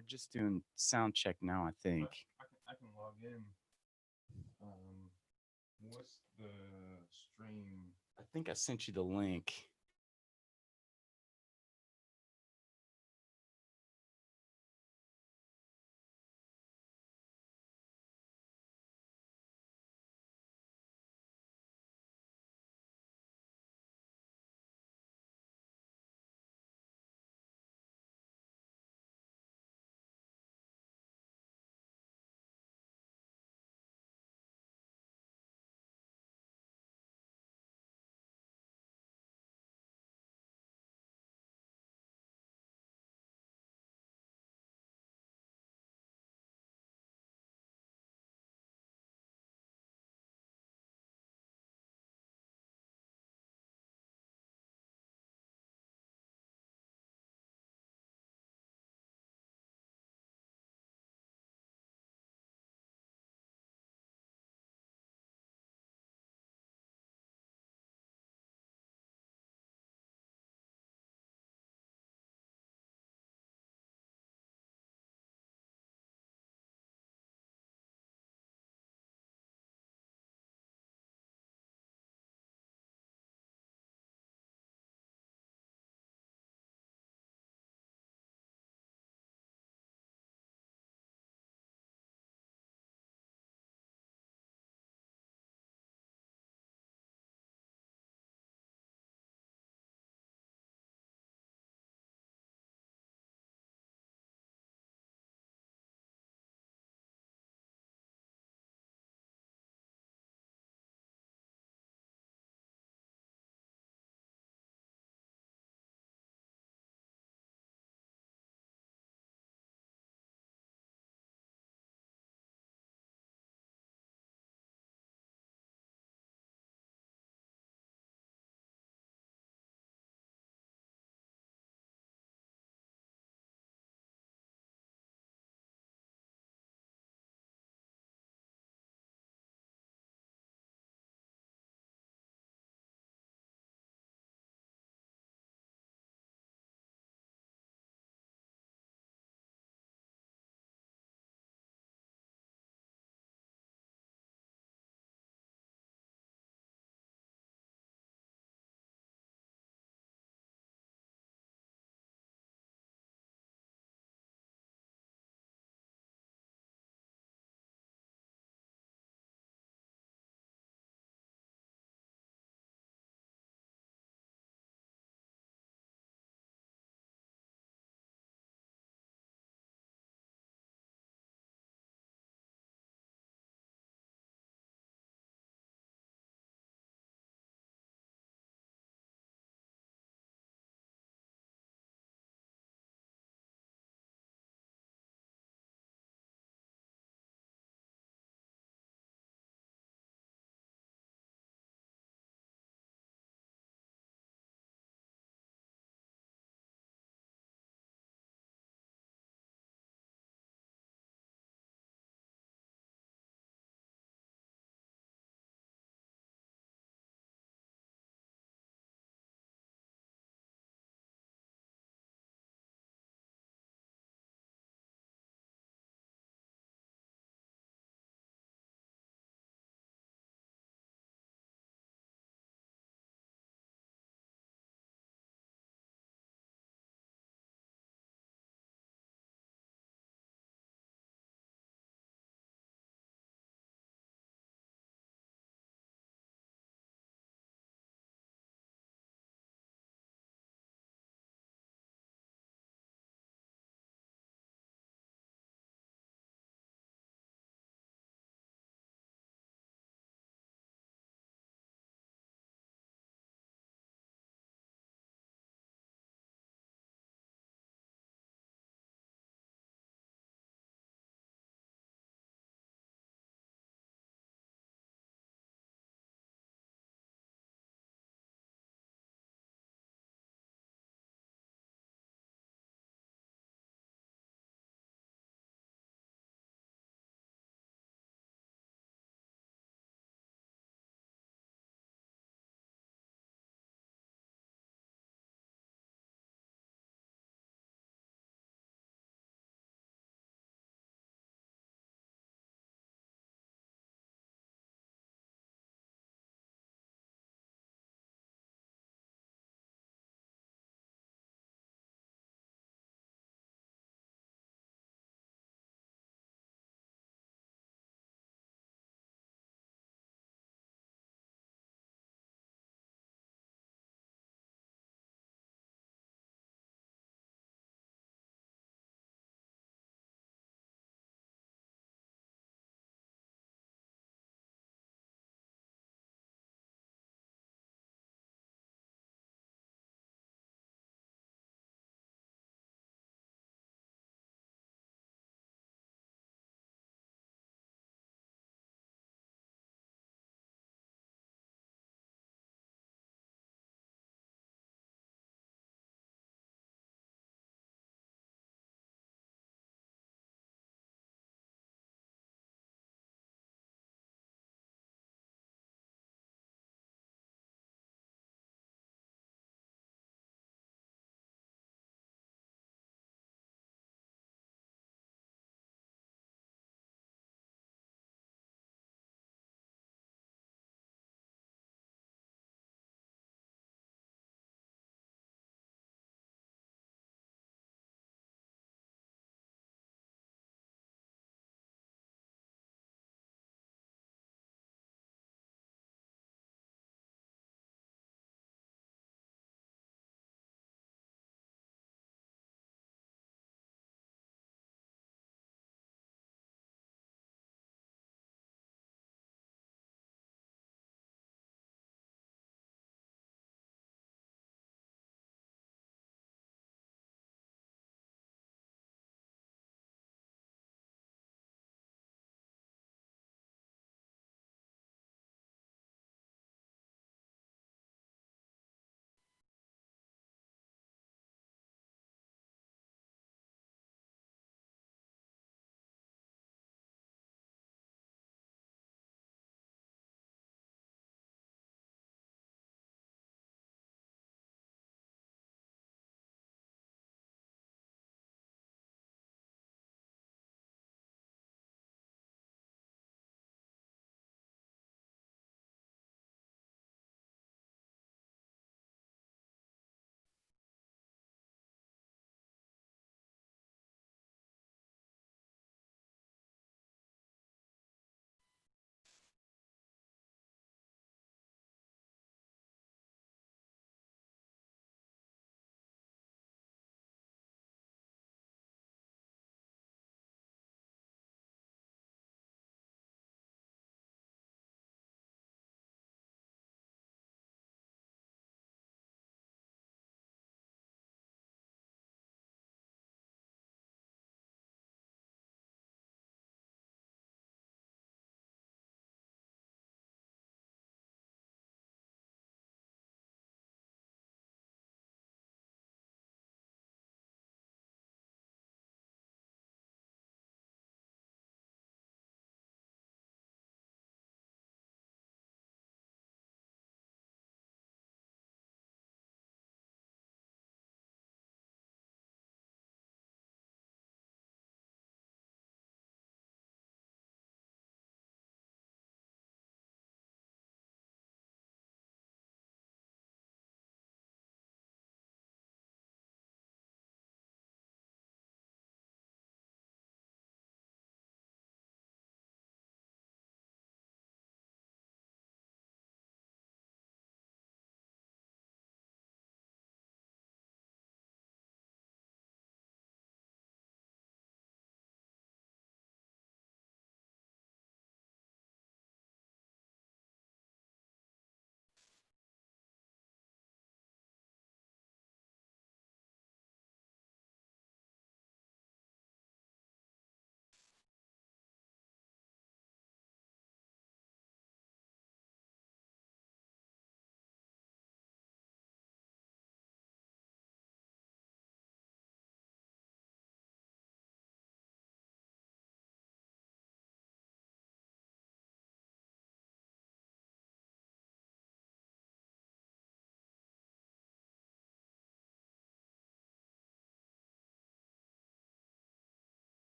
we're just doing sound check now, I think. I can log in. Um, what's the stream? I think I sent you the link.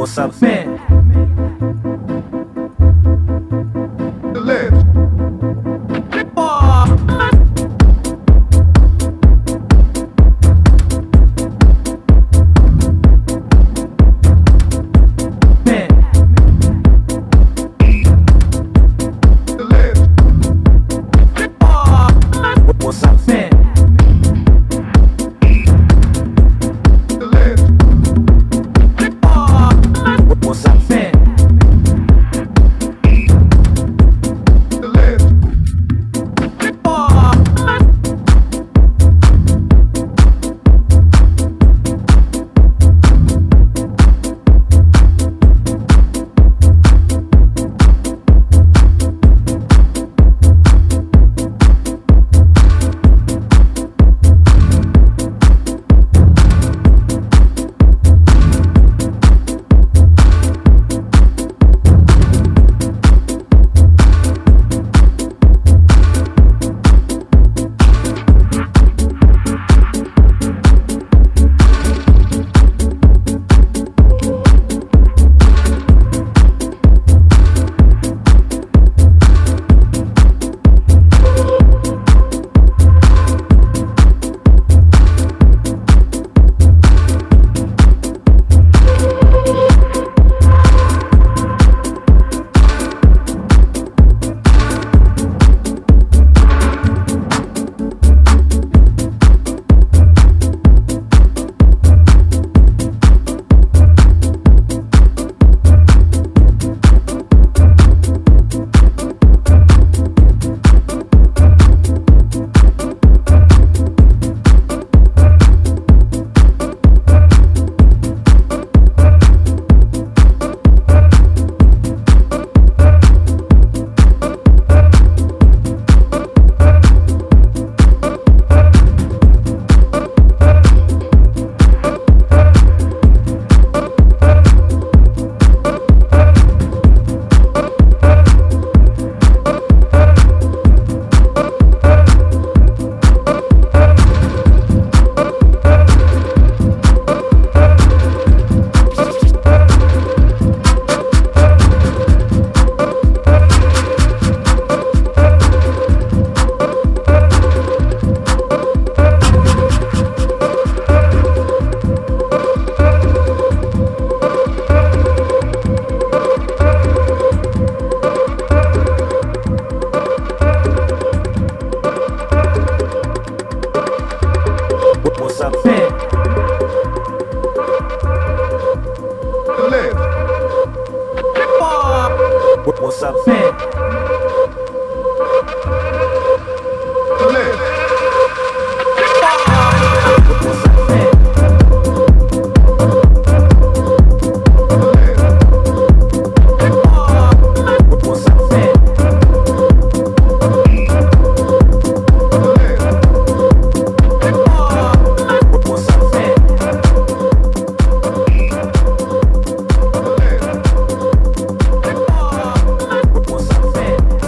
What's up, man? The left. What's up, man? What's up, man? What's up, man? The left. What's up, man? The left. What's up, man? What's up, man? What's up, man? What's up, man?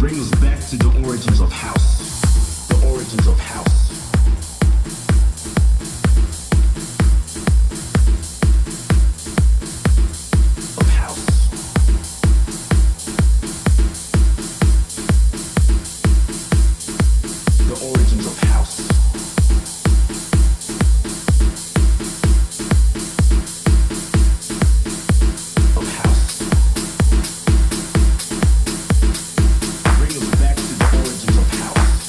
Bring us back to the origins of house. The origins of house. Of house. The origins of house. Of house. Bring us back to the origins of house.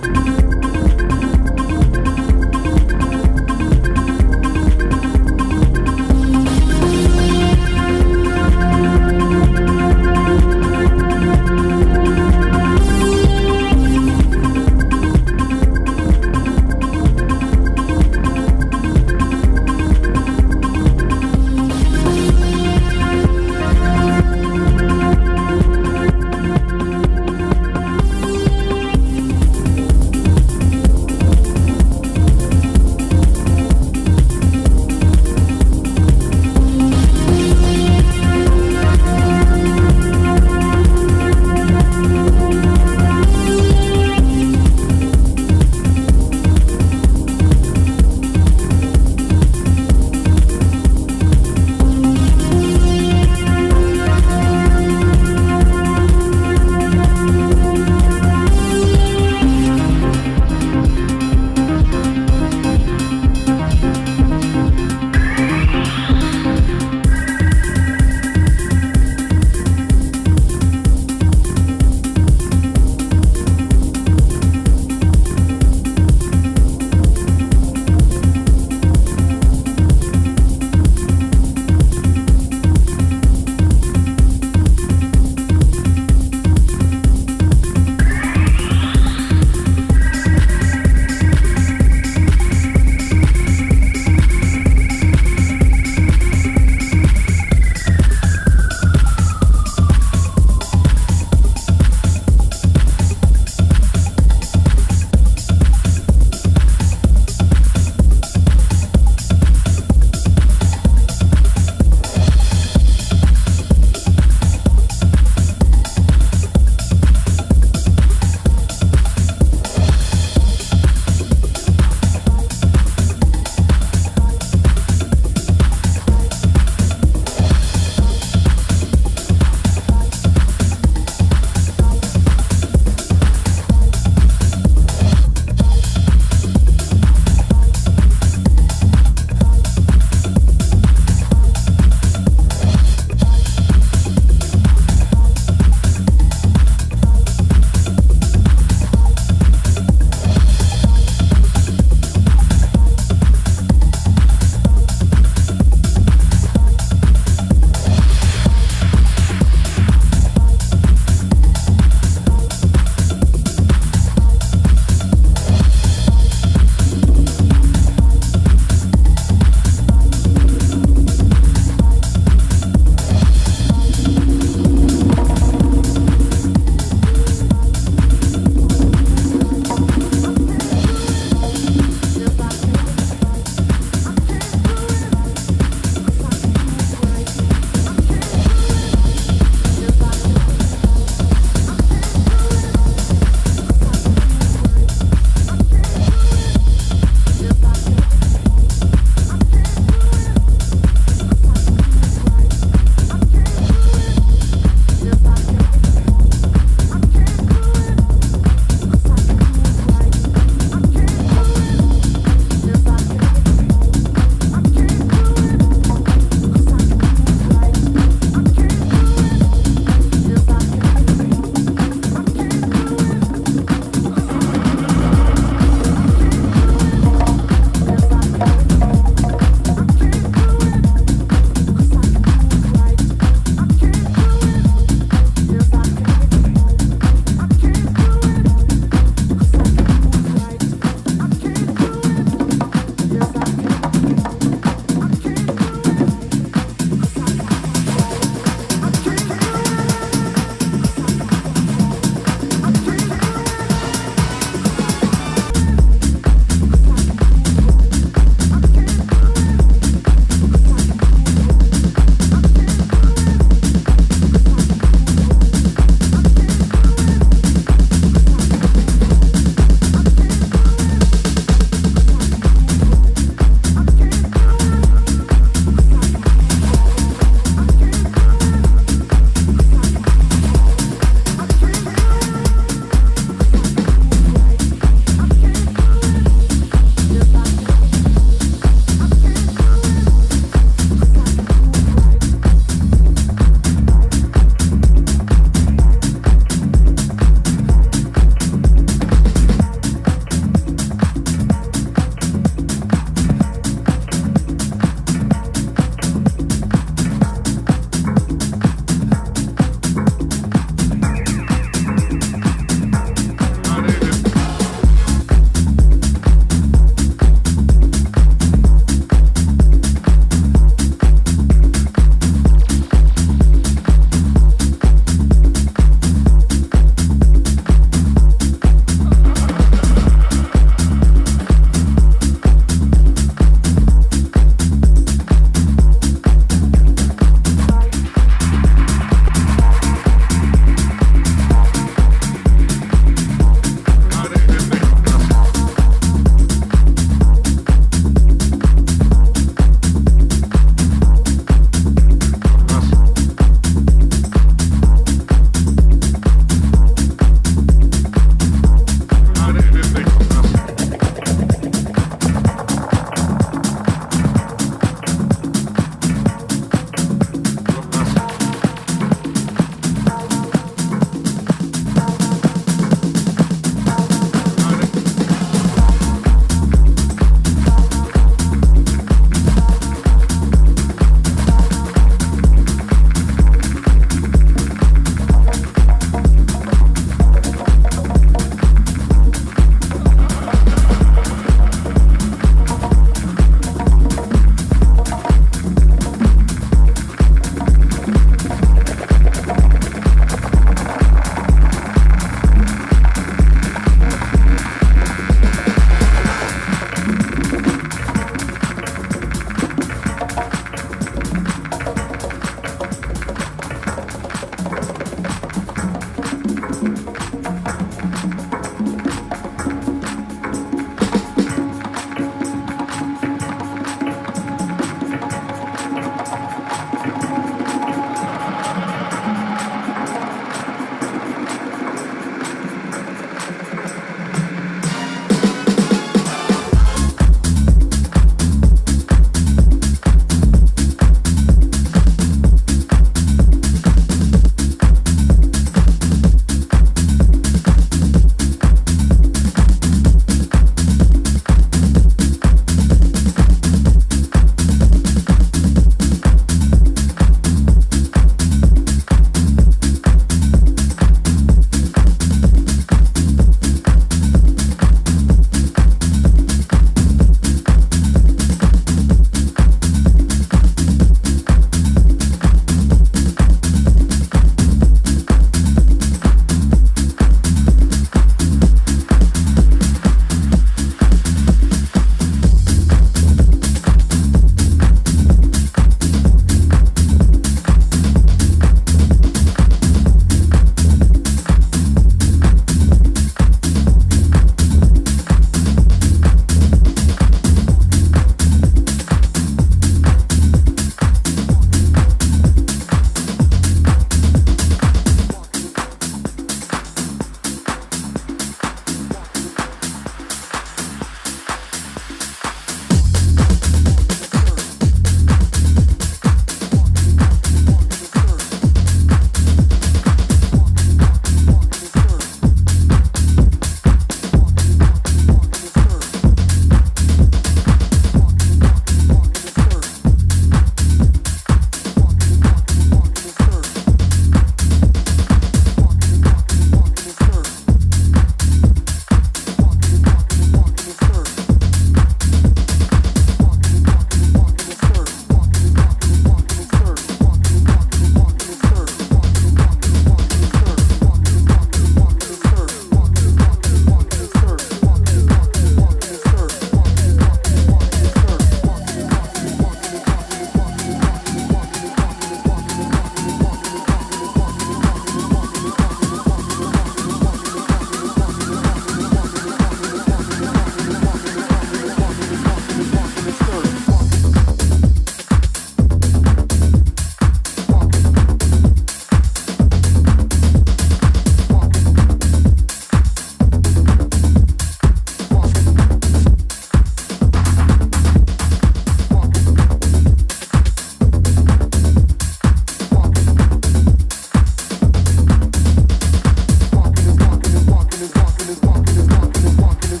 Walking is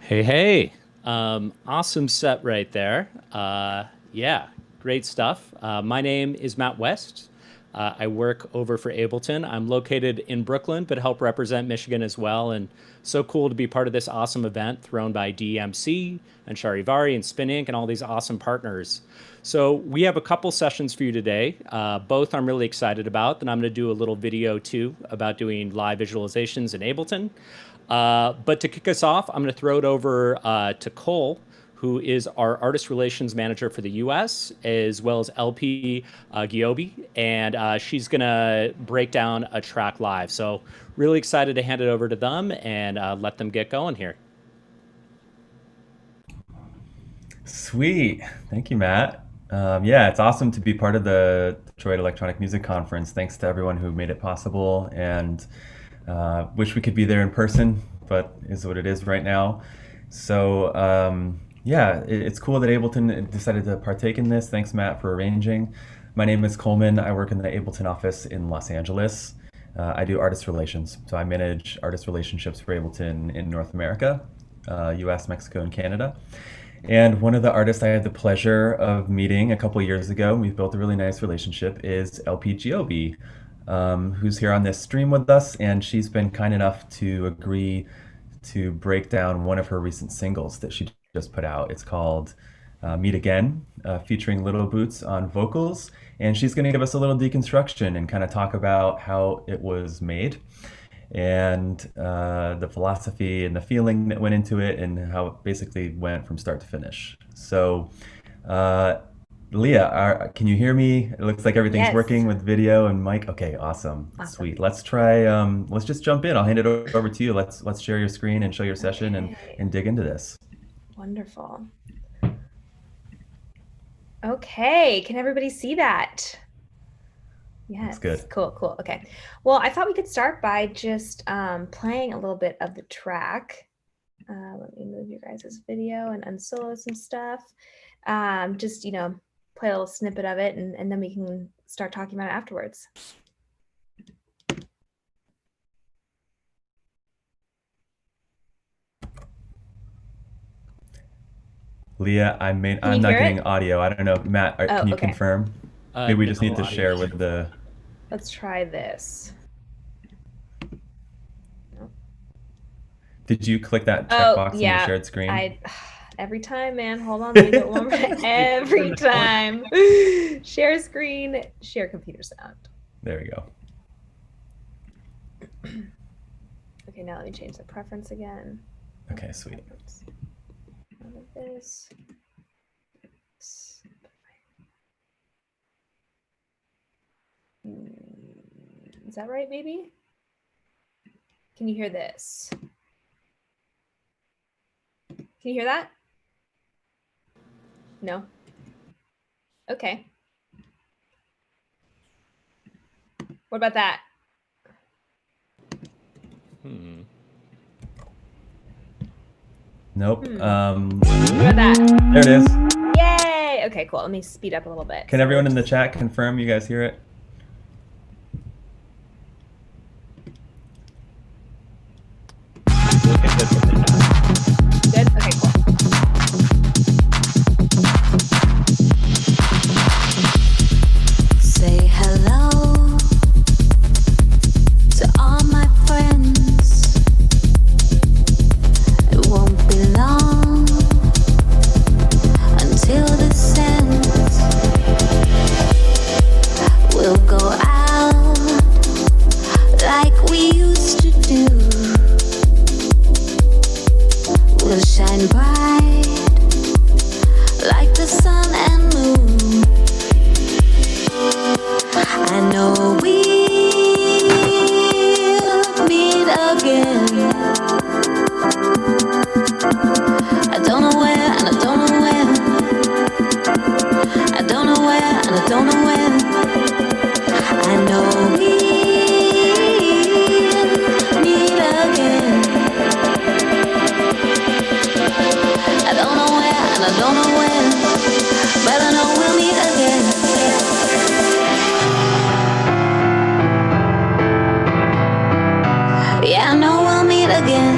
Hey, hey. Awesome set right there. Yeah, great stuff. My name is Matt West. I work over for Ableton. I'm located in Brooklyn, but help represent Michigan as well. And so cool to be part of this awesome event thrown by DMC and Charivari and Spin Inc. and all these awesome partners. So we have a couple sessions for you today. Both I'm really excited about. Then I'm going to do a little video too about doing live visualizations in Ableton. But to kick us off, I'm going to throw it over to Cole, who is our artist relations manager for the US, as well as LP Giobi, and she's going to break down a track live. So really excited to hand it over to them and let them get going here. Sweet. Thank you, Matt. Yeah, it's awesome to be part of the Detroit Electronic Music Conference. Thanks to everyone who made it possible, and wish we could be there in person, but is what it is right now. So yeah, it's cool that Ableton decided to partake in this. Thanks, Matt, for arranging. My name is Coleman. I work in the Ableton office in Los Angeles. I do artist relations, so I manage artist relationships for Ableton in North America, US, Mexico, and Canada. And one of the artists I had the pleasure of meeting a couple years ago, we've built a really nice relationship, is LP Giobi, who's here on this stream with us, and she's been kind enough to agree to break down one of her recent singles that she just put out. It's called Meet Again, featuring Little Boots on vocals, and she's going to give us a little deconstruction and kind of talk about how it was made, and the philosophy and the feeling that went into it, and how it basically went from start to finish. So Leah, can you hear me? It looks like everything's Yes. working with video and mic. Okay, awesome. Sweet. Let's try, let's just jump in. I'll hand it over to you. Let's share your screen and show your session and dig into this. Wonderful. Okay, can everybody see that? Yes. good. Cool, cool. Okay. Well, I thought we could start by just playing a little bit of the track. Let me move your guys' video and unsolo some stuff. Just, play a little snippet of it, and then we can start talking about it afterwards. Leah, I'm you not hear getting it? audio. I don't know. Matt, can you okay. confirm? Maybe we just no need to audio. share with the. Let's try this. Did you click that Oh, checkbox in yeah. the shared screen? Every time, man. Hold on, let me do it one more time. Every time. Share screen, share computer sound. There we go. Okay, now let me change the preference again. Okay, sweet. Out of this. Is that right, maybe? Can you hear this? Can you hear that? No? Okay. What about that? Nope. What about that? There it is. Yay! Okay, cool. Let me speed up a little bit. Can everyone in the chat confirm you guys hear it? Good? Okay, cool. Say hello to all my friends. It won't be long until this ends. We'll go out like we used to do. We'll shine bright like the sun and moon. I know we'll meet again. I don't know where and I don't know when. I don't know where and I don't know when. I know we'll meet again. I don't know where and I don't know when, but I know we'll meet again. Yeah, I know we'll meet again.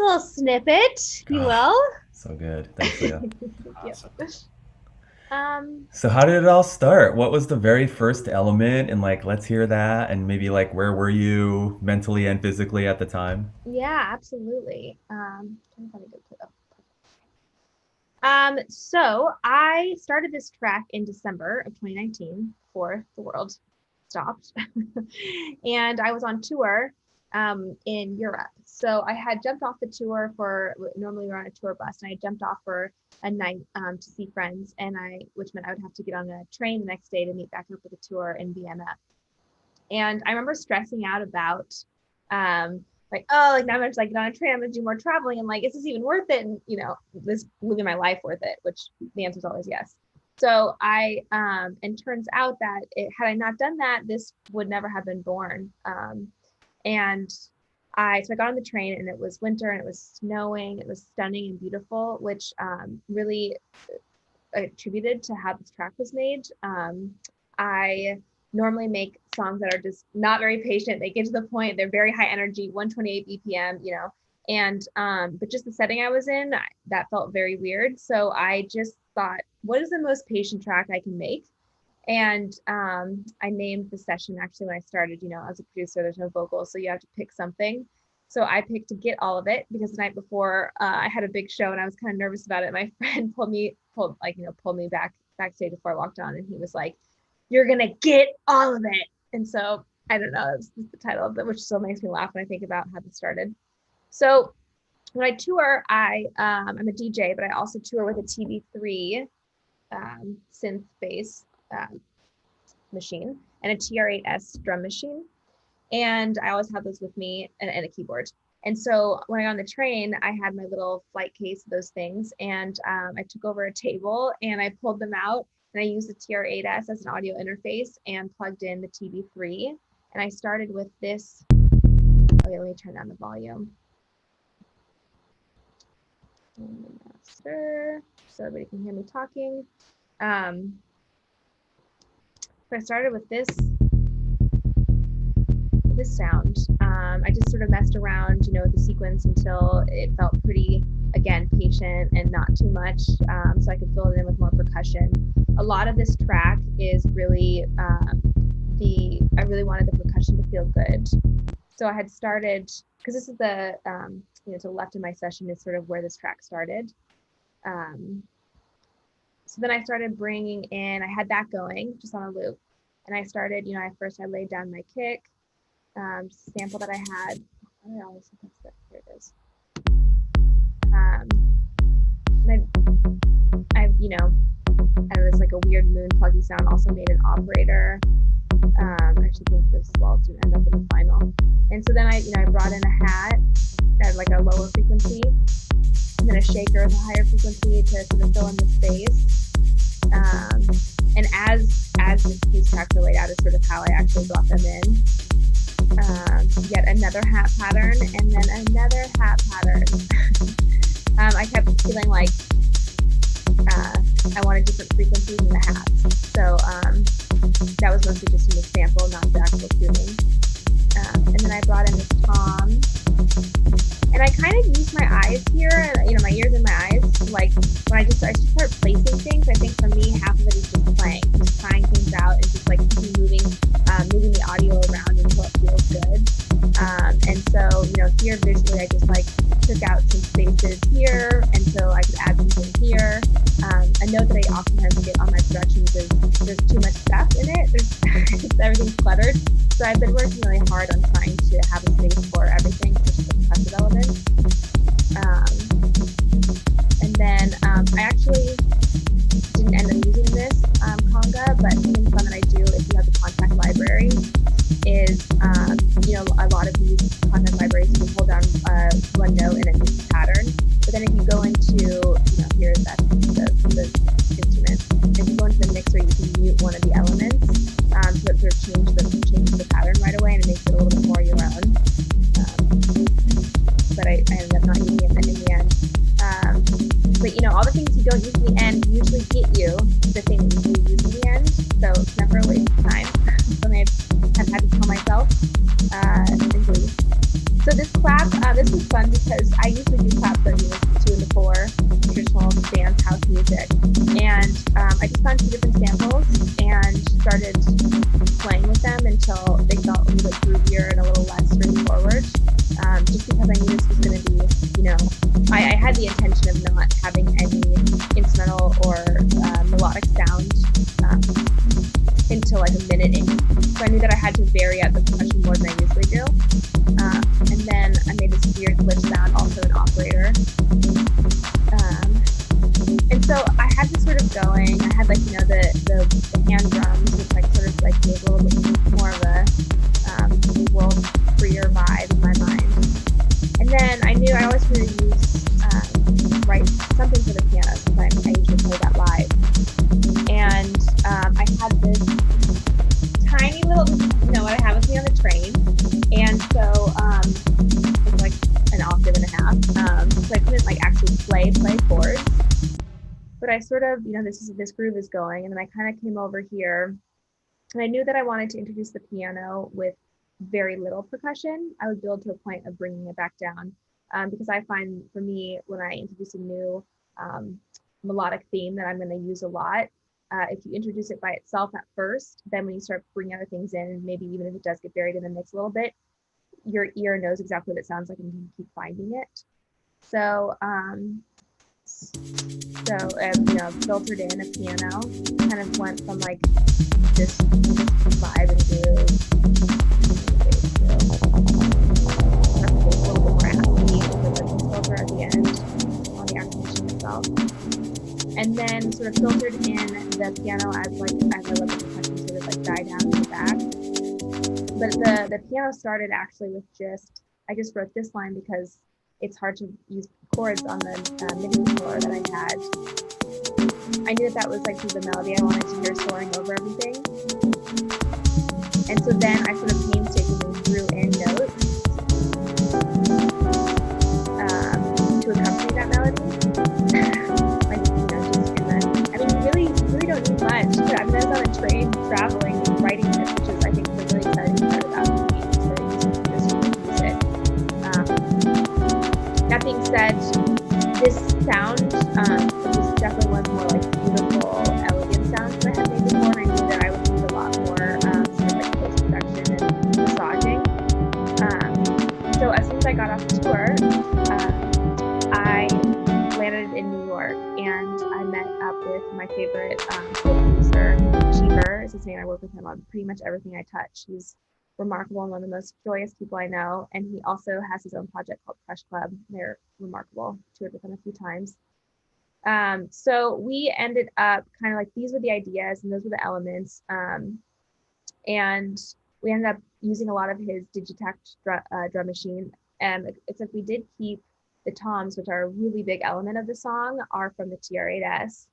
little snippet, if you will. So good. Thanks, Leah. Yep. So how did it all start? What was the very first element? And like, let's hear that. And maybe like, where were you mentally and physically at the time? Yeah, absolutely. Trying to find a good clip. So I started this track in December of 2019 before the world stopped. And I was on tour in Europe. So I had jumped off the tour normally we're on a tour bus, and I jumped off for a night to see friends, which meant I would have to get on a train the next day to meet back up with the tour in Vienna. And I remember stressing out about like, oh, like now I'm just like get on a train, I'm gonna do more traveling, and like, is this even worth it? And this living my life worth it? Which the answer is always yes. So and turns out that had I not done that, this would never have been born. So I got on the train, and it was winter, and it was snowing. It was stunning and beautiful, which really attributed to how this track was made. I normally make songs that are just not very patient. They get to the point. They're very high energy, 128 BPM, and but just the setting I was in, that felt very weird. So I just thought, what is the most patient track I can make? And I named the session, actually, when I started, as a producer, there's no vocals, so you have to pick something. So I picked Get All of It, because the night before I had a big show and I was kind of nervous about it. My friend pulled me backstage before I walked on, and he was like, "You're gonna get all of it." And so I don't know, that's the title of it, which still makes me laugh when I think about how this started. So when I tour, I'm a DJ, but I also tour with a TB3 synth bass machine and a TR-8S drum machine. And I always have those with me, and a keyboard. And so when I got on the train, I had my little flight case of those things, and I took over a table and I pulled them out, and I used the TR-8S as an audio interface and plugged in the TB3. And I started with this. Okay, let me turn down the volume. And the master, so everybody can hear me talking. So I started with this sound. I just sort of messed around, with the sequence until it felt pretty, again, patient and not too much, so I could fill it in with more percussion. A lot of this track is really, I really wanted the percussion to feel good. So I had started, because this is the, to the left of my session is sort of where this track started. So then I started bringing in, I had that going just on a loop. And I started, I laid down my kick, sample that I had. I always think that's it. Here it is. And it was like a weird moon pluggy sound, also made an operator. I actually think this waltz would end up in the final. And so then I brought in a hat at like a lower frequency, and then a shaker with a higher frequency to sort of fill in the space. And as these tracks are laid out is sort of how I actually brought them in. Yet another hat pattern, and then another hat pattern. I kept feeling like I wanted different frequencies in the hats. So that was mostly just in the sample, not the actual tuning. And then I brought in this tom. And I kind of used my eyes here, my ears and my eyes. Like when I just start placing things, I think for me, half of it is just playing, just trying things out and just like moving the audio around until it feels good. And so, here visually, I just like took out some spaces here, and so I could add something here. A note that I oftentimes get on my productions is there's too much stuff in it. Everything's cluttered. So I've been working really hard on trying to have a space for everything, especially the percussive elements. And then I actually didn't end up using this conga, but something fun that I do if you have the contact library is, a lot of these contact libraries, you can hold down one note and it makes a pattern. But then if you go into, here that's the instrument. If you go into the mixer, you can mute one of the elements, so it sort of changes the pattern right away, and it makes it a little bit more your own. But I ended up not using it in the end. But all the things you don't use in the end usually get you the thing that you do use in the end. So it's never a waste of time. Something I've had to tell myself and believe. So this clap this was fun because I usually do clap for units 2 and 4, traditional dance house music. And I just found 2 different samples and started playing with them until they felt a little bit groovier and a little less straightforward. Just because I knew this was going to be, I had the intention of not having any instrumental or melodic sound until like a minute in. So I knew that I had to vary out the percussion more than I usually do. And then I made this weird glitch sound, also an operator. And so I had this sort of going. I had like, the hand drums, which like sort of like gave a little bit more of a world freer vibe in my mind. And then I knew I always wanted to write something for the piano since I usually play that live. And I had this tiny little, what I have with me on the train. And so it's like an octave and a half. So I couldn't like actually play chords. But I sort of, this groove is going. And then I kind of came over here and I knew that I wanted to introduce the piano with very little percussion. I would build to a point of bringing it back down because I find for me, when I introduce a new melodic theme that I'm going to use a lot, if you introduce it by itself at first, then when you start bringing other things in, maybe even if it does get buried in the mix a little bit, your ear knows exactly what it sounds like and you can keep finding it. So, filtered in a piano, kind of went from like this vibe and groove. A little bit more acid with a filter at the end on the activation itself. And then sort of filtered in the piano as I let the percussion sort of like die down in the back. But the piano started actually with I just wrote this line because it's hard to use chords on the MIDI score that I had. I knew that was like the melody I wanted to hear soaring over everything. And so then I sort of painstakingly drew in notes to accompany that melody. You really don't need much. I was on a train traveling and writing this, which is I think the really exciting part about me is that I used to use it. That being said, this sound was definitely one of the more like beautiful, elegant sounds that I had made before, and I knew that I would need a lot more sort of like post-production and massaging. So as soon as I got off the tour, I landed in New York and I met up with my favorite producer, Cheever is his name. I work with him on pretty much everything I touch. He's remarkable and one of the most joyous people I know. And he also has his own project called Crush Club. They're remarkable. Toured with him a few times. So we ended up kind of like, these were the ideas and those were the elements. And we ended up using a lot of his Digitakt drum machine. Except we did keep the toms, which are a really big element of the song, are from the TR-8S.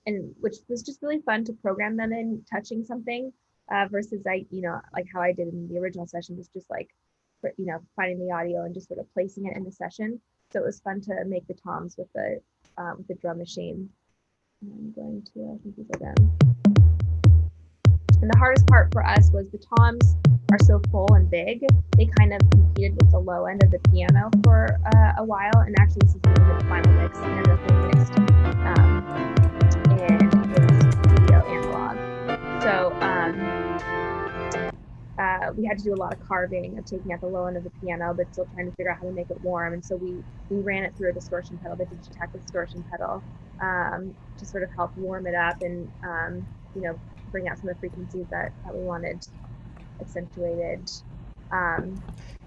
And which was just really fun to program them in touching something. Versus like how I did in the original session was just like, finding the audio and just sort of placing it in the session. So it was fun to make the toms with the drum machine. I'm going to, I think these are them. And the hardest part for us was the toms are so full and big. They kind of competed with the low end of the piano for a while. And actually this is the final mix and ended up being mixed in his studio analog. So we had to do a lot of carving of taking out the low end of the piano, but still trying to figure out how to make it warm. And so we ran it through a distortion pedal, the Digitakt distortion pedal, to sort of help warm it up and, bring out some of the frequencies that we wanted accentuated.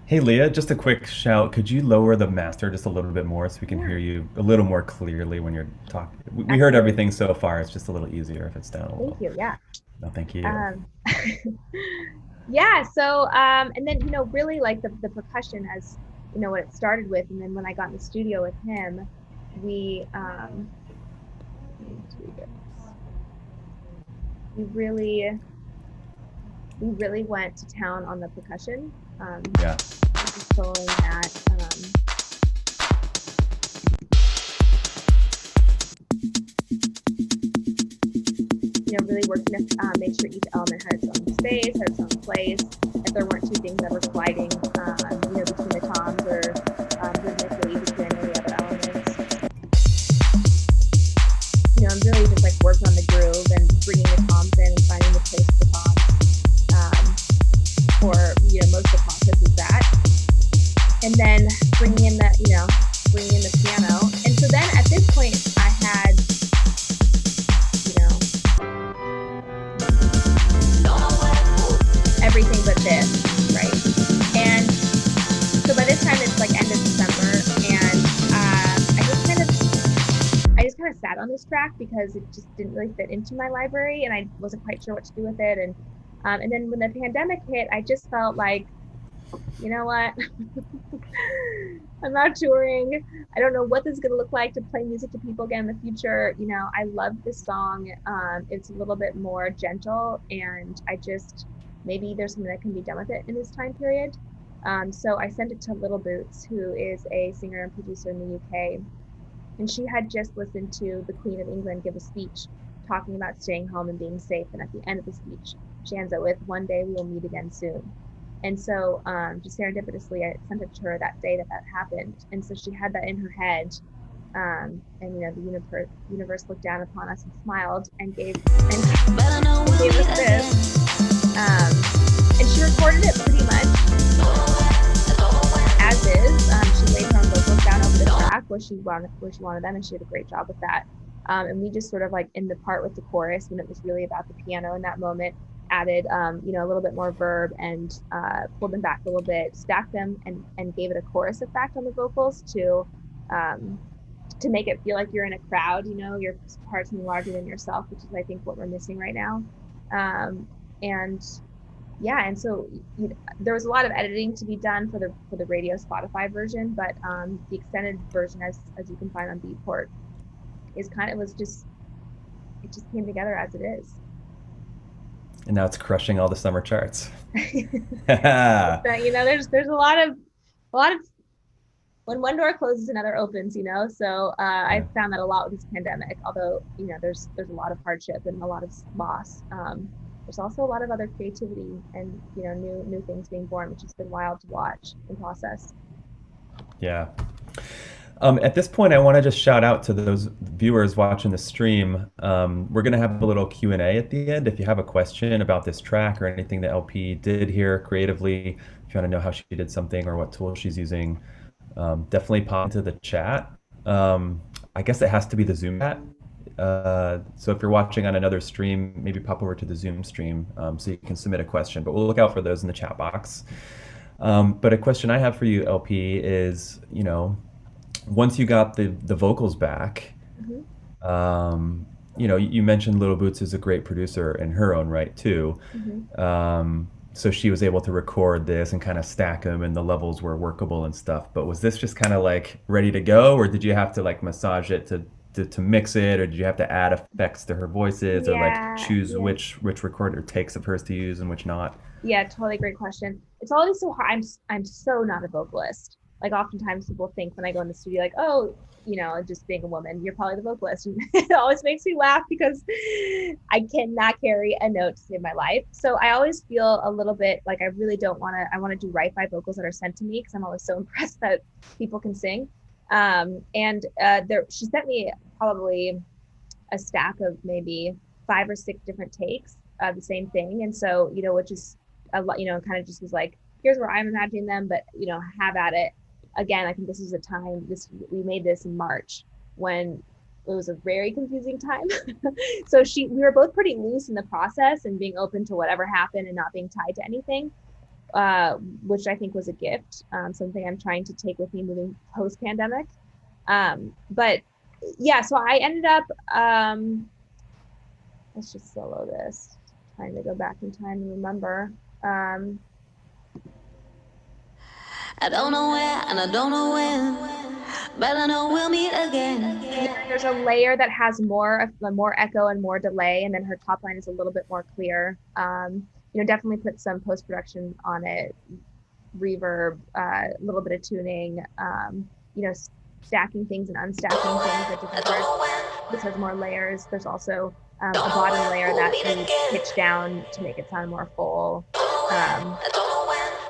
Hey, Leah, just a quick shout. Could you lower the master just a little bit more so we can hear you a little more clearly when you're talking? We heard everything so far. It's just a little easier if it's down a little. Thank you. Yeah. No, thank you. Yeah. So, and then, really like the percussion as, what it started with. And then when I got in the studio with him, we really went to town on the percussion. Yeah. Controlling that. Really working to make sure each element had its own space, had its own place. If there weren't two things that were colliding, between the toms or most of the process is that. And then bringing in the piano. And so then at this point I had, everything but this, right? And so by this time it's like end of December, and I just kind of sat on this track because it just didn't really fit into my library, and I wasn't quite sure what to do with it. And then when the pandemic hit, I just felt like, you know what? I'm not touring. I don't know what this is going to look like to play music to people again in the future. I love this song. It's a little bit more gentle, and maybe there's something that can be done with it in this time period. So I sent it to Little Boots, who is a singer and producer in the UK. And she had just listened to the Queen of England give a speech talking about staying home and being safe. And at the end of the speech, she ends it with, "One day we will meet again soon." And so just serendipitously, I sent it to her that day that happened. And so she had that in her head. And the universe looked down upon us and smiled and gave us this. And she recorded it pretty much as is. She laid her own vocals down over the track where she wanted them, and she did a great job with that. And we just sort of like in the part with the chorus, when it was really about the piano in that moment, added a little bit more verb and pulled them back a little bit, stacked them, and gave it a chorus effect on the vocals to make it feel like you're in a crowd. You're part of something larger than yourself, which is I think what we're missing right now. And so there was a lot of editing to be done for the radio Spotify version, but the extended version, as you can find on Beatport, it just came together as it is. And now it's crushing all the summer charts. But, there's a lot of when one door closes, another opens. So I found that a lot with this pandemic. Although there's a lot of hardship and a lot of loss. There's also a lot of other creativity and new things being born, which has been wild to watch and process. Yeah. At this point, I want to just shout out to those viewers watching the stream. We're going to have a little Q&A at the end. If you have a question about this track or anything that LP did here creatively, if you want to know how she did something or what tool she's using, definitely pop into the chat. I guess it has to be the Zoom chat. So if you're watching on another stream, maybe pop over to the Zoom stream so you can submit a question, but we'll look out for those in the chat box. But a question I have for you, LP, is, once you got the vocals back, you mentioned Little Boots is a great producer in her own right too. So she was able to record this and kind of stack them and the levels were workable and stuff. But was this just kind of like ready to go, or did you have to like massage it to mix it, or did you have to add effects to her voices, or like choose which recorder takes of hers to use and which not? Yeah, totally great question. It's always so hard. I'm so not a vocalist. Like oftentimes people think when I go in the studio, like, oh, just being a woman, you're probably the vocalist. And it always makes me laugh because I cannot carry a note to save my life. So I always feel a little bit like I really don't want to, I want to do right by vocals that are sent to me because I'm always so impressed that people can sing. She sent me probably a stack of maybe 5 or 6 different takes of the same thing. And so, which is a lot, kind of just was like, here's where I'm imagining them, but, have at it. Again, I think this is a time, we made this in March when it was a very confusing time. So we were both pretty loose in the process and being open to whatever happened and not being tied to anything, which I think was a gift, something I'm trying to take with me moving post-pandemic. But yeah, so I ended up, let's just solo this, trying to go back in time and remember. I don't know where and I don't know when, but I know we'll meet again. There's a layer that has more echo and more delay, and then her top line is a little bit more clear. Definitely put some post-production on it, reverb, a little bit of tuning, stacking things and unstacking things at different parts. This has more layers. There's also a bottom layer that we pitch down to make it sound more full.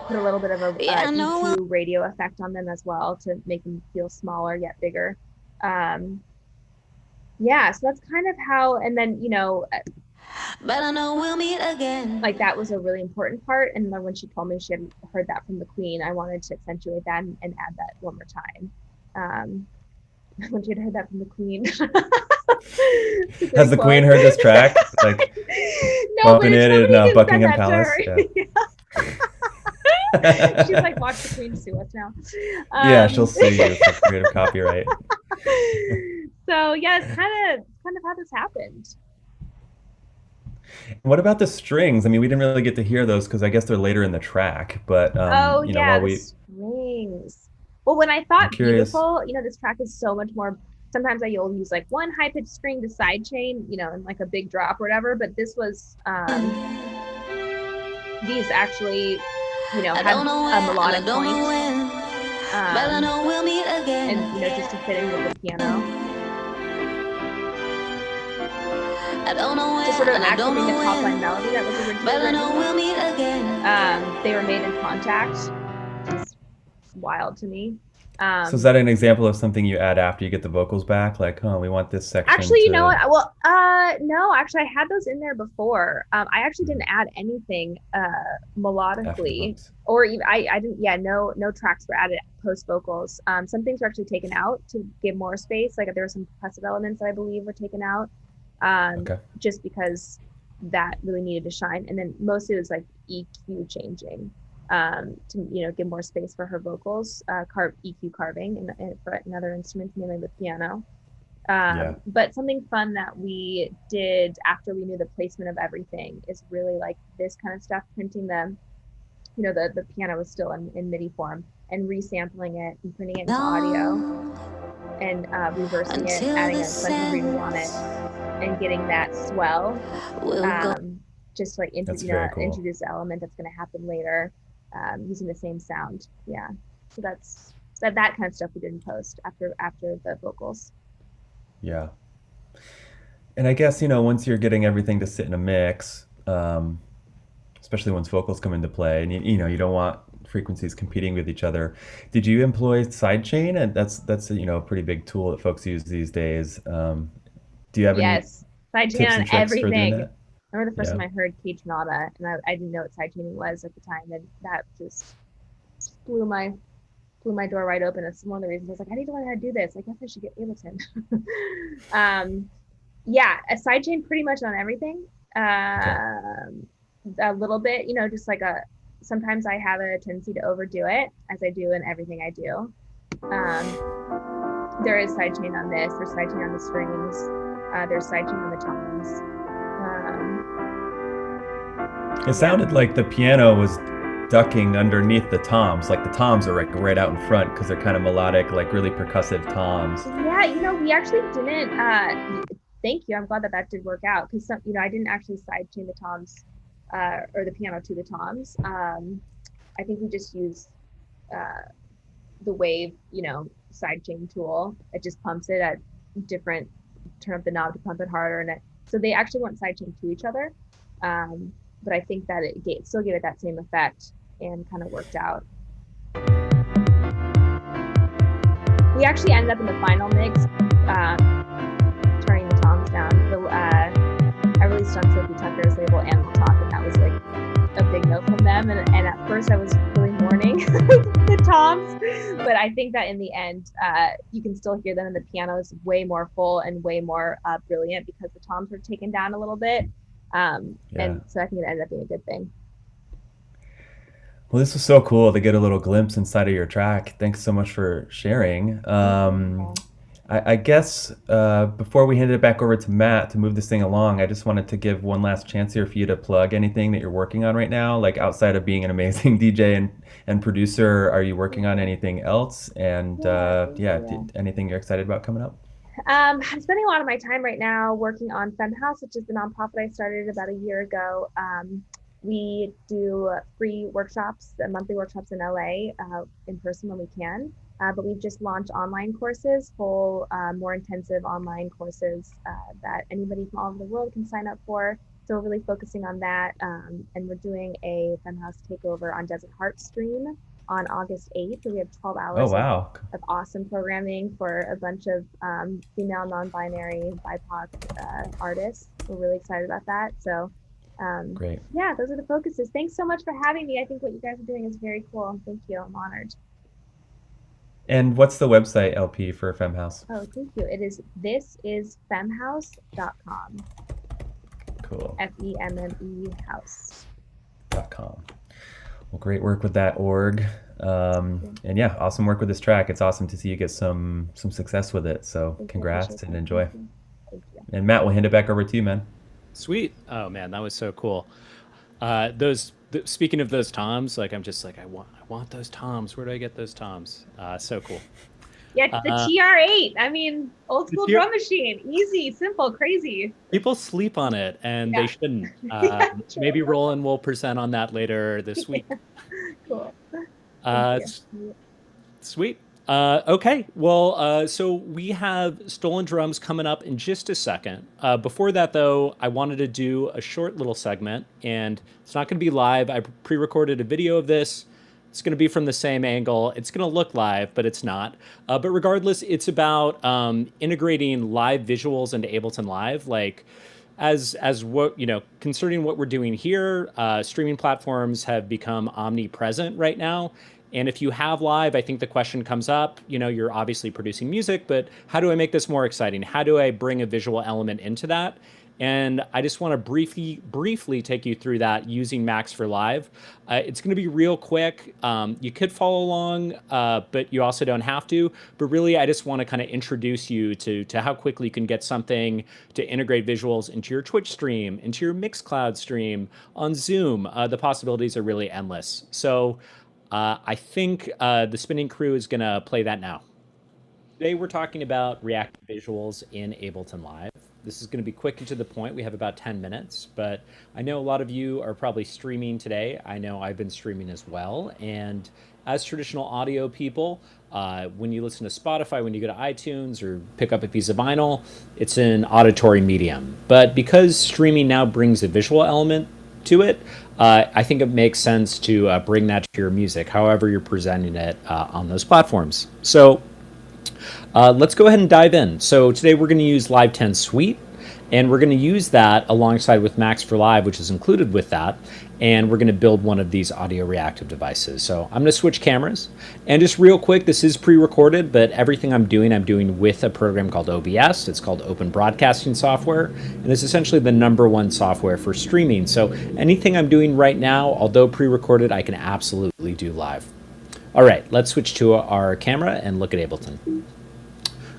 Put a little bit of a EQ radio effect on them as well to make them feel smaller yet bigger. So that's kind of how, and then, but I know we'll meet again. Like that was a really important part. And then when she told me she had heard that from the Queen, I wanted to accentuate that and add that one more time. When she had heard that from the Queen. Has the Queen heard this track? Like no, bumping it in Buckingham Palace? Yeah. She's like, watch the Queen sue us now. Yeah, she'll sue you for creative copyright. So yeah, it's kind of how this happened. What about the strings? I mean, we didn't really get to hear those because I guess they're later in the track. But Oh you know, yeah, while the strings. Well, when I thought curious. beautiful, this track is so much more. Sometimes you'll use like one high pitched string to sidechain, and like a big drop or whatever. But this was these actually, I had don't know a when, and I melodic don't know point, when, but I know we'll meet again. and just to fit in with the piano, I don't know when, to sort of and I don't accenting know the top line when, melody that was originally but I know written. we'll meet again. They were made in Contact, which is wild to me. So is that an example of something you add after you get the vocals back? Like, we want this section. Actually, you to... know what? Well, no, actually, I had those in there before. I actually didn't add anything melodically, or even I didn't. Yeah, no tracks were added post vocals. Some things were actually taken out to give more space. Like there were some percussive elements that I believe were taken out, just because that really needed to shine. And then mostly it was like EQ changing. To give more space for her vocals, EQ carving and for another instrument, mainly the piano. But something fun that we did after we knew the placement of everything is really like this kind of stuff, printing them. The piano was still in MIDI form, and resampling it and putting it into audio, and reversing it, adding a bunch of reverb on it, and getting that swell. Just like introduce the element that's going to happen later. Using the same sound. Yeah. So that's that kind of stuff we did in post after the vocals. Yeah. And I guess, once you're getting everything to sit in a mix, especially once vocals come into play, and you don't want frequencies competing with each other. Did you employ sidechain? And that's a pretty big tool that folks use these days. Do you have any tips sidechain on and tricks for doing everything. that? I remember the first time I heard Cage Nada, and I didn't know what sidechaining was at the time, and that just blew my door right open. It's one of the reasons I was like, I need to learn how to do this. I guess I should get Ableton. A sidechain pretty much on everything. A little bit, just like sometimes I have a tendency to overdo it, as I do in everything I do. There is sidechain on this. There's sidechain on the strings. There's sidechain on the toms. It sounded like the piano was ducking underneath the toms. Like the toms are like right out in front because they're kind of melodic, like really percussive toms. Yeah, we actually didn't. Thank you. I'm glad that did work out because I didn't actually sidechain the toms or the piano to the toms. I think we just used the Wave, sidechain tool. It just pumps it at different. Turn up the knob to pump it harder, and so they actually weren't sidechained to each other. But I think that it still gave it that same effect and kind of worked out. We actually ended up in the final mix, turning the toms down. I released on Sophie Tucker's label Animal Talk, and that was like a big no from them. And at first I was really mourning the toms, but I think that in the end, you can still hear them, and the piano is way more full and way more brilliant because the toms were taken down a little bit. And so I think it ended up being a good thing. Well, this was so cool to get a little glimpse inside of your track. Thanks so much for sharing. I guess before we hand it back over to Matt to move this thing along, I just wanted to give one last chance here for you to plug anything that you're working on right now, like outside of being an amazing DJ and producer. Are you working on anything else? And anything you're excited about coming up? I'm spending a lot of my time right now working on FemHouse, which is the nonprofit I started about a year ago. We do free workshops, monthly workshops in LA, in person when we can. But we've just launched online courses, full, more intensive online courses that anybody from all over the world can sign up for. So we're really focusing on that. And we're doing a FemHouse takeover on Desert Heart stream on August 8th. So we have 12 hours of awesome programming for a bunch of female, non-binary, BIPOC artists. we're really excited about that. So Great. yeah, those are the focuses. Thanks so much for having me. I think what you guys are doing is very cool. Thank you. I'm honored. And what's the website, LP, for FemHouse? Oh, thank you. It is thisisfemhouse.com. Cool. FEMME house. .com. Well, great work with that org. And yeah, awesome work with this track. It's awesome to see you get some success with it. So Thank you. I congrats appreciate and that. enjoy. Thank you. And Matt, we'll hand it back over to you, man. Sweet. Oh man, that was so cool. Speaking of those toms, like I'm just like I want those toms. Where do I get those toms? So cool. Yeah, the TR8. I mean, old school TR drum machine. Easy, simple, crazy. People sleep on it, and Yeah. they shouldn't. Yeah, true. Maybe Roland will present on that later this week. Cool. Uh, Thank you. Sweet. Okay. Well, so we have Stolen Drums coming up in just a second. Before that, though, I wanted to do a short little segment, and it's not going to be live. I pre-recorded a video of this. It's going to be from the same angle. It's going to look live, but it's not. But regardless, it's about integrating live visuals into Ableton Live. Like, as what, you know, concerning what we're doing here, streaming platforms have become omnipresent right now. And if you have live, I think the question comes up, you know, you're obviously producing music, but how do I make this more exciting? How do I bring a visual element into that? And I just want to briefly take you through that using Max for Live. It's going to be real quick. You could follow along, but you also don't have to. But really, I just want to kind of introduce you to how quickly you can get something to integrate visuals into your Twitch stream, into your Mixcloud stream, on Zoom. The possibilities are really endless. So I think the Spinning Crew is going to play that now. Today we're talking about reactive visuals in Ableton Live. This is going to be quick and to the point. We have about 10 minutes, but I know a lot of you are probably streaming today. I know I've been streaming as well. And as traditional audio people, when you listen to Spotify, when you go to iTunes or pick up a piece of vinyl, it's an auditory medium. But because streaming now brings a visual element to it, I think it makes sense to bring that to your music, however you're presenting it on those platforms. So let's go ahead and dive in. So today we're going to use Live 10 Suite, and we're going to use that alongside with Max for Live, which is included with that, and we're going to build one of these audio reactive devices. So I'm going to switch cameras, and just real quick, this is pre-recorded, but everything I'm doing with a program called OBS. It's called Open Broadcasting Software, and it's essentially the #1 software for streaming. So anything I'm doing right now, although pre-recorded, I can absolutely do live. All right, let's switch to our camera and look at Ableton.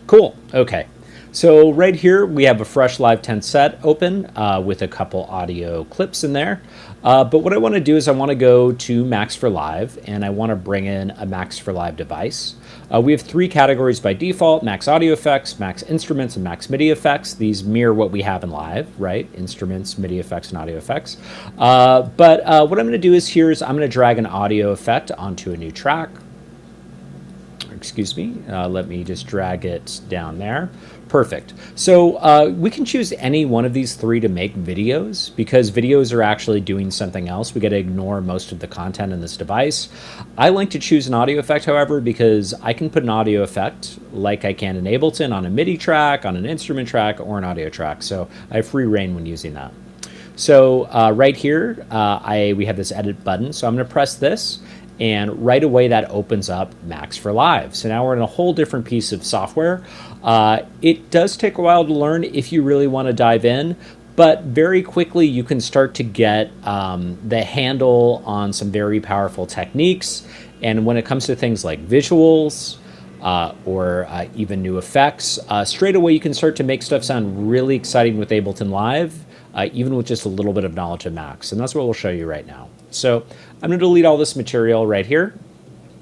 Cool. Okay. So right here we have a fresh Live 10 set open with a couple audio clips in there. But what I want to do is I want to go to Max for Live, and I want to bring in a Max for Live device. We have 3 categories by default: Max Audio Effects, Max Instruments, and Max MIDI Effects. These mirror what we have in Live, right? Instruments, MIDI effects, and audio effects. But what I'm going to do is I'm going to drag an audio effect onto a new track. Excuse me, let me just drag it down there. Perfect. So we can choose any one of these 3 to make videos, because videos are actually doing something else. We got to ignore most of the content in this device. I like to choose an audio effect, however, because I can put an audio effect like I can in Ableton on a MIDI track, on an instrument track, or an audio track. So I have free reign when using that. So right here, we have this edit button. So I'm going to press this, and right away that opens up Max for Live. So now we're in a whole different piece of software. It does take a while to learn if you really want to dive in, but very quickly you can start to get the handle on some very powerful techniques. And when it comes to things like visuals or even new effects, straight away you can start to make stuff sound really exciting with Ableton Live, even with just a little bit of knowledge of Max. And that's what we'll show you right now. So I'm going to delete all this material right here.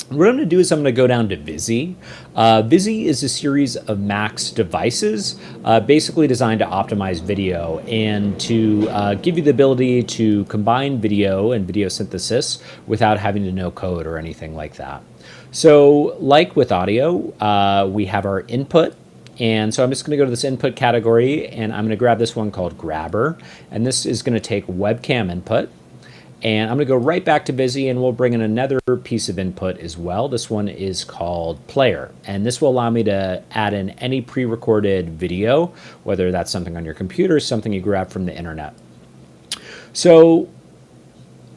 What I'm going to do is I'm going to go down to Visi. Visi is a series of Max devices basically designed to optimize video and to give you the ability to combine video and video synthesis without having to know code or anything like that. So like with audio, we have our input. And so I'm just going to go to this input category, and I'm going to grab this one called Grabber. And this is going to take webcam input. And I'm going to go right back to Busy, and we'll bring in another piece of input as well. This one is called Player, and this will allow me to add in any pre-recorded video, whether that's something on your computer or something you grab from the internet. So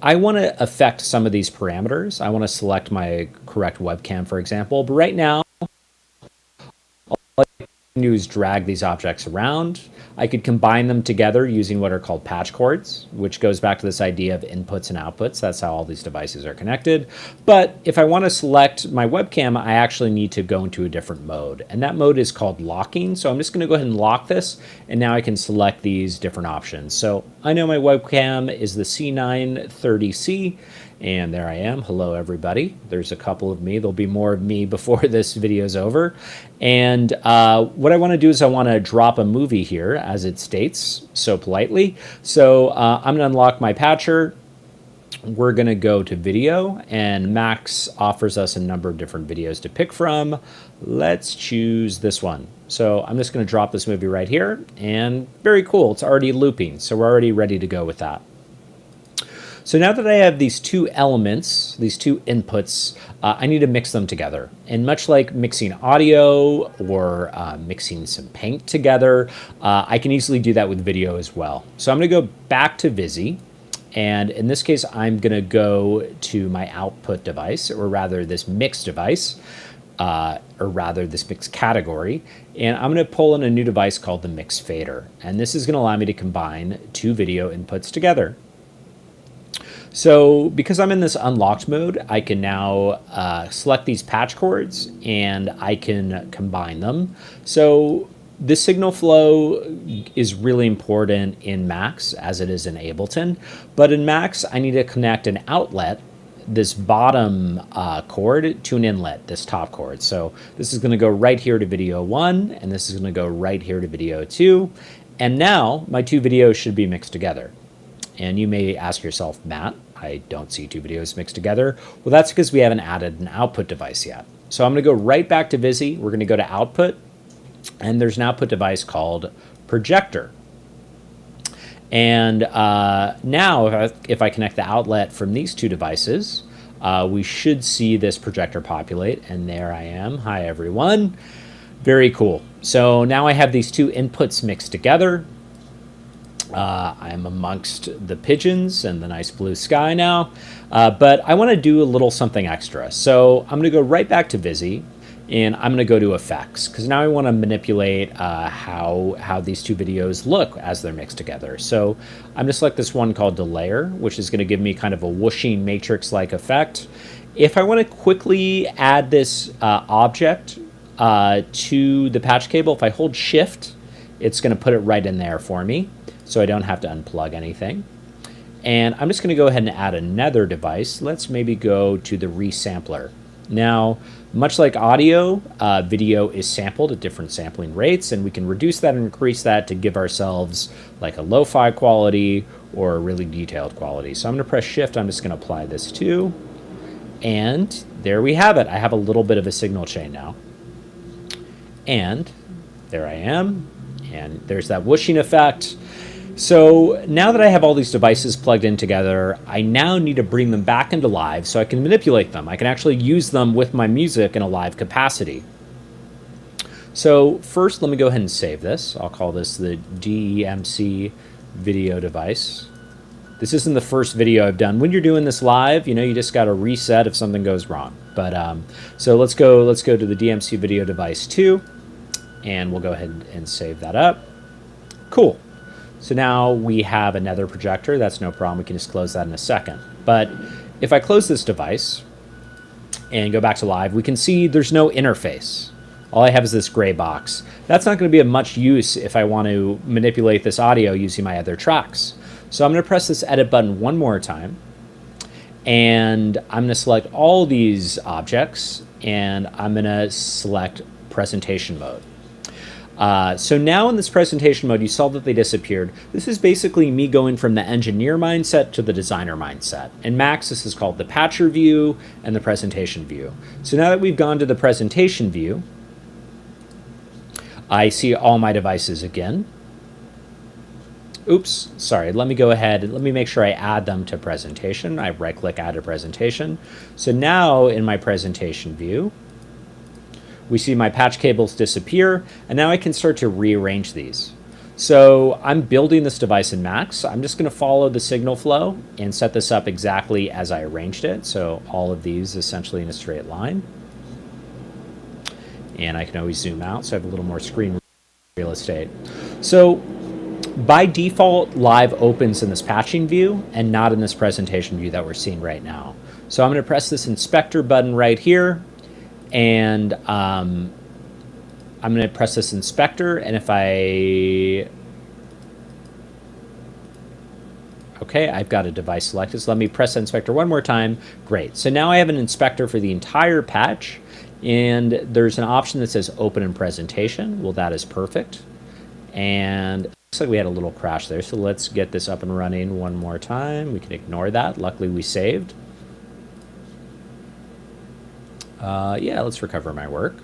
I want to affect some of these parameters. I want to select my correct webcam, for example, but right now, all I can do is drag these objects around. I could combine them together using what are called patch cords, which goes back to this idea of inputs and outputs. That's how all these devices are connected. But if I want to select my webcam, I actually need to go into a different mode. And that mode is called locking. So I'm just going to go ahead and lock this. And now I can select these different options. So I know my webcam is the C930C. And there I am. Hello, everybody. There's a couple of me. There'll be more of me before this video is over. And what I want to do is I want to drop a movie here, as it states so politely. So I'm going to unlock my patcher. We're going to go to video, and Max offers us a number of different videos to pick from. Let's choose this one. So I'm just going to drop this movie right here, and very cool. It's already looping, so we're already ready to go with that. So now that I have these two elements, these two inputs, I need to mix them together. And much like mixing audio or mixing some paint together, I can easily do that with video as well. So I'm going to go back to Busy. And in this case, I'm going to go to my output device, or rather this mix device, or rather this mix category. And I'm going to pull in a new device called the Mix Fader. And this is going to allow me to combine two video inputs together. So because I'm in this unlocked mode, I can now select these patch cords and I can combine them. So the signal flow is really important in Max as it is in Ableton. But in Max, I need to connect an outlet, this bottom cord, to an inlet, this top cord. So this is going to go right here to video 1, and this is going to go right here to video 2. And now my two videos should be mixed together. And you may ask yourself, Matt, I don't see two videos mixed together. Well, that's because we haven't added an output device yet. So I'm going to go right back to Busy. We're going to go to Output, and there's an output device called Projector. And now if I connect the outlet from these two devices, we should see this projector populate. And there I am. Hi, everyone. Very cool. So now I have these two inputs mixed together. I'm amongst the pigeons and the nice blue sky now, but I want to do a little something extra. So I'm going to go right back to Busy, and I'm going to go to Effects, because now I want to manipulate how these two videos look as they're mixed together. So I'm going to select this one called Delayer, which is going to give me kind of a whooshing matrix-like effect. If I want to quickly add this object to the patch cable, if I hold Shift, it's going to put it right in there for me, so I don't have to unplug anything. And I'm just going to go ahead and add another device. Let's maybe go to the resampler. Now, much like audio, video is sampled at different sampling rates, and we can reduce that and increase that to give ourselves like a lo-fi quality or a really detailed quality. So I'm going to press Shift. I'm just going to apply this too. And there we have it. I have a little bit of a signal chain now. And there I am. And there's that whooshing effect. So now that I have all these devices plugged in together, I now need to bring them back into live so I can manipulate them. I can actually use them with my music in a live capacity. So first, let me go ahead and save this. I'll call this the DEMC video device. This isn't the first video I've done. When you're doing this live, you just got to reset if something goes wrong. But so let's go to the DMC video device 2, and we'll go ahead and save that up. Cool. So now we have another projector. That's no problem. We can just close that in a second. But if I close this device and go back to live, we can see there's no interface. All I have is this gray box. That's not going to be of much use if I want to manipulate this audio using my other tracks. So I'm going to press this edit button one more time. And I'm going to select all these objects, and I'm going to select presentation mode. So now in this presentation mode, you saw that they disappeared. This is basically me going from the engineer mindset to the designer mindset. In Max, this is called the patcher view and the presentation view. So now that we've gone to the presentation view, I see all my devices again. oops, sorry, let me go ahead and let me make sure I add them to presentation. I right click add to presentation. So now in my presentation view, we see my patch cables disappear, and now I can start to rearrange these. So I'm building this device in Max. I'm just going to follow the signal flow and set this up exactly as I arranged it. So all of these essentially in a straight line. And I can always zoom out so I have a little more screen real estate. So by default, Live opens in this patching view and not in this presentation view that we're seeing right now. So I'm going to press this inspector button right here, and I'm going to press this inspector, and if okay, I've got a device selected, so let me press inspector one more time. Great. So now I have an inspector for the entire patch, and there's an option that says open in presentation. Well, that is perfect. And it looks like we had a little crash there, so let's get this up and running one more time. We can ignore that. Luckily, we saved. Yeah, let's recover my work.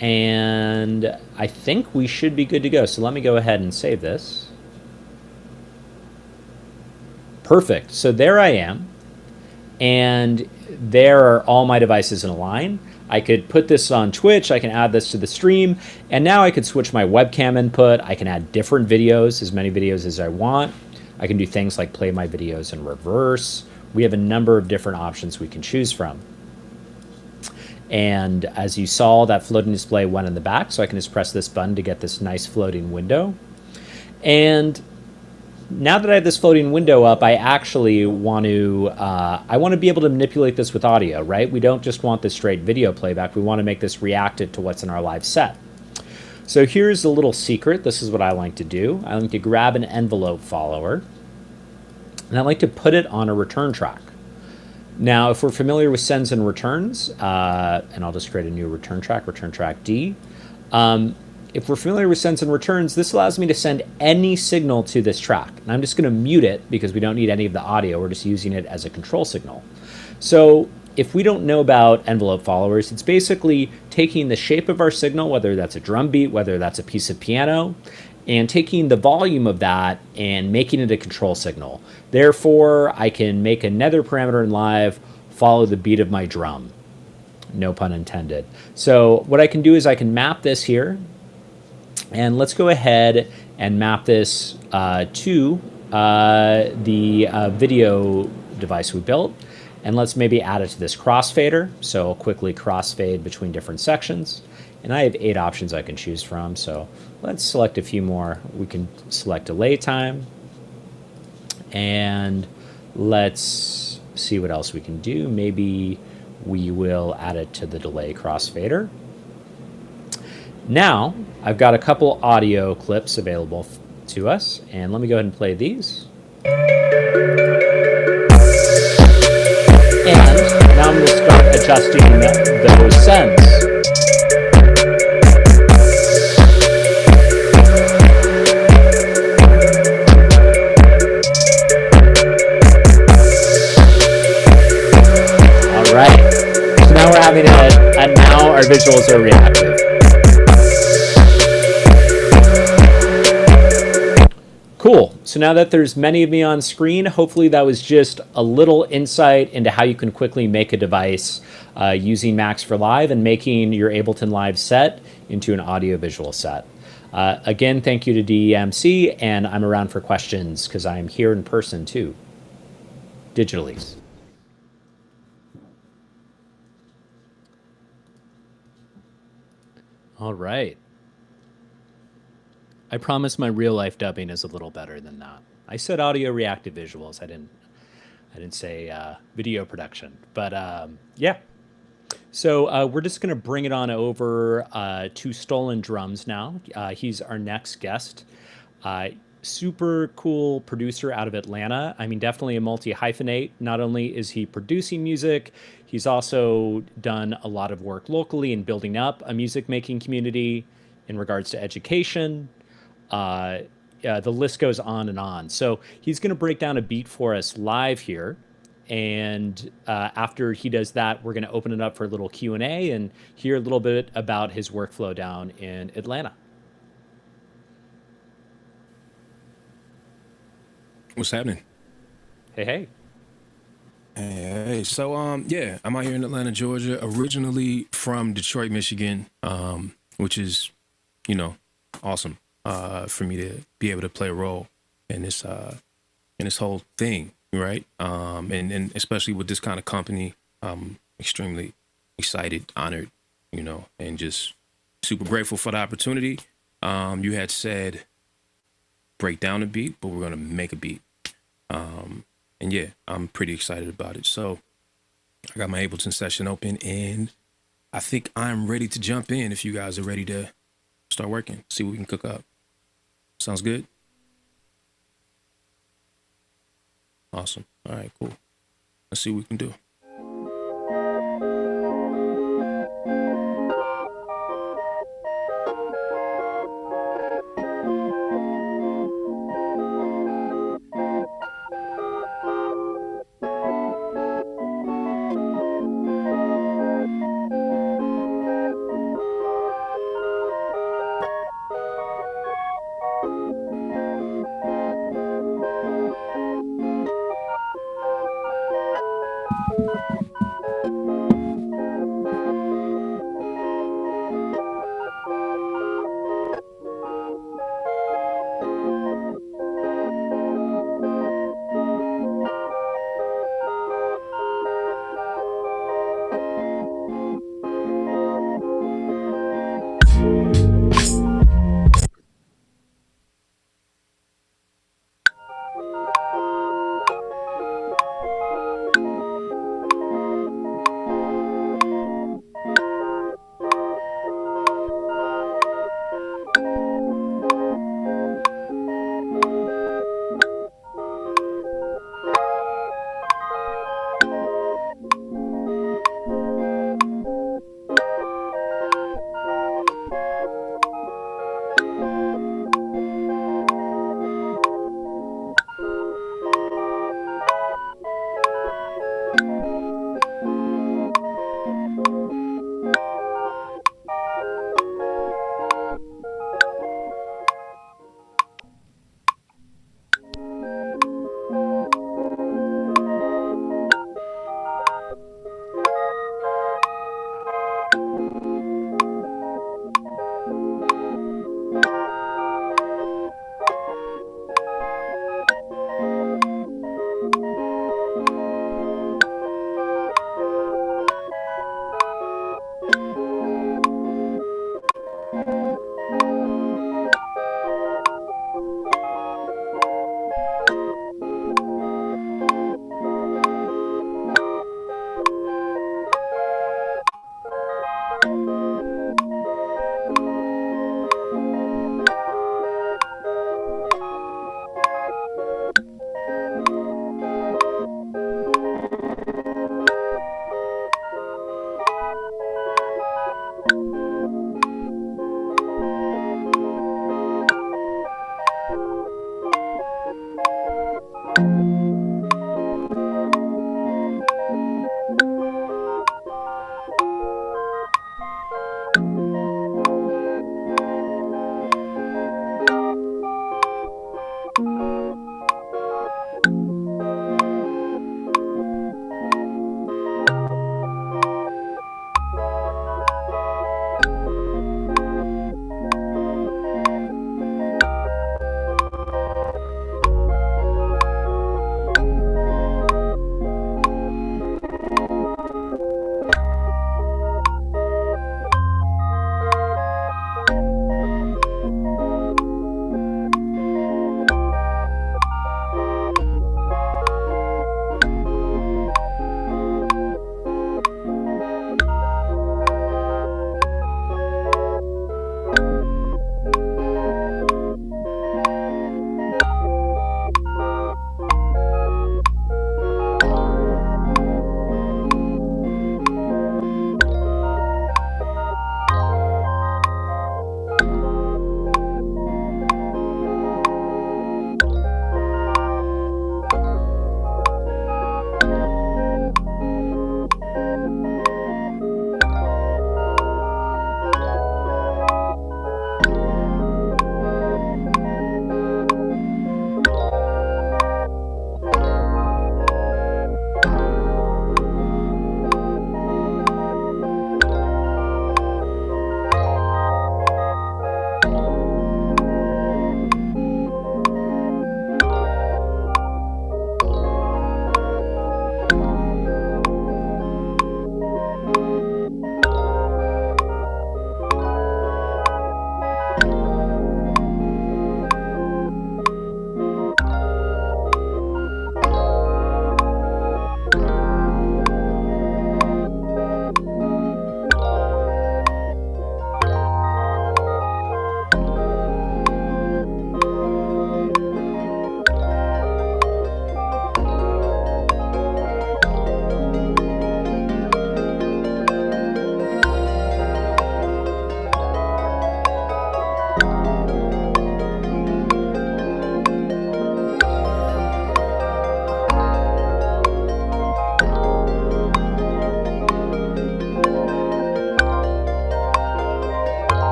And I think we should be good to go. So let me go ahead and save this. Perfect. So there I am. And there are all my devices in a line. I could put this on Twitch. I can add this to the stream. And now I could switch my webcam input. I can add different videos, as many videos as I want. I can do things like play my videos in reverse. We have a number of different options we can choose from. And as you saw, that floating display went in the back, so I can just press this button to get this nice floating window. And now that I have this floating window up, I actually want to be able to manipulate this with audio, right? We don't just want this straight video playback. We want to make this reactive to what's in our live set. So here's a little secret. This is what I like to do. I like to grab an envelope follower, and I like to put it on a return track. Now, if we're familiar with sends and returns, and I'll just create a new return track D. If we're familiar with sends and returns, this allows me to send any signal to this track. And I'm just going to mute it because we don't need any of the audio. We're just using it as a control signal. So if we don't know about envelope followers, it's basically taking the shape of our signal, whether that's a drum beat, whether that's a piece of piano, and taking the volume of that and making it a control signal. Therefore, I can make another parameter in Live follow the beat of my drum. No pun intended. So what I can do is I can map this here, and let's go ahead and map this to the video device we built, and let's maybe add it to this crossfader. So I'll quickly crossfade between different sections. And I have 8 options I can choose from, so let's select a few more. We can select delay time, and let's see what else we can do. Maybe we will add it to the delay crossfader. Now, I've got a couple audio clips available to us, and let me go ahead and play these. And now I'm going to start adjusting those sends. And now our visuals are reactive. Cool. So now that there's many of me on screen, hopefully that was just a little insight into how you can quickly make a device using Max for Live and making your Ableton Live set into an audio-visual set. Again, thank you to DEMC, and I'm around for questions because I'm here in person too, digitally. All right. I promise my real life dubbing is a little better than that. I said audio reactive visuals. I didn't say video production. But yeah. So we're just going to bring it on over to Stolen Drums now. He's our next guest. Super cool producer out of Atlanta. I mean, definitely a multi-hyphenate. Not only is he producing music, he's also done a lot of work locally in building up a music making community in regards to education. The list goes on and on. So he's going to break down a beat for us live here. And after he does that, we're going to open it up for a little Q&A and hear a little bit about his workflow down in Atlanta. What's happening? Hey, hey. Hey, so yeah, I'm out here in Atlanta, Georgia, originally from Detroit, Michigan, which is, you know, awesome for me to be able to play a role in this whole thing, right? And especially with this kind of company, I'm extremely excited, honored, you know, and just super grateful for the opportunity. You had said break down a beat, but we're gonna make a beat. And yeah, I'm pretty excited about it. So I got my Ableton session open and I think I'm ready to jump in if you guys are ready to start working, see what we can cook up. Sounds good? Awesome. All right, cool. Let's see what we can do.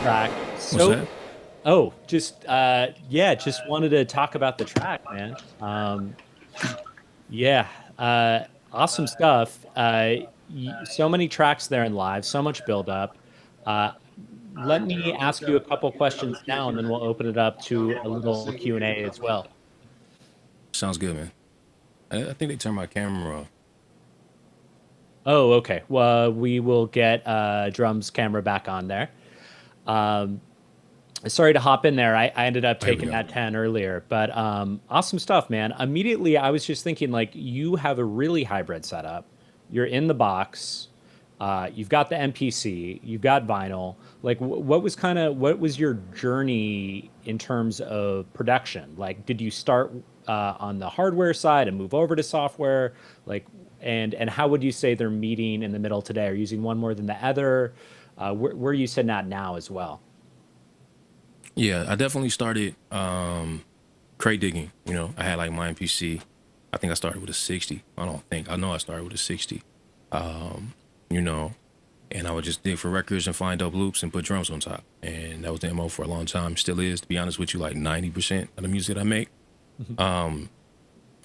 track. What's that? Oh, just just wanted to talk about the track, man. Yeah, awesome stuff. So many tracks there in live, so much build up. Uh, Let me ask you a couple questions now, and then we'll open it up to a little Q&A as well. Sounds good, man. I think they turned my camera off. Oh, okay. Well, we will get drums camera back on there. Sorry to hop in there. I ended up There we taking go. that 10 earlier, but awesome stuff, man. Immediately, I was just thinking, like, you have a really hybrid setup. You're in the box. You've got the MPC. You've got vinyl. Like, what was your journey in terms of production? Like, did you start on the hardware side and move over to software? Like, and how would you say they're meeting in the middle today? Are you using one more than the other? Where are you sitting at now as well? Yeah, I definitely started crate digging. You know, I had like my MPC. I think I started with a 60. I know I started with a 60. You know, and I would just dig for records and find dope loops and put drums on top. And that was the MO for a long time. Still is, to be honest with you, like 90% of the music I make.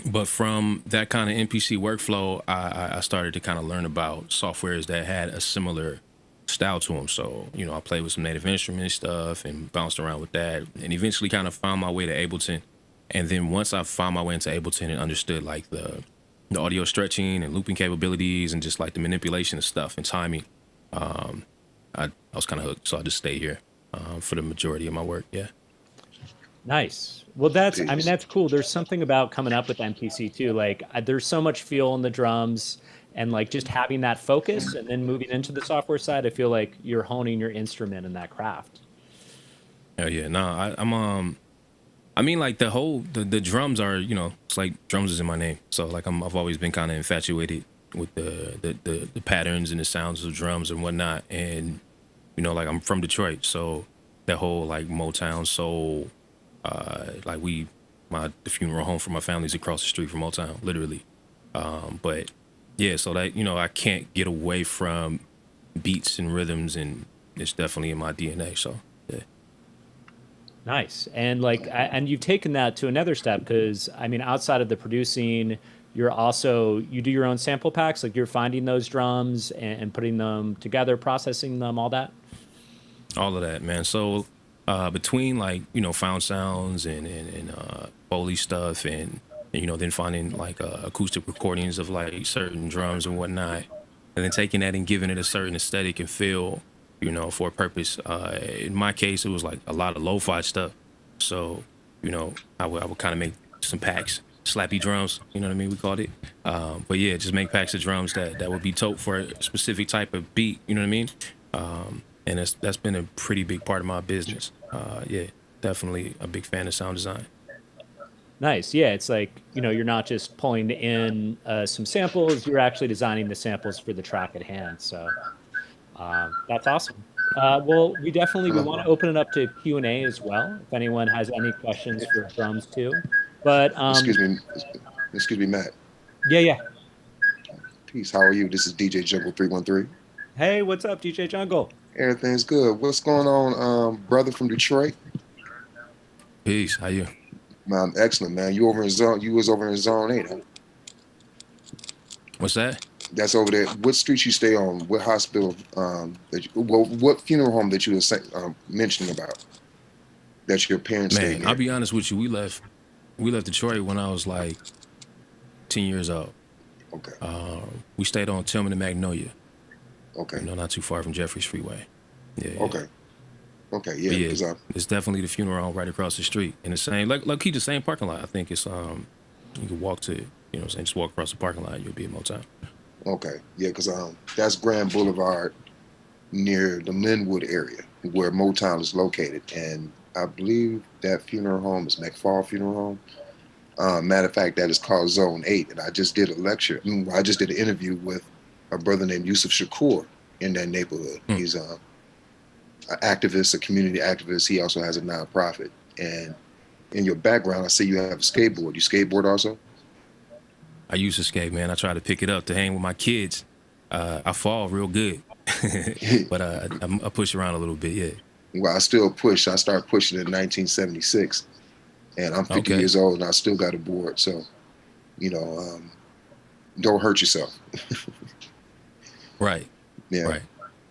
But from that kind of MPC workflow, I started to kind of learn about softwares that had a similar style to them. So, you know, I played with some Native Instruments stuff and bounced around with that, and eventually kind of found my way to Ableton. And then once I found my way into Ableton and understood like the audio stretching and looping capabilities and just like the manipulation of stuff and timing, I was kind of hooked. So I just stayed here for the majority of my work. Yeah. Nice. Well, that's cool. There's something about coming up with MPC too. Like, there's so much feel in the drums, and like just having that focus and then moving into the software side, I feel like you're honing your instrument in that craft. Hell yeah. No, I mean, like the drums are, you know, it's like drums is in my name. So like I've always been kind of infatuated with the patterns and the sounds of drums and whatnot. And, you know, like I'm from Detroit, so that whole like Motown soul, like the funeral home for my family's across the street from Motown, literally. But yeah, so that, you know, I can't get away from beats and rhythms, and it's definitely in my DNA. So yeah. Nice. And like, and you've taken that to another step, because I mean, outside of the producing, you do your own sample packs, like you're finding those drums and putting them together, processing them, all that. All of that, man. So between like, you know, found sounds and Foley stuff and you know, then finding like acoustic recordings of like certain drums and whatnot, and then taking that and giving it a certain aesthetic and feel, you know, for a purpose. In my case, it was like a lot of lo-fi stuff. So, you know, I would kind of make some packs, slappy drums, you know what I mean, we called it. But yeah, just make packs of drums that would be tote for a specific type of beat, you know what I mean? And that's been a pretty big part of my business. Yeah, definitely a big fan of sound design. Nice. Yeah, it's like, you know, you're not just pulling in some samples, you're actually designing the samples for the track at hand. So that's awesome. Well, we want to open it up to Q&A as well, if anyone has any questions for drums too. But excuse me, Matt. Yeah. Peace. How are you? This is DJ Jungle 313. Hey, what's up, DJ Jungle? Everything's good. What's going on, brother from Detroit? Peace. How you? Man, excellent, man. You was over in Zone 8, huh? What's that? That's over there. What street you stay on? What hospital? What funeral home that you were mentioning about? That your parents stayed Man, near? I'll be honest with you. We left Detroit when I was like 10 years old. Okay. We stayed on Tillman and Magnolia. Okay. You know, not too far from Jeffries Freeway. Yeah. Okay. Okay. Yeah. But yeah, 'cause it's definitely the funeral home right across the street in the same, like keep the same parking lot. I think it's you can walk to, you know what I'm saying, just walk across the parking lot, you'll be at Motown. Okay. Yeah, because that's Grand Boulevard near the Linwood area where Motown is located, and I believe that funeral home is McFall Funeral Home. Matter of fact, that is called Zone 8, and I just did an interview with a brother named Yusuf Shakur in that neighborhood. He's an activist, a community activist. He also has a nonprofit. And in your background, I see you have a skateboard. You skateboard also? I used to skate, man. I try to pick it up to hang with my kids. I fall real good, but I push around a little bit, yeah. Well, I still push. I started pushing in 1976, and I'm 50 Okay. years old, and I still got a board. So, don't hurt yourself. Right. Yeah. Right.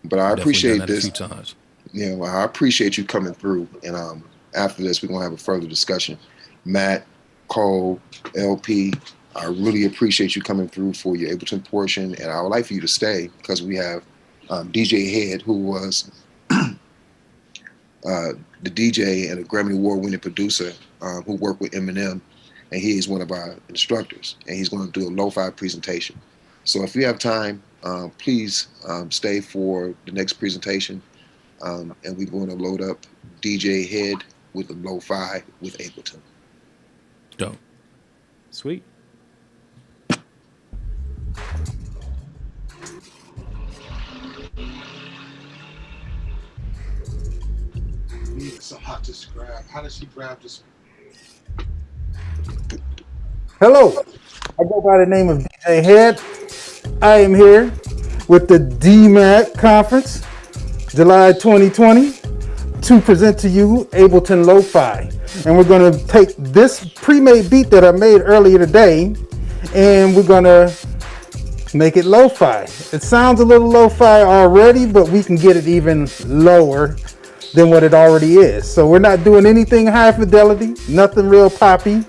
But I Definitely done appreciate that a this. few times. I appreciate you coming through. And after this, we're gonna have a further discussion. Matt, Cole, LP, I really appreciate you coming through for your Ableton portion, and I would like for you to stay because we have DJ Head, who was the DJ and a Grammy Award-winning producer who worked with Eminem, and he is one of our instructors, and he's going to do a lo-fi presentation. So if you have time, please stay for the next presentation, and we're going to load up DJ Head with the lo-fi with Ableton. Dope. Sweet. It's so hot to grab. How does she grab this? Hello, I go by the name of DJ Head. I am here with the DMAC conference, July 2020, to present to you Ableton Lo-Fi. And we're going to take this pre-made beat that I made earlier today, and we're going to make it lo-fi. It sounds a little lo-fi already, but we can get it even lower than what it already is. So we're not doing anything high fidelity, nothing real poppy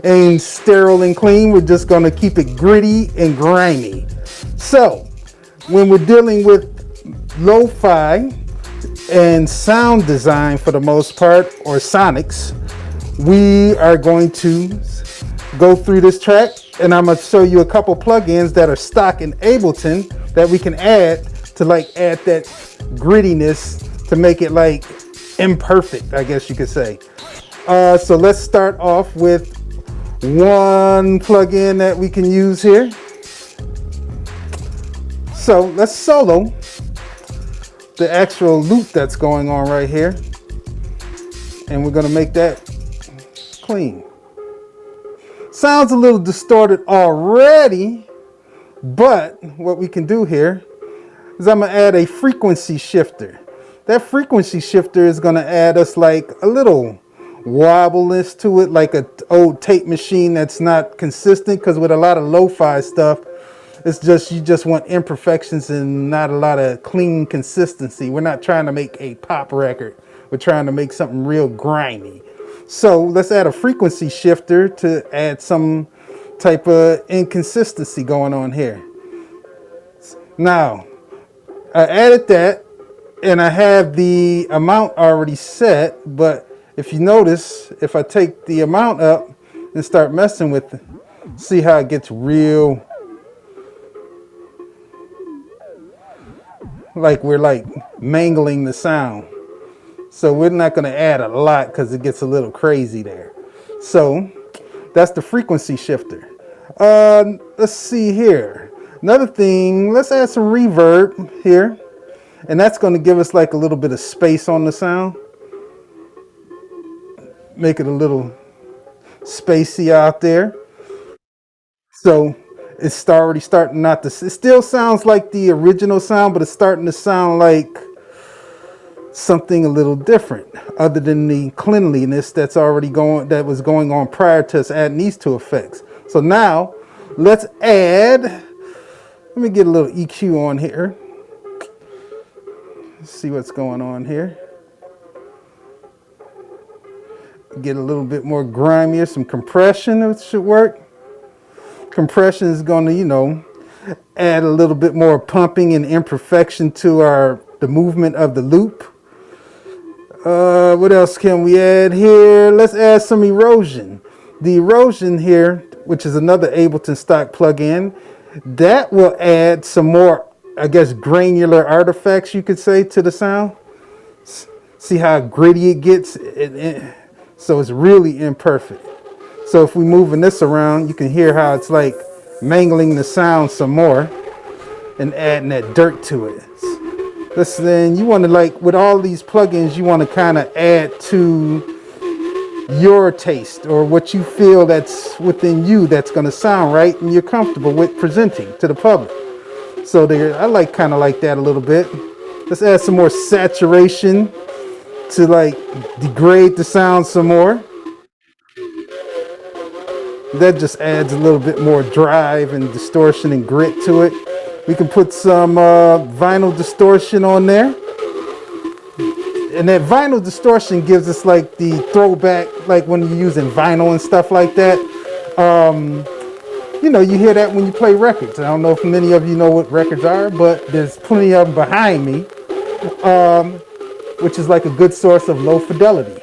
and sterile and clean. We're just going to keep it gritty and grimy. So when we're dealing with lo-fi and sound design for the most part, or sonics, we are going to go through this track, and I'm going to show you a couple plugins that are stock in Ableton that we can add to add that grittiness to make it like imperfect, I guess you could say. So let's start off with one plugin that we can use here. So let's solo the actual loop that's going on right here, and we're going to make that clean. Sounds a little distorted already, but what we can do here is I'm going to add a frequency shifter. That frequency shifter is going to add us like a little wobbleness to it, like an old tape machine that's not consistent, because with a lot of lo-fi stuff, it's just you just want imperfections and not a lot of clean consistency. We're not trying to make a pop record. We're trying to make something real grimy. So let's add a frequency shifter to add some type of inconsistency going on here. Now, I added that, and I have the amount already set, but if you notice, if I take the amount up and start messing with it, see how it gets real, like we're like mangling the sound. So we're not going to add a lot because it gets a little crazy there. So that's the frequency shifter. Let's see here. Another thing, let's add some reverb here. And that's going to give us like a little bit of space on the sound. Make it a little spacey out there. So it's already starting not to, it still sounds like the original sound, but it's starting to sound like something a little different other than the cleanliness that was going on prior to us adding these two effects. So now let's add, let me get a little EQ on here. Let's see what's going on here. Get a little bit more grimier, some compression, it should work. Compression is going to, add a little bit more pumping and imperfection to the movement of the loop. What else can we add here? Let's add some erosion. The erosion here, which is another Ableton stock plugin, that will add some more, I guess, granular artifacts, you could say, to the sound. See how gritty it gets? So it's really imperfect. So if we moving this around, you can hear how it's like mangling the sound some more and adding that dirt to it. Then you want to, with all these plugins, you want to kind of add to your taste or what you feel that's within you that's going to sound right and you're comfortable with presenting to the public. So I like kind of like that a little bit. Let's add some more saturation to like degrade the sound some more. That just adds a little bit more drive and distortion and grit to it. We can put some vinyl distortion on there. And that vinyl distortion gives us like the throwback, like when you're using vinyl and stuff like that. You know, you hear that when you play records. I don't know if many of you know what records are, but there's plenty of them behind me, which is like a good source of low fidelity.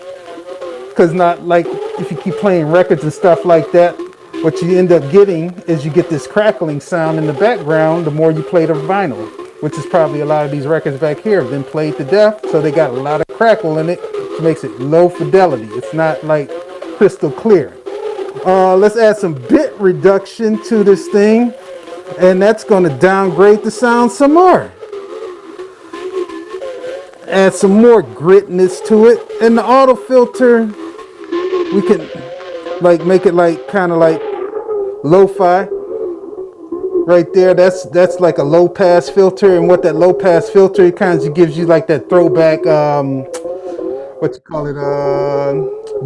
Because not like if you keep playing records and stuff like that, what you end up getting is you get this crackling sound in the background the more you play the vinyl, which is probably a lot of these records back here have been played to death, so they got a lot of crackle in it, which makes it low fidelity. It's not like crystal clear. Let's add some bit reduction to this thing, and that's going to downgrade the sound some more. Add some more gritness to it, and the auto filter, we can like make it like kind of like lo-fi right there. That's like a low pass filter, and what that low pass filter, it kind of gives you like that throwback what you call it,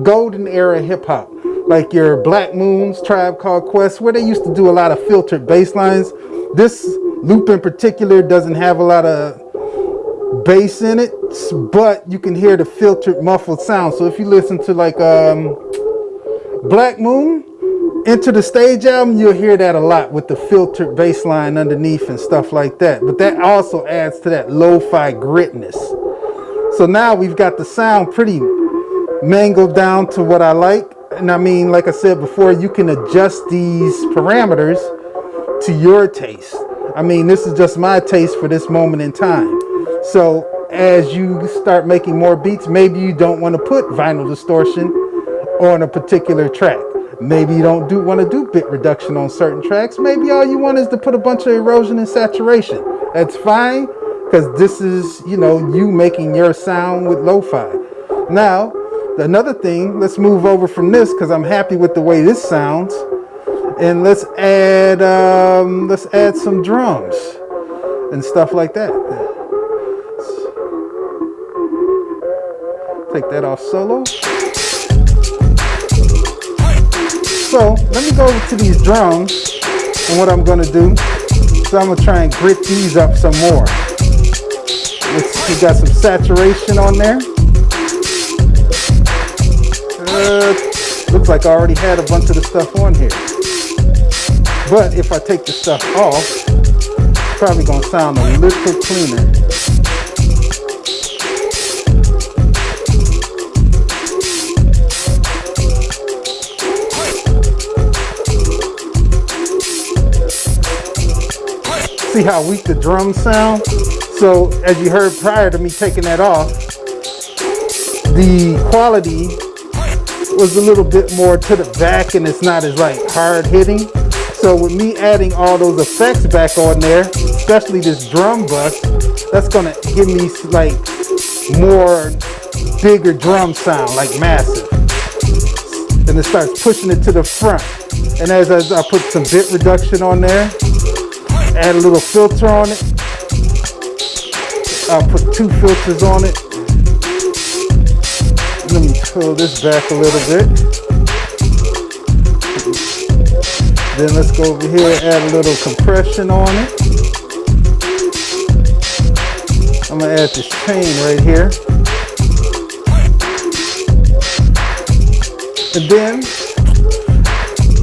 golden era hip hop, like your Black Moons, Tribe Called Quest, where they used to do a lot of filtered bass lines. This loop in particular doesn't have a lot of bass in it, but you can hear the filtered muffled sound. So if you listen to like Black Moon, Enter the Stage album, you'll hear that a lot with the filtered bass line underneath and stuff like that. But that also adds to that lo-fi gritness. So now we've got the sound pretty mangled down to what I like. And I mean, like I said before, you can adjust these parameters to your taste. I mean, this is just my taste for this moment in time. So as you start making more beats, maybe you don't want to put vinyl distortion on a particular track. Maybe you don't want to do bit reduction on certain tracks. Maybe all you want is to put a bunch of erosion and saturation. That's fine, because this is, you know, you making your sound with lo-fi. Now, another thing, let's move over from this because I'm happy with the way this sounds. And let's add some drums and stuff like that. Take that off solo. So let me go over to these drums, and what I'm gonna do, so I'm gonna try and grit these up some more. We got some saturation on there. Looks like I already had a bunch of the stuff on here. But if I take the stuff off, it's probably gonna sound a little cleaner. See how weak the drums sound? So as you heard prior to me taking that off, the quality was a little bit more to the back and it's not as like hard hitting. So with me adding all those effects back on there, especially this drum bus, that's gonna give me like more bigger drum sound, like massive. And it starts pushing it to the front. And as I put some bit reduction on there, add a little filter on it. I'll put 2 filters on it. Let me pull this back a little bit. Then let's go over here and add a little compression on it. I'm gonna add this chain right here. And then,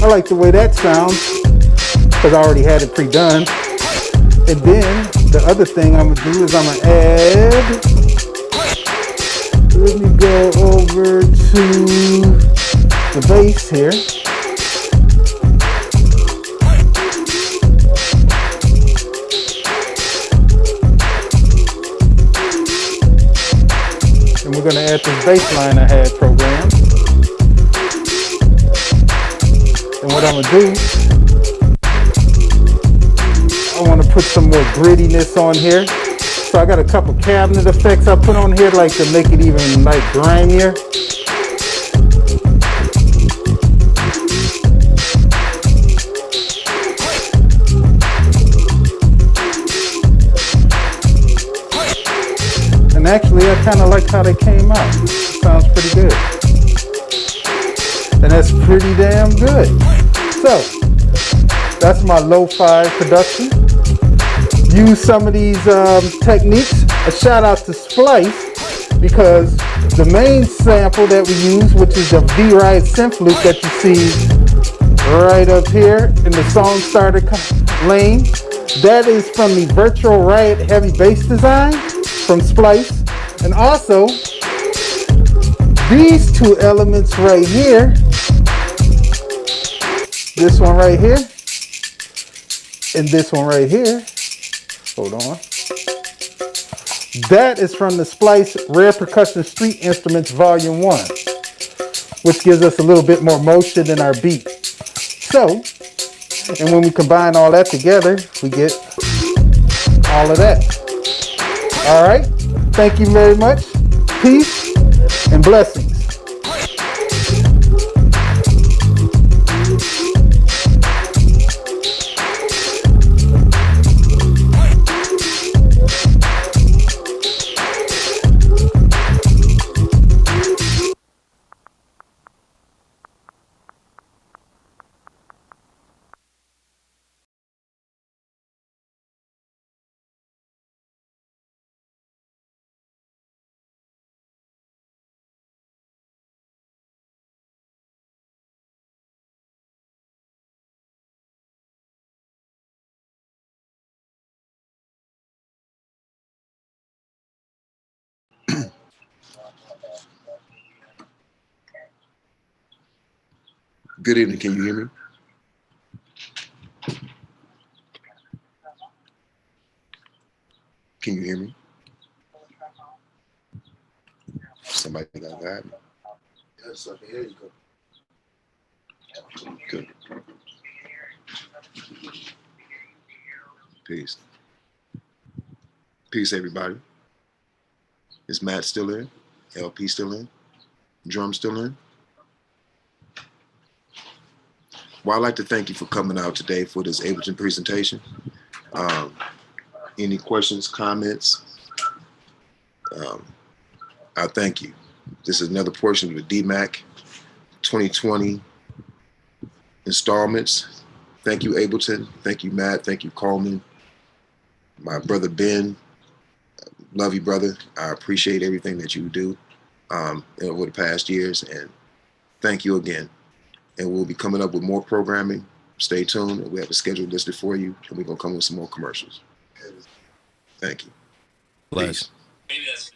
I like the way that sounds, because I already had it pre-done. And then the other thing I'm gonna do is I'm gonna add, let me go over to the bass here. And we're gonna add this bass line I had programmed. And what I'm gonna do, I want to put some more grittiness on here. So I got a couple cabinet effects I put on here, like to make it even like grimier. And And actually, I kind of like how they came out. Sounds pretty good. And that's pretty damn good. So, that's my lo-fi production. Use some of these techniques. A shout out to Splice, because the main sample that we use, which is the V-Ride synth loop that you see right up here in the song starter lane, that is from the Virtual Riot Heavy Bass Design from Splice. And also, these two elements right here, this one right here, and this one right here, hold on. That is from the Splice Rare Percussion Street Instruments Volume 1, which gives us a little bit more motion in our beat. So, and when we combine all that together, we get all of that. All right, thank you very much. Peace and blessings. Good evening. Can you hear me? Can you hear me? Somebody got that? Yes, I can hear you. Good. Peace. Peace, everybody. Is Matt still in? LP still in? Drum still in? Well, I'd like to thank you for coming out today for this Ableton presentation. Any questions, comments? I thank you. This is another portion of the DMAC 2020 installments. Thank you, Ableton. Thank you, Matt. Thank you, Coleman. My brother, Ben. Love you, brother. I appreciate everything that you do over the past years. And thank you again. And we'll be coming up with more programming. Stay tuned. We have a schedule listed for you. And we're going to come with some more commercials. Thank you. Bless. Maybe that's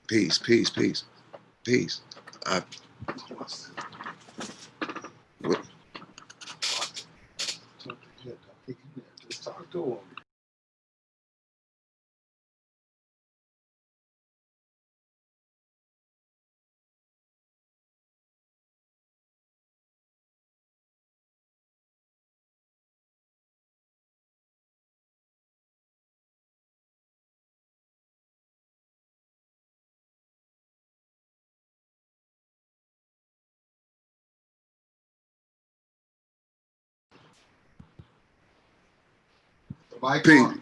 Peace, peace, peace, peace. What? Just talk to him.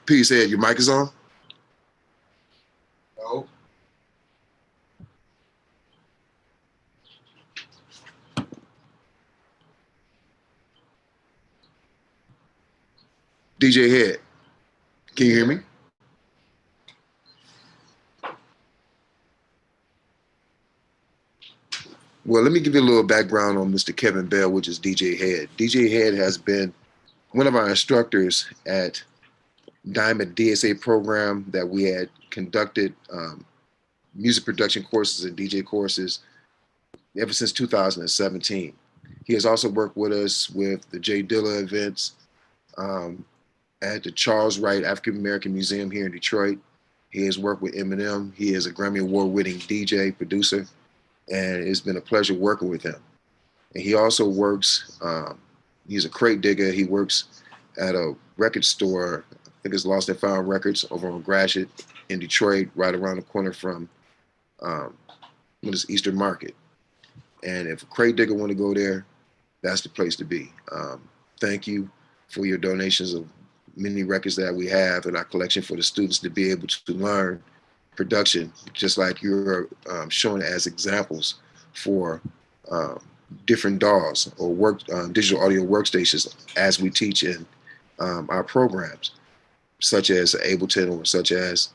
Peace, Ed. Your mic is on? No. DJ Head, can you hear me? Well, let me give you a little background on Mr. Kevin Bell, which is DJ Head. DJ Head has been one of our instructors at Diamond DSA program that we had conducted music production courses and DJ courses ever since 2017. He has also worked with us with the Jay Dilla events at the Charles Wright African American Museum here in Detroit. He has worked with Eminem. He is a Grammy Award winning DJ, producer, and it's been a pleasure working with him. And he also works, he's a crate digger. He works at a record store, I think it's Lost and Found Records over on Gratiot in Detroit, right around the corner from what is Eastern Market. And if a crate digger want to go there, that's the place to be. Thank you. for your donations of many records that we have in our collection for the students to be able to learn production, just like you're showing as examples for um, different DAWs or digital audio workstations as we teach in our programs, such as Ableton or such as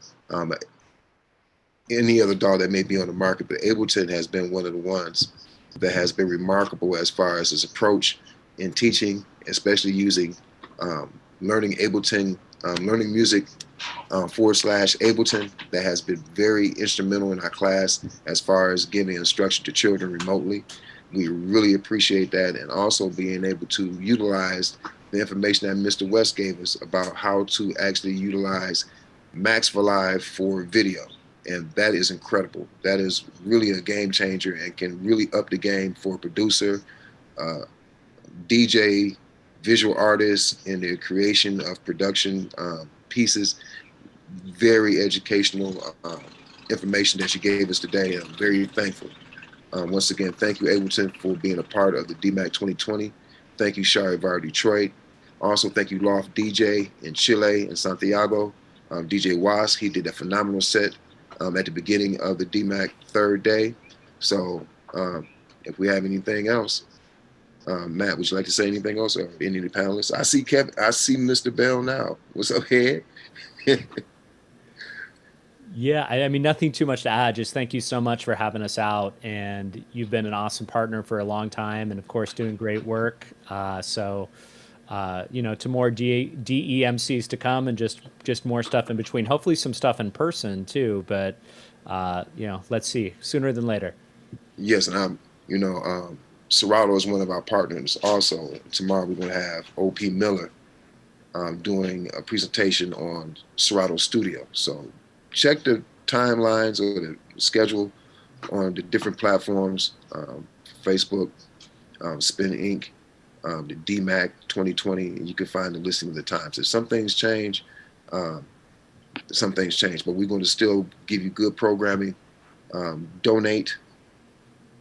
any other DAW that may be on the market. But Ableton has been one of the ones that has been remarkable as far as its approach in teaching, especially using learning Ableton, learning music / Ableton. That has been very instrumental in our class as far as giving instruction to children remotely. We really appreciate that, and also being able to utilize the information that Mr. West gave us about how to actually utilize Max for Live for video. And that is incredible. That is really a game changer and can really up the game for a producer, DJ, visual artists in the creation of production pieces. Very educational information that you gave us today. I'm very thankful. Once again, thank you, Ableton, for being a part of the DMAC 2020. Thank you, Charivar Detroit. Also, thank you, Loft DJ in Chile and Santiago. DJ Was, he did a phenomenal set at the beginning of the DMAC third day. So if we have anything else, Matt, would you like to say anything else, or any of the panelists? I see Kevin. I see Mr. Bell now. What's up, Head? Yeah, I mean, nothing too much to add. Just thank you so much for having us out, and you've been an awesome partner for a long time, and of course, doing great work. You know, to more DEMCs to come, and just more stuff in between. Hopefully, some stuff in person too. But you know, let's see, sooner than later. Yes, and you know, Serato is one of our partners. Also, tomorrow we're going to have OP Miller doing a presentation on Serato Studio. So check the timelines or the schedule on the different platforms, Facebook, Spin Inc., the DMAC 2020, and you can find the listing of the times. If some things change, but we're going to still give you good programming. Donate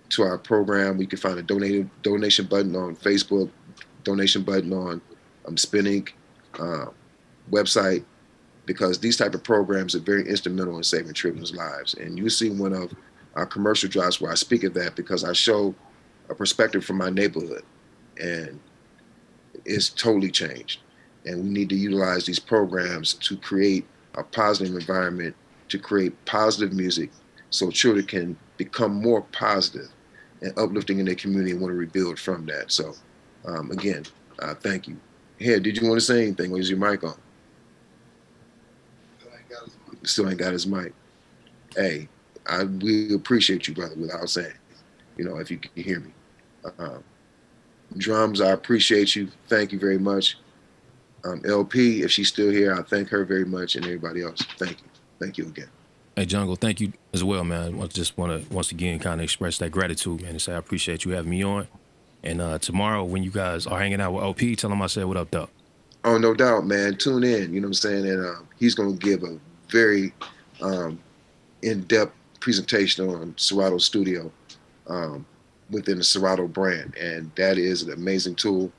to our program. We can find a donation button on Facebook, donation button on Spin Inc. Website, because these type of programs are very instrumental in saving children's lives. And you see one of our commercial drops where I speak of that, because I show a perspective from my neighborhood, and it's totally changed. And we need to utilize these programs to create a positive environment, to create positive music, so children can become more positive and uplifting in their community and want to rebuild from that. So again, thank you. Here, did you want to say anything, or is your mic on? Still ain't got his mic. Hey, we appreciate you, brother, without saying, you know, if you can hear me. Drums, I appreciate you. Thank you very much. LP, if she's still here, I thank her very much, and everybody else. Thank you. Thank you again. Hey, Jungle, thank you as well, man. I just want to once again kind of express that gratitude, man, and say I appreciate you having me on. And tomorrow, when you guys are hanging out with OP, tell him I said what up, though. Oh, no doubt, man. Tune in. You know what I'm saying? And he's going to give a very in-depth presentation on Serato Studio within the Serato brand. And that is an amazing tool.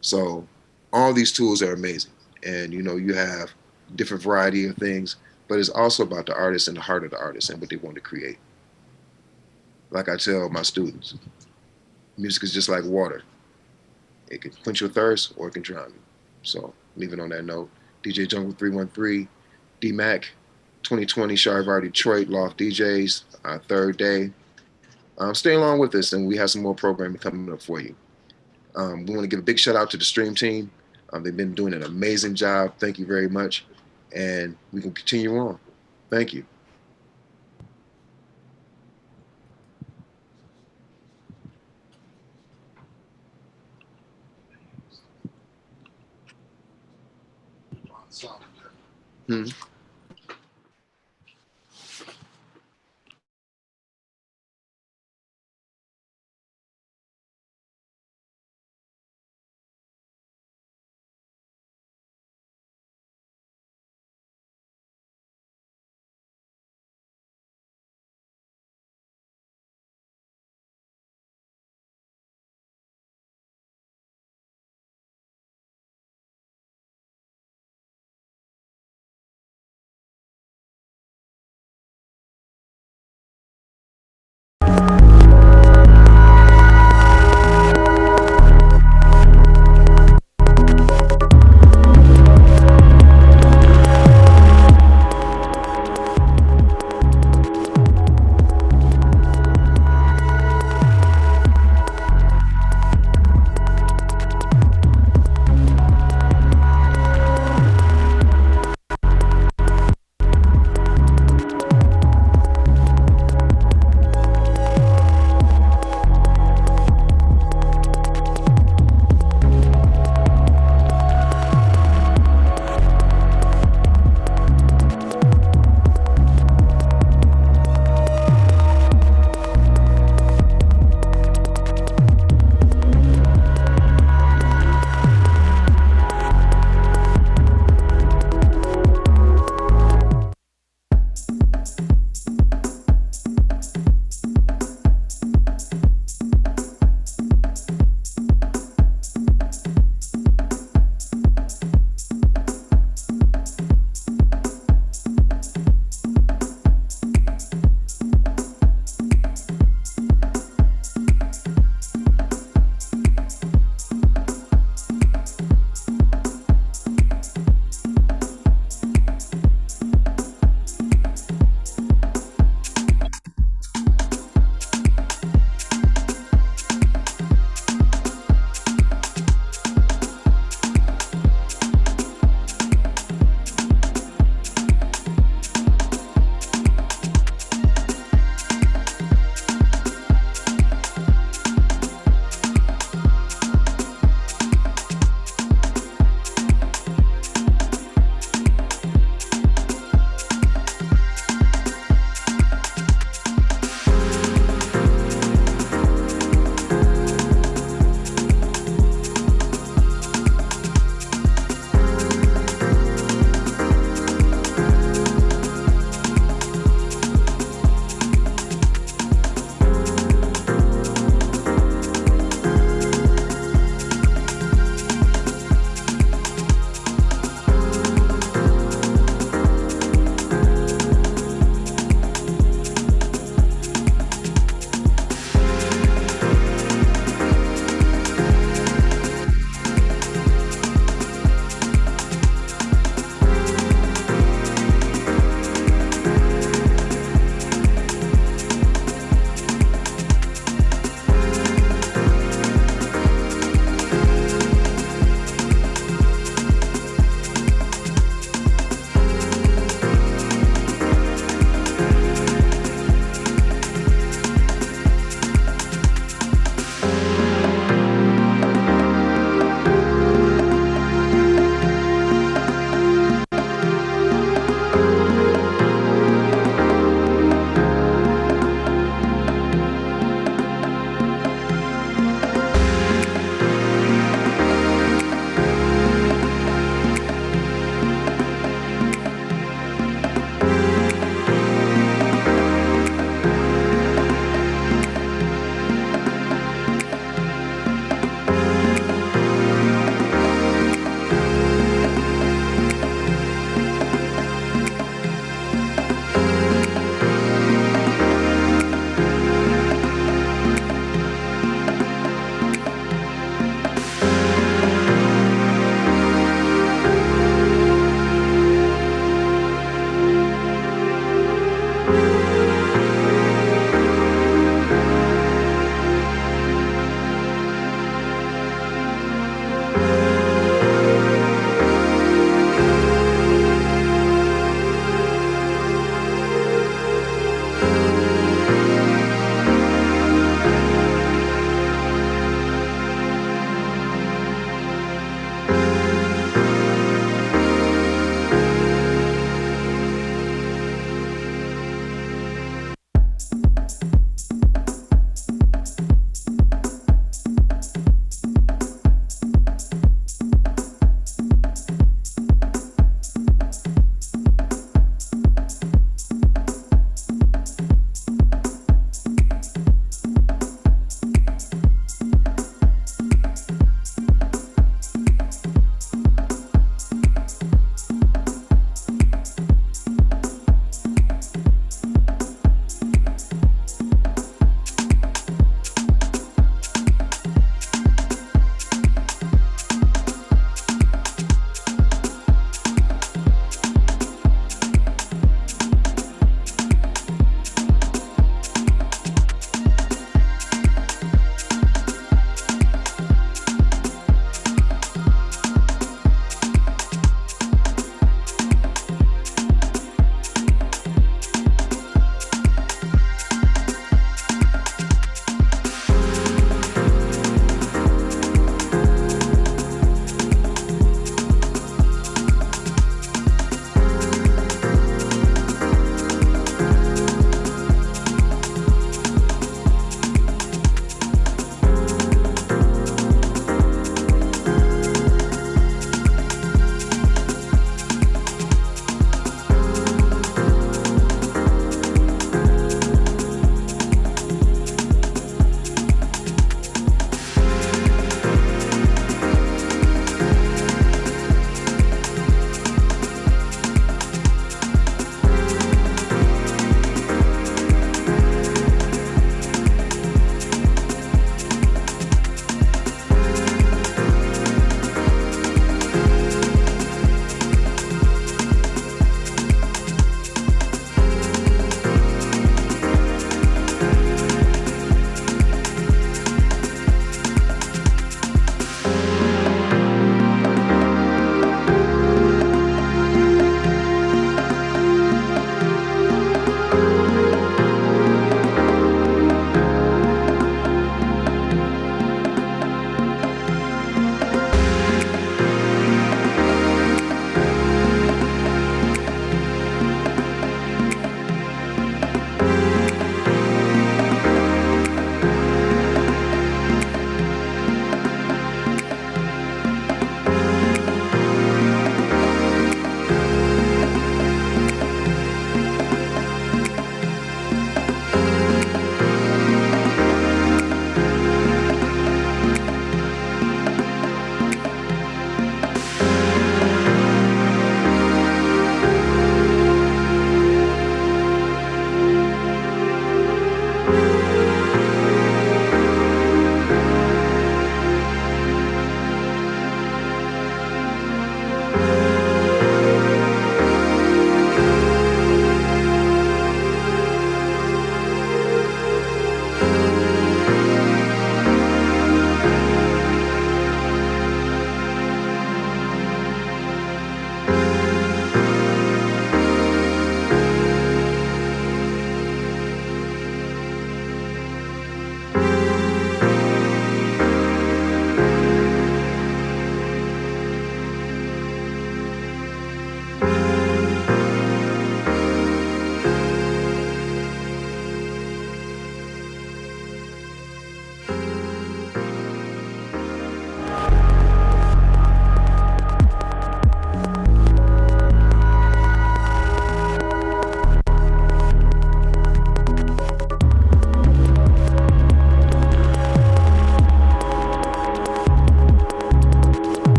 So all these tools are amazing. And, you know, you have different variety of things, but it's also about the artist and the heart of the artist and what they want to create. Like I tell my students, music is just like water. It can quench your thirst or it can drown you. So leaving on that note, DJ Jungle 313, DMAC 2020, Charivar Detroit, Loft DJs, our third day. Stay along with us, and we have some more programming coming up for you. We want to give a big shout out to the stream team. They've been doing an amazing job. Thank you very much. And we can continue on. Thank you. Hmm.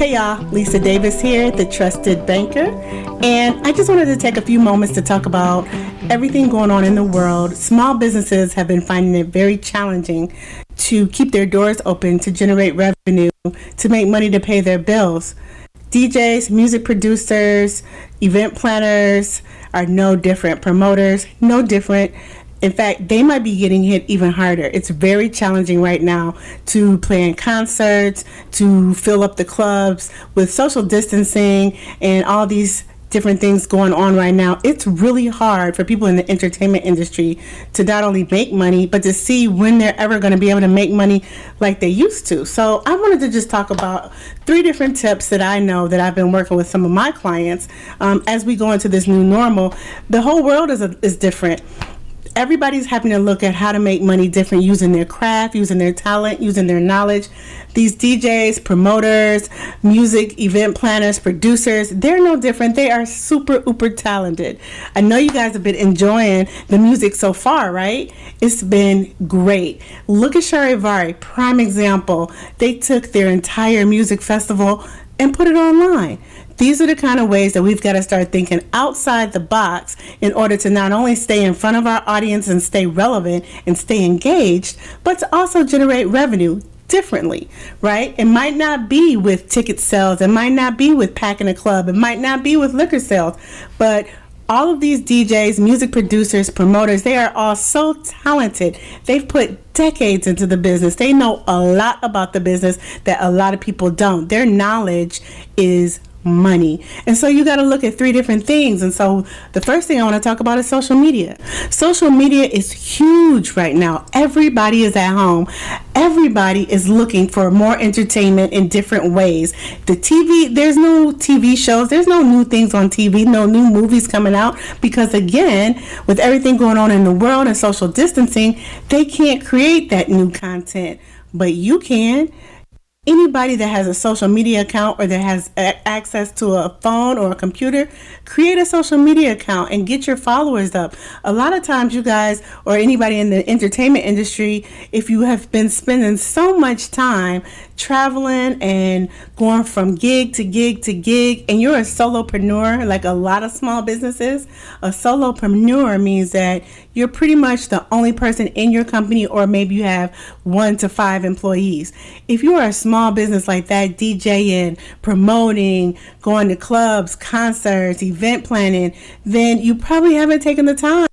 Hey y'all, Lisa Davis here, the Trusted Banker, and I just wanted to take a few moments to talk about everything going on in the world. Small businesses have been finding it very challenging to keep their doors open, to generate revenue, to make money to pay their bills. DJs, music producers, event planners are no different. Promoters, no different. In fact, they might be getting hit even harder. It's very challenging right now to play in concerts, to fill up the clubs with social distancing and all these different things going on right now. It's really hard for people in the entertainment industry to not only make money, but to see when they're ever going to be able to make money like they used to. So I wanted to just talk about 3 different tips that I know that I've been working with some of my clients as we go into this new normal. The whole world is different. Everybody's having to look at how to make money different, using their craft, using their talent, using their knowledge. These DJs, promoters, music, event planners, producers, they're no different. They are super, uber talented. I know you guys have been enjoying the music so far, right? It's been great. Look at Charivari, prime example. They took their entire music festival and put it online. These are the kind of ways that we've got to start thinking outside the box in order to not only stay in front of our audience and stay relevant and stay engaged, but to also generate revenue differently, right? It might not be with ticket sales. It might not be with packing a club. It might not be with liquor sales, but all of these DJs, music producers, promoters, they are all so talented. They've put decades into the business. They know a lot about the business that a lot of people don't. Their knowledge is money. And so you got to look at 3 different things. And so the first thing I want to talk about is social media. Social media is huge right now. Everybody is at home. Everybody is looking for more entertainment in different ways. The TV, there's no TV shows. There's no new things on TV, no new movies coming out because, again, with everything going on in the world and social distancing, they can't create that new content. But you can. Anybody that has a social media account or that has access to a phone or a computer, create a social media account and get your followers up. A lot of times you guys or anybody in the entertainment industry, if you have been spending so much time traveling and going from gig to gig to gig and you're a solopreneur, like a lot of small businesses, a solopreneur means that you're pretty much the only person in your company or maybe you have 1 to 5 employees. If you are a small business like that, DJing, promoting, going to clubs, concerts, event planning, then you probably haven't taken the time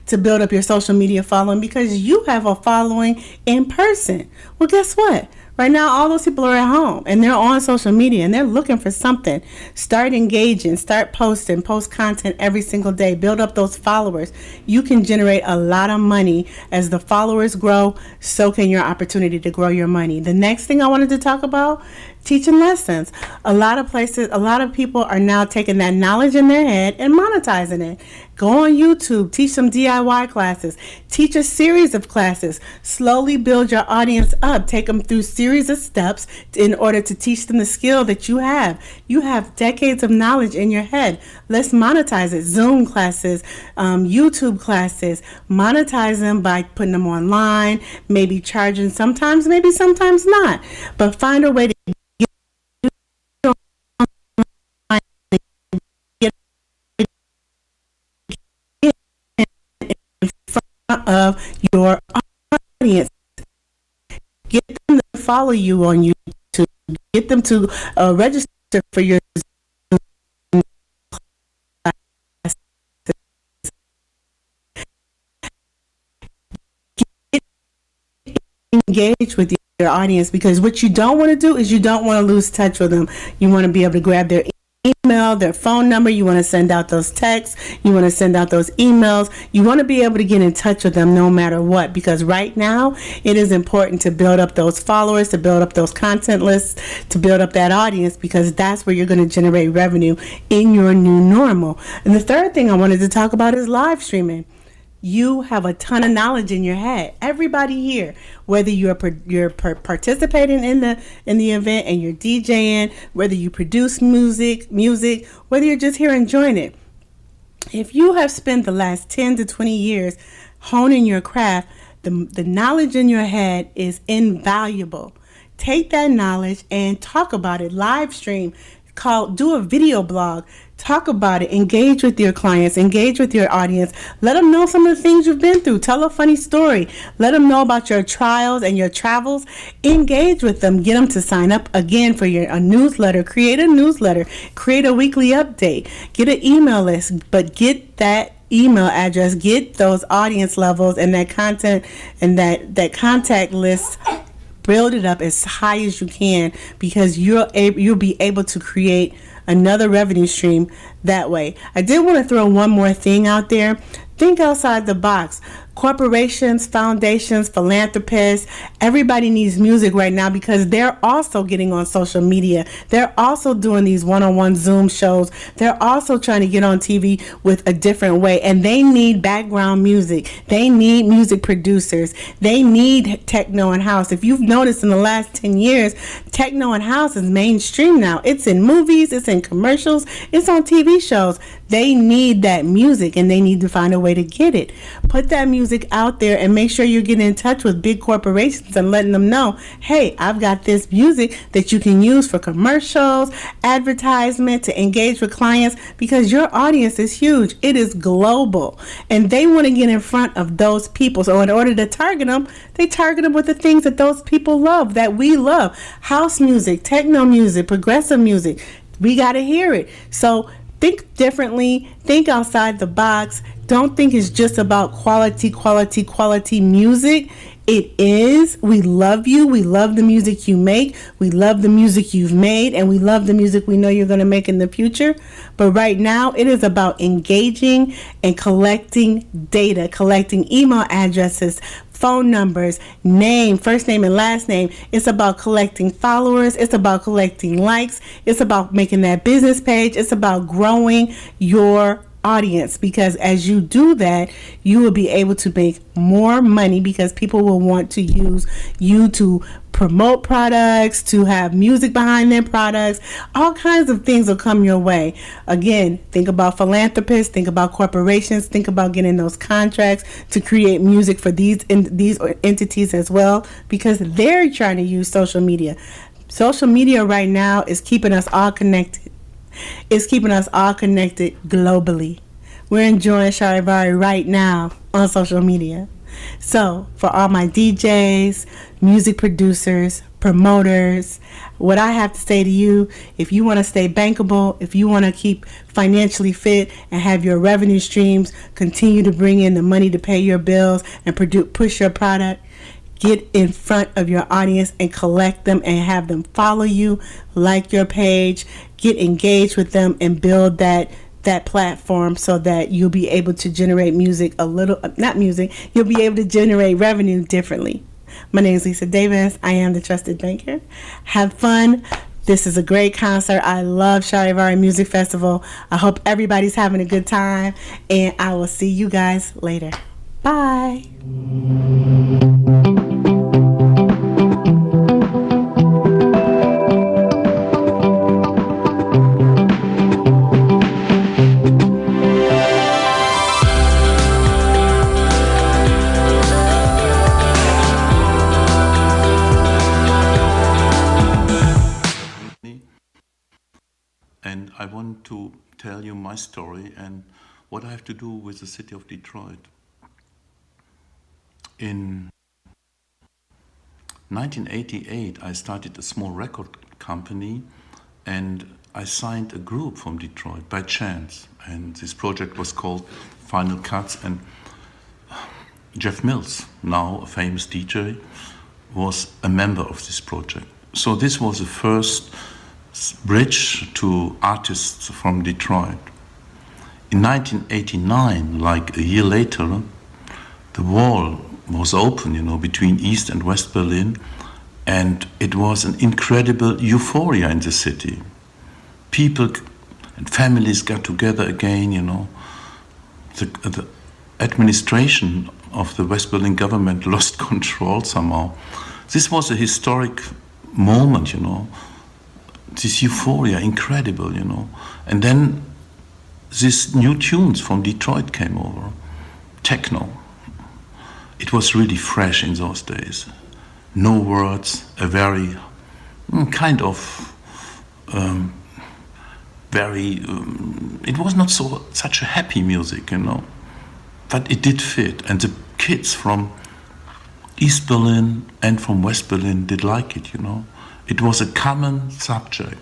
to build up your social media following because you have a following in person. Well, guess what? Right now, all those people are at home and they're on social media and they're looking for something. Start engaging, start posting, post content every single day, build up those followers. You can generate a lot of money. As the followers grow, so can your opportunity to grow your money. The next thing I wanted to talk about, teaching lessons. A lot of people are now taking that knowledge in their head and monetizing it. Go on YouTube, teach some DIY classes, teach a series of classes, slowly build your audience up, take them through series of steps in order to teach them the skill that you have. You have decades of knowledge in your head. Let's monetize it. Zoom classes, YouTube classes, monetize them by putting them online, maybe charging sometimes, maybe sometimes not, but find a way to of your audience. Get them to follow you on YouTube. Get them to register for your Zoom classes. Get engaged with your audience because what you don't want to do is you don't want to lose touch with them. You want to be able to grab their email, their phone number. You want to send out those texts. You want to send out those emails. You want to be able to get in touch with them no matter what, because right now it is important to build up those followers, to build up those content lists, to build up that audience, because that's where you're going to generate revenue in your new normal. And the third thing I wanted to talk about is live streaming. You have a ton of knowledge in your head. Everybody here, whether you're participating in the event and you're DJing, whether you produce music, whether you're just here enjoying it. If you have spent the last 10 to 20 years honing your craft, the knowledge in your head is invaluable. take that knowledge and talk about it, live stream, do a video blog, talk about it, engage with your clients, engage with your audience, let them know some of the things you've been through, tell a funny story, let them know about your trials and your travels, engage with them, get them to sign up again for a newsletter, create a newsletter, create a weekly update, get an email list, but get that email address, get those audience levels and that content and that contact list, build it up as high as you can, because you'll be able to create another revenue stream that way. I did want to throw one more thing out there. Think outside the box. Corporations, foundations, philanthropists, everybody needs music right now because they're also getting on social media. They're also doing these one-on-one Zoom shows. They're also trying to get on TV with a different way, and they need background music. They need music producers. They need techno and house. If you've noticed in the last 10 years, techno and house is mainstream now. It's in movies, it's in commercials, it's on TV shows. They need that music, and they need to find a way to get it. Put that music out there and make sure you're getting in touch with big corporations and letting them know, hey, I've got this music that you can use for commercials, advertisement, to engage with clients, because your audience is huge. It is global, and they want to get in front of those people. So in order to target them, they target them with the things that those people love, that we love. House music, techno music, progressive music. We got to hear it. So think differently, think outside the box. Don't think it's just about quality music. It is. We love you. We love the music you make. We love the music you've made, and we love the music we know you're going to make in the future. But right now, it is about engaging and collecting data, collecting email addresses, phone numbers, name, first name and last name. It's about collecting followers. It's about collecting likes. It's about making that business page. It's about growing your audience, because as you do that, you will be able to make more money, because people will want to use you to promote products, to have music behind their products. All kinds of things will come your way. Again, think about philanthropists, think about corporations, think about getting those contracts to create music for these entities as well, because they're trying to use social media. Social media right now is keeping us all connected. It's keeping us all connected globally. We're enjoying Charivari right now on social media. So for all my DJs, music producers, promoters, what I have to say to you, if you want to stay bankable, if you want to keep financially fit and have your revenue streams continue to bring in the money to pay your bills and push your product, get in front of your audience and collect them and have them follow you, like your page, get engaged with them, and build that platform so that you'll be able to generate you'll be able to generate revenue differently. My name is Lisa Davis. I am the Trusted Banker. Have fun. This is a great concert. I love Charivari Music Festival. I hope everybody's having a good time, and I will see you guys later. Bye. And I want to tell you my story and what I have to do with the city of Detroit. In 1988, I started a small record company, and I signed a group from Detroit by chance. And this project was called Final Cuts, and Jeff Mills, now a famous DJ, was a member of this project. So this was the first bridge to artists from Detroit. In 1989, like a year later, the wall was open, between East and West Berlin, and it was an incredible euphoria in the city. People and families got together again, The administration of the West Berlin government lost control somehow. This was a historic moment, This euphoria, incredible, And then these new tunes from Detroit came over, techno. It was really fresh in those days. No words, a very kind of very. It was not such a happy music, you know, but it did fit, and the kids from East Berlin and from West Berlin did like it, you know. It was a common subject.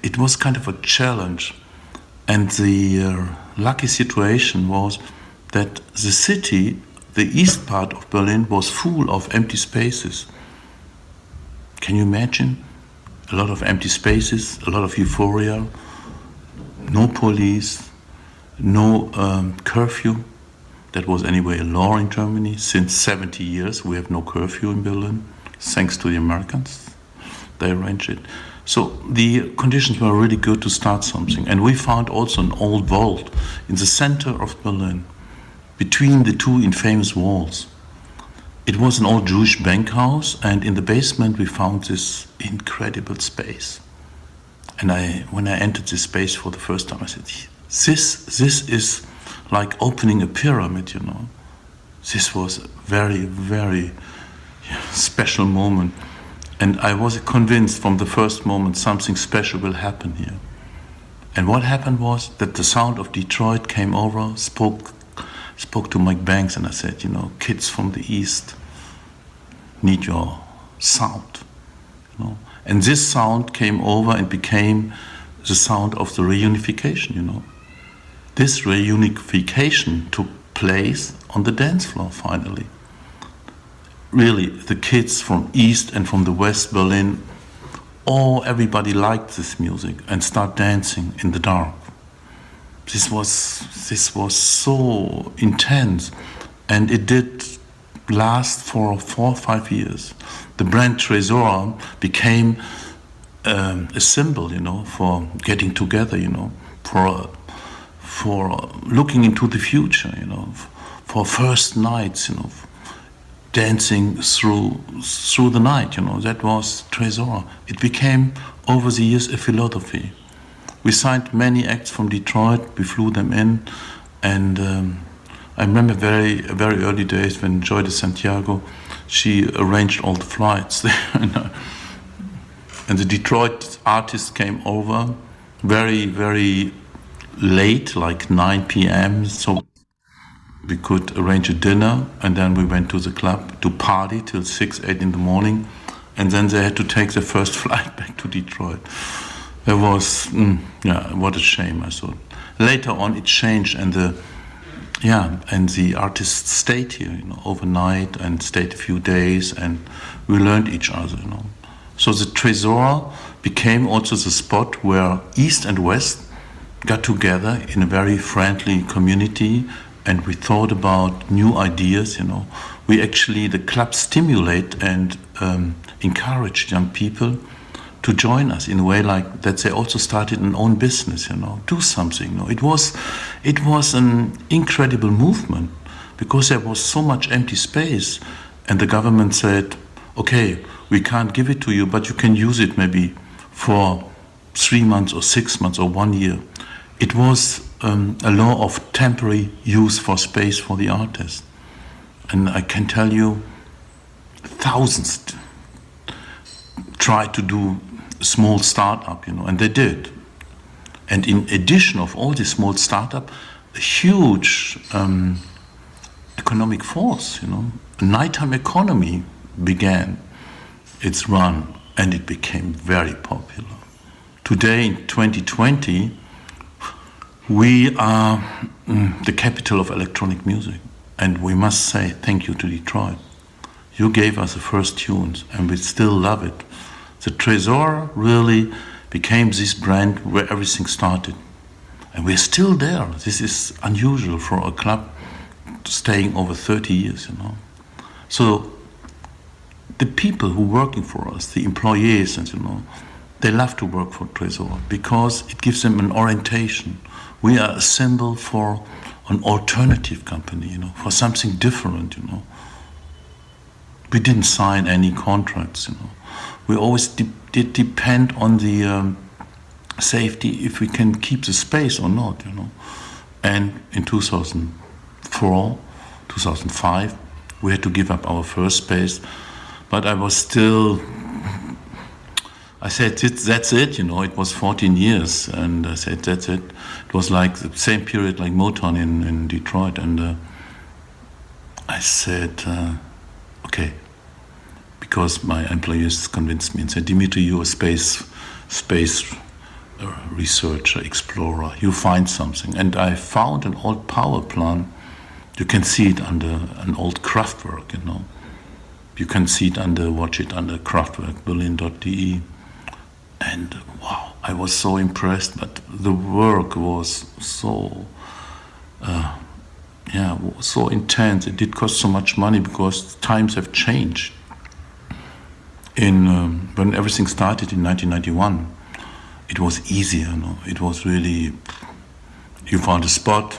It was kind of a challenge. And the lucky situation was that the city, the east part of Berlin, was full of empty spaces. Can you imagine? A lot of empty spaces, a lot of euphoria, no police, no curfew. That was anyway a law in Germany. Since 70 years, we have no curfew in Berlin, thanks to the Americans. They arranged it. So the conditions were really good to start something. And we found also an old vault in the center of Berlin, between the two infamous walls. It was an old Jewish bank house, and in the basement we found this incredible space. And when I entered this space for the first time, I said, this is like opening a pyramid, you know. This was a very, very special moment. And I was convinced from the first moment something special will happen here. And what happened was that the sound of Detroit came over, spoke to Mike Banks, and I said, you know, kids from the East need your sound, you know. And this sound came over and became the sound of the reunification, you know. This reunification took place on the dance floor finally. Really, the kids from East and from the West Berlin, everybody liked this music and start dancing in the dark. This was so intense, and it did last for 4 or 5 years. The brand Tresor became a symbol, you know, for getting together, you know, for looking into the future, you know, for first nights, you know, dancing through the night, you know. That was Tresor. It became, over the years, a philosophy. We signed many acts from Detroit, we flew them in, and I remember very early days when Joy de Santiago, she arranged all the flights there. And the Detroit artists came over very, very late, like 9 p.m., so we could arrange a dinner, and then we went to the club to party till 6, 8 in the morning, and then they had to take the first flight back to Detroit. There was, what a shame, I thought. Later on it changed, and the artists stayed here, you know, overnight, and stayed a few days, and we learned each other, you know. So the Tresor became also the spot where East and West got together in a very friendly community, and we thought about new ideas, you know. The club stimulate and encourage young people to join us in a way like that they also started an own business, you know, do something. You know. It was an incredible movement because there was so much empty space, and the government said, okay, we can't give it to you, but you can use it maybe for 3 months or 6 months or 1 year. It was a law of temporary use for space for the artist. And I can tell you, thousands tried to do a small startup, you know, and they did. And in addition of all this small startup, a huge economic force, you know, a nighttime economy began its run, and it became very popular. Today, in 2020, we are the capital of electronic music, and we must say thank you to Detroit. You gave us the first tunes, and we still love it. The Tresor really became this brand where everything started, and we're still there. This is unusual for a club staying over 30 years, you know. So the people who are working for us, the employees, and you know, they love to work for Tresor because it gives them an orientation. We are a symbol for an alternative company, you know, for something different, you know. We didn't sign any contracts, you know. We always did depend on the safety, if we can keep the space or not, you know. And in 2004, 2005, we had to give up our first space, but I was still I said, that's it, it was 14 years. And I said, that's it. It was like the same period like Motown in Detroit. And I said, okay, because my employers convinced me and said, Dimitri, you're a space researcher, explorer, you find something. And I found an old power plant. You can see it under an old Kraftwerk, You can see it watch it under Kraftwerk, Berlin.de. And wow, I was so impressed, but the work was so, so intense. It did cost so much money because times have changed. When everything started in 1991, it was easier, It was really, you found a spot,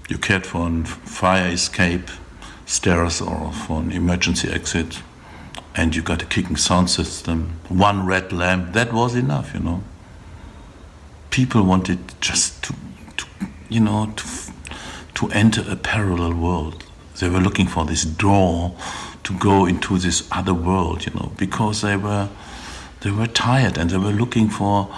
you cared for a fire escape, stairs or for an emergency exit, and you got a kicking sound system, one red lamp, that was enough, People wanted just to enter a parallel world. They were looking for this door to go into this other world, because they were tired and they were looking for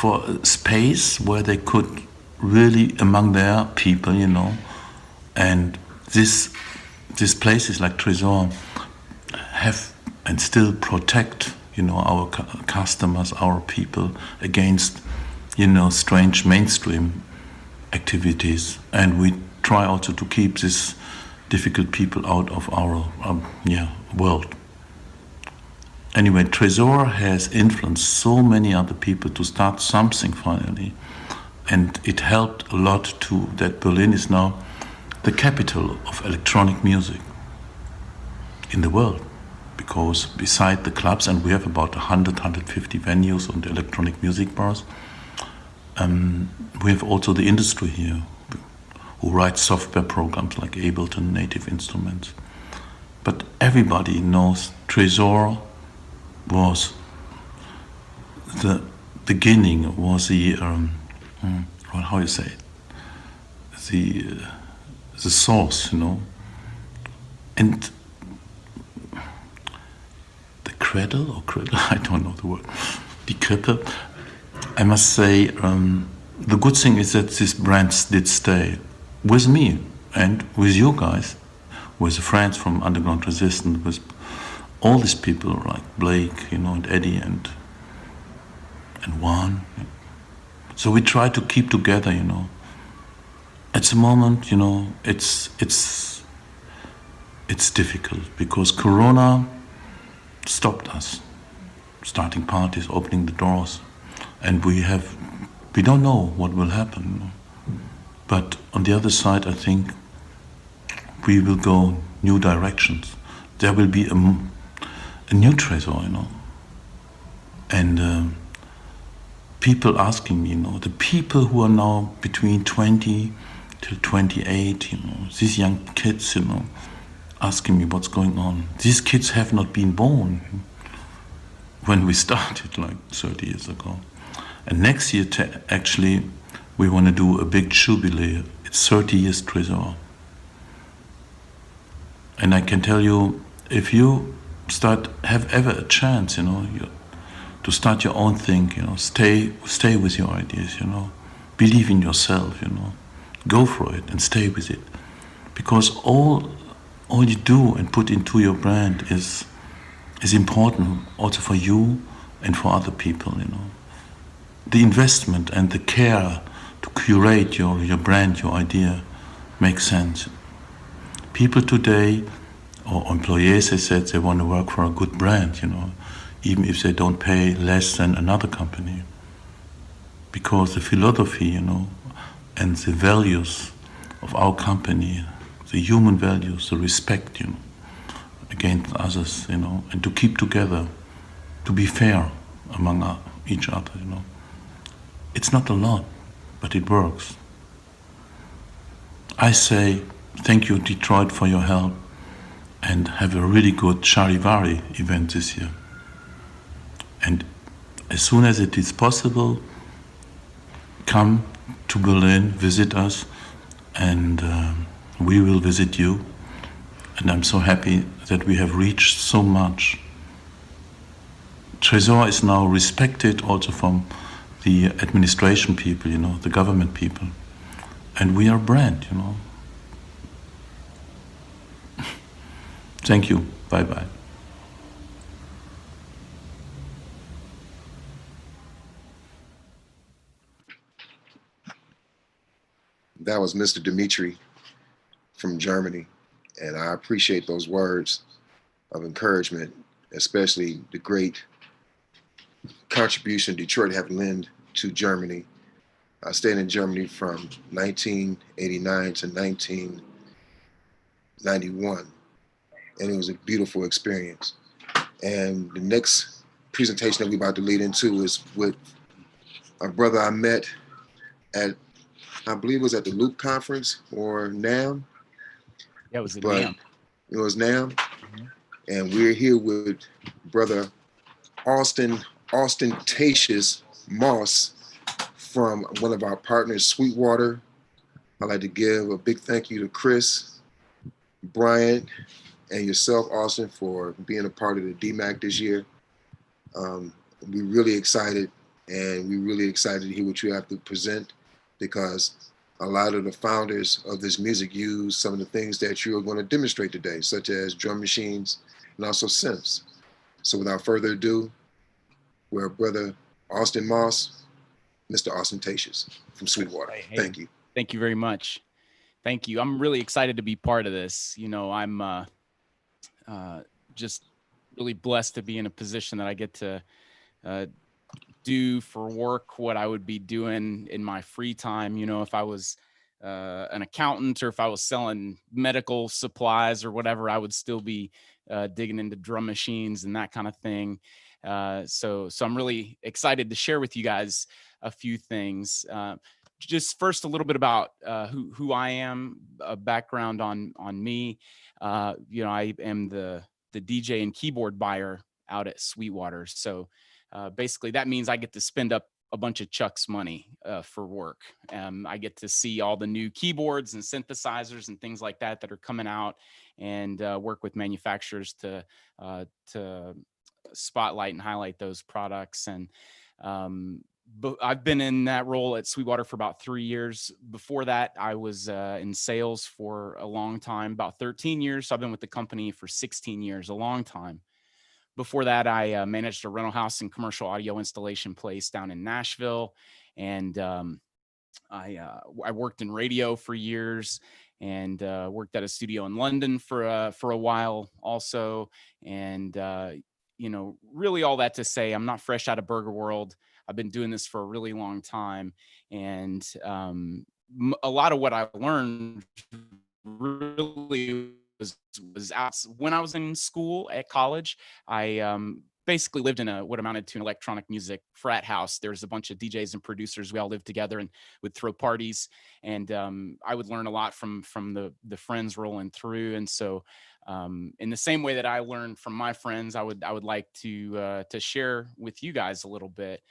a space where they could really among their people, and these places like Tresor have and still protect, our customers, our people against, strange mainstream activities, and we try also to keep these difficult people out of our world. Anyway, Tresor has influenced so many other people to start something finally, and it helped a lot that Berlin is now the capital of electronic music in the world, because beside the clubs, and we have about 150 venues and electronic music bars, we have also the industry here who writes software programs like Ableton, Native Instruments. But everybody knows Tresor was the beginning, was the, how you say it, the source, and the cradle, I don't know the word, the Krippe. I must say, the good thing is that these brands did stay with me and with you guys, with the friends from Underground Resistance, with all these people like Blake, and Eddie and Juan. So we try to keep together, At the moment, it's difficult because Corona stopped us, starting parties, opening the doors, and we don't know what will happen. But on the other side, I think we will go new directions. There will be a new Tresor, and people asking me, the people who are now between 20 till 28, these young kids, asking me what's going on. These kids have not been born when we started like 30 years ago. And next year, actually, we want to do a big jubilee. It's 30 years Tresor. And I can tell you, if you have ever a chance, to start your own thing, stay with your ideas, believe in yourself, go for it and stay with it, because all you do and put into your brand is important also for you and for other people, The investment and the care to curate your brand, your idea, makes sense. People today, or employees, they said they want to work for a good brand, even if they don't pay less than another company. Because the philosophy, and the values of our company, the human values, the respect, against others, and to keep together, to be fair among each other, It's not a lot, but it works. I say thank you, Detroit, for your help, and have a really good Charivari event this year. And as soon as it is possible, come to Berlin, visit us, and we will visit you. And I'm so happy that we have reached so much Tresor is now respected also from the administration people, you know, the government people. And we are a brand, you know. Thank you. Bye-bye. That was Mr. Dimitri from Germany. And I appreciate those words of encouragement, especially the great contribution Detroit have lent to Germany. I stayed in Germany from 1989 to 1991, and it was a beautiful experience. And the next presentation that we're about to lead into is with a brother I met at, I believe it was at the Loop Conference or NAMM. Yeah, it was at But NAMM. it was NAMM. And we're here with brother Ostentatious Moss from one of our partners, Sweetwater. I'd like to give a big thank you to Chris, Bryant, and yourself, Austin, for being a part of the DMAC this year. We're really excited, and we're really excited to hear what you have to present, because a lot of the founders of this music use some of the things that you are going to demonstrate today, such as drum machines and also synths. So without further ado, we're brother Austin Moss, Mr. Ostentatious from Sweetwater. Hey, Thank you. Thank you very much. Thank you. I'm really excited to be part of this. You know, I'm just really blessed to be in a position that I get to do for work what I would be doing in my free time. You know, if I was an accountant or if I was selling medical supplies or whatever, I would still be digging into drum machines and that kind of thing. So I'm really excited to share with you guys a few things. Just first, a little bit about who I am, a background on me. You know, I am the DJ and keyboard buyer out at Sweetwater. So basically, that means I get to spend up a bunch of Chuck's money for work. I get to see all the new keyboards and synthesizers and things like that are coming out, and work with manufacturers to spotlight and highlight those products. And but I've been in that role at Sweetwater for about 3 years. Before that, I was in sales for a long time, about 13 years. So I've been with the company for 16 years, a long time. Before that, I managed a rental house and commercial audio installation place down in Nashville. And I worked in radio for years, and worked at a studio in London for a while also. And, you know, really all that to say, I'm not fresh out of Burger World. I've been doing this for a really long time. And a lot of what I learned really was out when I was in school at college. I basically lived in what amounted to an electronic music frat house. There's a bunch of DJs and producers. We all lived together and would throw parties. And I would learn a lot from the friends rolling through. And so in the same way that I learned from my friends, I would like to share with you guys a little bit.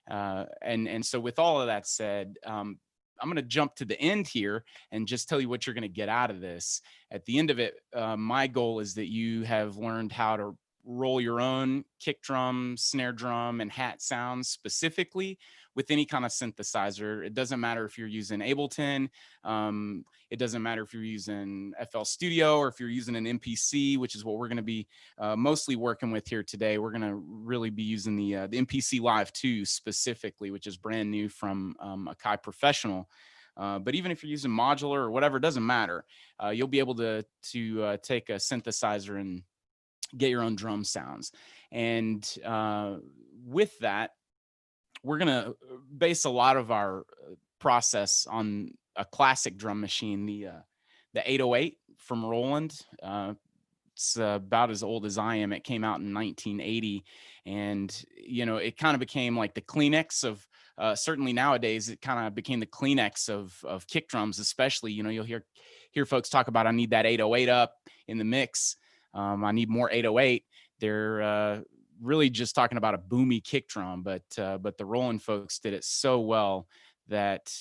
And so with all of that said, I'm going to jump to the end here and just tell you what you're going to get out of this. At the end of it, my goal is that you have learned how to roll your own kick drum, snare drum, and hat sounds specifically with any kind of synthesizer. It doesn't matter if you're using Ableton. It doesn't matter if you're using FL Studio or if you're using an MPC, which is what we're going to be mostly working with here today. We're going to really be using the MPC Live 2 specifically, which is brand new from Akai Professional. But even if you're using modular or whatever, it doesn't matter. You'll be able to take a synthesizer and get your own drum sounds. And with that, we're going to base a lot of our process on a classic drum machine, the 808 from Roland. It's about as old as I am. It came out in 1980. And, you know, it kind of became like the Kleenex of, certainly nowadays, it kind of became the Kleenex of kick drums, especially. You know, you'll hear folks talk about, I need that 808 up in the mix. I need more 808. They're really just talking about a boomy kick drum, but the Roland folks did it so well that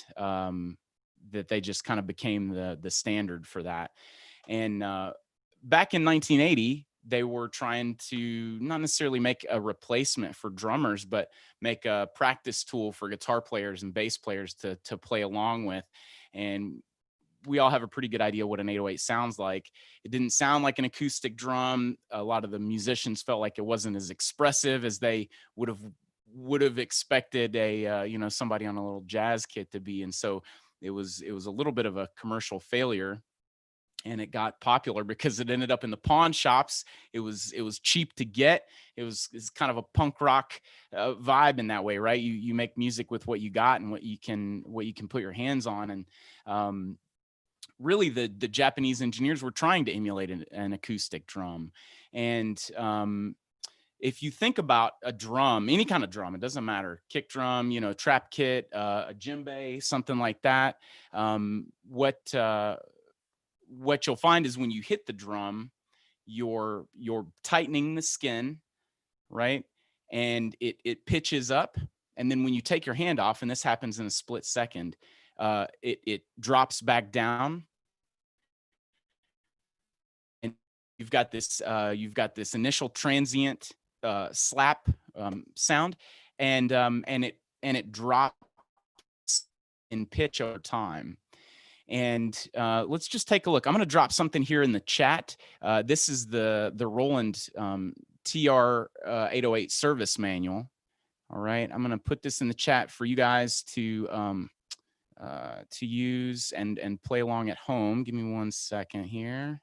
that they just kind of became the standard for that. And back in 1980, they were trying to not necessarily make a replacement for drummers, but make a practice tool for guitar players and bass players to play along with. And we all have a pretty good idea what an 808 sounds like. It didn't sound like an acoustic drum. A lot of the musicians felt like it wasn't as expressive as they would have expected a somebody on a little jazz kit to be. And so it was a little bit of a commercial failure. And it got popular because it ended up in the pawn shops. It was cheap to get. It's kind of a punk rock vibe in that way, right? You make music with what you got and what you can put your hands on. And really, the Japanese engineers were trying to emulate an acoustic drum. And if you think about a drum, any kind of drum, it doesn't matter, kick drum, trap kit, a djembe, something like that. What you'll find is when you hit the drum, you're tightening the skin, right? And it pitches up. And then when you take your hand off, and this happens in a split second, it drops back down. And you've got this initial transient slap sound, and it drops in pitch over time. And let's just take a look. I'm going to drop something here in the chat. This is the Roland TR 808 service manual. All right, I'm going to put this in the chat for you guys to use and play along at home. Give me 1 second here.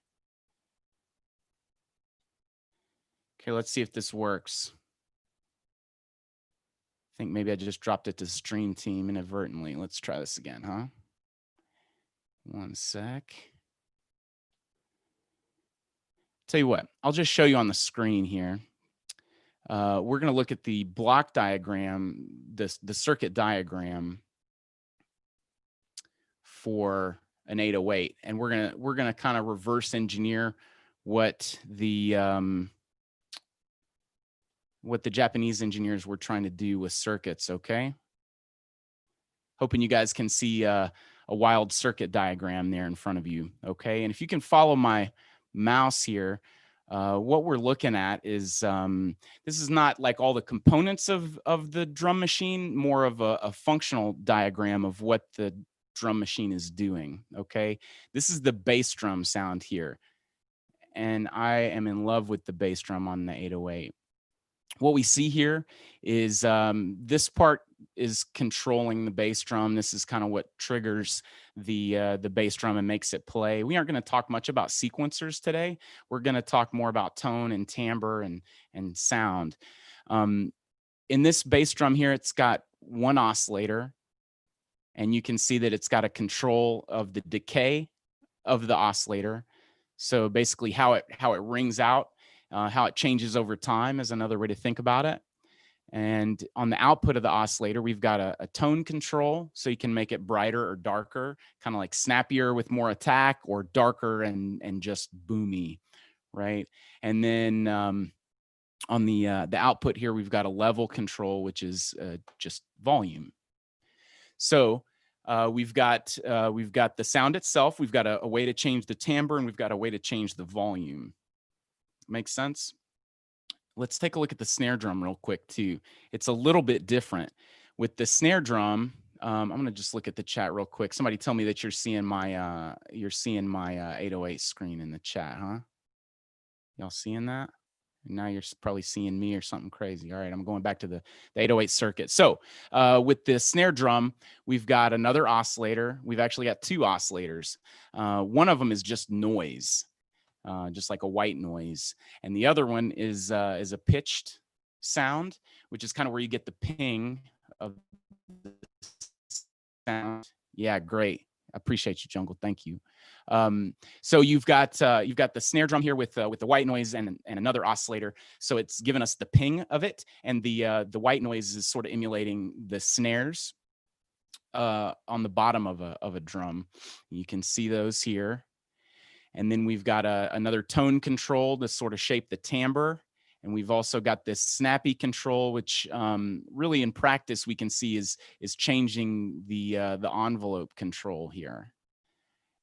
Okay, let's see if this works. I think maybe I just dropped it to Stream Team inadvertently. Let's try this again, huh? 1 sec. Tell you what, I'll just show you on the screen here. We're going to look at the block diagram, the circuit diagram for an 808, and we're gonna kind of reverse engineer what the Japanese engineers were trying to do with circuits. Okay, hoping you guys can see a wild circuit diagram there in front of you. Okay, and if you can follow my mouse here, what we're looking at is this is not like all the components of the drum machine, more of a functional diagram of what the drum machine is doing. Okay, this is the bass drum sound here, and I am in love with the bass drum on the 808. What we see here is this part is controlling the bass drum. This is kind of what triggers the bass drum and makes it play. We aren't going to talk much about sequencers today. We're going to talk more about tone and timbre and sound. In this bass drum here, it's got one oscillator, and you can see that it's got a control of the decay of the oscillator. So basically how it rings out. How it changes over time is another way to think about it. And on the output of the oscillator, we've got a tone control, so you can make it brighter or darker, kind of like snappier with more attack, or darker and just boomy, right? And then on the output here, we've got a level control, which is just volume. So we've got the sound itself, we've got a way to change the timbre, and we've got a way to change the volume. Makes sense? Let's take a look at the snare drum real quick too. It's a little bit different. With the snare drum, I'm gonna just look at the chat real quick. Somebody tell me that you're seeing my 808 screen in the chat, huh? Y'all seeing that? Now you're probably seeing me or something crazy. All right, I'm going back to the 808 circuit. So with the snare drum, we've got another oscillator. We've actually got two oscillators. One of them is just noise. Just like a white noise, and the other one is a pitched sound, which is kind of where you get the ping of the sound. Yeah, great. I appreciate you, Jungle. Thank you. So you've got the snare drum here with the white noise and another oscillator. So it's giving us the ping of it, and the white noise is sort of emulating the snares on the bottom of a drum. You can see those here. And then we've got another tone control to sort of shape the timbre. And we've also got this snappy control, which really in practice we can see is changing the envelope control here.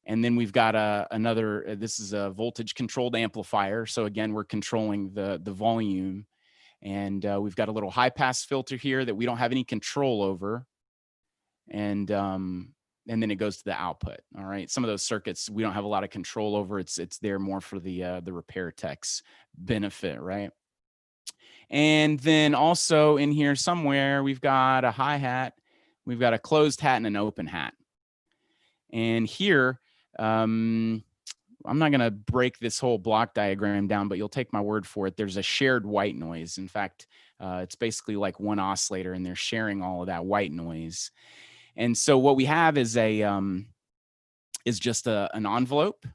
And then we've got another, this is a voltage controlled amplifier. So again, we're controlling the volume. And we've got a little high pass filter here that we don't have any control over. And then it goes to the output. All right. Some of those circuits we don't have a lot of control over. It's there more for the repair tech's benefit, right? And then also in here somewhere, we've got a hi-hat, we've got a closed hat and an open hat. And here, I'm not going to break this whole block diagram down, but you'll take my word for it. There's a shared white noise. In fact, it's basically like one oscillator, and they're sharing all of that white noise. And so what we have is just an envelope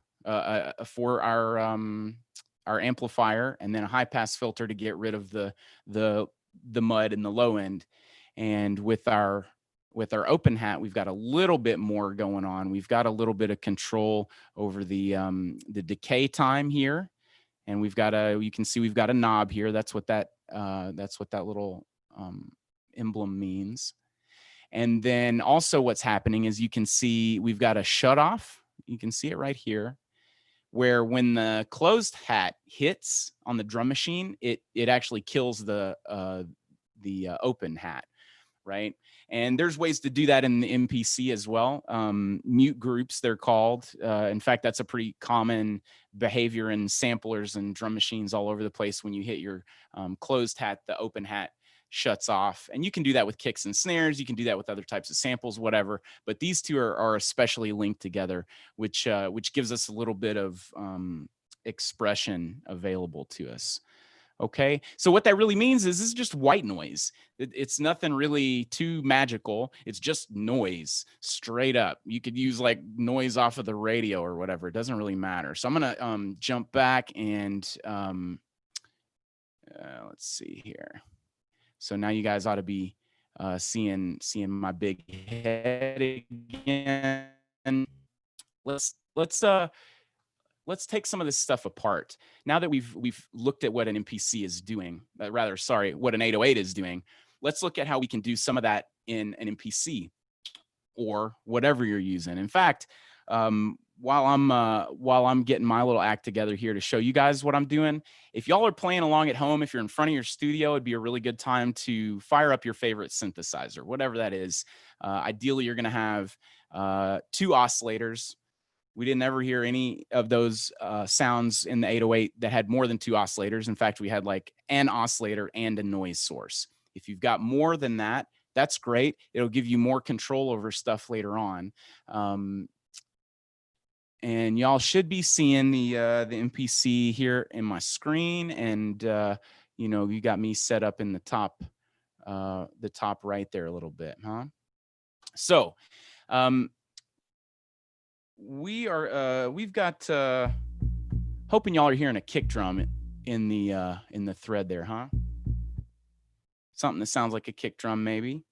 for our amplifier, and then a high pass filter to get rid of the mud in the low end. And with our open hat, we've got a little bit more going on. We've got a little bit of control over the decay time here, and we've got you can see we've got a knob here. That's what that little emblem means. And then also what's happening is you can see we've got a shut off. You can see it right here, where when the closed hat hits on the drum machine, it actually kills the open hat, right? And there's ways to do that in the MPC as well. Mute groups, they're called. In fact, that's a pretty common behavior in samplers and drum machines all over the place. When you hit your closed hat, the open hat shuts off. And you can do that with kicks and snares. You can do that with other types of samples, whatever. But these two are especially linked together, which gives us a little bit of expression available to us. Okay, so what that really means is this is just white noise. It's nothing really too magical. It's just noise, straight up. You could use like noise off of the radio or whatever. It doesn't really matter. So I'm gonna jump back and let's see here. So now you guys ought to be seeing my big head again. Let's take some of this stuff apart. Now that we've looked at what an MPC is doing, what an 808 is doing, let's look at how we can do some of that in an MPC or whatever you're using. In fact, while I'm getting my little act together here to show you guys what I'm doing, if y'all are playing along at home, if you're in front of your studio, it'd be a really good time to fire up your favorite synthesizer, whatever that is. Ideally, you're going to have 2 oscillators. We didn't ever hear any of those sounds in the 808 that had more than 2 oscillators. In fact, we had like an oscillator and a noise source. If you've got more than that, that's great. It'll give you more control over stuff later on. And y'all should be seeing the MPC here in my screen, and you got me set up in the top right there a little bit, huh? So we've got hoping y'all are hearing a kick drum in the thread there, huh? Something that sounds like a kick drum, maybe.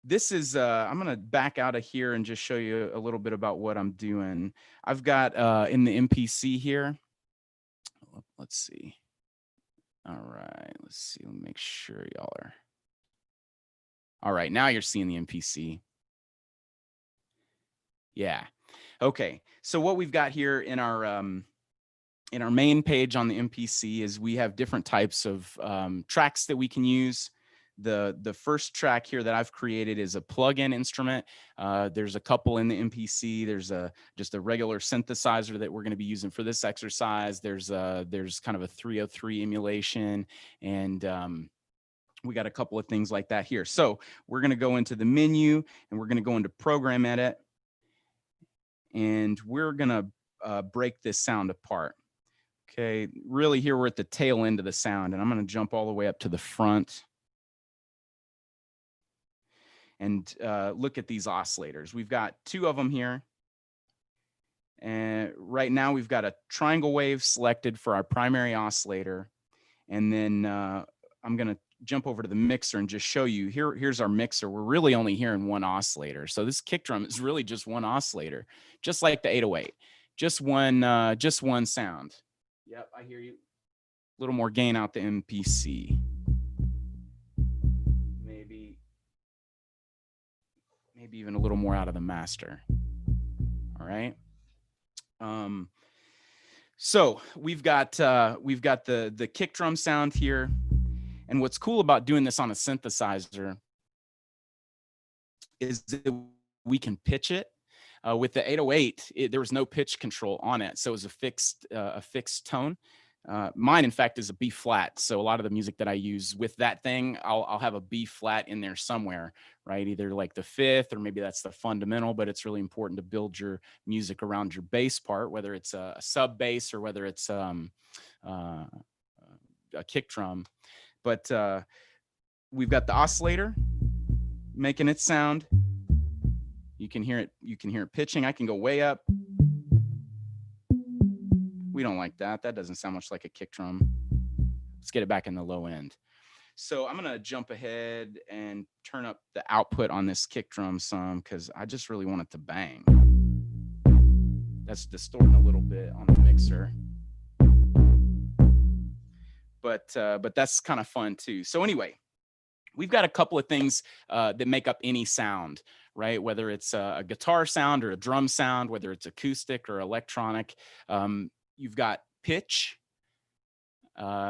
This is, I'm going to back out of here and just show you a little bit about what I'm doing. I've got in the MPC here. Let's see. All right, let's see. Let me make sure y'all are. All right, now you're seeing the MPC. Yeah. Okay. So what we've got here in our main page on the MPC is we have different types of tracks that we can use. The first track here that I've created is a plug-in instrument. There's a couple in the MPC. There's just a regular synthesizer that we're going to be using for this exercise. There's kind of a 303 emulation, and we got a couple of things like that here. So we're going to go into the menu, and we're going to go into Program Edit, and we're going to break this sound apart. Okay, really here we're at the tail end of the sound, and I'm going to jump all the way up to the front. And look at these oscillators. We've got 2 of them here. And right now we've got a triangle wave selected for our primary oscillator. And then I'm going to jump over to the mixer and just show you. Here's our mixer. We're really only hearing 1 oscillator. So this kick drum is really just 1 oscillator, just like the 808. Just one sound. Yep, I hear you. A little more gain out the MPC. Maybe even a little more out of the master. right. So we've got the kick drum sound here, and what's cool about doing this on a synthesizer is that we can pitch it. With the 808, there was no pitch control on it, so it was a fixed tone. Mine, in fact, is a B flat. So a lot of the music that I use with that thing, I'll have a B flat in there somewhere, right? Either like the fifth, or maybe that's the fundamental, but it's really important to build your music around your bass part, whether it's a sub bass or whether it's a kick drum. But we've got the oscillator making its sound. You can hear it pitching. I can go way up. We don't like that. That doesn't sound much like a kick drum. Let's get it back in the low end. So I'm gonna jump ahead and turn up the output on this kick drum some, because I just really want it to bang. That's distorting a little bit on the mixer. But that's kind of fun too. So anyway, we've got a couple of things that make up any sound, right? Whether it's a guitar sound or a drum sound, whether it's acoustic or electronic. You've got pitch,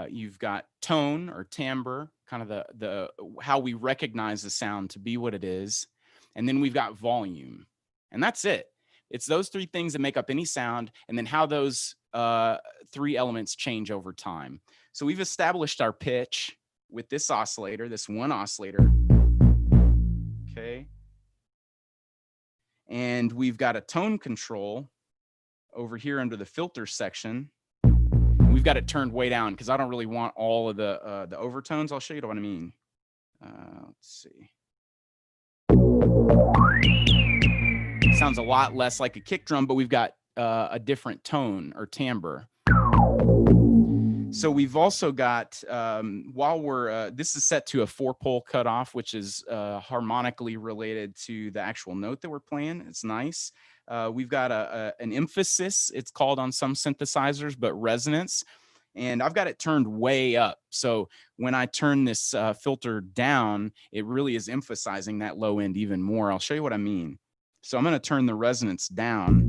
you've got tone or timbre, kind of the how we recognize the sound to be what it is, and then we've got volume, and that's it. It's those three things that make up any sound, and then how those three elements change over time. So we've established our pitch with this oscillator, this one oscillator, okay, and we've got a tone control over here under the filter section. We've got it turned way down because I don't really want all of the overtones. I'll show you what I mean. Let's see. It sounds a lot less like a kick drum, but we've got a different tone or timbre. So we've also got, while we're, this is set to a 4-pole cutoff, which is harmonically related to the actual note that we're playing. It's nice. We've got an emphasis, it's called on some synthesizers, but resonance. And I've got it turned way up. So when I turn this filter down, it really is emphasizing that low end even more. I'll show you what I mean. So I'm going to turn the resonance down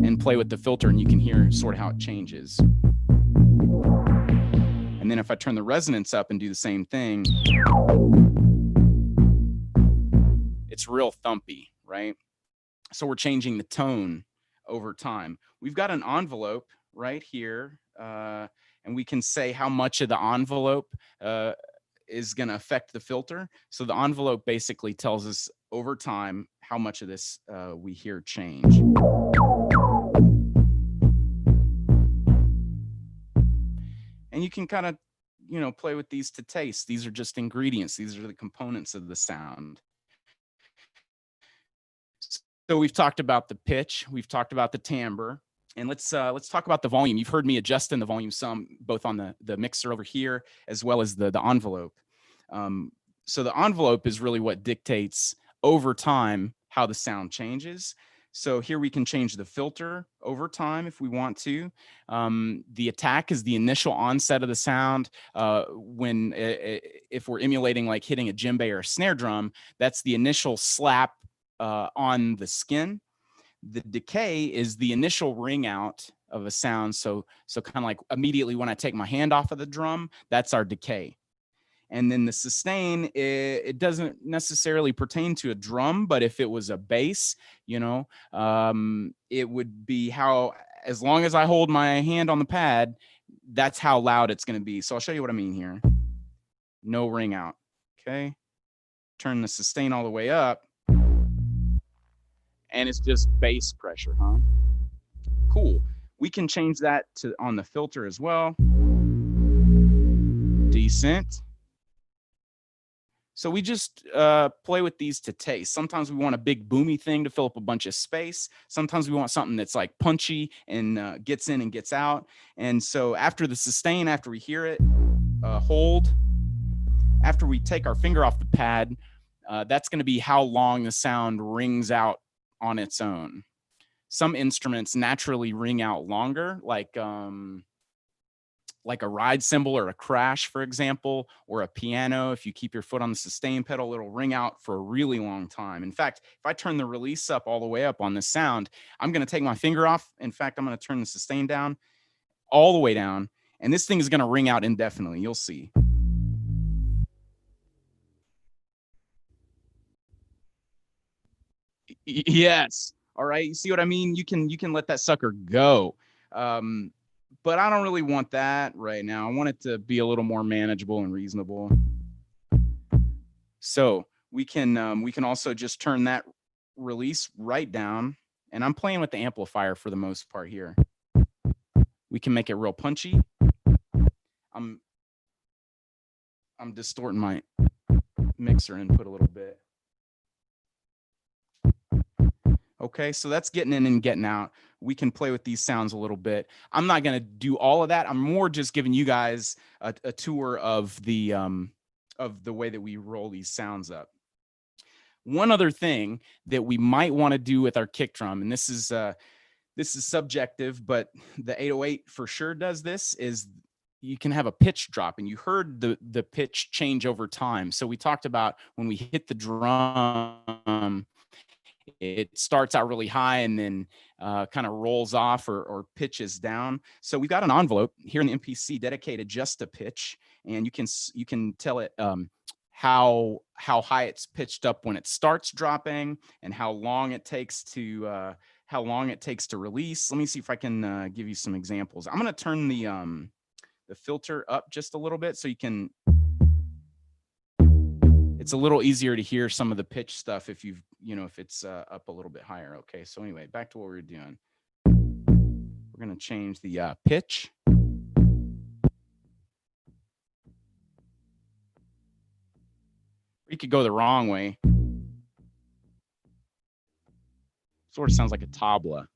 and play with the filter, and you can hear sort of how it changes. And then if I turn the resonance up and do the same thing, it's real thumpy, right? So we're changing the tone over time. We've got an envelope right here, and we can say how much of the envelope is going to affect the filter. So the envelope basically tells us over time how much of this we hear change. And you can kind of, play with these to taste. These are just ingredients. These are the components of the sound. So we've talked about the pitch, we've talked about the timbre, and let's talk about the volume. You've heard me adjusting the volume some, both on the mixer over here as well as the envelope. So the envelope is really what dictates over time how the sound changes. So here we can change the filter over time if we want to. The attack is the initial onset of the sound. If we're emulating like hitting a djembe or a snare drum, that's the initial slap on the skin. The decay is the initial ring out of a sound. So kind of like immediately when I take my hand off of the drum, that's our decay. And then the sustain, it doesn't necessarily pertain to a drum, but if it was a bass, it would be how, as long as I hold my hand on the pad, that's how loud it's going to be. So I'll show you what I mean here. No ring out. Okay. Turn the sustain all the way up. And it's just bass pressure, huh? Cool. We can change that to on the filter as well. Decent. So we just play with these to taste. Sometimes we want a big boomy thing to fill up a bunch of space. Sometimes we want something that's like punchy and gets in and gets out. And so after the sustain, after we hear it, hold. After we take our finger off the pad, that's going to be how long the sound rings out on its own. Some instruments naturally ring out longer, like like a ride cymbal or a crash, for example, or a piano. If you keep your foot on the sustain pedal, it'll ring out for a really long time. In fact, if I turn the release up all the way up on this sound, I'm going to take my finger off. In fact, I'm going to turn the sustain down all the way down, and this thing is going to ring out indefinitely. You'll see. Yes. All right. You see what I mean? You can let that sucker go. But I don't really want that right now. I want it to be a little more manageable and reasonable. So we can also just turn that release right down, and I'm playing with the amplifier for the most part here. We can make it real punchy. I'm distorting my mixer input a little bit. Okay, so that's getting in and getting out. We can play with these sounds a little bit. I'm not going to do all of that. I'm more just giving you guys a tour of the way that we roll these sounds up. One other thing that we might want to do with our kick drum, and this is subjective, but the 808 for sure does this, is you can have a pitch drop, and you heard the pitch change over time. So we talked about when we hit the drum, it starts out really high and then kind of rolls off or pitches down. So we've got an envelope here in the MPC dedicated just to pitch, and you can tell it how high it's pitched up when it starts dropping and how long it takes to release. Let me see if I can give you some examples. I'm going to turn the filter up just a little bit so you can. It's a little easier to hear some of the pitch stuff if if it's up a little bit higher. Okay, so anyway, back to what we were doing. We're going to change the pitch. You could go the wrong way. Sort of sounds like a tabla.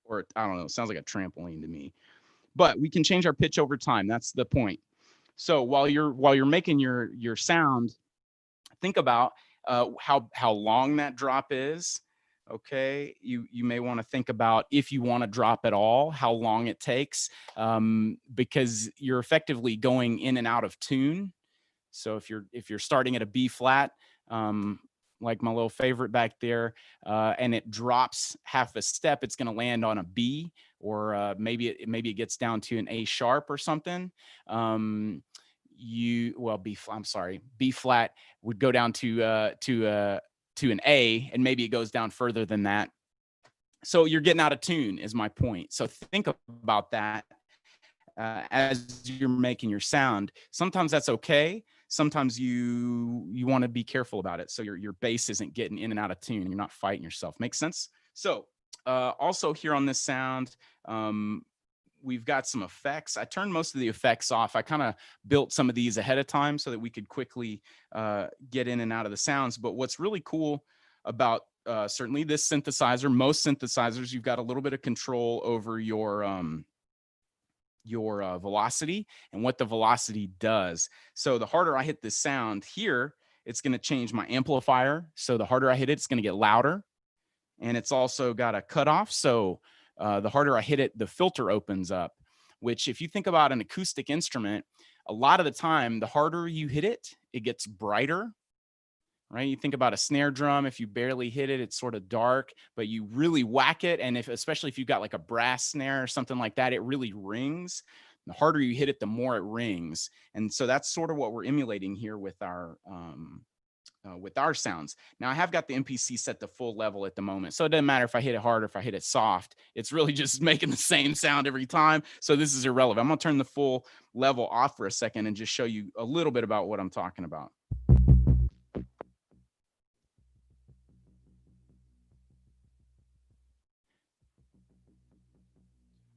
Or I don't know, it sounds like a trampoline to me. But we can change our pitch over time. That's the point. So while you're making your sound, think about how long that drop is. Okay, you may want to think about, if you want to drop at all, how long it takes, because you're effectively going in and out of tune. So if you're starting at a B flat, like my little favorite back there, and it drops half a step, it's going to land on a B, or maybe it gets down to an A sharp or something. B flat would go down to an A, and maybe it goes down further than that. So you're getting out of tune is my point. So think about that as you're making your sound. Sometimes that's okay. Sometimes you want to be careful about it, so your bass isn't getting in and out of tune. You're not fighting yourself. Makes sense? So also here on this sound, we've got some effects. I turned most of the effects off. I kind of built some of these ahead of time so that we could quickly get in and out of the sounds. But what's really cool about certainly this synthesizer, most synthesizers, you've got a little bit of control over your velocity and what the velocity does. So the harder I hit this sound here, it's going to change my amplifier. So the harder I hit it, it's going to get louder. And it's also got a cutoff. So the harder I hit it, the filter opens up, which, if you think about an acoustic instrument, a lot of the time, the harder you hit it, it gets brighter. Right? You think about a snare drum. If you barely hit it, it's sort of dark, but you really whack it. And especially if you've got like a brass snare or something like that, it really rings. The harder you hit it, the more it rings. And so that's sort of what we're emulating here with our sounds. Now I have got the MPC set to full level at the moment. So it doesn't matter if I hit it hard or if I hit it soft, it's really just making the same sound every time. So this is irrelevant. I'm gonna turn the full level off for a second and just show you a little bit about what I'm talking about.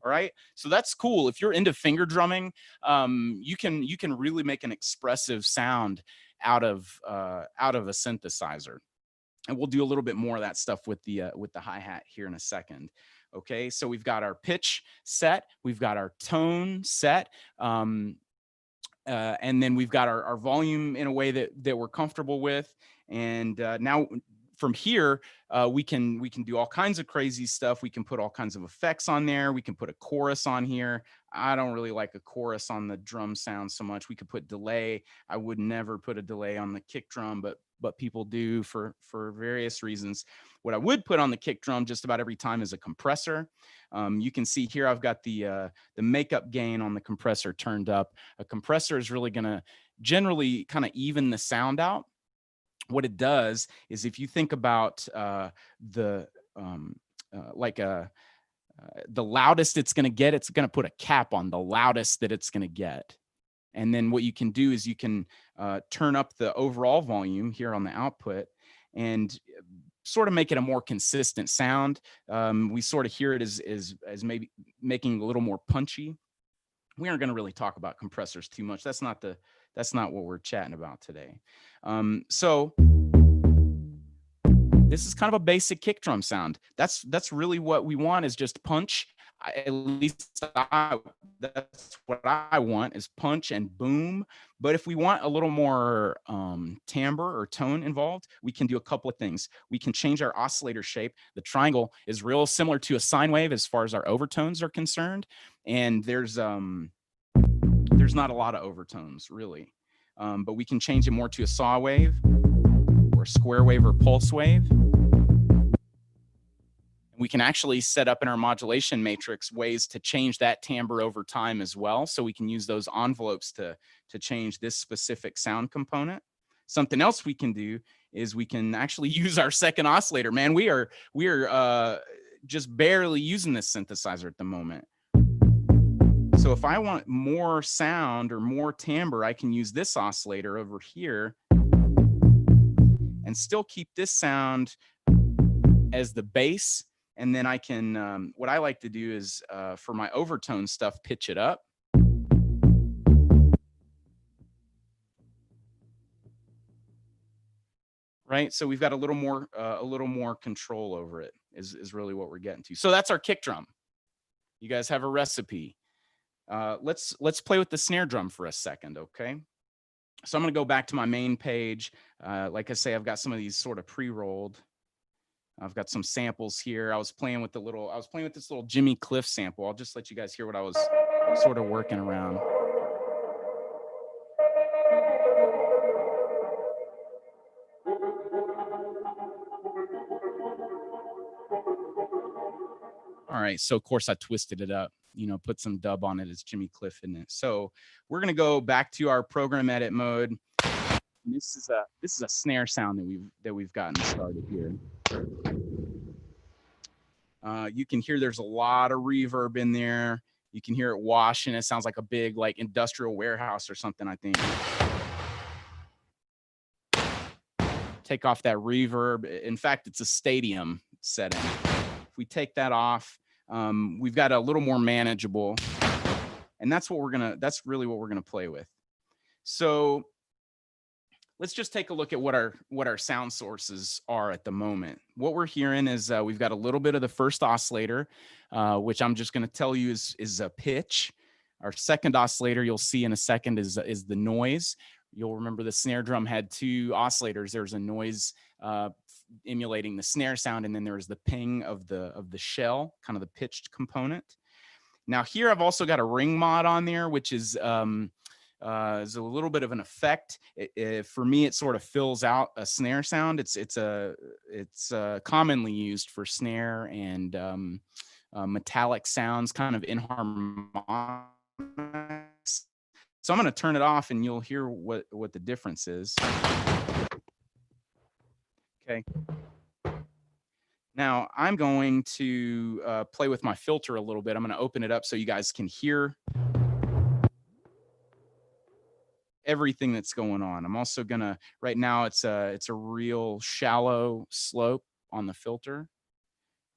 All right, so that's cool. If you're into finger drumming, you can really make an expressive sound out of a synthesizer, and we'll do a little bit more of that stuff with the hi-hat here in a second. Okay, so we've got our pitch set, we've got our tone set, and then we've got our volume in a way that we're comfortable with. And now from here, we can do all kinds of crazy stuff. We can put all kinds of effects on there. We can put a chorus on here. I don't really like a chorus on the drum sound so much. We could put delay. I would never put a delay on the kick drum, but people do for various reasons. What I would put on the kick drum just about every time is a compressor. You can see here I've got the makeup gain on the compressor turned up. A compressor is really going to generally kind of even the sound out. What it does is, if you think about the loudest it's going to get, it's going to put a cap on the loudest that it's going to get. And then what you can do is you can turn up the overall volume here on the output and sort of make it a more consistent sound. We sort of hear it as maybe making a little more punchy. We aren't going to really talk about compressors too much. That's not what we're chatting about today. So this is kind of a basic kick drum sound. That's really what we want, is just punch. At least that's what I want, is punch and boom. But if we want a little more timbre or tone involved, we can do a couple of things. We can change our oscillator shape. The triangle is real similar to a sine wave as far as our overtones are concerned. And there's not a lot of overtones really. But we can change it more to a saw wave or a square wave or pulse wave. We can actually set up in our modulation matrix ways to change that timbre over time as well. So we can use those envelopes to change this specific sound component. Something else we can do is we can actually use our second oscillator. Man, we are just barely using this synthesizer at the moment. So if I want more sound or more timbre, I can use this oscillator over here and still keep this sound as the bass. And then I can, what I like to do is for my overtone stuff, pitch it up. Right, so we've got a little more control over it is really what we're getting to. So that's our kick drum. You guys have a recipe. Let's play with the snare drum for a second, okay? So I'm gonna go back to my main page. Like I say, I've got some of these sort of pre-rolled. I've got some samples here. I was playing with this little Jimmy Cliff sample. I'll just let you guys hear what I was sort of working around. All right, so of course I twisted it up, put some dub on it as Jimmy Cliff in it. So we're gonna go back to our program edit mode. And this is a snare sound that we've gotten started here. You can hear there's a lot of reverb in there. You can hear it washing. It sounds like a big industrial warehouse or something, I think. Take off that reverb. In fact, it's a stadium setting. If we take that off, we've got a little more manageable, and that's really what we're gonna play with. So let's just take a look at what our sound sources are at the moment. What we're hearing is we've got a little bit of the first oscillator, which I'm just going to tell you is a pitch. Our second oscillator, you'll see in a second, is the noise. You'll remember the snare drum had two oscillators. There's a noise emulating the snare sound, and then there's the ping of the shell, kind of the pitched component. Now here I've also got a ring mod on there, which is a little bit of an effect. For me, it sort of fills out a snare sound. It's commonly used for snare and metallic sounds, kind of inharmonic. So I'm going to turn it off, and you'll hear what the difference is. Okay. Now I'm going to play with my filter a little bit. I'm going to open it up so you guys can hear everything that's going on. I'm also gonna, right now it's a real shallow slope on the filter.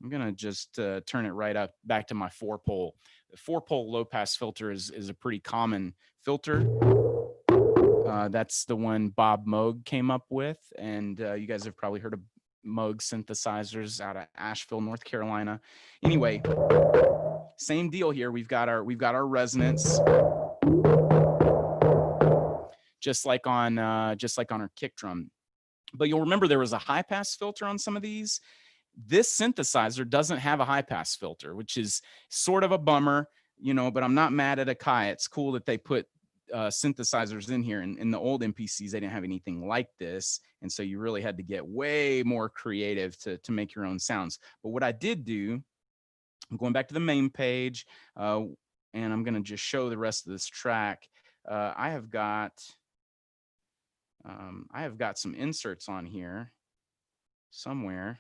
I'm gonna just turn it right up back to my 4-pole. The 4-pole low pass filter is a pretty common filter. That's the one Bob Moog came up with, and you guys have probably heard of Moog synthesizers out of Asheville, North Carolina. Anyway, same deal here. We've got our resonance. Just like on our kick drum. But you'll remember there was a high pass filter on some of these. This synthesizer doesn't have a high pass filter, which is sort of a bummer, you know, but I'm not mad at Akai. It's cool that they put synthesizers in here. And in the old MPCs, they didn't have anything like this. And so you really had to get way more creative to make your own sounds. But what I did do, I'm going back to the main page, and I'm going to just show the rest of this track. I have got some inserts on here somewhere.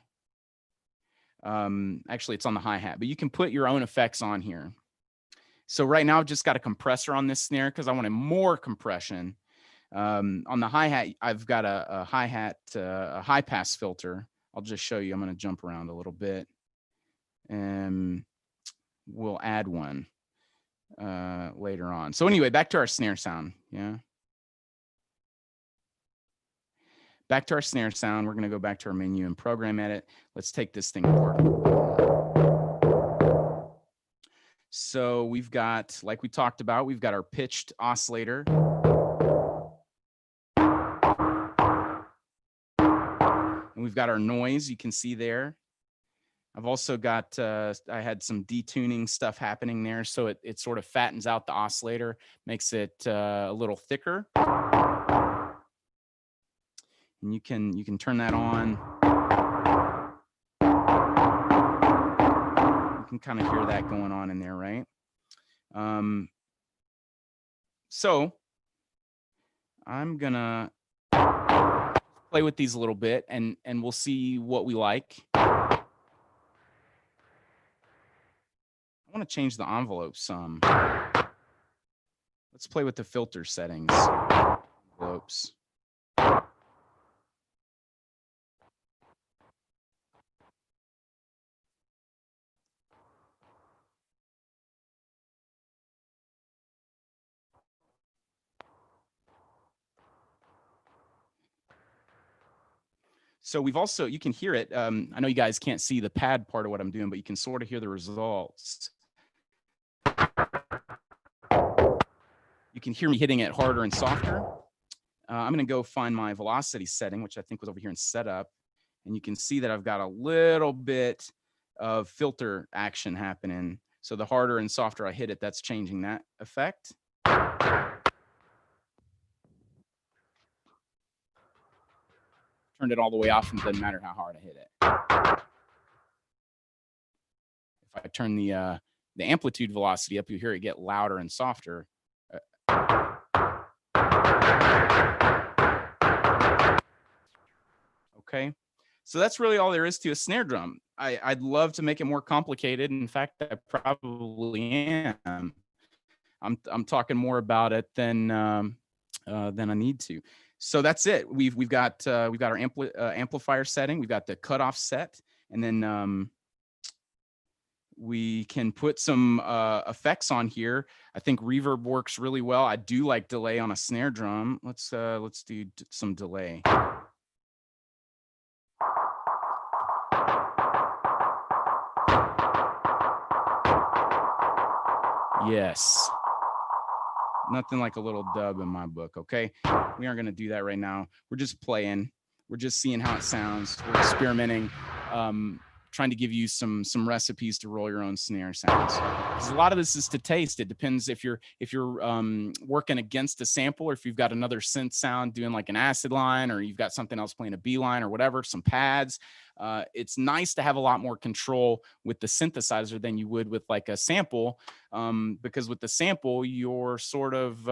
Actually, it's on the hi-hat, but you can put your own effects on here. So right now I've just got a compressor on this snare because I wanted more compression. On the hi-hat, I've got a hi-hat, a high-pass filter. I'll just show you. I'm going to jump around a little bit, and we'll add one later on. So anyway, back to our snare sound. Yeah. Back to our snare sound. We're going to go back to our menu and program edit. Let's take this thing apart. So we've got, like we talked about, we've got our pitched oscillator. And we've got our noise, you can see there. I've also got, I had some detuning stuff happening there. So it sort of fattens out the oscillator, makes it a little thicker. And you can turn that on. You can kind of hear that going on in there, right? So I'm gonna play with these a little bit, and we'll see what we like. I want to change the envelope some. Let's play with the filter settings. Envelopes. So we've also, you can hear it. I know you guys can't see the pad part of what I'm doing, but you can sort of hear the results. You can hear me hitting it harder and softer. I'm going to go find my velocity setting, which I think was over here in setup. And you can see that I've got a little bit of filter action happening. So the harder and softer I hit it, that's changing that effect. Turned it all the way off, and it doesn't matter how hard I hit it. If I turn the amplitude velocity up, you hear it get louder and softer. Okay, so that's really all there is to a snare drum. I'd love to make it more complicated. In fact, I probably am. I'm talking more about it than I need to. So that's it. We've got our amplifier setting. We've got the cutoff set, and then we can put some effects on here. I think reverb works really well. I do like delay on a snare drum. Let's do some delay. Yes. Nothing like a little dub in my book, okay? We aren't gonna do that right now. We're just playing. We're just seeing how it sounds. We're experimenting, trying to give you some recipes to roll your own snare sounds. Because a lot of this is to taste. It depends if you're working against a sample, or if you've got another synth sound doing like an acid line, or you've got something else playing a B line or whatever, some pads. It's nice to have a lot more control with the synthesizer than you would with like a sample, because with the sample you're sort of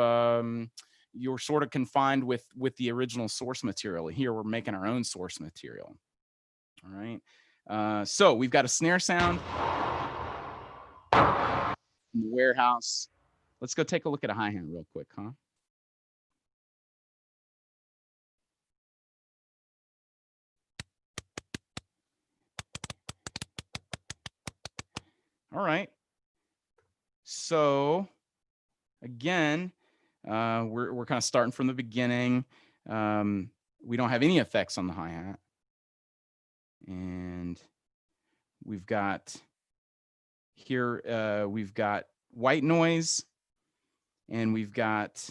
confined with the original source material. Here we're making our own source material. All right. So we've got a snare sound in the warehouse. Let's go take a look at a hi-hat real quick, huh? All right. So again, we're kind of starting from the beginning. We don't have any effects on the hi-hat. And we've got here, we've got white noise, and we've got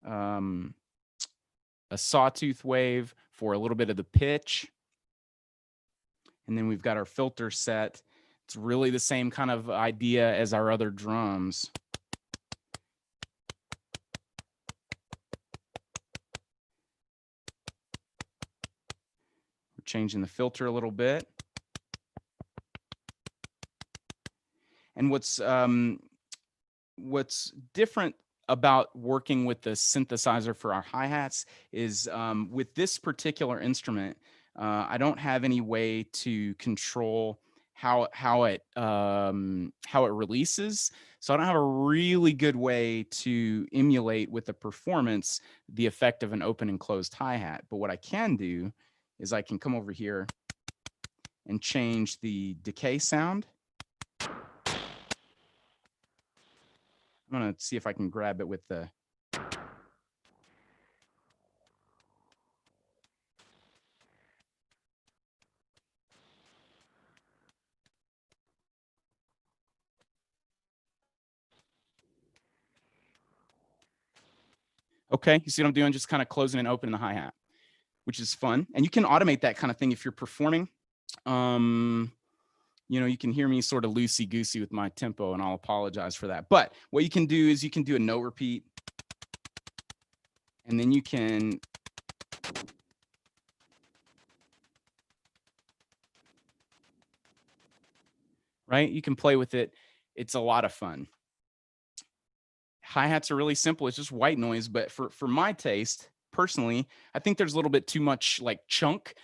a a sawtooth wave for a little bit of the pitch. And then we've got our filter set. It's really the same kind of idea as our other drums. We're changing the filter a little bit. And what's different about working with the synthesizer for our hi-hats is with this particular instrument, I don't have any way to control how it releases. So I don't have a really good way to emulate with the performance the effect of an open and closed hi-hat. But what I can do is I can come over here and change the decay sound. I'm gonna see if I can grab it with the. Okay, you see what I'm doing? Just kind of closing and opening the hi-hat, which is fun. And you can automate that kind of thing if you're performing. You know, you can hear me sort of loosey-goosey with my tempo, and I'll apologize for that. But what you can do is you can do a no repeat, and then you can you can play with it. It's a lot of fun. Hi-hats are really simple. It's just white noise, but for my taste, personally, I think there's a little bit too much like chunk.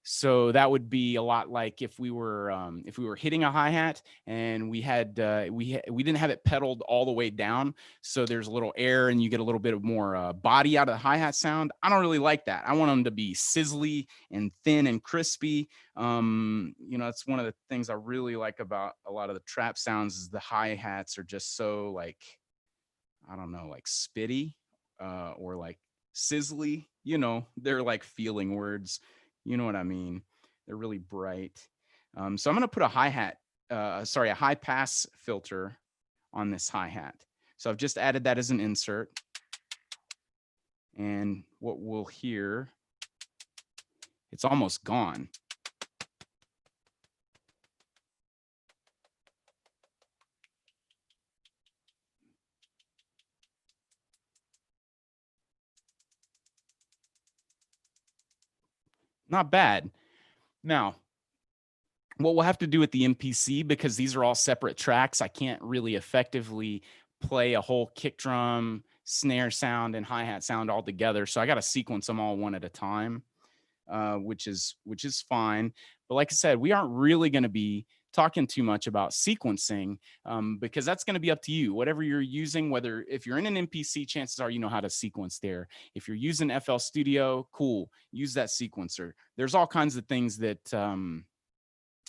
So that would be a lot like if we were hitting a hi-hat and we didn't have it pedaled all the way down, so there's a little air and you get a little bit of more body out of the hi-hat sound. I don't really like that. I want them to be sizzly and thin and crispy. You know, that's one of the things I really like about a lot of the trap sounds is the hi-hats are just so like, I don't know, like spitty or like sizzly. You know, they're like feeling words. You know what I mean? They're really bright. So I'm going to put a a high pass filter on this hi-hat. So I've just added that as an insert. And what we'll hear, it's almost gone. Not bad. Now, what we'll have to do with the MPC, because these are all separate tracks, I can't really effectively play a whole kick drum, snare sound, and hi-hat sound all together. So I got to sequence them all one at a time, which is fine. But like I said, we aren't really going to be talking too much about sequencing because that's going to be up to you. Whatever you're using, if you're in an MPC, chances are you know how to sequence there. If you're using FL Studio, cool, use that sequencer. There's all kinds of things that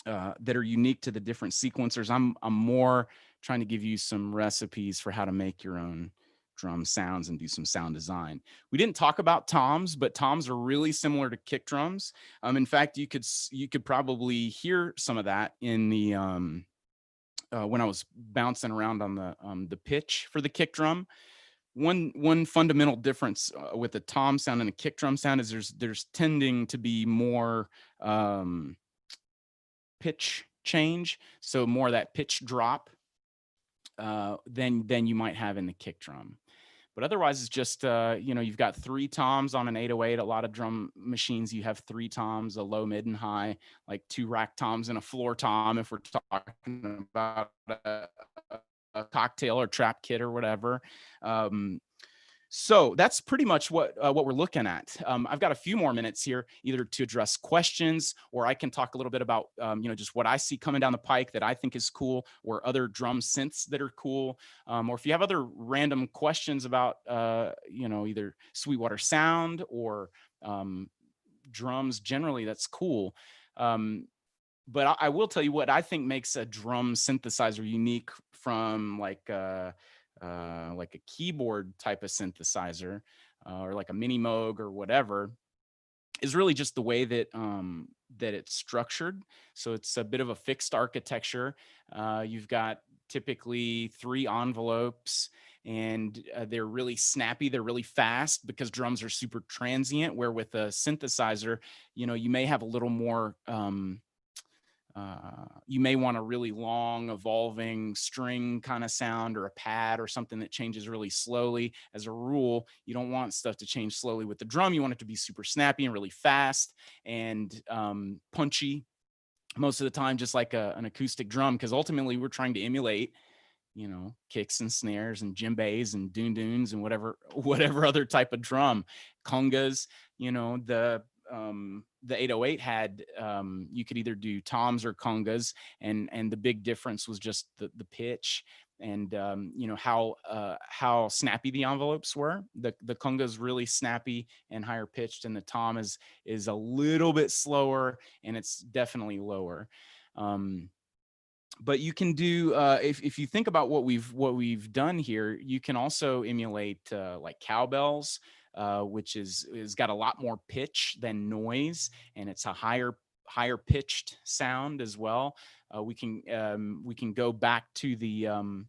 that are unique to the different sequencers. I'm more trying to give you some recipes for how to make your own drum sounds and do some sound design. We didn't talk about toms, but toms are really similar to kick drums. In fact, you could probably hear some of that in the when I was bouncing around on the pitch for the kick drum. One fundamental difference with a tom sound and a kick drum sound is there's tending to be more pitch change, so more of that pitch drop than you might have in the kick drum. But otherwise, it's just, you know, you've got 3 toms on an 808. A lot of drum machines, you have 3 toms, a low, mid, and high, like 2 rack toms and a floor tom if we're talking about a cocktail or trap kit or whatever. So that's pretty much what we're looking at. I've got a few more minutes here, either to address questions, or I can talk a little bit about, you know, just what I see coming down the pike that I think is cool, or other drum synths that are cool. Or if you have other random questions about, you know, either Sweetwater sound or drums generally, that's cool. But I will tell you what I think makes a drum synthesizer unique from like a keyboard type of synthesizer or like a mini Moog or whatever, is really just the way that that it's structured. So it's a bit of a fixed architecture. You've got typically 3 envelopes, and they're really snappy. They're really fast because drums are super transient, where with a synthesizer, you know, you may have a little more, you may want a really long evolving string kind of sound, or a pad or something that changes really slowly. As a rule, you don't want stuff to change slowly with the drum. You want it to be super snappy and really fast and punchy most of the time, just like an acoustic drum, because ultimately we're trying to emulate, you know, kicks and snares and djembes and doon-doons and whatever other type of drum, congas. You know, the 808 had, you could either do toms or congas, and the big difference was just the pitch and you know, how snappy the envelopes were. The conga is really snappy and higher pitched, and the tom is a little bit slower, and it's definitely lower. But you can do, if you think about what we've done here, you can also emulate like cowbells, which is got a lot more pitch than noise, and it's a higher pitched sound as well. We can go back to the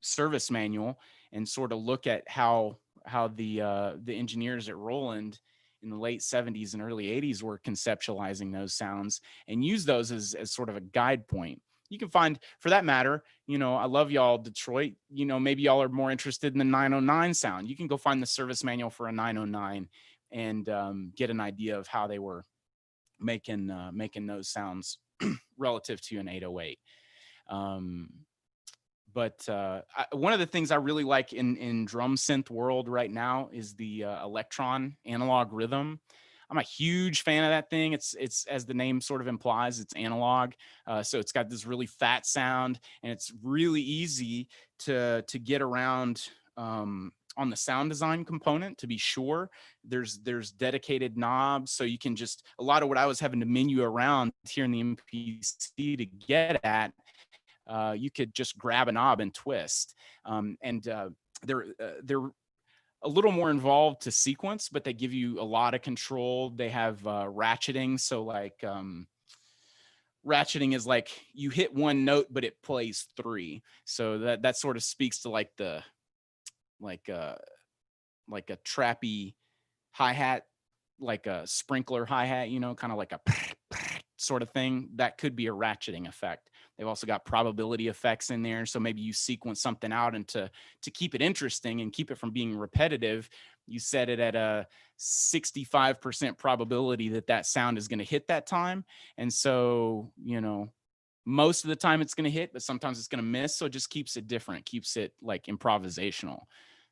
service manual and sort of look at how the engineers at Roland in the late 70s and early 80s were conceptualizing those sounds, and use those as sort of a guide point. You can find, for that matter, you know, I love y'all Detroit, you know, maybe y'all are more interested in the 909 sound. You can go find the service manual for a 909 and get an idea of how they were making those sounds relative to an 808. But one of the things I really like in drum synth world right now is the Elektron analog rhythm. I'm a huge fan of that thing. It's as the name sort of implies, it's analog. So it's got this really fat sound, and it's really easy to get around on the sound design component. To be sure, there's dedicated knobs, so you can just, a lot of what I was having to menu around here in the MPC to get at, you could just grab a knob and twist. They're a little more involved to sequence, but they give you a lot of control. They have ratcheting. So like ratcheting is like you hit one note, but it plays three. So that sort of speaks to like a trappy hi-hat, like a sprinkler hi-hat, you know, kind of like a sort of thing. That could be a ratcheting effect. They've also got probability effects in there. So maybe you sequence something out, and to keep it interesting and keep it from being repetitive, you set it at a 65% probability that sound is going to hit that time. And so, you know, most of the time it's going to hit, but sometimes it's going to miss. So it just keeps it different, keeps it like improvisational.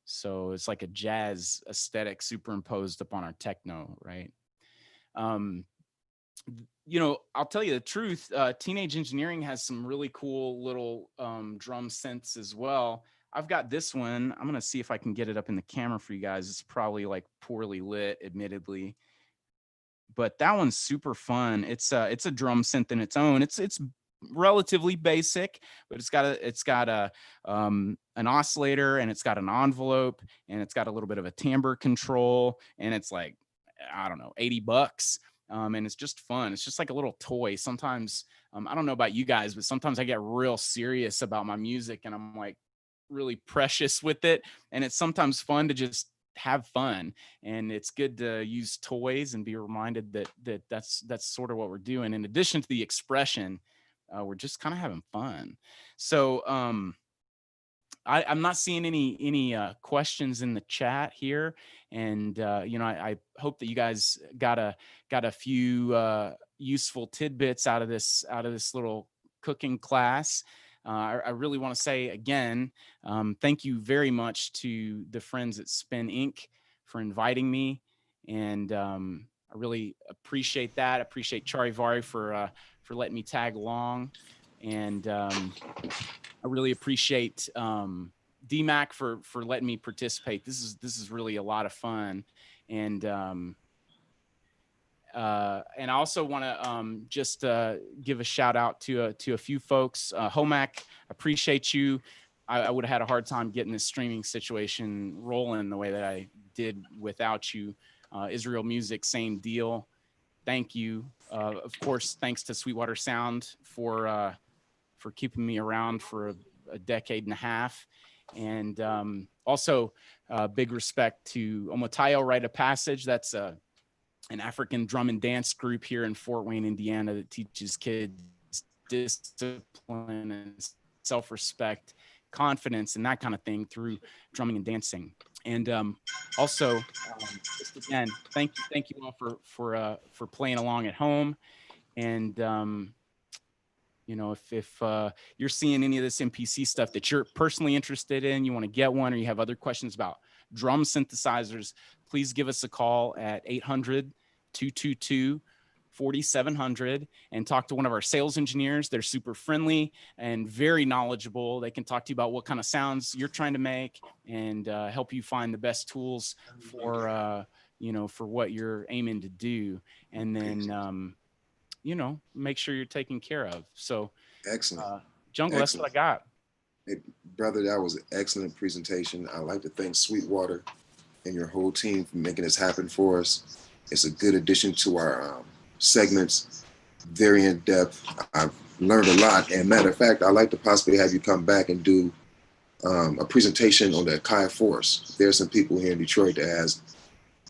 So it's like a jazz aesthetic superimposed upon our techno, right? You know, I'll tell you the truth, Teenage Engineering has some really cool little drum synths as well. I've got this one. I'm going to see if I can get it up in the camera for you guys. It's probably like poorly lit, admittedly, but that one's super fun. It's a drum synth in its own. It's relatively basic, but it's got an oscillator, and it's got an envelope, and it's got a little bit of a timbre control, and it's like, I don't know, $80. And it's just fun. It's just like a little toy. Sometimes, I don't know about you guys, but sometimes I get real serious about my music, and I'm like really precious with it. And it's sometimes fun to just have fun. And it's good to use toys and be reminded that's sort of what we're doing. In addition to the expression, we're just kind of having fun. So I'm not seeing any questions in the chat here, and you know, I hope that you guys got a few useful tidbits out of this little cooking class. I really want to say again, thank you very much to the friends at Spin Inc. for inviting me, and I really appreciate that. I appreciate Charivari for letting me tag along, and I really appreciate DMAC for letting me participate. This is really a lot of fun, and I also want to just give a shout out to a few folks. Homac, appreciate you. I would have had a hard time getting this streaming situation rolling the way that I did without you. Israel Music, same deal. Thank you. Of course, thanks to Sweetwater Sound for keeping me around for a decade and a half. And also big respect to Omotayo Rite of Passage. That's an African drum and dance group here in Fort Wayne, Indiana, that teaches kids discipline and self-respect, confidence, and that kind of thing through drumming and dancing. And also, just again, thank you all for playing along at home. And you know, if you're seeing any of this MPC stuff that you're personally interested in, you want to get one, or you have other questions about drum synthesizers, please give us a call at 800-222-4700 and talk to one of our sales engineers. They're super friendly and very knowledgeable. They can talk to you about what kind of sounds you're trying to make and help you find the best tools for, you know, for what you're aiming to do. And then, you know, make sure you're taken care of. So excellent. Jungle, that's what I got. Hey, brother, that was an excellent presentation. I'd like to thank Sweetwater and your whole team for making this happen for us. It's a good addition to our segments, very in depth. I've learned a lot. And matter of fact, I'd like to possibly have you come back and do a presentation on the Akai Force. There's some people here in Detroit that has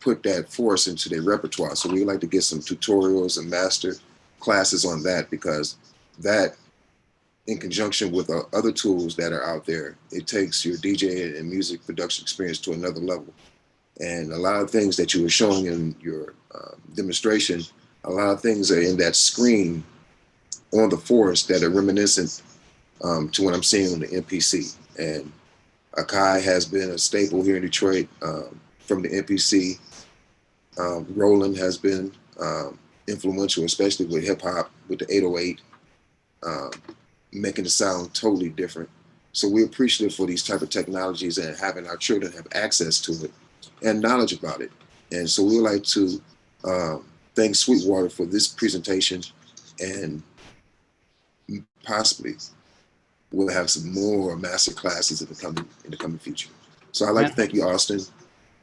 put that force into their repertoire. So we'd like to get some tutorials and master classes on that, because that, in conjunction with other tools that are out there, it takes your DJ and music production experience to another level. And a lot of things that you were showing in your demonstration, a lot of things are in that screen on the Force that are reminiscent to what I'm seeing on the MPC. And Akai has been a staple here in Detroit from the MPC. Roland has been influential, especially with hip hop, with the 808, making the sound totally different. So we're appreciative for these type of technologies and having our children have access to it and knowledge about it. And so we would like to thank Sweetwater for this presentation, and possibly we'll have some more master classes in the coming future. So I'd like to thank you, Austin.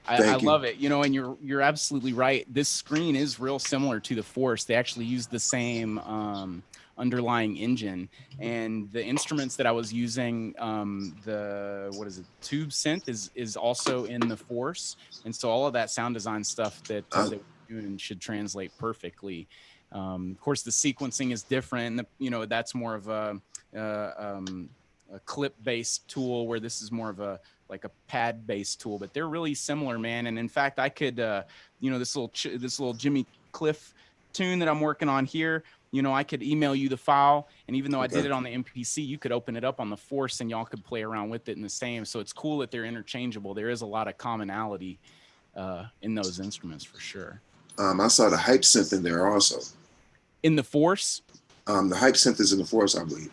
I love it. You know, and you're absolutely right. This screen is real similar to the Force. They actually use the same underlying engine, and the instruments that I was using, the tube synth is also in the Force, and so all of that sound design stuff that they were doing should translate perfectly. Of course, the sequencing is different. You know, that's more of a clip-based tool, where this is more of a pad-based tool, but they're really similar, man. And in fact, I could, you know, this little Jimmy Cliff tune that I'm working on here, you know, I could email you the file, and even though I did it on the MPC, you could open it up on the Force and y'all could play around with it in the same. So it's cool that they're interchangeable. There is a lot of commonality in those instruments for sure. I saw the hype synth in there also. In the Force? The hype synth is in the Force, I believe.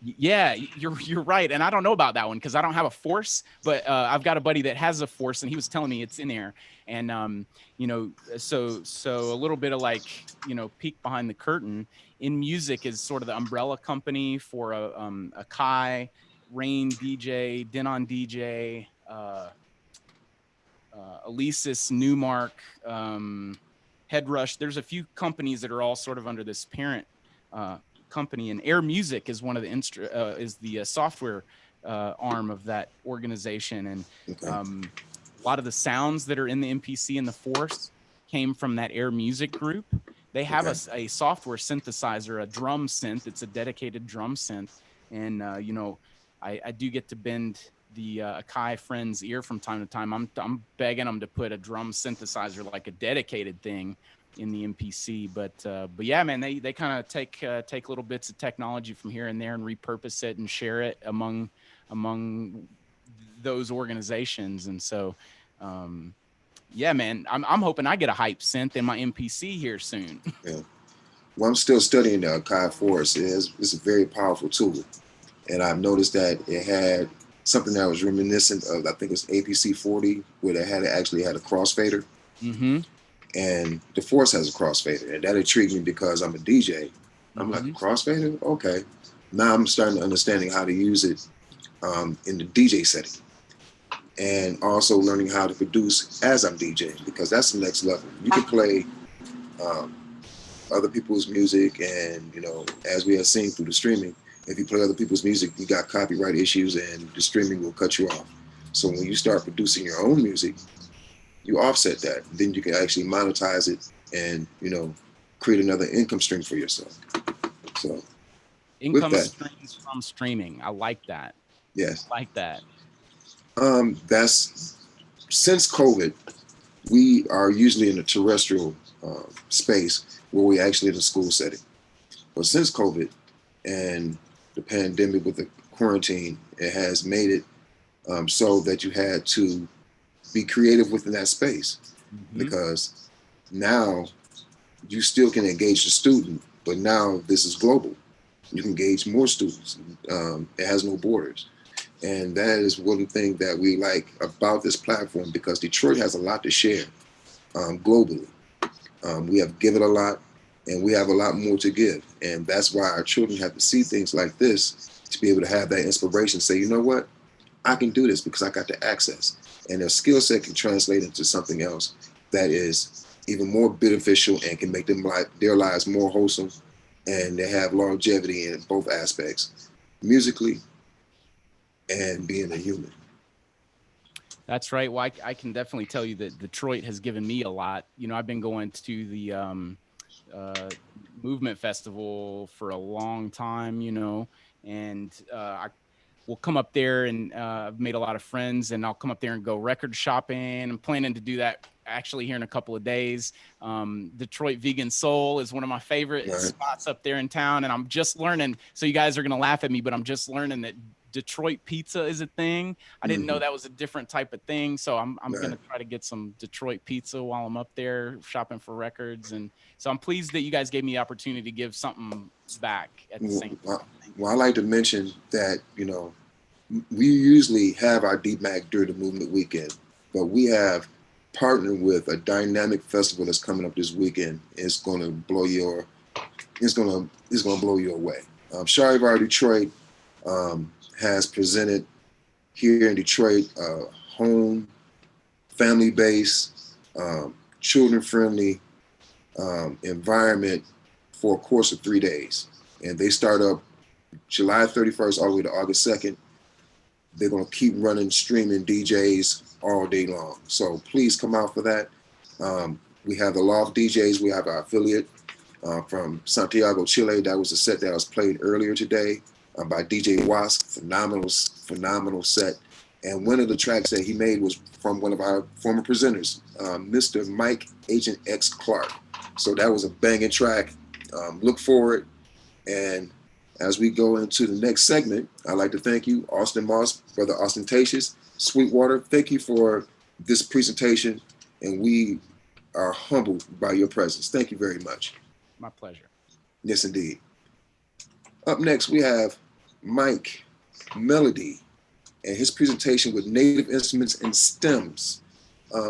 Yeah, you're right, and I don't know about that one because I don't have a Force, but I've got a buddy that has a Force, and he was telling me it's in there. And you know, so a little bit of like, you know, peek behind the curtain. In Music is sort of the umbrella company for Akai, Rain DJ, Denon DJ, Alesis, Newmark, Headrush. There's a few companies that are all sort of under this parent company, and Air Music is one of the is the software arm of that organization. And a lot of the sounds that are in the MPC and the Force came from that Air Music group. They have a software synthesizer, a drum synth. It's a dedicated drum synth, and you know, I do get to bend the Akai friend's ear from time to time. I'm begging them to put a drum synthesizer, like a dedicated thing, in the MPC. But yeah, man, they kind of take little bits of technology from here and there and repurpose it and share it among those organizations. And so yeah, man, I'm hoping I get a hype synth in my MPC here soon. Yeah. Well, I'm still studying the Akai Force. It's a very powerful tool, and I've noticed that it had something that was reminiscent of, I think it's APC 40, where they actually had a crossfader. Mm-hmm. And the Force has a crossfader, and that intrigued me because I'm a DJ. I'm like, crossfader? Okay. Now I'm starting to understanding how to use it in the DJ setting, and also learning how to produce as I'm DJing, because that's the next level. You can play other people's music, and you know, as we have seen through the streaming, If you play other people's music, you got copyright issues and the streaming will cut you off. So when you start producing your own music, you offset that. Then you can actually monetize it and, create another income stream for yourself. So income streams from streaming. I like that. Yes. I like that. That's since COVID, we are usually in a terrestrial space where we actually in a school setting. But since COVID and the pandemic with the quarantine, it has made it so that you had to be creative within that space, because now you still can engage the student, but now this is global. You can engage more students. It has no borders. And that is one thing that we like about this platform, because Detroit has a lot to share globally. We have given a lot, and we have a lot more to give. And that's why our children have to see things like this to be able to have that inspiration, say, you know what, I can do this because I got the access. And their skill set can translate into something else that is even more beneficial and can make their lives more wholesome, and they have longevity in both aspects, musically and being a human. That's right. Well, I can definitely tell you that Detroit has given me a lot. I've been going to the Movement Festival for a long time, and I will come up there, and I've made a lot of friends, and I'll come up there and go record shopping. I'm planning to do that actually here in a couple of days. Detroit Vegan Soul is one of my favorite spots up there in town, and I'm just learning. So you guys are going to laugh at me, but I'm just learning that Detroit pizza is a thing. I didn't know that was a different type of thing. So I'm going to try to get some Detroit pizza while I'm up there shopping for records. And so I'm pleased that you guys gave me the opportunity to give something back at the same time. Well, I like to mention that, we usually have our DMAC during the Movement Weekend, but we have partnered with a dynamic festival that's coming up this weekend. It's going to blow your, it's going to blow you away. Charivar Detroit has presented here in Detroit a home, family-based, children-friendly environment for a course of 3 days. And they start up July 31st all the way to August 2nd. They're going to keep running, streaming DJs all day long. So please come out for that. We have the Loft DJs. We have our affiliate from Santiago, Chile. That was a set that was played earlier today by DJ Wask. Phenomenal set. And one of the tracks that he made was from one of our former presenters, Mr. Mike Agent X Clark. So that was a banging track. Look forward. And as we go into the next segment, I'd like to thank you, Austin Moss, Brother Ostentatious, Sweetwater. Thank you for this presentation, and we are humbled by your presence. Thank you very much. My pleasure. Yes, indeed. Up next, we have Mike Melody and his presentation with native instruments and stems.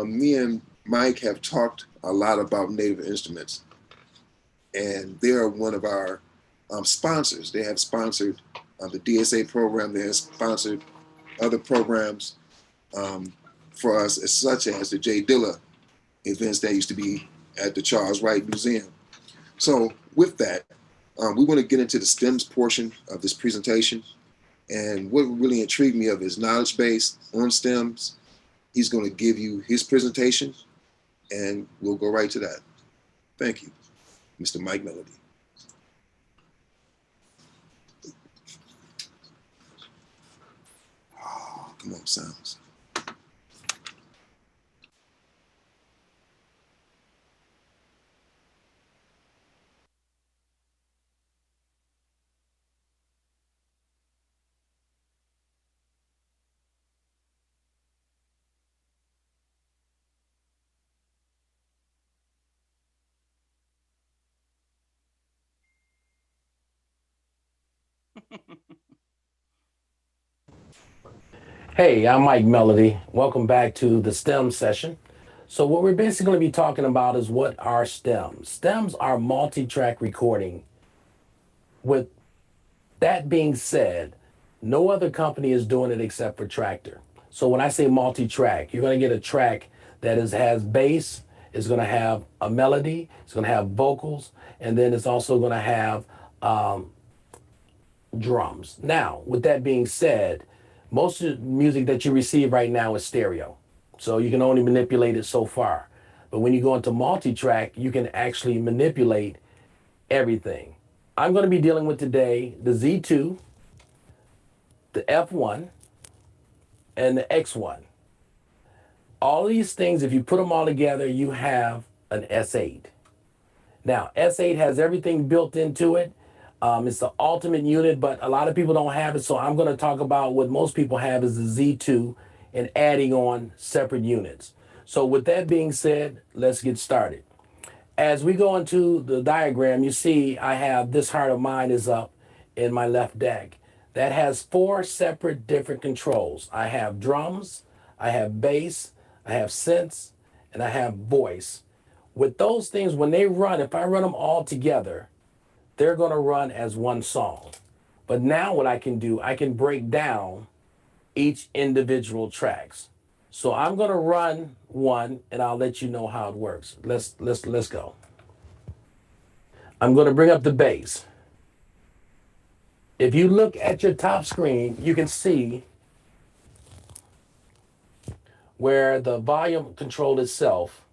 Me and Mike have talked a lot about native instruments, and they are one of our sponsors. They have sponsored the DSA program. They have sponsored other programs for us, such as the Jay Dilla events that used to be at the Charles Wright Museum. So with that, we want to get into the stems portion of this presentation. And what really intrigued me of his knowledge base on stems, he's going to give you his presentation, and we'll go right to that. Thank you, Mr. Mike Melody. Come on, sounds. Hey, I'm Mike Melody. Welcome back to the STEM session. So what we're basically going to be talking about is what are stems. Stems are multi-track recording. With that being said, no other company is doing it except for Traktor. So when I say multi-track, you're going to get a track that has bass, it's going to have a melody, it's going to have vocals, and then it's also going to have drums. Now, with that being said, most of the music that you receive right now is stereo. So you can only manipulate it so far. But when you go into multi-track, you can actually manipulate everything. I'm going to be dealing with today the Z2, the F1, and the X1. All these things, if you put them all together, you have an S8. Now, S8 has everything built into it. It's the ultimate unit, but a lot of people don't have it. So I'm going to talk about what most people have is the Z2 and adding on separate units. So with that being said, let's get started. As we go into the diagram, you see I have this heart of mine is up in my left deck. That has 4 separate different controls. I have drums, I have bass, I have synths, and I have voice. With those things, when they run, if I run them all together, they're going to run as one song. But now what I can do, I can break down each individual tracks. So I'm going to run one and I'll let you know how it works. Let's go. I'm going to bring up the bass. If you look at your top screen, you can see where the volume control itself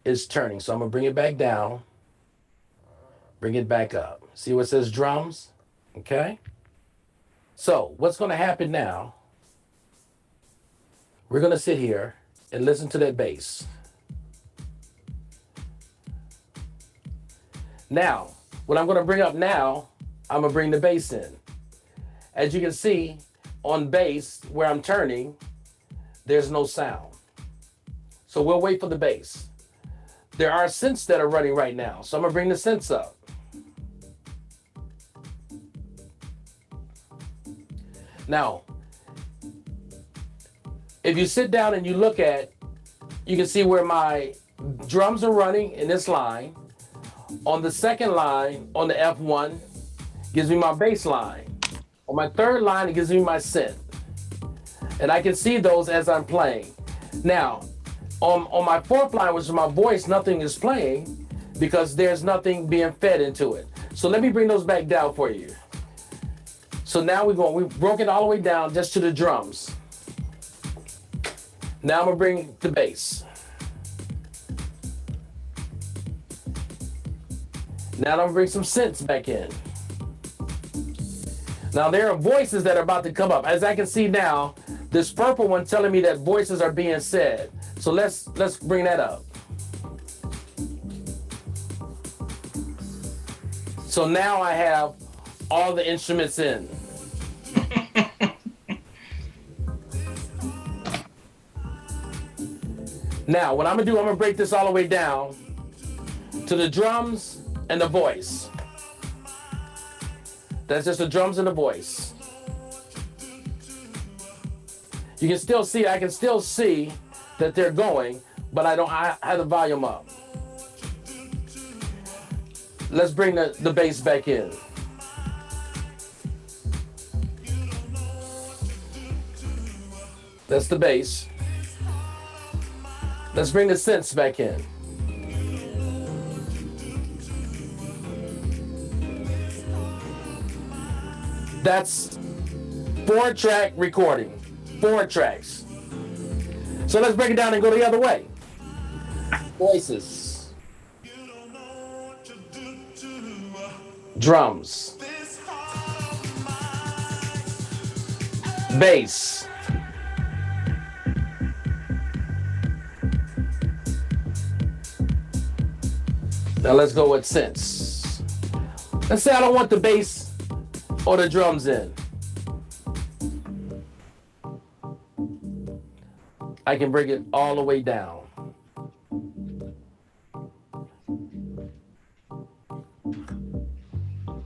is turning. So I'm going to bring it back down, bring it back up. See what says drums? Okay. So what's going to happen now? We're going to sit here and listen to that bass. Now, what I'm going to bring up now, I'm going to bring the bass in. As you can see, on bass, where I'm turning, there's no sound. So we'll wait for the bass. There are synths that are running right now, so I'm going to bring the synths up. Now, if you sit down and you look at, you can see where my drums are running in this line. On the second line, on the F1, gives me my bass line. On my third line, it gives me my synth. And I can see those as I'm playing. Now, on my fourth line, which is my voice, nothing is playing because there's nothing being fed into it. So let me bring those back down for you. So now we've broken all the way down just to the drums. Now I'm gonna bring the bass. Now I'm gonna bring some synths back in. Now there are voices that are about to come up. As I can see now, this purple one telling me that voices are being said. So let's bring that up. So now I have all the instruments in. Now, what I'm gonna do, I'm gonna break this all the way down to the drums and the voice. That's just the drums and the voice. You can still see, I can still see that they're going, but I have the volume up. Let's bring the bass back in. That's the bass. Let's bring the synths back in. That's 4-track recording, 4 tracks. So let's break it down and go the other way. Voices. Drums. Bass. Now let's go with synths. Let's say I don't want the bass or the drums in. I can bring it all the way down.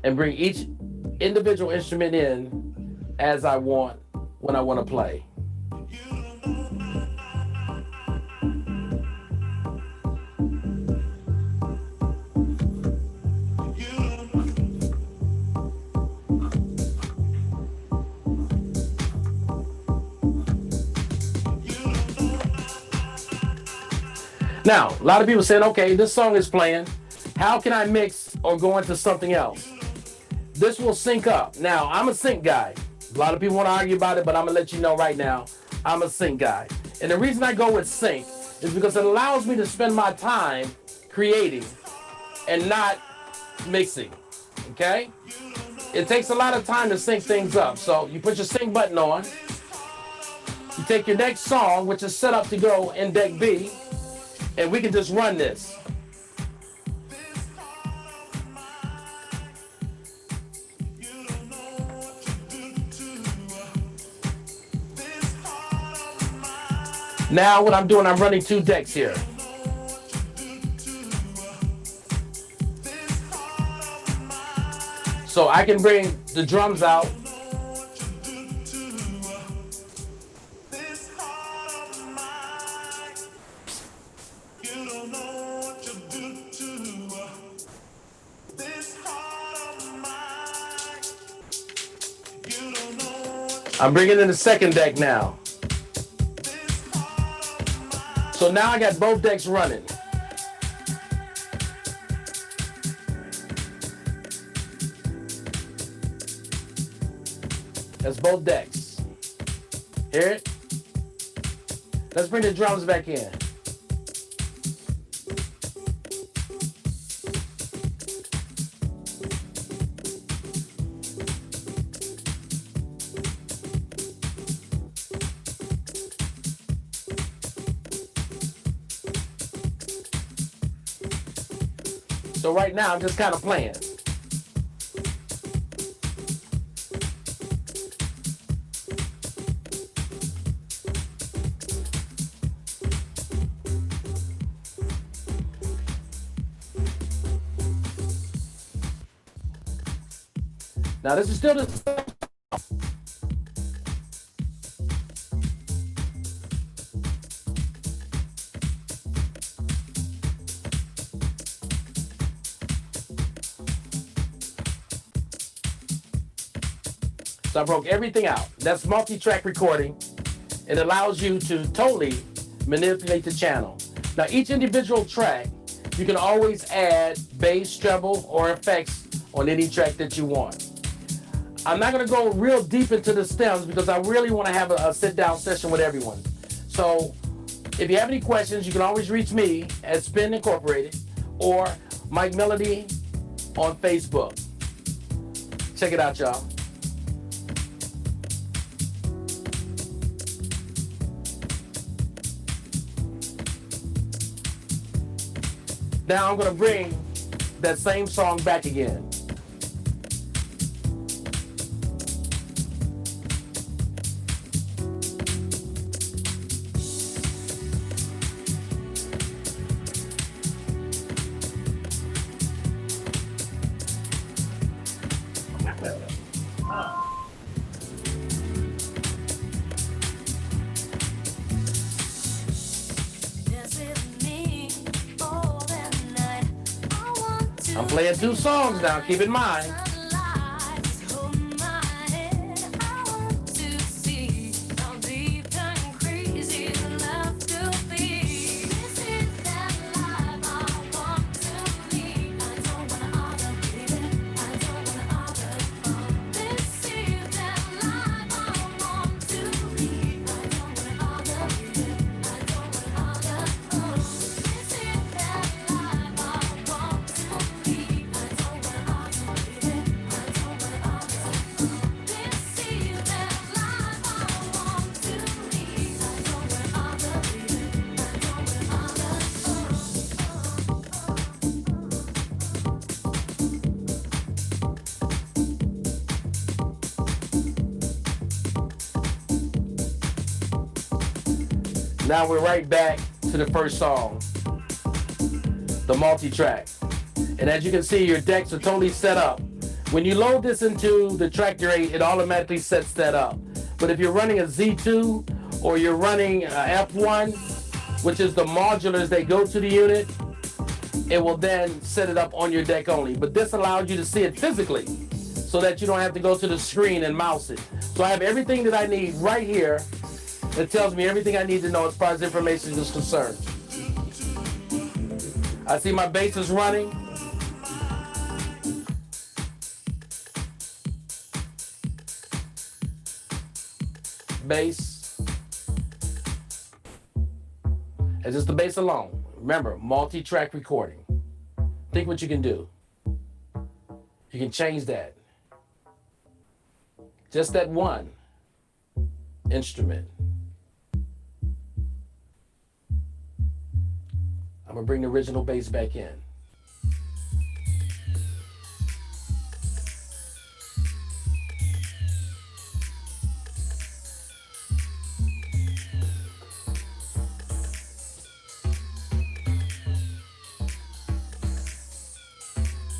And bring each individual instrument in as I want when I want to play. Now, a lot of people saying, okay, this song is playing. How can I mix or go into something else? this will sync up. Now, I'm a sync guy. A lot of people want to argue about it, but I'm gonna let you know right now, I'm a sync guy. And the reason I go with sync is because it allows me to spend my time creating and not mixing, okay? It takes a lot of time to sync things up. So you put your sync button on, you take your next song, which is set up to go in deck B, and we can just run this. Now what I'm doing, I'm running 2 decks here. So I can bring the drums out. I'm bringing in the second deck now. So now I got both decks running. That's both decks. Hear it? Let's bring the drums back in. So right now I'm just kind of playing. Now this is still the So I broke everything out. That's multi-track recording. It allows you to totally manipulate the channel. Now each individual track, you can always add bass, treble, or effects on any track that you want. I'm not gonna go real deep into the stems because I really wanna have a sit-down session with everyone. So if you have any questions, you can always reach me at Spin Incorporated or Mike Melody on Facebook. Check it out, y'all. Now I'm gonna bring that same song back again. I'm playing 2 songs now, keep in mind. Now we're right back to the first song, the multi-track. And as you can see, your decks are totally set up. When you load this into the Traktor 8, it automatically sets that up. But if you're running a Z2 or you're running a F1, which is the modulars that go to the unit, it will then set it up on your deck only. But this allows you to see it physically so that you don't have to go to the screen and mouse it. So I have everything that I need right here. It tells me everything I need to know as far as information is concerned. I see my bass is running. bass. And just the bass alone. Remember, multi-track recording. Think what you can do. You can change that. Just that one instrument. I'm gonna bring the original bass back in.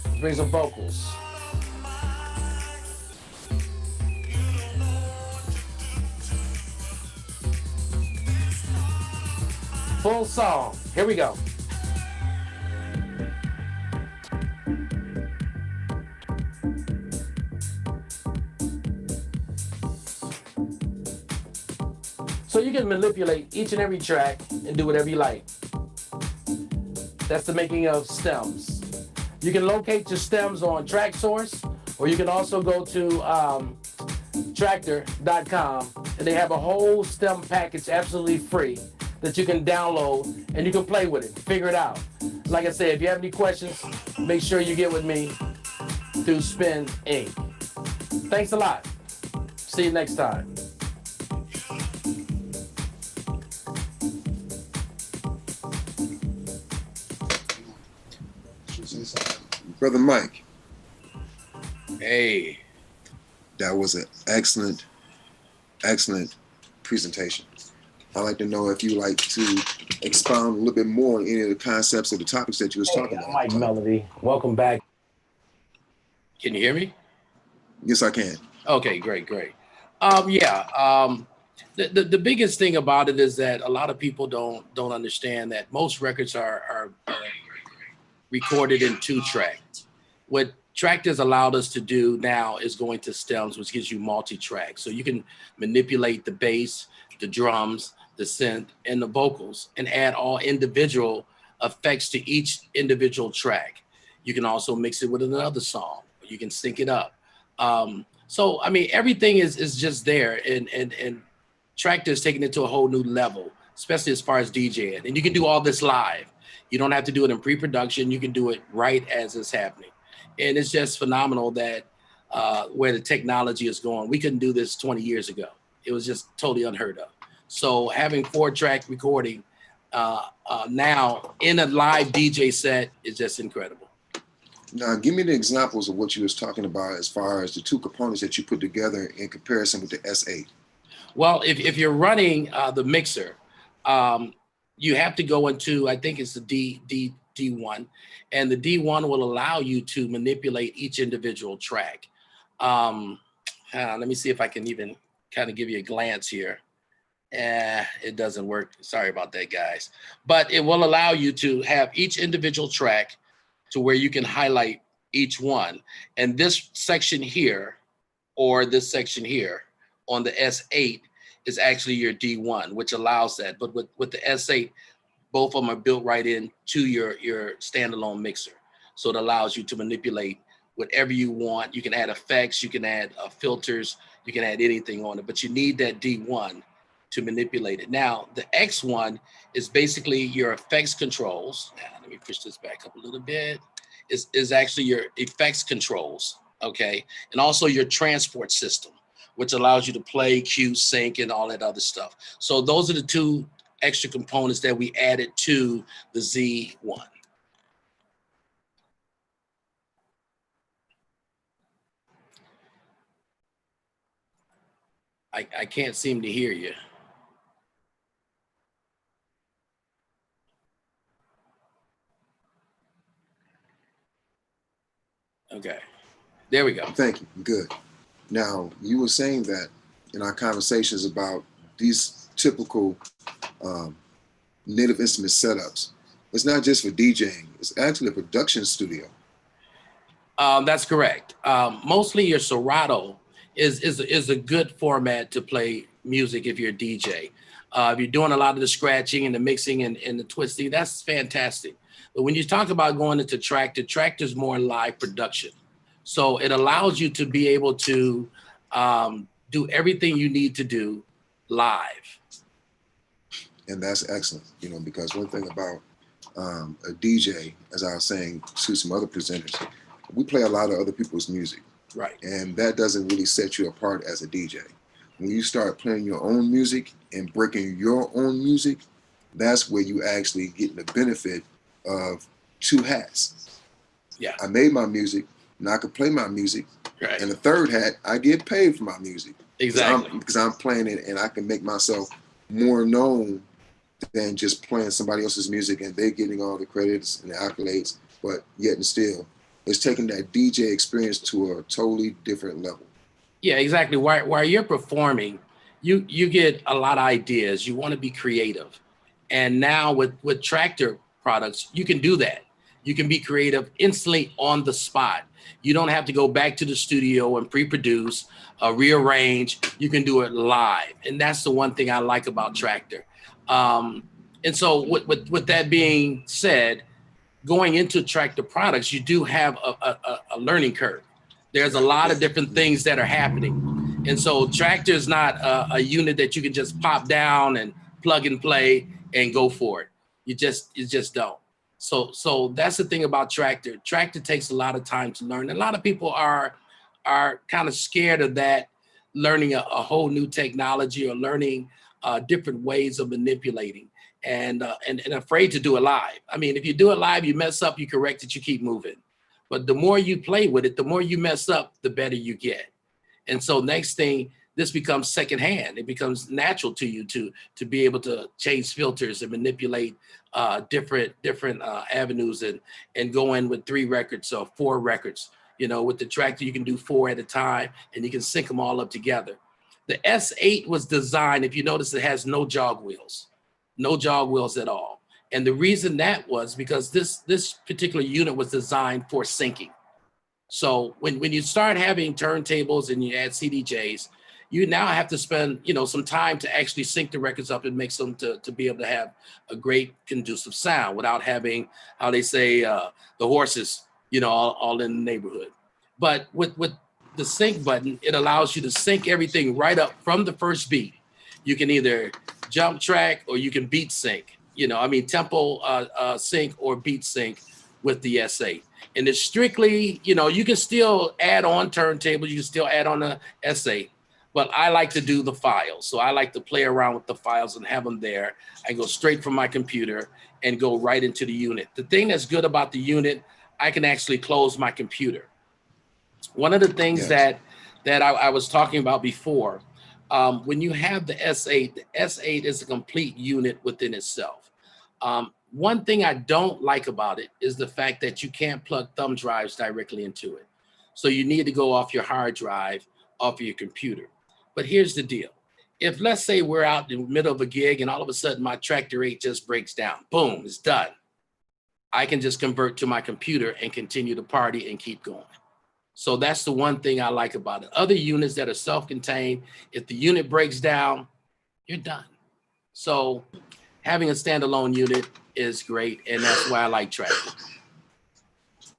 Let's bring some vocals. Full song. Here we go. So you can manipulate each and every track and do whatever you like. That's the making of stems. You can locate your stems on TrackSource, or you can also go to Tractor.com, and they have a whole stem package absolutely free that you can download and you can play with it, figure it out. Like I said, if you have any questions, make sure you get with me through Spin Inc. Thanks a lot. See you next time. Brother Mike. Hey. That was an excellent presentation. I'd like to know if you like to expound a little bit more on any of the concepts or the topics that you was talking about. Mike Melody, welcome back. Can you hear me? Yes, I can. Okay, great. The biggest thing about it is that a lot of people don't understand that most records are recorded in 2-track. What Tractor's allowed us to do now is going to stems, which gives you multi-track. So you can manipulate the bass, the drums, the synth, and the vocals, and add all individual effects to each individual track. You can also mix it with another song. You can sync it up. So I mean, everything is just there, and Tractor's taking it to a whole new level, especially as far as DJing. And you can do all this live. You don't have to do it in pre-production. You can do it right as it's happening. And it's just phenomenal that where the technology is going. We couldn't do this 20 years ago. It was just totally unheard of. So having 4-track recording now in a live DJ set is just incredible. Now, give me the examples of what you was talking about as far as the two components that you put together in comparison with the S8. Well, if you're running the mixer, you have to go into, I think it's the D1, and the D1 will allow you to manipulate each individual track. Let me see if I can even kind of give you a glance here. It doesn't work. Sorry about that, guys. But it will allow you to have each individual track to where you can highlight each one. And this section here, or this section here on the S8 is actually your D1, which allows that. But with the S8, both of them are built right into your standalone mixer. So it allows you to manipulate whatever you want. You can add effects, you can add filters, you can add anything on it, but you need that D1 to manipulate it. Now, the X1 is basically your effects controls. Now, let me push this back up a little bit. Is actually your effects controls, okay? And also your transport system, which allows you to play, cue, sync, and all that other stuff. So those are the two extra components that we added to the Z1. I can't seem to hear you. Okay, there we go. Thank you, good. Now, you were saying that in our conversations about these typical native instrument setups, it's not just for DJing, it's actually a production studio. That's correct. Mostly your Serato is a good format to play music if you're a DJ. If you're doing a lot of the scratching and the mixing and the twisting, that's fantastic. But when you talk about going into Tractor's more live production. So it allows you to be able to do everything you need to do live. And that's excellent, you know, because one thing about a DJ, as I was saying to some other presenters, we play a lot of other people's music. Right. And that doesn't really set you apart as a DJ. When you start playing your own music and breaking your own music, that's where you actually get the benefit of two hats. Yeah. I made my music, and I could play my music. Right. And the third hat, I get paid for my music. Exactly. Because I'm playing it and I can make myself more known than just playing somebody else's music and they're getting all the credits and the accolades, but yet and still, it's taking that DJ experience to a totally different level. Yeah, exactly. While you're performing, you get a lot of ideas. You want to be creative. And now with Traktor products, you can do that. You can be creative instantly on the spot. You don't have to go back to the studio and pre-produce, rearrange. You can do it live. And that's the one thing I like about Traktor. And so with that being said, going into Traktor products, you do have a learning curve. There's a lot of different things that are happening. And so Traktor is not a unit that you can just pop down and plug and play and go for it. You just don't. So that's the thing about Traktor. Traktor takes a lot of time to learn. A lot of people are kind of scared of that, learning a whole new technology or learning different ways of manipulating and afraid to do it live. I mean, if you do it live, you mess up, you correct it, you keep moving. But the more you play with it, the more you mess up, the better you get. And so next thing, this becomes secondhand. It becomes natural to you to be able to change filters and manipulate different avenues and go in with 3 records or 4 records. You know, with the Traktor, you can do 4 at a time and you can sync them all up together. The S8 was designed, if you notice, it has no jog wheels at all. And the reason that was because this particular unit was designed for syncing. So when you start having turntables and you add CDJs, you now have to spend, some time to actually sync the records up and make them to be able to have a great conducive sound without having, how they say, the horses, all in the neighborhood. But with the sync button, it allows you to sync everything right up from the first beat. You can either jump track or you can beat sync, tempo sync or beat sync with the S8. And it's strictly, you can still add on turntables, you can still add on the S8, but I like to do the files. So I like to play around with the files and have them there. I go straight from my computer and go right into the unit. The thing that's good about the unit, I can actually close my computer. One of the things that I was talking about before, when you have the S8 is a complete unit within itself. One thing I don't like about it is the fact that you can't plug thumb drives directly into it. So you need to go off your hard drive, off of your computer. But here's the deal. If let's say we're out in the middle of a gig and all of a sudden my Traktor 8 just breaks down, boom, it's done. I can just convert to my computer and continue to party and keep going. So that's the one thing I like about it. Other units that are self-contained, if the unit breaks down, you're done. So having a standalone unit is great, and that's why I like Traktor.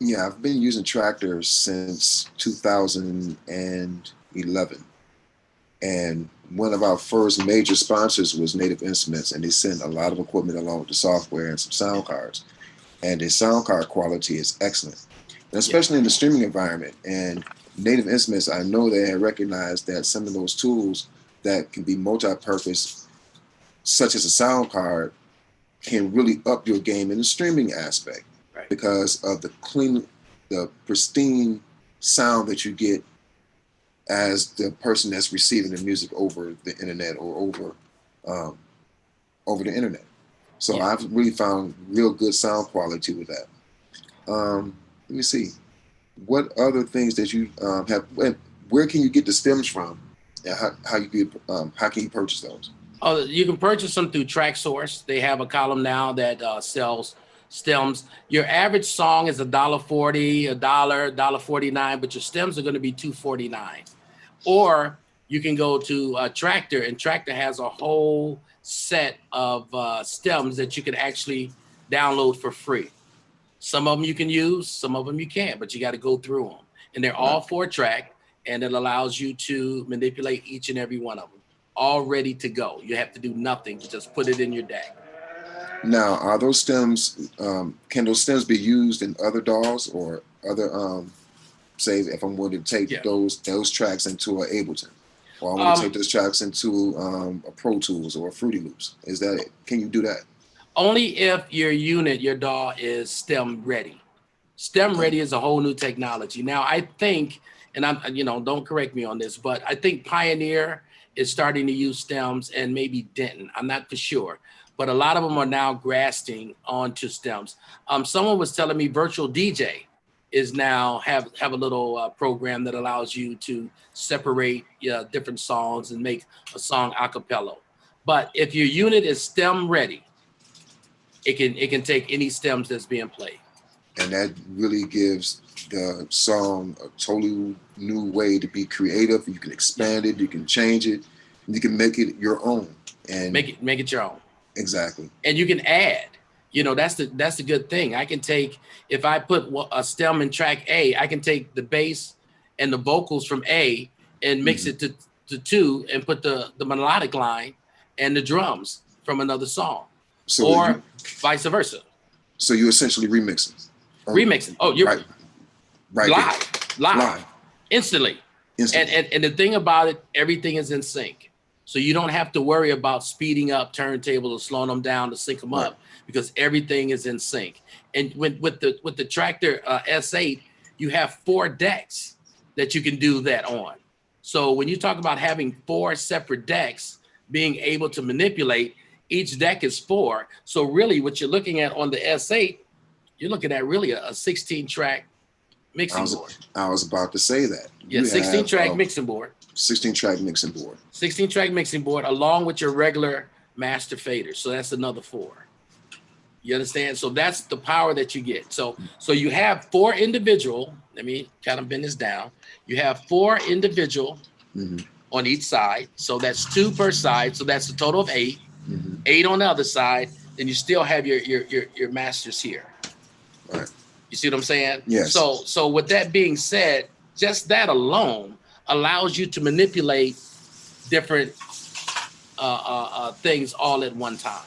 Yeah, I've been using Traktor since 2011. And one of our first major sponsors was Native Instruments, and they sent a lot of equipment along with the software and some sound cards. And the sound card quality is excellent, and especially in the streaming environment. And Native Instruments, I know they have recognized that some of those tools that can be multi-purpose, such as a sound card, can really up your game in the streaming aspect, right, because of the pristine sound that you get as the person that's receiving the music over the internet or over the internet. So I've really found real good sound quality with that. Let me see. What other things that you have, where can you get the stems from? And how can you purchase those? Oh, you can purchase them through TrackSource. They have a column now that sells stems. Your average song is $1.40, $1.49, but your stems are going to be $2.49. Or you can go to Traktor, and Traktor has a whole set of stems that you can actually download for free. Some of them you can use, some of them you can't, but you got to go through them. And they're all 4-track, and it allows you to manipulate each and every one of them. all ready to go. You have to do nothing, just put it in your deck. Now, are those stems, can those stems be used in other DAWs or other, say if I'm going to take those tracks into an Ableton, or I want to take those tracks into a Pro Tools or a Fruity Loops? Is that it? Can you do that? Only if your unit, your DAW is stem ready. Stem ready is a whole new technology. Now, I think, and I'm, don't correct me on this, but I think Pioneer is starting to use stems, and maybe Denton. I'm not for sure, but a lot of them are now grasping onto stems. Someone was telling me Virtual DJ is now have a little program that allows you to separate different songs and make a song a cappella. But if your unit is stem ready, it can take any stems that's being played. And that really gives the song a totally new way to be creative. You can expand it, you can change it, and you can make it your own. And make it your own. Exactly. And you can add. That's the good thing. I can take, if I put a stem in track A, I can take the bass and the vocals from A and mix it to 2 and put the melodic line and the drums from another song, or vice versa. So you're essentially remixing. Remixing. Oh, you're right. Live. Instantly. And the thing about it, everything is in sync. So you don't have to worry about speeding up turntables or slowing them down to sync them up, because everything is in sync. And with the Traktor S8, you have 4 decks that you can do that on. So when you talk about having 4 separate decks, being able to manipulate, each deck is 4. So really what you're looking at on the S8, you're looking at really a 16-track mixing board. I was about to say that. Yeah, 16-track mixing board. 16-track mixing board. 16-track mixing board along with your regular master faders. So that's another 4. You understand? So that's the power that you get. So you have 4 individual. Let me kind of bend this down. You have 4 individual on each side. So that's 2 per side. So that's a total of 8. 8 on the other side. Then you still have your masters here. Right. You see what I'm saying? Yes. So with that being said, just that alone allows you to manipulate different things all at one time.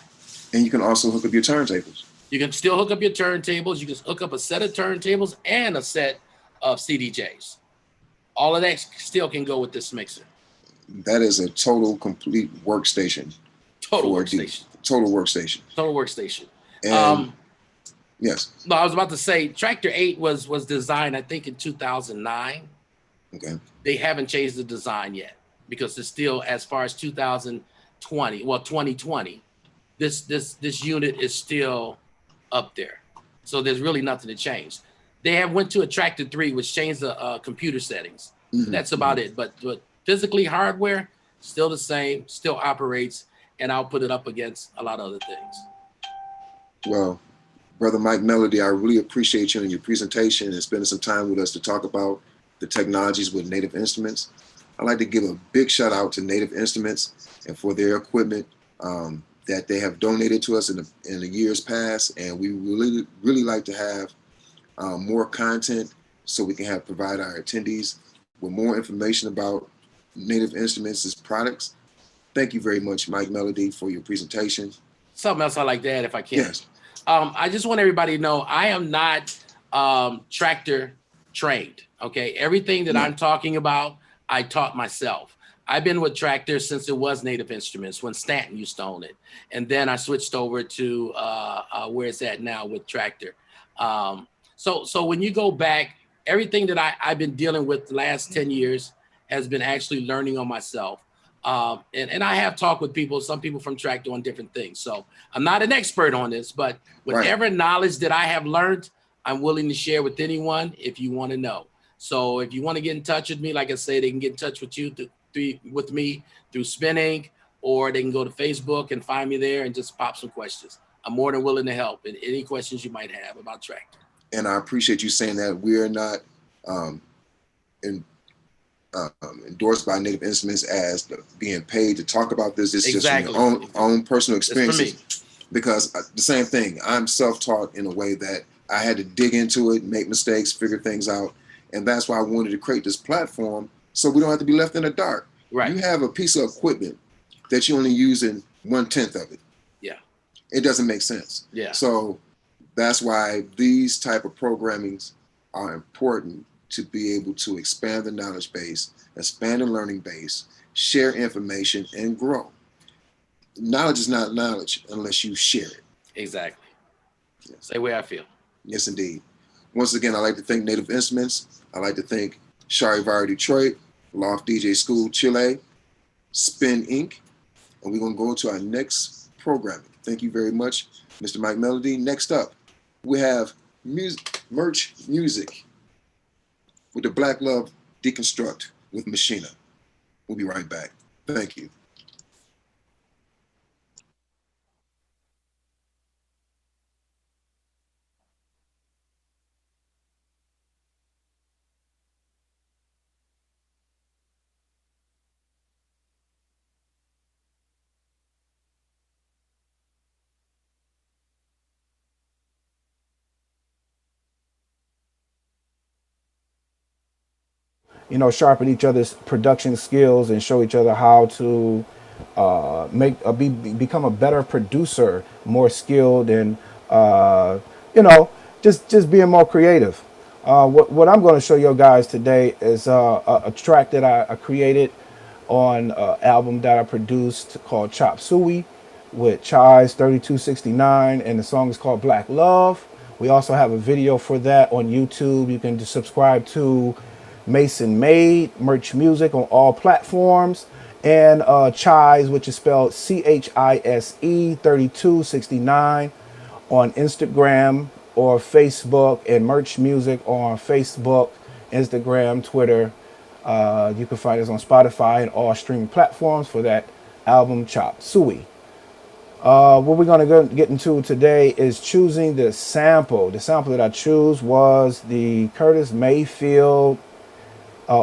And you can also hook up your turntables. You can still hook up your turntables. You can hook up a set of turntables and a set of CDJs. All of that still can go with this mixer. That is a total, complete workstation. Total workstation. Total workstation. Total workstation. And yes. No, I was about to say Traktor 8 was designed, I think, in 2009. Okay. They haven't changed the design yet because it's still, as far as 2020, this unit is still up there. So there's really nothing to change. They have went to a Traktor 3, which changed the computer settings. That's about it. But physically, hardware, still the same, still operates, and I'll put it up against a lot of other things. Well, Brother Mike Melody, I really appreciate you and your presentation and spending some time with us to talk about the technologies with Native Instruments. I'd like to give a big shout out to Native Instruments and for their equipment that they have donated to us in the years past. And we really like to have more content so we can provide our attendees with more information about Native Instruments' products. Thank you very much, Mike Melody, for your presentation. Something else I like to add, if I can. Yes. I just want everybody to know I am not Traktor trained. Okay, everything that I'm talking about, I taught myself. I've been with Traktor since it was Native Instruments, when Stanton used to own it, and then I switched over to where it's at now with Traktor. So when you go back, everything that I've been dealing with the last 10 years has been actually learning on myself. And I have talked with people, some people from Traktor on different things. So I'm not an expert on this, but whatever knowledge that I have learned, I'm willing to share with anyone if you want to know. So if you want to get in touch with me, like I say, they can get in touch with you with me through Spinning, or they can go to Facebook and find me there and just pop some questions. I'm more than willing to help in any questions you might have about Traktor. And I appreciate you saying that. We are not endorsed by Native Instruments as being paid to talk about this. It's just from your own personal experiences. Because the same thing, I'm self-taught in a way that I had to dig into it, make mistakes, figure things out. And that's why I wanted to create this platform so we don't have to be left in the dark. Right. You have a piece of equipment that you're only using 1/10 of it. Yeah. It doesn't make sense. Yeah. So that's why these type of programmings are important, to be able to expand the knowledge base, expand the learning base, share information, and grow. Knowledge is not knowledge unless you share it. Exactly. Same way I feel. Yes, indeed. Once again, I'd like to thank Native Instruments. I'd like to thank Charivari Detroit, Loft DJ School Chile, Spin Inc. And we're going to go into our next programming. Thank you very much, Mr. Mike Melody. Next up, we have merch music with the Black Love Deconstruct with Machina. We'll be right back. Thank you. You know, sharpen each other's production skills and show each other how to become a better producer, more skilled, and you know, just being more creative. What I'm going to show you guys today is a track that I created on an album that I produced called Chop Suey with Chai's 3269, and the song is called Black Love. We also have a video for that on YouTube. You can just subscribe to Mason Made Merch Music on all platforms, and Chise, which is spelled Chise 3269 on Instagram or Facebook, and Merch Music on Facebook, Instagram, Twitter. You can find us on Spotify and all streaming platforms for that album Chop Suey. What we're going to get into today is choosing the sample. The sample that I choose was the Curtis Mayfield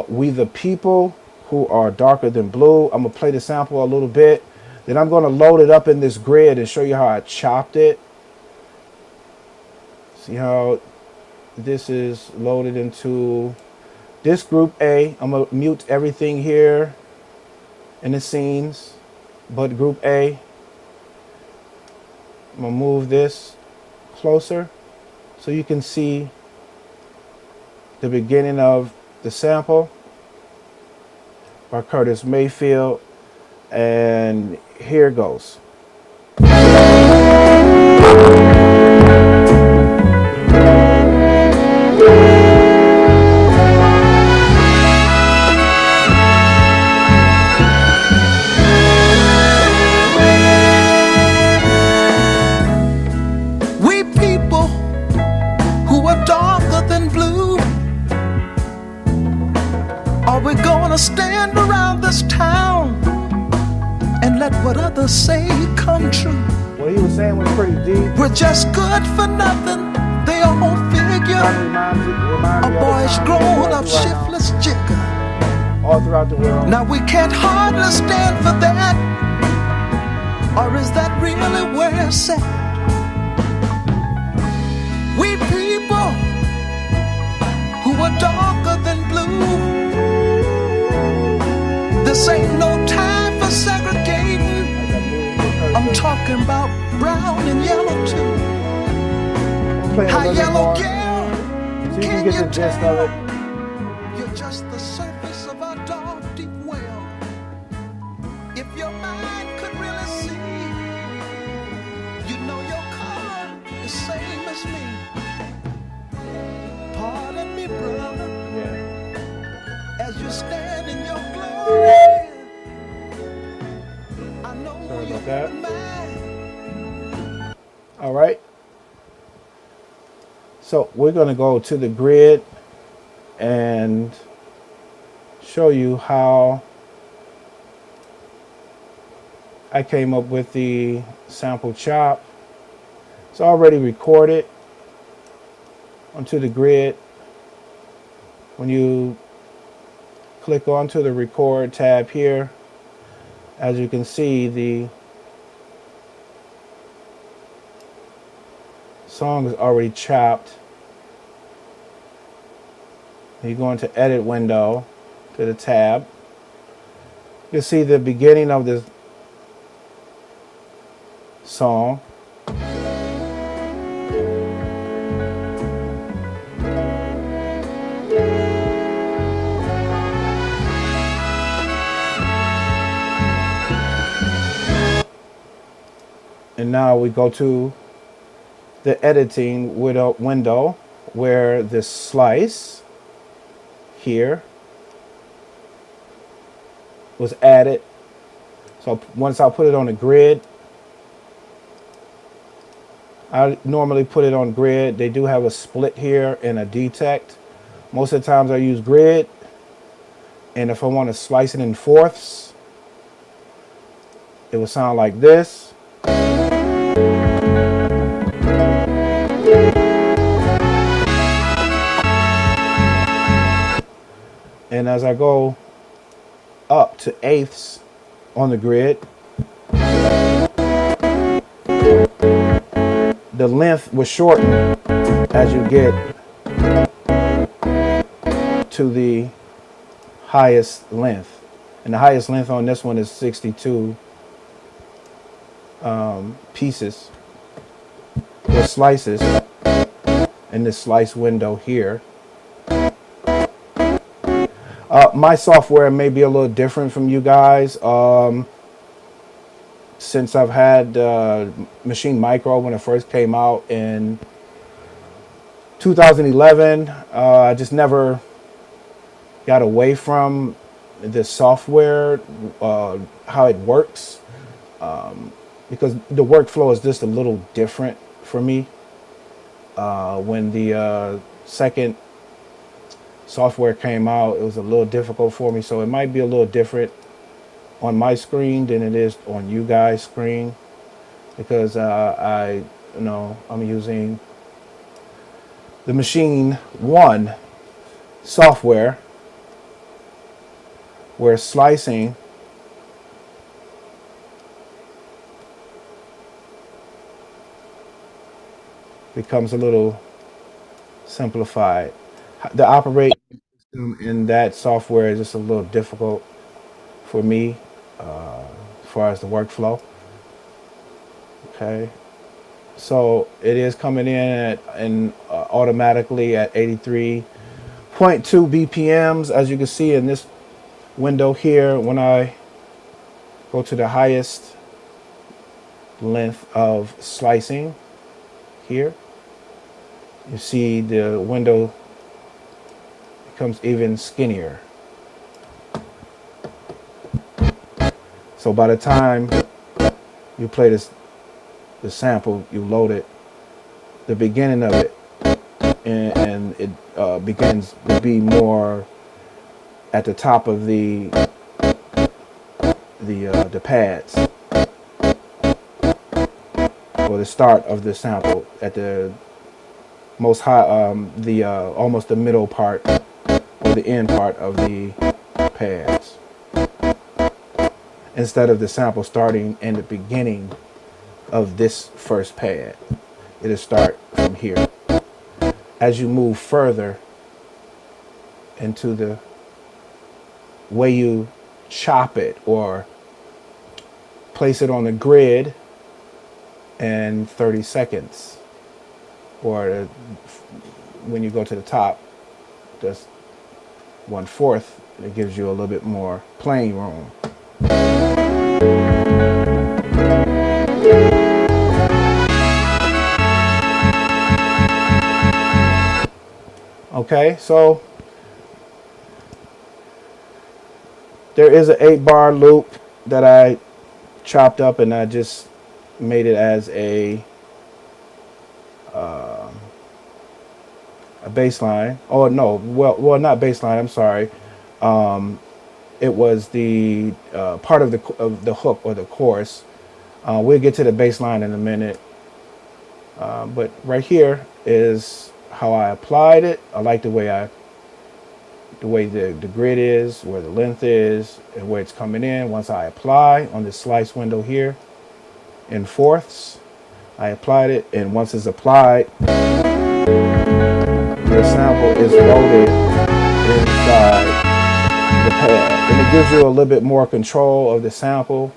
We the People Who Are Darker Than Blue. I'm going to play the sample a little bit. Then I'm going to load it up in this grid and show you how I chopped it. See how this is loaded into this group A. I'm going to mute everything here in the scenes but group A. I'm going to move this closer so you can see the beginning of the sample by Curtis Mayfield, and here goes. We people who are darker than blue, are we gonna stand around this town and let what others say come true? What he was saying was pretty deep. We're just good for nothing, they all figure. A boy's grown up shiftless jigger. All throughout the world. Now we can't hardly stand for that. Or is that really where it's at? We people who are darker than blue, this ain't no time for segregating. I'm talking about brown and yellow too. Hi, yellow girl, so you can get the gist of it. you're just the surface of a dark, deep well. If your mind could really see, you know your color is same as me. Pardon me, brother, as you stand in your glory. I know Sorry you're about that. mine. All right. So we're going to go to the grid and show you how I came up with the sample chop. It's already recorded onto the grid. When you click onto the record tab here, as you can see, the song is already chopped. You go into edit window to the tab. You'll see the beginning of the song. And now we go to the editing window where the slice here was added. So once I put it on the grid, I normally put it on grid. They do have a split here and a detect. Most of the times I use grid. And if I want to slice it in fourths, it will sound like this. And as I go up to eighths on the grid, the length will shorten as you get to the highest length. And the highest length on this one is 62 pieces or slices in this slice window here. My software may be a little different from you guys. Since I've had Machine Micro when it first came out in 2011, I just never got away from the software, how it works, because the workflow is just a little different for me. When the second software came out, it was a little difficult for me, so it might be a little different on my screen than it is on you guys' screen, because I'm using the Machine 1 software where slicing becomes a little simplified. The operating system in that software is just a little difficult for me as far as the workflow. Okay, so it is coming in automatically at 83.2 BPMs, as you can see in this window here. When I go to the highest length of slicing here, you see the window becomes even skinnier. So by the time you play the sample, you load it, the beginning of it, and it begins to be more at the top of the pads, or the start of the sample at the most high, almost the middle part or the end part of the pads, instead of the sample starting in the beginning of this first pad. It'll start from here. As you move further into the way you chop it or place it on the grid in 30 seconds, or when you go to the top, just 1/4, it gives you a little bit more playing room. Okay, so there is an 8-bar loop that I chopped up, and I just made it as a bass line. Oh no, well not bass line, I'm sorry. It was the part of the hook or the chorus. We'll get to the bass line in a minute. But right here is how I applied it. I like the way the grid is, where the length is, and where it's coming in. Once I apply on the slice window here in fourths, I applied it, and once it's applied, your sample is loaded inside the pad, and it gives you a little bit more control of the sample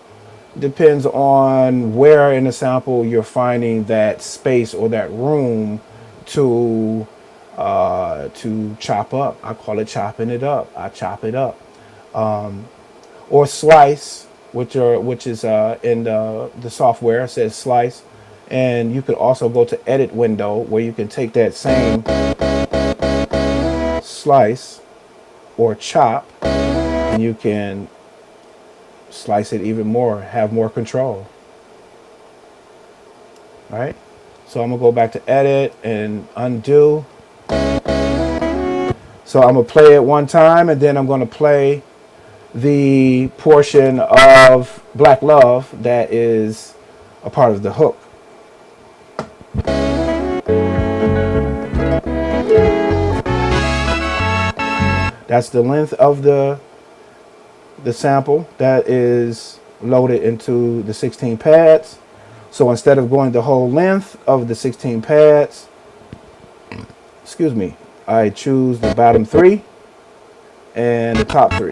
depends on where in the sample you're finding that space or that room to chop up. I call it chopping it up. I chop it up. Or slice, which is in the software, it says slice. And you could also go to edit window where you can take that same slice or chop and you can slice it even more, have more control. All right, so I'm gonna go back to edit and undo. So I'm gonna play it one time and then I'm gonna play the portion of Black Love that is a part of the hook. That's the length of the sample that is loaded into the 16 pads. So instead of going the whole length of the 16 pads, excuse me, I choose the bottom 3 and the top 3.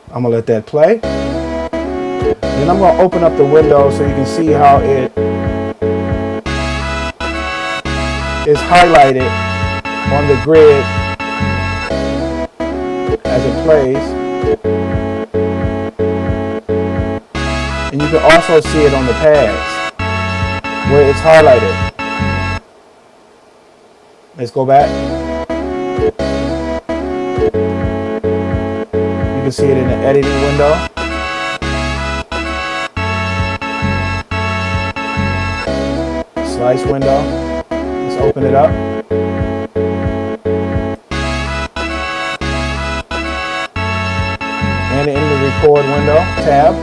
I'm gonna let that play. Then I'm gonna open up the window so you can see how it is highlighted on the grid as it plays. And you can also see it on the pads where it's highlighted. Let's go back. You can see it in the editing window. Slice window. Let's open it up. And in the record window, tab.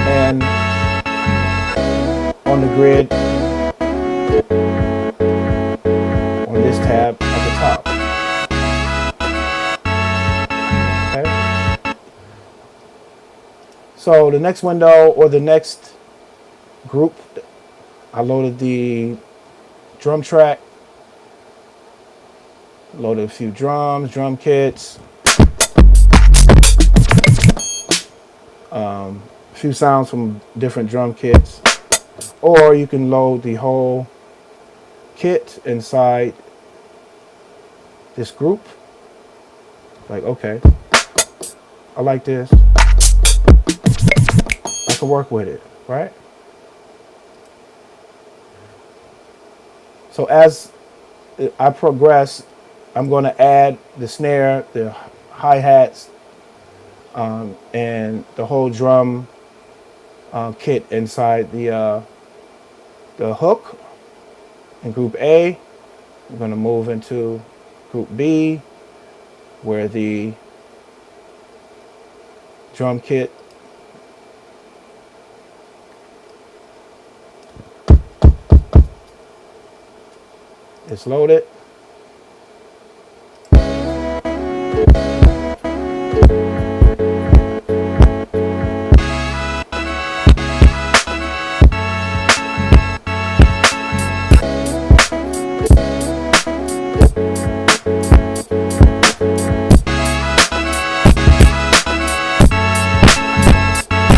And on the grid, on this tab at the top. Okay. So the next window or the next group, I loaded the drum track, loaded a few drums, drum kits, a few sounds from different drum kits, or you can load the whole kit inside this group. Like, okay, I like this, I can work with it, right? So as I progress, I'm going to add the snare, the hi-hats, and the whole drum kit inside the hook in group A. We're going to move into group B, where the drum kit is loaded.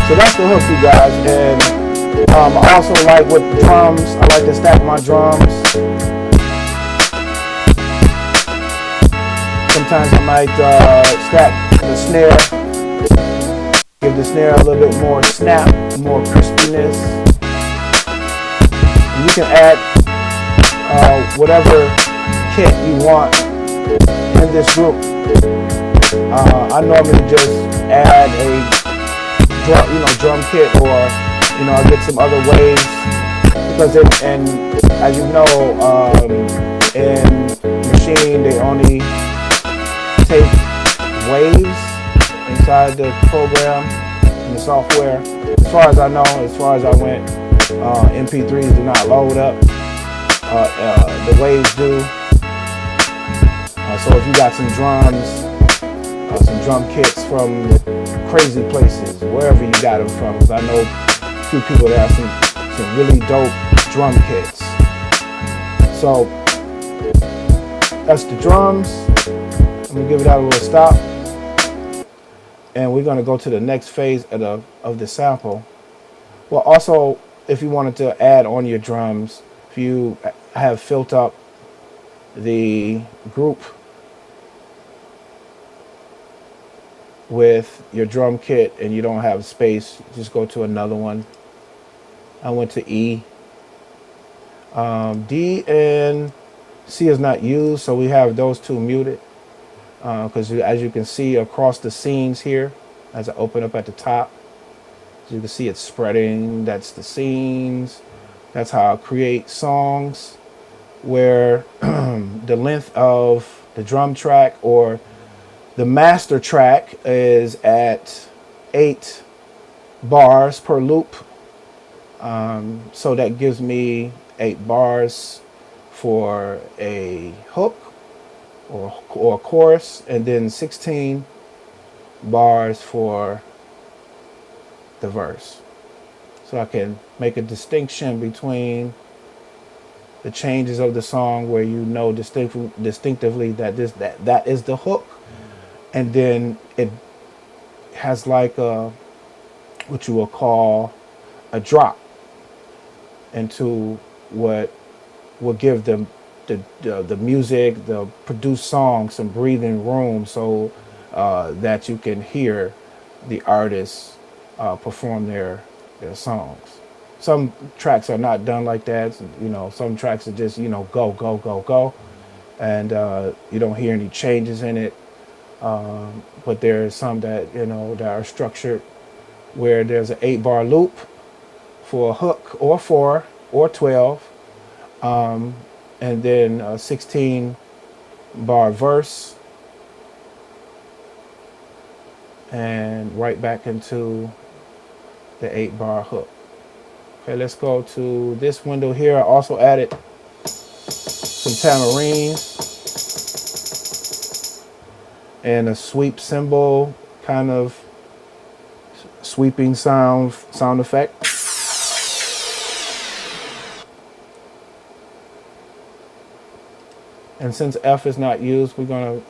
So that's the hook, you guys. And I also like with drums, I like to stack my drums. Sometimes I might stack the snare, give the snare a little bit more snap, more crispiness. And you can add whatever kit you want in this group. I normally just add a drum kit, or I get some other waves, because and as you know, in Machine they only take waves inside the program. in the software. As far as I know, as far as I went, MP3s do not load up. The waves do. So if you got some drums, some drum kits from crazy places, wherever you got them from, because I know a few people that have some really dope drum kits. So that's the drums. I'm gonna give it out a little stop, and we're gonna go to the next phase of the sample. Well, also, if you wanted to add on your drums, if you have filled up the group with your drum kit and you don't have space, just go to another one. I went to E. D and C is not used, so we have those two muted, because as you can see across the scenes here, as I open up at the top, as you can see it's spreading. That's the scenes. That's how I create songs where the length of the drum track or the master track is at 8 bars per loop. So that gives me 8 bars for a hook or a chorus, and then 16 bars for the verse. So I can make a distinction between the changes of the song where you know distinctively that that is the hook, and then it has like a what you will call a drop into what will give them the music, the produced song, some breathing room, so that you can hear the artists perform their songs. Some tracks are not done like that. You know, some tracks are just, you know, go, go, go, go, and you don't hear any changes in it. But there are some that, you know, that are structured where there's an 8-bar loop for a hook, or 4 or 12, and then a 16-bar verse, and right back into the 8-bar hook. Okay, let's go to this window here. I also added some tamarines and a sweep cymbal, kind of sweeping sound effect. And since F is not used, we're gonna,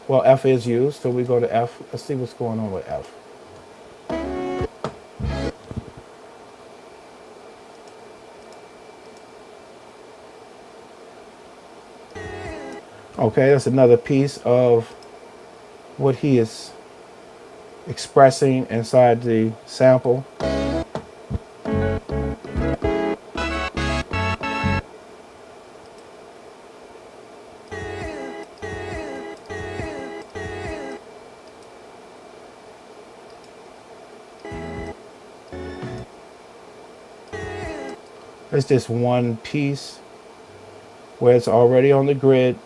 well, F is used, so we go to F. Let's see what's going on with F. Okay, that's another piece of what he is expressing inside the sample. It's just one piece where it's already on the grid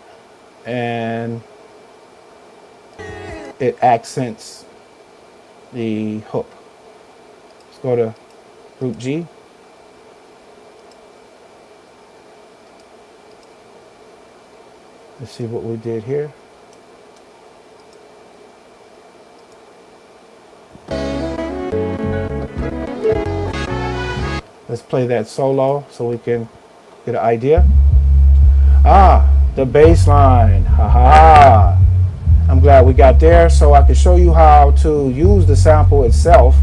and it accents the hook. Let's go to group G. Let's see what we did here. Let's play that solo so we can get an idea. Ah, the bass line. Ha ha. I'm glad we got there, so I can show you how to use the sample itself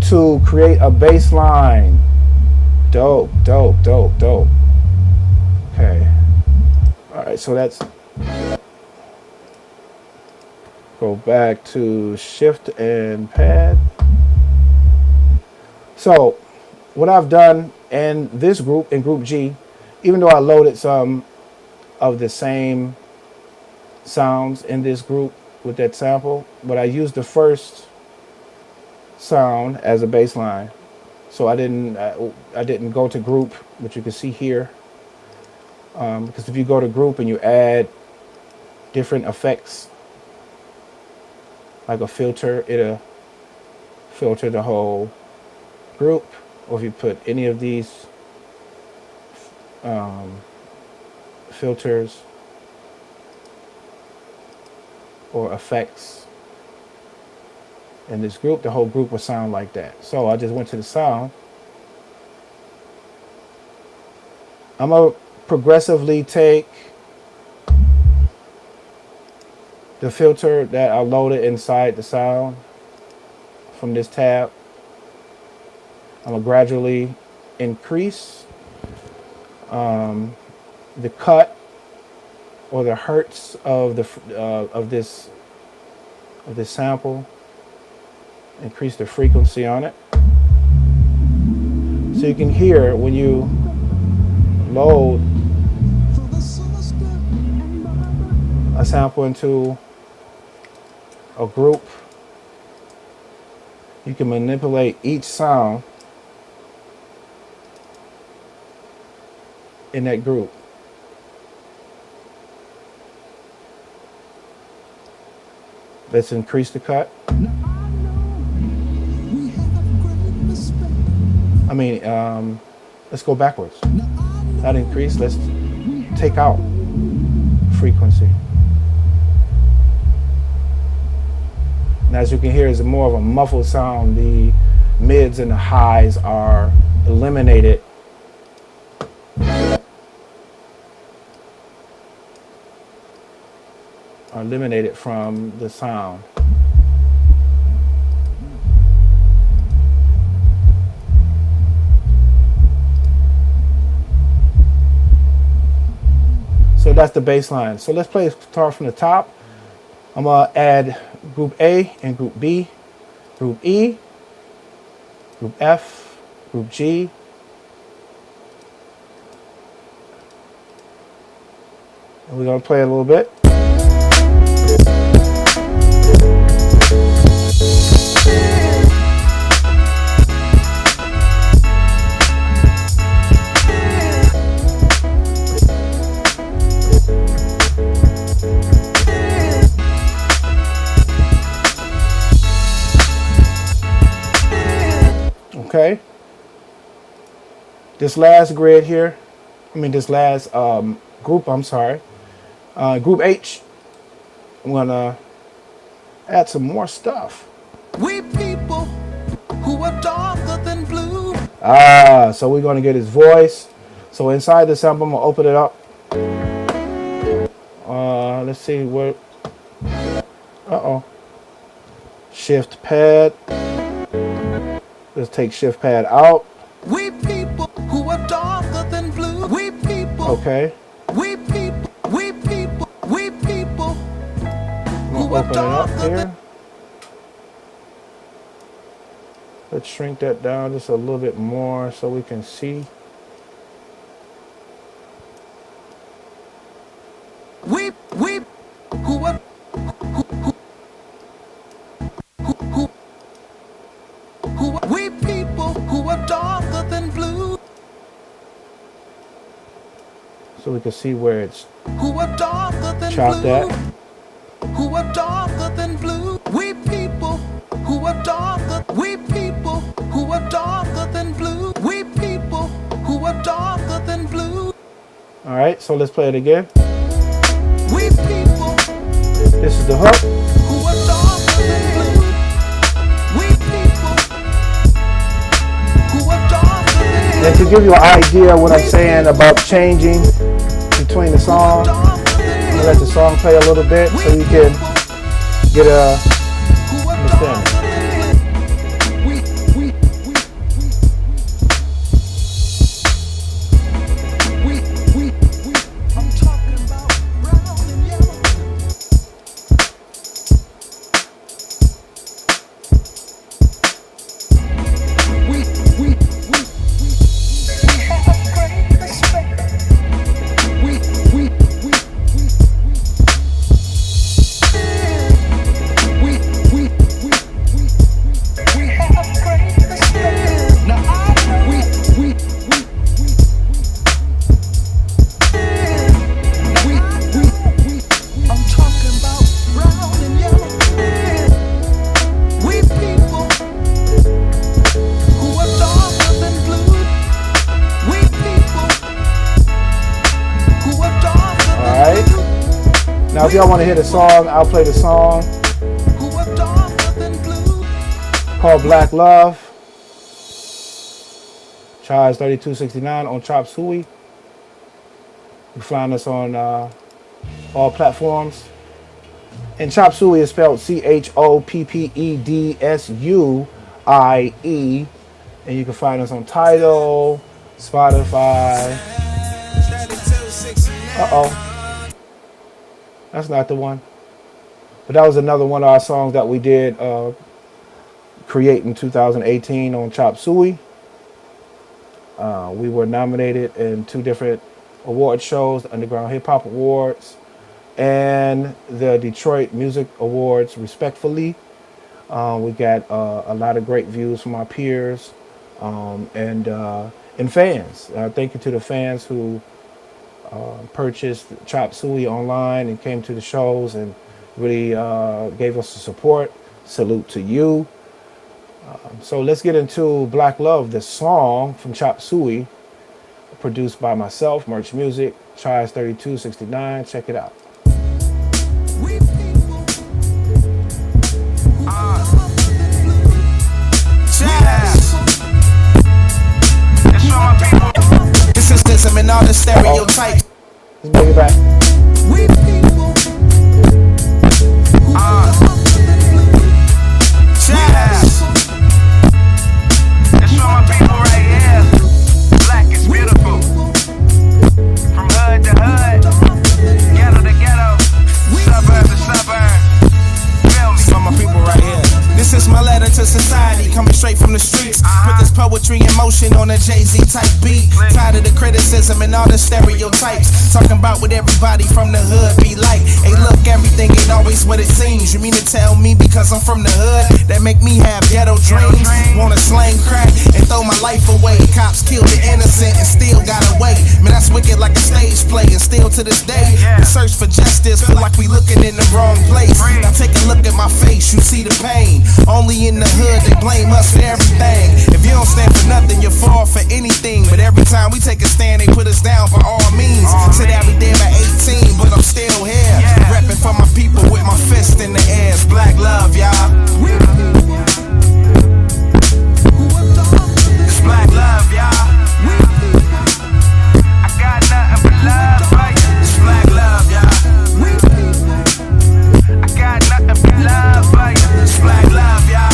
to create a bass line. Dope, dope, dope, dope. Okay. All right, so that's, go back to shift and pad. So what I've done in this group, in group G, even though I loaded some of the same sounds in this group with that sample, but I used the first sound as a bass line. So I didn't go to group, which you can see here, because if you go to group and you add different effects, like a filter, it'll filter the whole group, or if you put any of these filters or effects in this group, the whole group will sound like that. So I just went to the sound. I'm gonna progressively take the filter that I loaded inside the sound from this tab. I'm gonna gradually increase the cut or the hertz of this sample. Increase the frequency on it, so you can hear when you load a sample into a group. You can manipulate each sound in that group. Let's increase the cut. Let's go backwards. That increase, let's take out frequency. And as you can hear, it's more of a muffled sound. The mids and the highs are eliminated. From the sound. So that's the bass line. So let's start from the top. I'm gonna add group A and group B, group E, group F, group G, and we're gonna play a little bit. Okay. This last grid here, this last group, group H, I'm gonna add some more stuff. We people who are darker than blue. So we're gonna get his voice. So inside the sample, I'm gonna open it up. Let's see where. Shift pad. Let's take shift pad out. We people who are darker than blue. We people. Okay. We people. We people. We people who are Open it up darker here. than. Let's shrink that down just a little bit more so we can see. We who are we people who are darker than blue. So we can see where it's Who are darker than chopped blue. at. Who are darker than blue. We people who are darker. We people who are darker than blue. We people who are darker than blue. All right, so let's play it again. We people This is the hook. who are darker than blue. We people who are darker than And to give you an idea of what I'm saying about changing between the song, I'm gonna let the song play a little bit so you can get a understanding. I'm talking about brown and yellow. We have great respect. We Now, if y'all want to hear the song, I'll play the song called Black Love. Charge 3269 on Chop Suey. You can find us on all platforms. And Chop Suey is spelled CHOPPEDSUIE. And you can find us on Tidal, Spotify. Uh-oh. That's not the one. But that was another one of our songs that we did create in 2018 on Chop Suey. We were nominated in 2 different award shows, the Underground Hip Hop Awards and the Detroit Music Awards, respectfully. We got a lot of great views from our peers and fans. Thank you to the fans who purchased Chop Suey online and came to the shows and really gave us the support. Salute to you. So let's get into Black Love, the song from Chop Suey, produced by myself, Merch Music, Charge 3269. Check it out. System and all the stereotypes. Let's bring it back. It's for my people right here. Black is beautiful. From hood to hood, ghetto to ghetto, suburb to suburb. It's for my people right here. This is my letter to society, coming straight from the streets. Put this poetry in motion on a Jay-Z type beat. Tired of the criticism and all the stereotypes. Talking about what everybody from the hood be like. Hey look, everything ain't always what it seems. You mean to tell me because I'm from the hood that make me have ghetto dreams? Wanna slang crack and throw my life away. Cops killed the innocent and still got away. Man, that's wicked like a stage play. And still to this day, the search for justice feel like we looking in the wrong place. Now take a look at my face, you see the pain. Only in the hood they blame us for everything. If you don't stand for nothing, you fall for anything. But every time we take a stand, they put us down for all means. Said I'll be dead by 18, but I'm still here. Repping for my people with my fist in the air. It's Black Love, y'all. It's Black Love, y'all. I got nothing but love for you. It's Black Love, y'all. I got nothing but love for you. It's Black Love, y'all.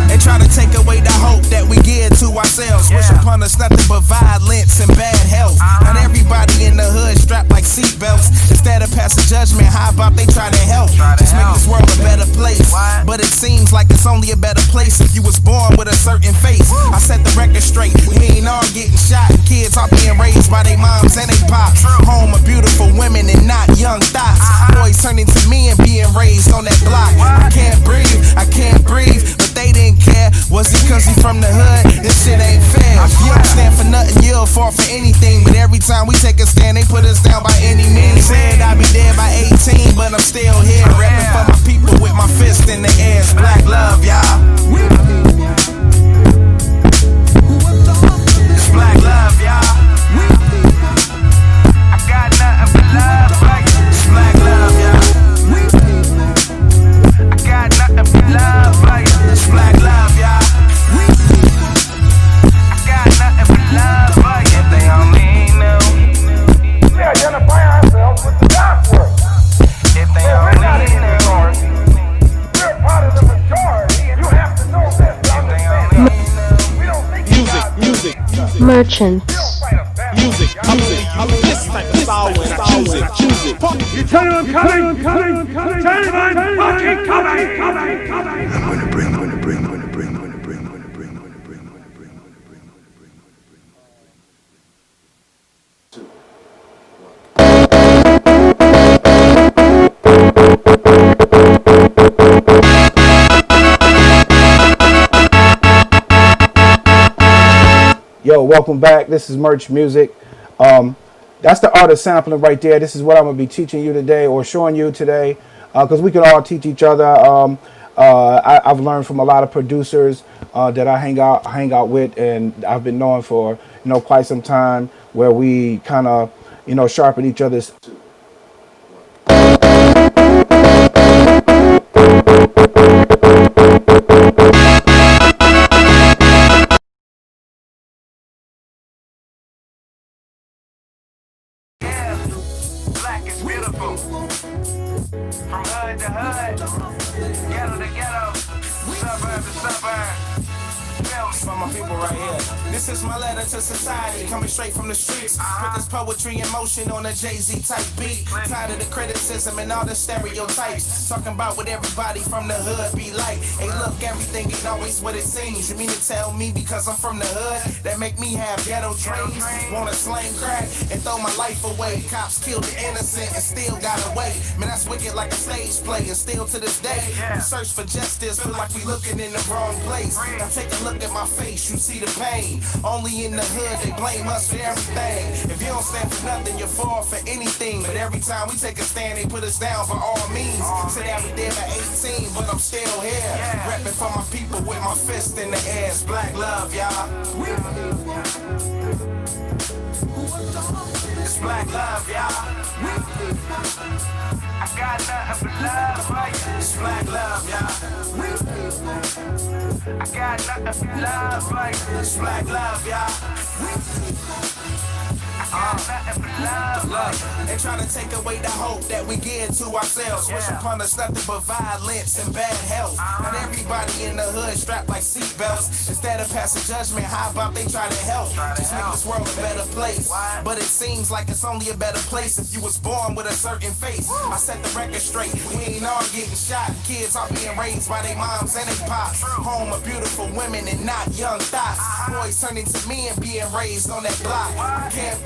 They try to take away the hope that we give to ourselves. Wish upon us nothing but violence and bad health. Not everybody in the hood strapped like seatbelts. Instead of passing judgment, how about they try to help? Just make this world a better place. But it seems like it's only a better place if you was born with a certain face. I set the record straight. We ain't all getting shot. Kids are being raised by their moms and they pops. Home of beautiful women and not young thoughts. Boys turning to me and being raised on that block. I can't breathe, but they didn't care. Was it cause he from the hood? This shit ain't fair. If you don't stand for nothing, you'll fall for anything. But every time we take a stand, they put us down by any means. Said I'll be dead by 18, but I'm still here. Rapping for my people with my fist in the air. It's Black Love, y'all. It's Black Love, y'all. I got nothing but love for you. It's Black Love, y'all. I got nothing but love for you. It's Black Love, y'all. I got nothing but love for you. If they only knew. We identify ourselves with the dark world. If they only knew. We're part of the majority, and you have to know this to understand. We don't think music. Merchant. Music. I'm this type of style when I choose it. You tell him I'm coming. Tell him I'm fucking coming. I'm gonna bring. Yo, welcome back. This is Merch Music. That's the art of sampling right there. This is what I'm going to be teaching you today or showing you today because we can all teach each other. I've learned from a lot of producers that I hang out with and I've been knowing for quite some time. where we kind of, sharpen each other's. Black is beautiful. From hood to hood, ghetto to ghetto, suburb to suburb. For my people right here. This is my letter to society, coming straight from the streets. Put this poetry in motion on a Jay-Z type beat. Tired of the criticism and all the stereotypes. Talking about what everybody from the hood be like. Hey look, everything ain't always what it seems. You mean to tell me because I'm from the hood that make me have ghetto dreams? Wanna slang crack and throw my life away. Cops killed the innocent and still got away. Man, that's wicked like a stage play. And still to this day, we search for justice, feel like we looking in the wrong place. Now take a look at my face, you see the pain. Only in the hood they blame us for everything. If you don't stand for nothing, you fall for anything. But every time we take a stand, they put us down for all means. Say I was there at 18, but I'm still here. Repping for my people with my fist in the air. It's black love, y'all. It's black love, y'all. I got nothing but love, right? It's black love, y'all. I got nothing but love, right? It's black love, y'all. They trying to take away the hope that we give to ourselves. Wish upon us nothing but violence and bad health. Not everybody in the hood strapped like seatbelts. Instead of passing judgment, how about they try to help? Just make this world a better place. But it seems like it's only a better place if you was born with a certain face. I set the record straight. We ain't all getting shot. Kids are being raised by their moms and their pops. Home of beautiful women and not young thoughts. Boys turning to men being raised on that block. I can't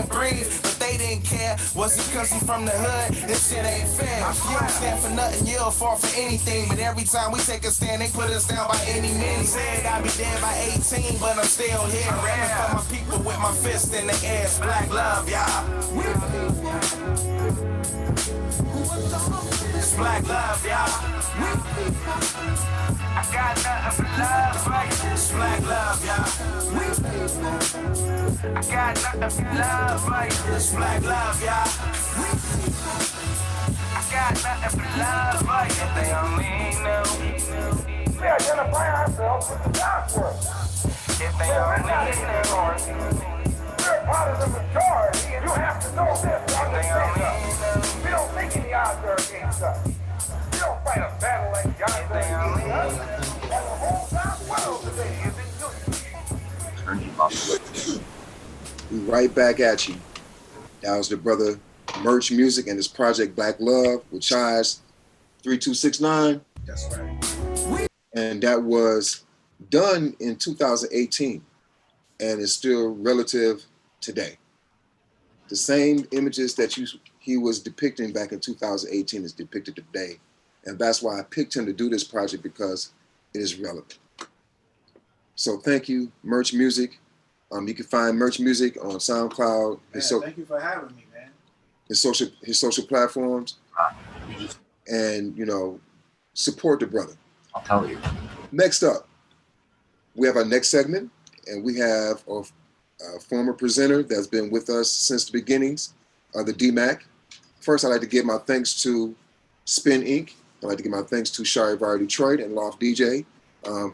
breathe, but they didn't care. Was it cause you from the hood? This shit ain't fair. You don't stand for nothing, you'll fall for anything. But every time we take a stand, they put us down by any means. Said I'll be dead by 18, but I'm still here. Rapping for my people with my fist in the air. It's black love, y'all. It's black love, y'all. I got nothing but love, right? It's black love, y'all. I got nothing but love, right? It's black love, y'all. I got nothing but love, right? If they only knew. We identify ourselves with the gospel. If they only knew. We're part of the majority, and you have to know this. Understand us. We don't think any odds are against us. We don't fight a battle like the odds are against us. And the whole darn world today is in unity. We right back at you. That was the brother Merch Music and his project Black Love with Chaz 3269. That's right. And that was done in 2018 and is still relative today. The same images that he was depicting back in 2018 is depicted today. And that's why I picked him to do this project, because it is relevant. So thank you, Merch Music. You can find Merch Music on SoundCloud. Thank you for having me, man. His social platforms. And, support the brother. I'll tell you. Next up, we have our next segment, and we have a former presenter that's been with us since the beginnings of the DMAC. First, I'd like to give my thanks to Spin Inc. I'd like to give my thanks to Charivari Detroit and Loft DJ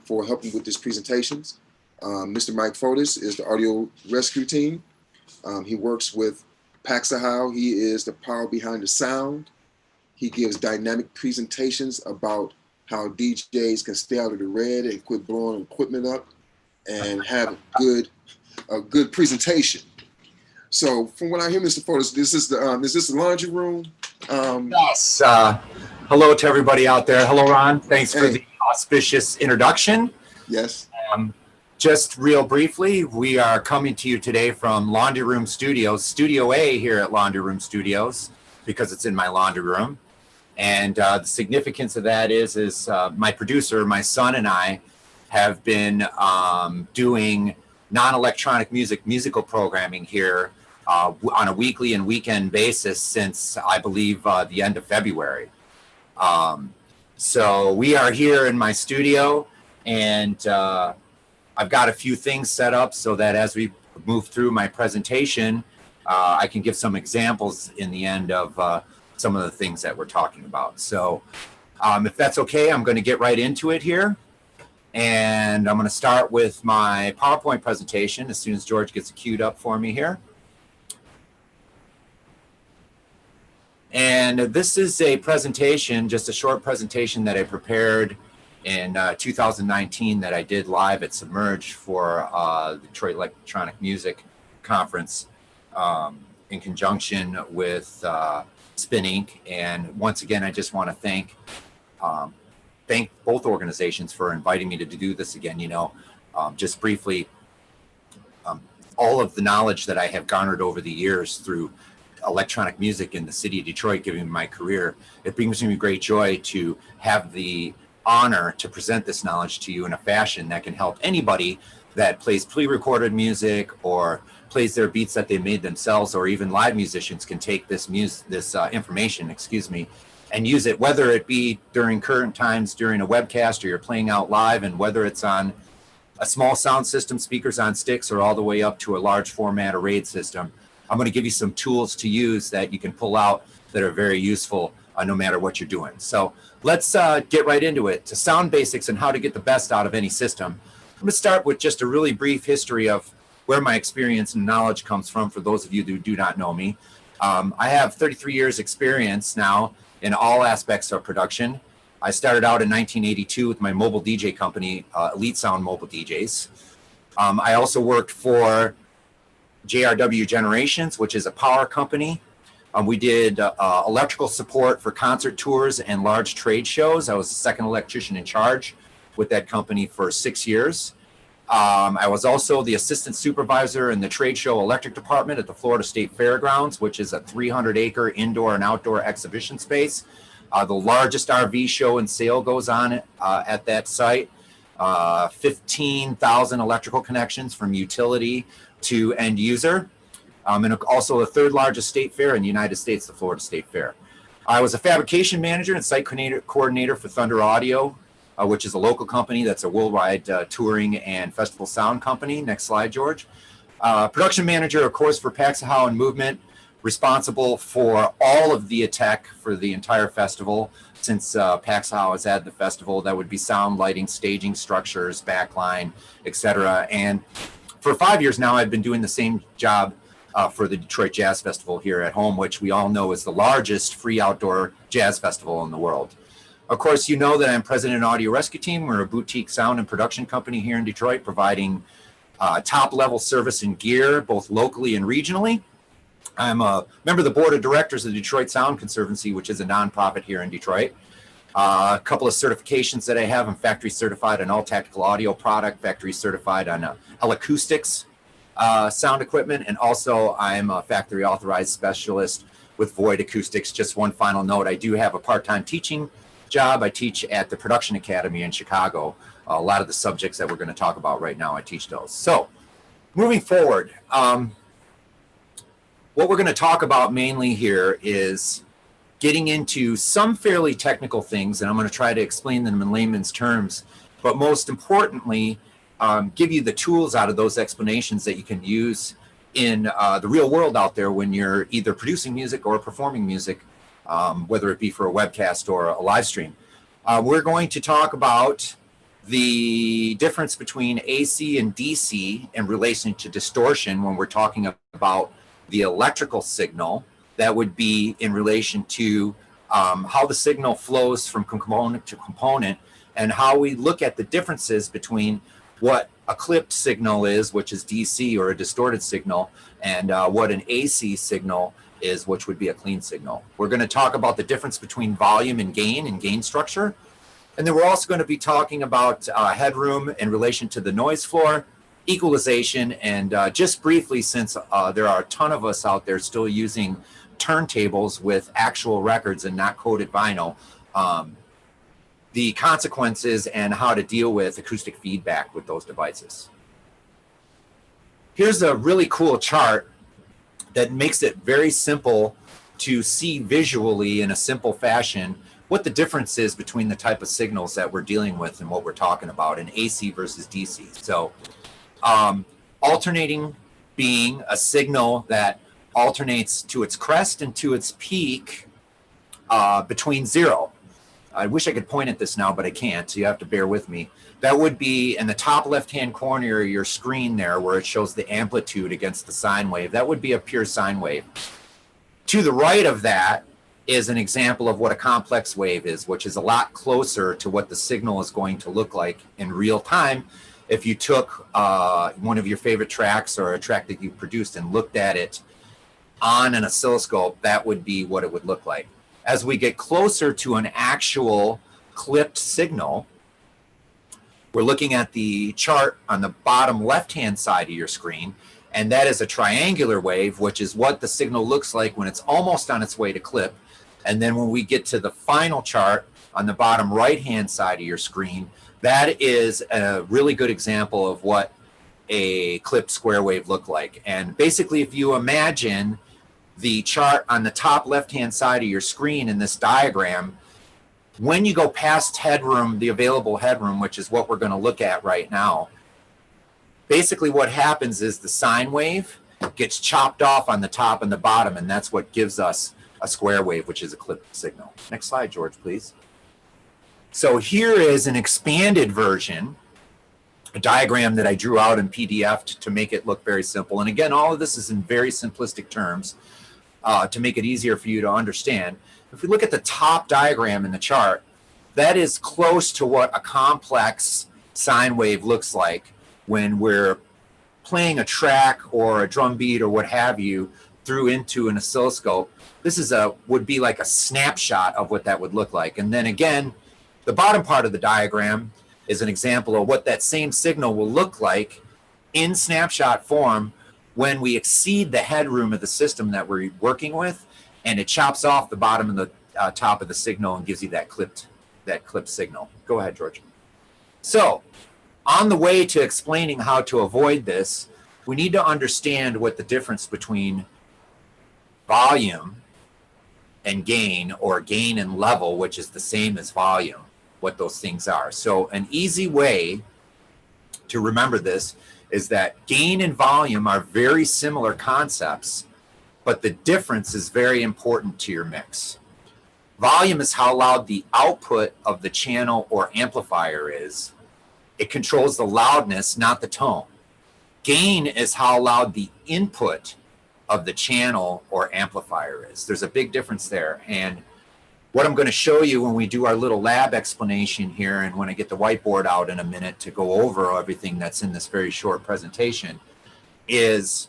for helping with these presentations. Mr. Mike Fotis is the audio rescue team. He works with Paxahau. He is the power behind the sound. He gives dynamic presentations about how DJs can stay out of the red and quit blowing equipment up and have a good presentation. So from what I hear, Mr. Fotis, is this the laundry room? Yes. Hello to everybody out there. Hello, Ron. Thanks for the auspicious introduction. Yes. Just real briefly, we are coming to you today from Laundry Room Studios, Studio A here at Laundry Room Studios, because it's in my laundry room. And the significance of that is my producer, my son, and I have been doing non-electronic musical programming here on a weekly and weekend basis since, I believe, the end of February. So we are here in my studio, and I've got a few things set up so that as we move through my presentation, I can give some examples in the end of some of the things that we're talking about. So if that's okay, I'm going to get right into it here. And I'm going to start with my PowerPoint presentation as soon as George gets it queued up for me here. And this is a presentation, just a short presentation that I prepared in 2019 that I did live at Submerge for the Detroit Electronic Music Conference in conjunction with Spin Inc. And once again, I just want to thank both organizations for inviting me to do this again. You know, just briefly, all of the knowledge that I have garnered over the years through electronic music in the city of Detroit, giving me my career, it brings me great joy to have the honor to present this knowledge to you in a fashion that can help anybody that plays pre-recorded music or plays their beats that they made themselves, or even live musicians can take this information, and use it, whether it be during current times during a webcast or you're playing out live, and whether it's on a small sound system, speakers on sticks, or all the way up to a large format arrayed system. I'm going to give you some tools to use that you can pull out that are very useful no matter what you're doing. So let's get right into it. To sound basics and how to get the best out of any system, I'm going to start with just a really brief history of where my experience and knowledge comes from for those of you who do not know me. I have 33 years experience now in all aspects of production. I started out in 1982 with my mobile DJ company, Elite Sound Mobile DJs. I also worked for JRW Generations, which is a power company. We did electrical support for concert tours and large trade shows. I was the second electrician in charge with that company for 6 years. I was also the assistant supervisor in the trade show electric department at the Florida State Fairgrounds, which is a 300-acre indoor and outdoor exhibition space. The largest RV show and sale goes on at that site. 15,000 electrical connections from utility to end user. And also the third largest state fair in the United States, the Florida State Fair. I was a fabrication manager and site coordinator for Thunder Audio, which is a local company that's a worldwide touring and festival sound company. Next slide, George. Production manager, of course, for Paxahau and Movement, responsible for all of the tech for the entire festival. Since Paxahau is at the festival, that would be sound, lighting, staging, structures, backline, etc. And for 5 years now, I've been doing the same job for the Detroit Jazz Festival here at home, which we all know is the largest free outdoor jazz festival in the world. Of course, you know that I'm president of Audio Rescue Team. We're a boutique sound and production company here in Detroit, providing top-level service and gear, both locally and regionally. I'm a member of the board of directors of the Detroit Sound Conservancy, which is a nonprofit here in Detroit. A couple of certifications that I have. I'm factory certified on all tactical audio product, factory certified on L-Acoustics sound equipment, and also I'm a factory authorized specialist with Void Acoustics. Just one final note, I do have a part-time teaching job. I teach at the Production Academy in Chicago. A lot of the subjects that we're going to talk about right now, I teach those. So moving forward, what we're going to talk about mainly here is getting into some fairly technical things, and I'm going to try to explain them in layman's terms, but most importantly, give you the tools out of those explanations that you can use in the real world out there when you're either producing music or performing music, whether it be for a webcast or a live stream. We're going to talk about the difference between AC and DC in relation to distortion when we're talking about the electrical signal. That would be in relation to how the signal flows from component to component, and how we look at the differences between what a clipped signal is, which is DC or a distorted signal, and what an AC signal is, which would be a clean signal. We're going to talk about the difference between volume and gain structure. And then we're also going to be talking about headroom in relation to the noise floor, equalization, and just briefly, since there are a ton of us out there still using turntables with actual records and not coated vinyl, the consequences and how to deal with acoustic feedback with those devices. Here's a really cool chart that makes it very simple to see visually in a simple fashion what the difference is between the type of signals that we're dealing with and what we're talking about in AC versus DC. So alternating being a signal that alternates to its crest and to its peak between 0. I wish I could point at this now, but I can't, so you have to bear with me. That would be in the top left-hand corner of your screen there, where it shows the amplitude against the sine wave. That would be a pure sine wave. To the right of that is an example of what a complex wave is, which is a lot closer to what the signal is going to look like in real time. If you took one of your favorite tracks or a track that you produced and looked at it on an oscilloscope, that would be what it would look like. As we get closer to an actual clipped signal, we're looking at the chart on the bottom left-hand side of your screen, and that is a triangular wave, which is what the signal looks like when it's almost on its way to clip. And then when we get to the final chart on the bottom right-hand side of your screen, that is a really good example of what a clipped square wave look like. And basically, if you imagine the chart on the top left-hand side of your screen in this diagram, when you go past headroom, the available headroom, which is what we're going to look at right now, basically what happens is the sine wave gets chopped off on the top and the bottom, and that's what gives us a square wave, which is a clipped signal. Next slide, George, please. So here is an expanded version, a diagram that I drew out in PDF to make it look very simple. And again, all of this is in very simplistic terms to make it easier for you to understand. If we look at the top diagram in the chart, that is close to what a complex sine wave looks like when we're playing a track or a drum beat or what have you through into an oscilloscope. This is would be like a snapshot of what that would look like. And then again, the bottom part of the diagram is an example of what that same signal will look like in snapshot form when we exceed the headroom of the system that we're working with, and it chops off the bottom and the top of the signal and gives you that clipped signal. Go ahead, George. So on the way to explaining how to avoid this, we need to understand what the difference between volume and gain, or gain and level, which is the same as volume, what those things are. So an easy way to remember this is that gain and volume are very similar concepts, but the difference is very important to your mix. Volume is how loud the output of the channel or amplifier is. It controls the loudness, not the tone. Gain is how loud the input of the channel or amplifier is. There's a big difference there. And what I'm going to show you when we do our little lab explanation here, and when I get the whiteboard out in a minute to go over everything that's in this very short presentation, is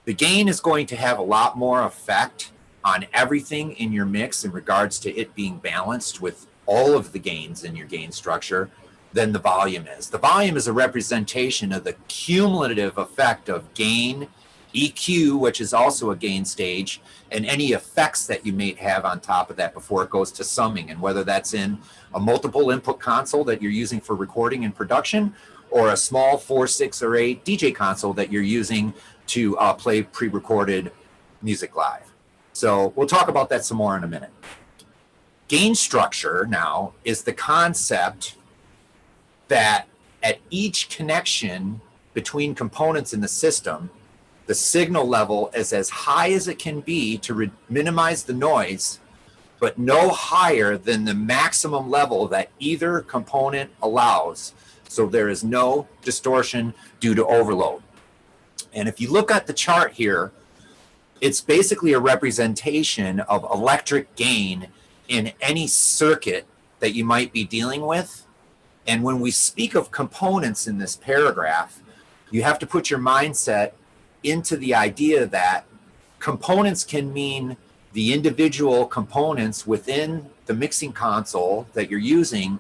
the gain is going to have a lot more effect on everything in your mix in regards to it being balanced with all of the gains in your gain structure than the volume is. The volume is a representation of the cumulative effect of gain, EQ, which is also a gain stage, and any effects that you may have on top of that before it goes to summing, and whether that's in a multiple input console that you're using for recording and production, or a small 4, 6, or 8 DJ console that you're using to play pre-recorded music live. So we'll talk about that some more in a minute. Gain structure now is the concept that at each connection between components in the system, the signal level is as high as it can be to minimize the noise, but no higher than the maximum level that either component allows. So there is no distortion due to overload. And if you look at the chart here, it's basically a representation of electric gain in any circuit that you might be dealing with. And when we speak of components in this paragraph, you have to put your mindset into the idea that components can mean the individual components within the mixing console that you're using,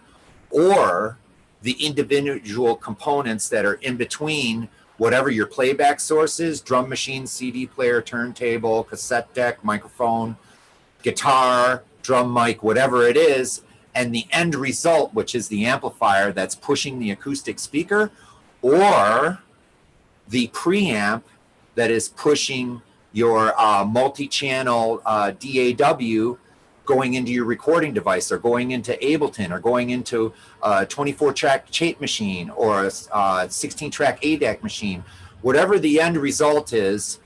or the individual components that are in between whatever your playback source is: drum machine, CD player, turntable, cassette deck, microphone, guitar, drum mic, whatever it is, and the end result, which is the amplifier that's pushing the acoustic speaker, or the preamp that is pushing your multi-channel DAW going into your recording device, or going into Ableton, or going into a 24-track tape machine, or a 16-track ADAC machine, whatever the end result is,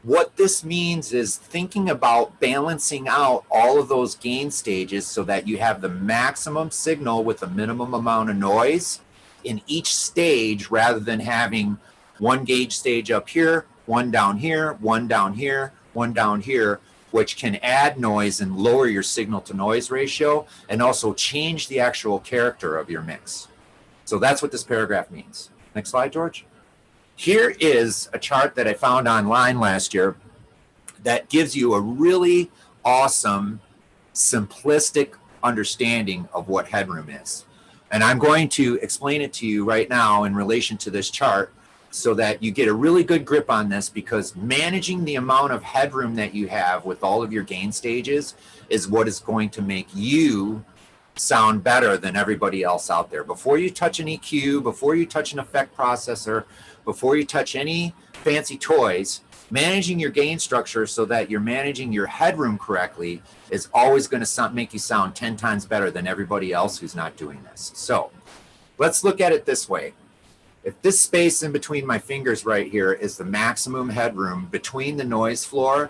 what this means is thinking about balancing out all of those gain stages so that you have the maximum signal with a minimum amount of noise in each stage, rather than having one gauge stage up here, one down here, one down here, one down here, which can add noise and lower your signal to noise ratio and also change the actual character of your mix. So that's what this paragraph means. Next slide, George. Here is a chart that I found online last year that gives you a really awesome, simplistic understanding of what headroom is. And I'm going to explain it to you right now in relation to this chart so that you get a really good grip on this, because managing the amount of headroom that you have with all of your gain stages is what is going to make you sound better than everybody else out there. Before you touch an EQ, before you touch an effect processor, before you touch any fancy toys, managing your gain structure so that you're managing your headroom correctly is always going to make you sound 10 times better than everybody else who's not doing this. So let's look at it this way. If this space in between my fingers right here is the maximum headroom between the noise floor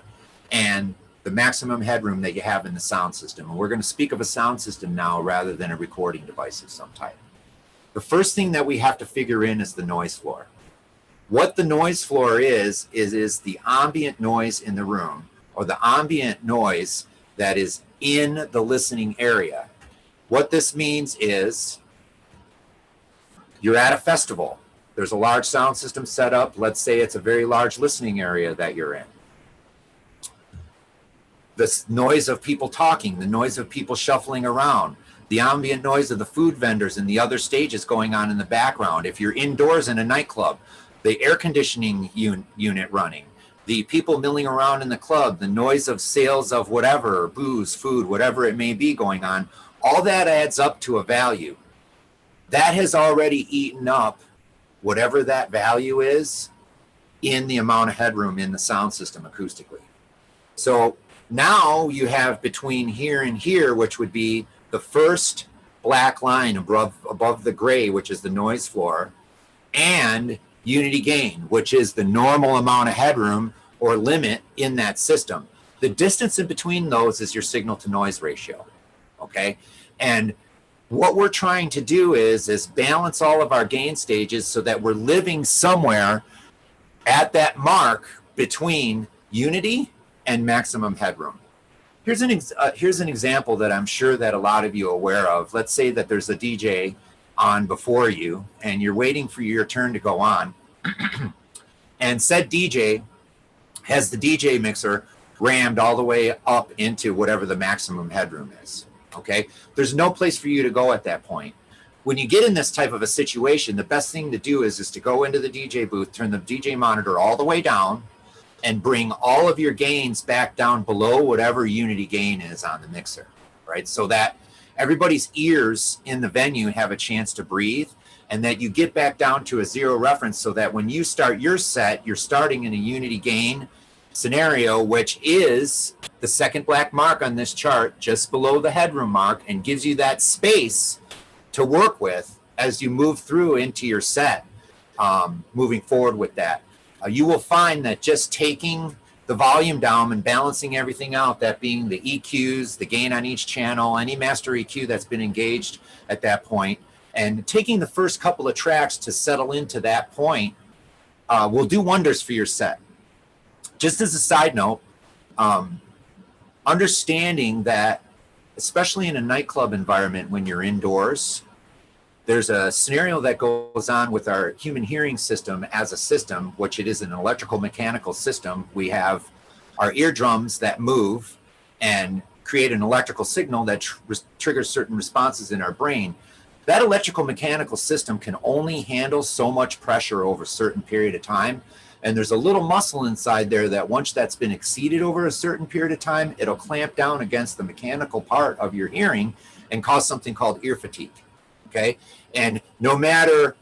and the maximum headroom that you have in the sound system, and we're going to speak of a sound system now rather than a recording device of some type. The first thing that we have to figure in is the noise floor. What the noise floor is the ambient noise in the room, or the ambient noise that is in the listening area. What this means is you're at a festival. There's a large sound system set up. Let's say it's a very large listening area that you're in. The noise of people talking, the noise of people shuffling around, the ambient noise of the food vendors and the other stages going on in the background. If you're indoors in a nightclub, the air conditioning unit running, the people milling around in the club, the noise of sales of whatever, booze, food, whatever it may be going on, all that adds up to a value. That has already eaten up whatever that value is in the amount of headroom in the sound system acoustically. So now you have between here and here, which would be the first black line above the gray, which is the noise floor, and unity gain, which is the normal amount of headroom or limit in that system. The distance in between those is your signal to noise ratio, okay? And what we're trying to do is balance all of our gain stages so that we're living somewhere at that mark between unity and maximum headroom. Here's an example that I'm sure that a lot of you are aware of. Let's say that there's a DJ on before you and you're waiting for your turn to go on. And said DJ has the DJ mixer rammed all the way up into whatever the maximum headroom is. Okay, there's no place for you to go at that point. When you get in this type of a situation, the best thing to do is to go into the DJ booth, turn the DJ monitor all the way down, and bring all of your gains back down below whatever unity gain is on the mixer, right? So that everybody's ears in the venue have a chance to breathe, and that you get back down to a zero reference so that when you start your set, you're starting in a unity gain scenario, which is the second black mark on this chart just below the headroom mark, and gives you that space to work with as you move through into your set, moving forward with that. You will find that just taking the volume down and balancing everything out, that being the EQs, the gain on each channel, any master EQ that's been engaged at that point, and taking the first couple of tracks to settle into that point will do wonders for your set. Just as a side note, understanding that, especially in a nightclub environment when you're indoors, there's a scenario that goes on with our human hearing system as a system, which it is an electrical mechanical system. We have our eardrums that move and create an electrical signal that triggers certain responses in our brain. That electrical mechanical system can only handle so much pressure over a certain period of time. And there's a little muscle inside there that once that's been exceeded over a certain period of time, it'll clamp down against the mechanical part of your hearing and cause something called ear fatigue, okay? And no matter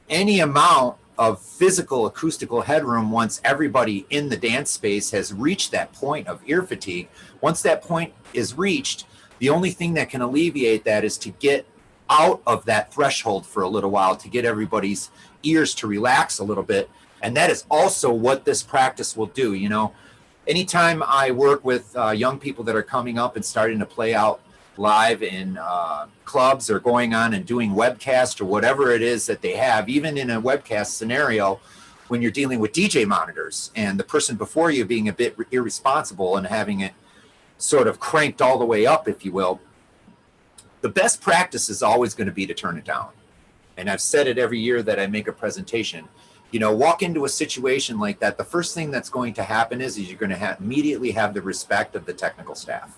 any amount of physical acoustical headroom, once everybody in the dance space has reached that point of ear fatigue, once that point is reached, the only thing that can alleviate that is to get out of that threshold for a little while to get everybody's ears to relax a little bit. And that is also what this practice will do. You know, anytime I work with young people that are coming up and starting to play out live in clubs or going on and doing webcast or whatever it is that they have, even in a webcast scenario, when you're dealing with DJ monitors and the person before you being a bit irresponsible and having it sort of cranked all the way up, if you will, the best practice is always going to be to turn it down. And I've said it every year that I make a presentation. You know, walk into a situation like that, the first thing that's going to happen is you're going to immediately have the respect of the technical staff.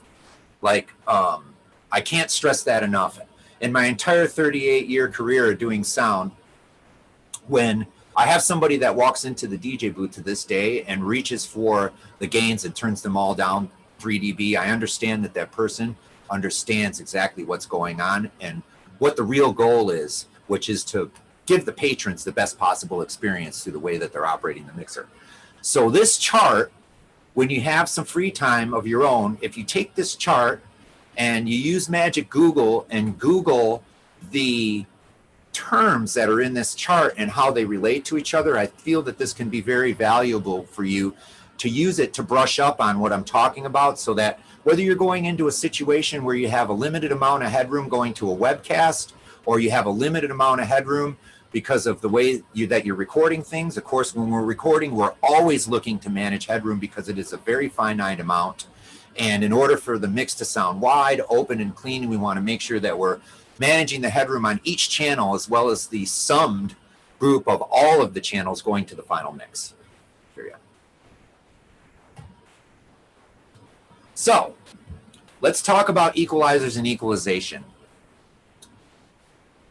Like, I can't stress that enough. In my entire 38-year career doing sound, when I have somebody that walks into the DJ booth to this day and reaches for the gains and turns them all down 3 dB, I understand that that person understands exactly what's going on and what the real goal is, which is to give the patrons the best possible experience through the way that they're operating the mixer. So this chart, when you have some free time of your own, if you take this chart and you use Magic Google and Google the terms that are in this chart and how they relate to each other, I feel that this can be very valuable for you to use it to brush up on what I'm talking about, so that whether you're going into a situation where you have a limited amount of headroom going to a webcast, or you have a limited amount of headroom because of the way that you're recording things. Of course, when we're recording, we're always looking to manage headroom because it is a very finite amount. And in order for the mix to sound wide, open, and clean, we want to make sure that we're managing the headroom on each channel as well as the summed group of all of the channels going to the final mix. Here we go. So let's talk about equalizers and equalization.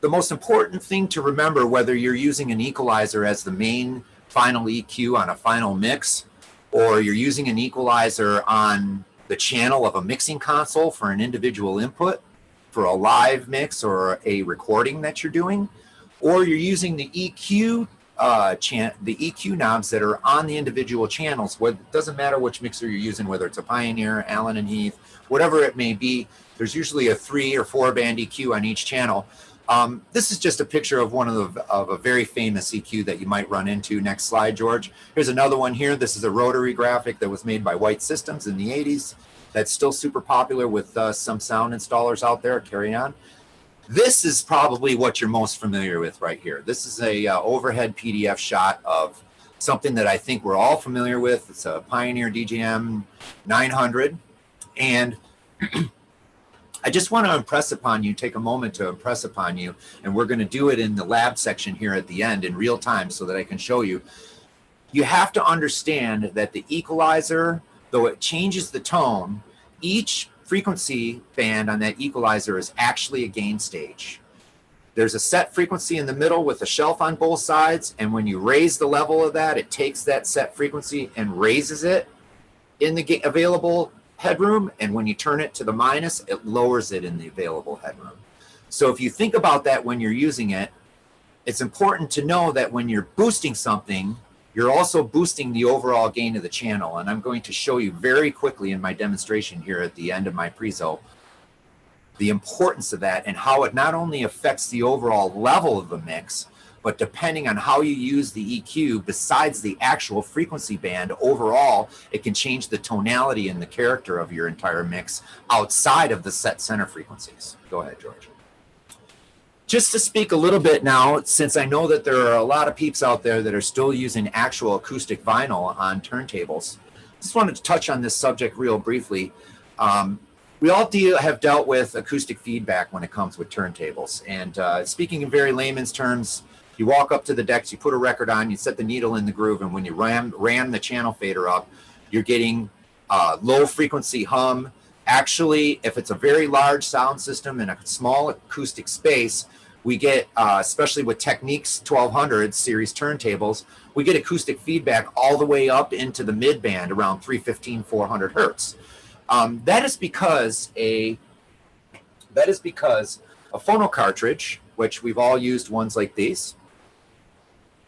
The most important thing to remember, whether you're using an equalizer as the main final EQ on a final mix, or you're using an equalizer on the channel of a mixing console for an individual input for a live mix or a recording that you're doing, or you're using the EQ the EQ knobs that are on the individual channels. It doesn't matter which mixer you're using, whether it's a Pioneer, Allen and Heath, whatever it may be. There's usually a 3 or 4 band EQ on each channel. This is just a picture of of a very famous EQ that you might run into. Next slide, George. Here's another one here. This is a rotary graphic that was made by White Systems in the 80s. That's still super popular with some sound installers out there. Carry on. This is probably what you're most familiar with right here. This is a overhead PDF shot of something that I think we're all familiar with. It's a Pioneer DJM 900. And I just want to impress upon you, take a moment to impress upon you, and we're going to do it in the lab section here at the end in real time so that I can show you. You have to understand that the equalizer, though it changes the tone, each frequency band on that equalizer is actually a gain stage. There's a set frequency in the middle with a shelf on both sides, and when you raise the level of that, it takes that set frequency and raises it in the available headroom, and when you turn it to the minus, it lowers it in the available headroom. So if you think about that when you're using it, it's important to know that when you're boosting something, you're also boosting the overall gain of the channel. And I'm going to show you very quickly in my demonstration here at the end of my prezo the importance of that and how it not only affects the overall level of the mix, but depending on how you use the EQ, besides the actual frequency band, overall, it can change the tonality and the character of your entire mix outside of the set center frequencies. Go ahead, George. Just to speak a little bit now, since I know that there are a lot of peeps out there that are still using actual acoustic vinyl on turntables, just wanted to touch on this subject real briefly. We all have dealt with acoustic feedback when it comes with turntables. And speaking in very layman's terms, you walk up to the decks, you put a record on, you set the needle in the groove, and when you ram the channel fader up, you're getting low frequency hum. Actually, if it's a very large sound system in a small acoustic space, we get, especially with Technics 1200 series turntables, we get acoustic feedback all the way up into the mid band around 315, 400 hertz. That is because a phono cartridge, which we've all used ones like these.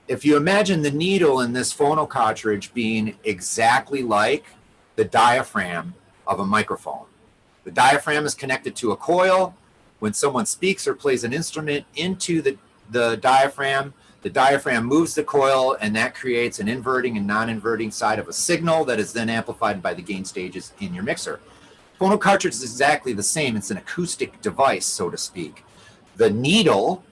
If you imagine the needle in this phono cartridge being exactly like the diaphragm of a microphone. The diaphragm is connected to a coil. when someone speaks or plays an instrument into the diaphragm moves the coil, and that creates an inverting and non-inverting side of a signal that is then amplified by the gain stages in your mixer. Phono cartridge is exactly the same. It's an acoustic device, so to speak. The needle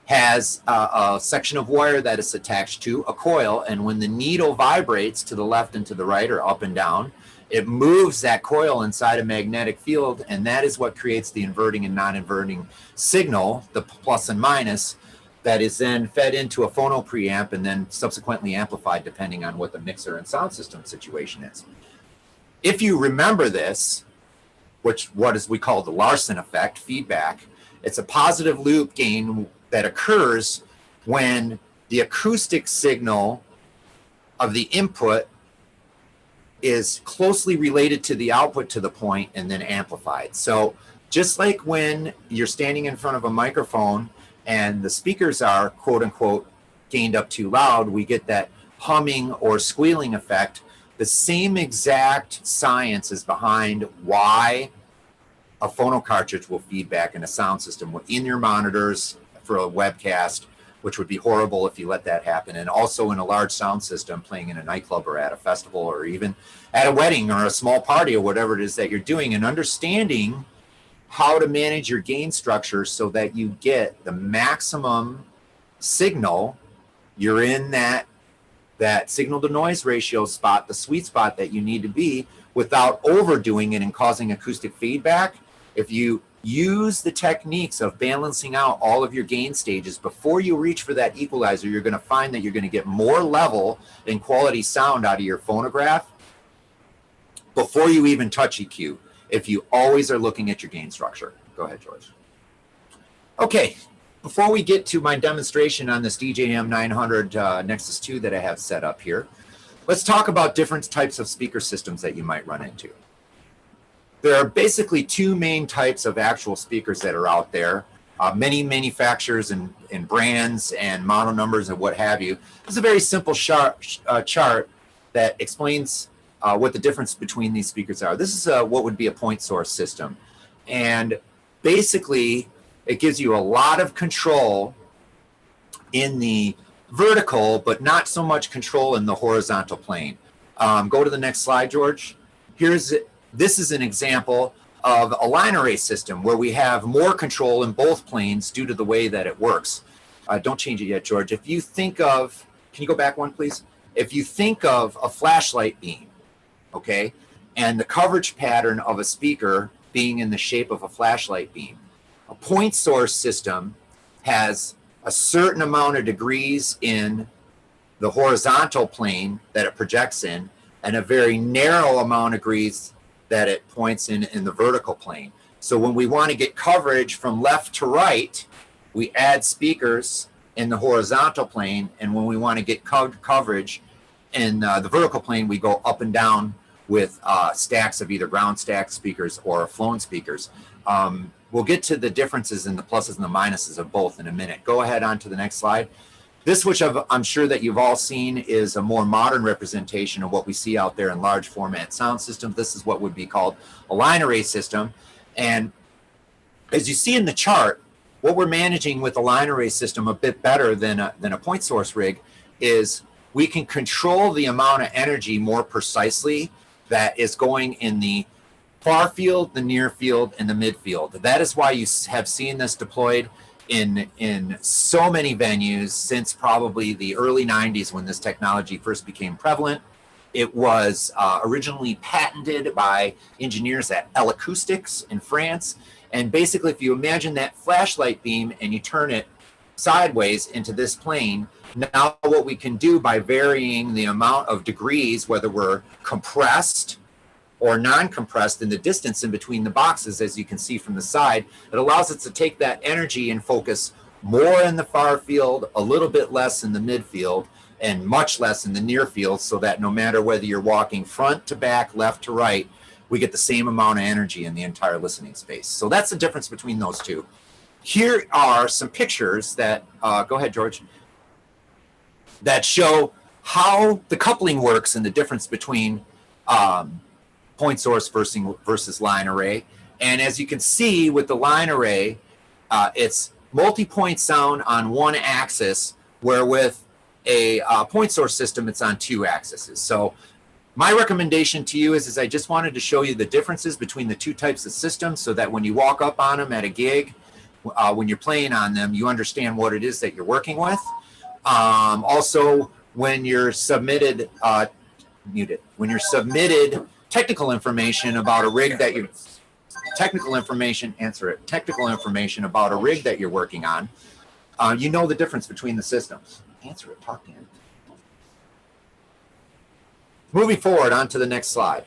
has a section of wire that is attached to a coil, and when the needle vibrates to the left and to the right or up and down, it moves that coil inside a magnetic field, and that is what creates the inverting and non-inverting signal, the plus and minus, that is then fed into a phono preamp and then subsequently amplified depending on what the mixer and sound system situation is. If you remember this, what is we call the Larsen effect, feedback, it's a positive loop gain that occurs when the acoustic signal of the input is closely related to the output to the point and then amplified. So just like when you're standing in front of a microphone and the speakers are quote unquote gained up too loud, we get that humming or squealing effect. The same exact science is behind why a phono cartridge will feedback in a sound system in your monitors for a webcast, which would be horrible if you let that happen, and also in a large sound system playing in a nightclub or at a festival or even at a wedding or a small party or whatever it is that you're doing, and understanding how to manage your gain structure so that you get the maximum signal. You're in that signal to noise ratio spot, the sweet spot that you need to be, without overdoing it and causing acoustic feedback. If you use the techniques of balancing out all of your gain stages before you reach for that equalizer, you're going to find that you're going to get more level and quality sound out of your phonograph before you even touch EQ, if you always are looking at your gain structure. Go ahead, George. Okay, before we get to my demonstration on this DJM 900 Nexus 2 that I have set up here, let's talk about different types of speaker systems that you might run into. There are basically two main types of actual speakers that are out there. Many manufacturers and brands and model numbers and what have you. This is a very simple chart that explains what the difference between these speakers are. This is what would be a point source system. And basically, it gives you a lot of control in the vertical, but not so much control in the horizontal plane. Go to the next slide, George. This is an example of a line array system where we have more control in both planes due to the way that it works. Don't change it yet, George. If you think of, can you go back one, please? If you think of a flashlight beam, okay, and the coverage pattern of a speaker being in the shape of a flashlight beam, a point source system has a certain amount of degrees in the horizontal plane that it projects in, and a very narrow amount of degrees that it points in the vertical plane. So when we want to get coverage from left to right, we add speakers in the horizontal plane, and when we want to get coverage in the vertical plane, we go up and down with stacks of either ground stack speakers or flown speakers. We'll get to the differences in the pluses and the minuses of both in a minute. Go ahead on to the next slide. This, which I'm sure that you've all seen, is a more modern representation of what we see out there in large format sound systems. This is what would be called a line array system. And as you see in the chart, what we're managing with a line array system a bit better than a point source rig is we can control the amount of energy more precisely that is going in the far field, the near field, and the midfield. That is why you have seen this deployed in so many venues since probably the early 90s when this technology first became prevalent. It was originally patented by engineers at L Acoustics in France. And basically, if you imagine that flashlight beam and you turn it sideways into this plane, now what we can do by varying the amount of degrees, whether we're compressed or non-compressed in the distance in between the boxes, as you can see from the side, it allows us to take that energy and focus more in the far field, a little bit less in the midfield, and much less in the near field, so that no matter whether you're walking front to back, left to right, we get the same amount of energy in the entire listening space. So that's the difference between those two. Here are some pictures that, go ahead, George, that show how the coupling works and the difference between point source versus line array. And as you can see with the line array, it's multi-point sound on one axis, where with a point source system, it's on two axes. So my recommendation to you is I just wanted to show you the differences between the two types of systems so that when you walk up on them at a gig, when you're playing on them, you understand what it is that you're working with. Also, when you're submitted, when you're submitted technical information about a rig that you're, technical information about a rig that you're working on, you know the difference between the systems. Answer it, talk to him. Moving forward on to the next slide.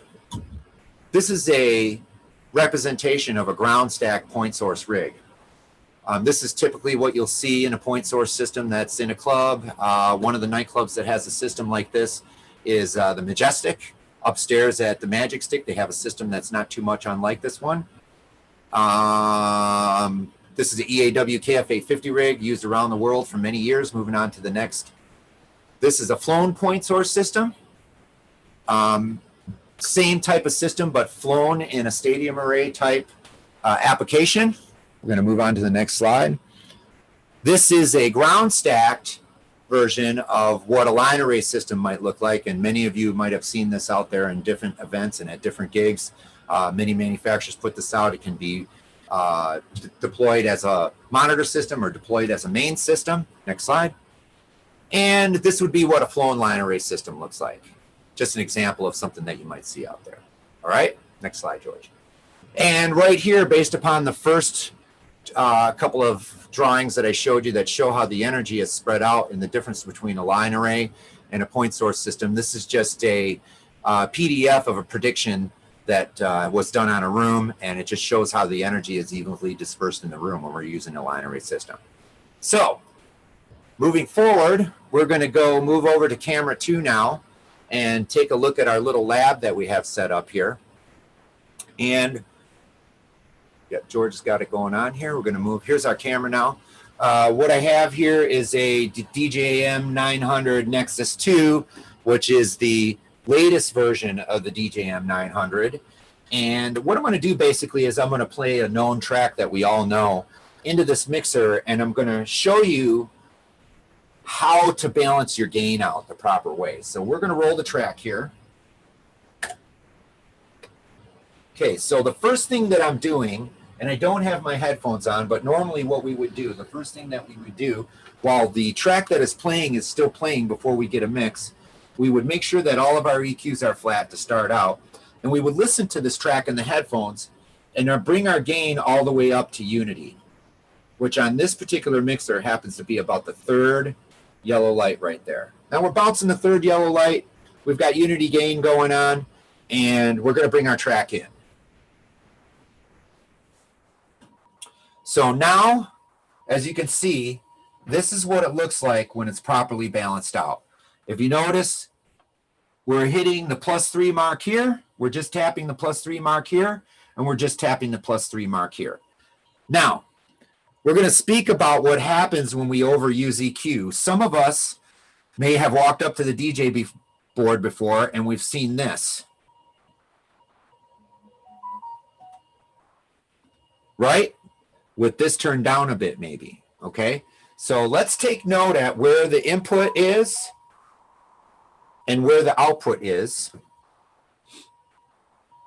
This is a representation of a ground stack point source rig. This is typically what you'll see in a point source system that's in a club. One of the nightclubs that has a system like this is the Majestic. Upstairs at the Magic Stick, they have a system that's not too much unlike this one. This is the EAW KF850 rig used around the world for many years. Moving on to the next. This is a flown point source system. Same type of system, but flown in a stadium array type application. We're going to move on to the next slide. This is a ground stacked version of what a line array system might look like, and many of you might have seen this out there in different events and at different gigs. Many manufacturers put this out. It can be deployed as a monitor system or deployed as a main system. Next slide. And this would be what a flown line array system looks like. Just an example of something that you might see out there. All right, next slide, George. And right here, based upon the first couple of drawings that I showed you that show how the energy is spread out and the difference between a line array and a point source system, this is just a PDF of a prediction that was done on a room, and it just shows how the energy is evenly dispersed in the room when we're using a line array system. So, moving forward, we're going to move over to camera 2 now and take a look at our little lab that we have set up here. And yeah, George has got it going on here. We're going to move. Here's our camera now. What I have here is a DJM 900 Nexus 2, which is the latest version of the DJM 900. And what I'm going to do basically is I'm going to play a known track that we all know into this mixer, and I'm going to show you how to balance your gain out the proper way. So we're going to roll the track here. Okay, so the first thing that I'm doing, and I don't have my headphones on, but normally what we would do, the first thing that we would do while the track that is playing is still playing before we get a mix, we would make sure that all of our EQs are flat to start out. And we would listen to this track in the headphones and bring our gain all the way up to unity, which on this particular mixer happens to be about the third yellow light right there. Now we're bouncing the third yellow light. We've got unity gain going on, and we're going to bring our track in. So now, as you can see, this is what it looks like when it's properly balanced out. If you notice, we're hitting the +3 mark here. We're just tapping the +3 mark here, and we're just tapping the +3 mark here. Now, we're going to speak about what happens when we overuse EQ. Some of us may have walked up to the DJ board before, and we've seen this. Right? With this turned down a bit, maybe. Okay? So let's take note at where the input is and where the output is.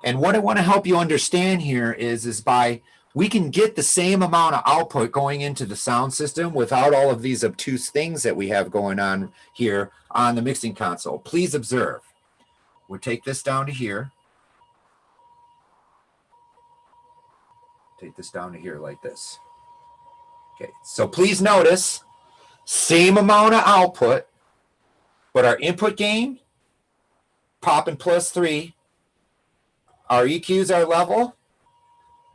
And what I want to help you understand here is by we can get the same amount of output going into the sound system without all of these obtuse things that we have going on here on the mixing console. Please observe. We'll take this down to here. Take this down to here like this. Okay, so please notice, same amount of output, but our input gain, popping +3, our EQs are level,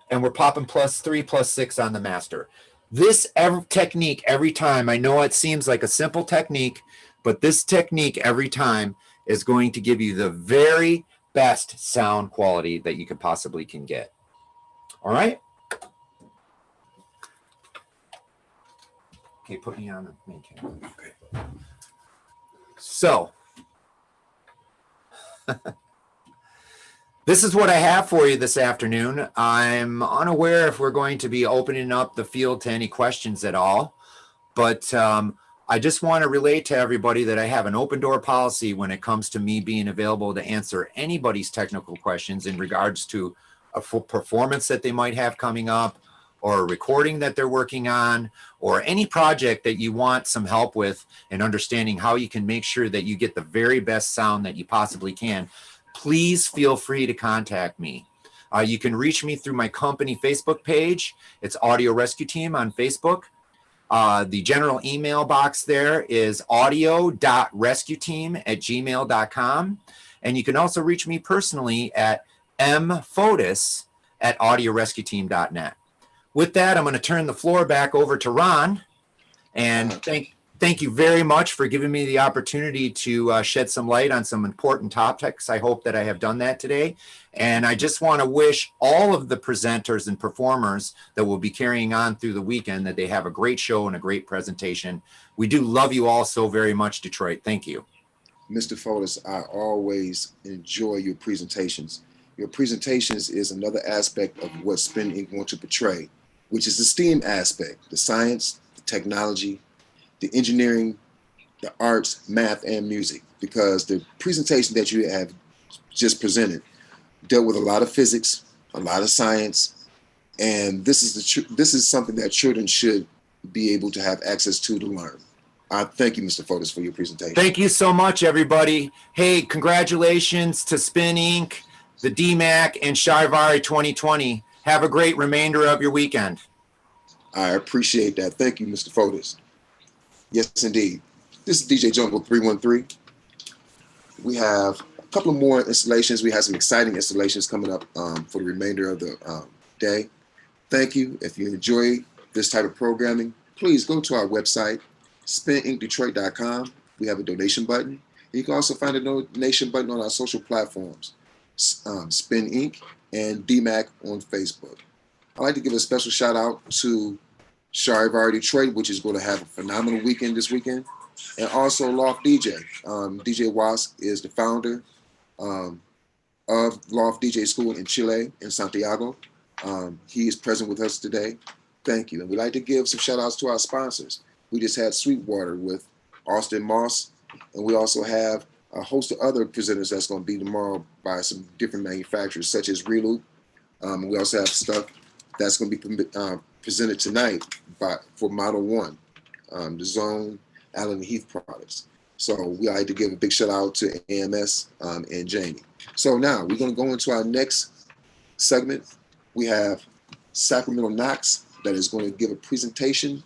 and we're popping +3, +6 on the master. This technique every time, I know it seems like a simple technique, but this technique every time is going to give you the very best sound quality that you could possibly can get. All right? Okay, put me on the main camera. Okay. So, This is what I have for you this afternoon. I'm unaware if we're going to be opening up the field to any questions at all, but I just want to relate to everybody that I have an open door policy when it comes to me being available to answer anybody's technical questions in regards to a full performance that they might have coming up, or a recording that they're working on, or any project that you want some help with and understanding how you can make sure that you get the very best sound that you possibly can. Please feel free to contact me. You can reach me through my company Facebook page. It's Audio Rescue Team on Facebook. The general email box there is audio.rescueteam@gmail.com. And you can also reach me personally at mfotis@audiorescueteam.net. With that, I'm going to turn the floor back over to Ron. And thank you very much for giving me the opportunity to shed some light on some important topics. I hope that I have done that today. And I just want to wish all of the presenters and performers that will be carrying on through the weekend that they have a great show and a great presentation. We do love you all so very much, Detroit. Thank you. Mr. Fotis, I always enjoy your presentations. Your presentations is another aspect of what Spin Inc. wants to portray, which is the STEAM aspect, the science, the technology, the engineering, the arts, math, and music, because the presentation that you have just presented dealt with a lot of physics, a lot of science, and this is something that children should be able to have access to learn. I thank you, Mr. Fotis, for your presentation. Thank you so much, everybody. Hey, congratulations to Spin Inc., the DMAC, and Charivari 2020. Have a great remainder of your weekend. I appreciate that. Thank you, Mr. Fotis. Yes, indeed. This is DJ Jungle 313. We have a couple of more installations. We have some exciting installations coming up for the remainder of the day. Thank you. If you enjoy this type of programming, please go to our website, spinincdetroit.com. We have a donation button. You can also find a donation button on our social platforms, Spin Inc. and DMAC on Facebook. I'd like to give a special shout out to Charivari Detroit, which is going to have a phenomenal weekend this weekend, and also Loft DJ. DJ Wasp is the founder of Loft DJ School in Chile, in Santiago. He is present with us today. Thank you. And we'd like to give some shout outs to our sponsors. We just had Sweetwater with Austin Moss, and we also have a host of other presenters that's going to be tomorrow by some different manufacturers, such as Reloop. We also have stuff that's going to be presented tonight for Model 1, the Zone, Allen Heath products. So we like to give a big shout out to AMS and Jamie. So now we're going to go into our next segment. We have Sacramento Knox that is going to give a presentation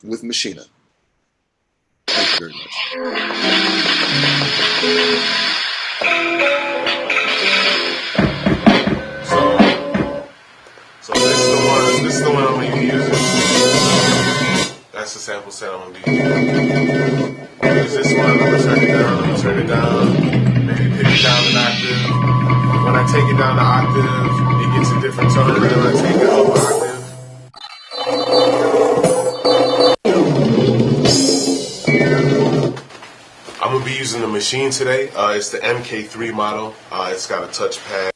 with Machina. Thank you very much. So this is the one I'm going to be using. That's the sample set I'm going to be using. Use this one, I'm going to turn it down, maybe pick it down an octave. When I take it down an octave, it gets a different tone. And then when I take it up an octave. I'm going to be using the machine today. It's the MK3 model. It's got a touchpad.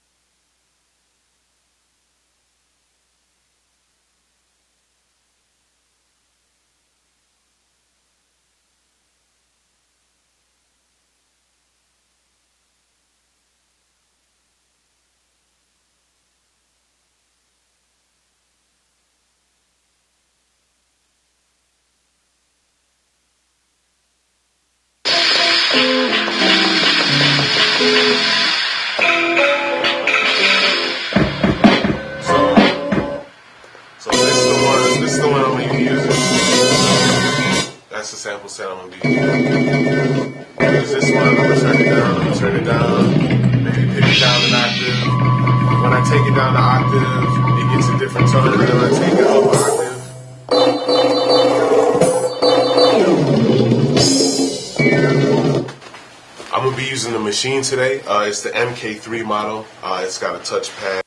That's the sample set I'm going to be using. Use this one, I'm going to turn it down, maybe pick it down an octave. When I take it down an octave, it gets a different tone. And then when I take it up an octave. I'm going to be using the machine today. It's the MK3 model. It's got a touchpad.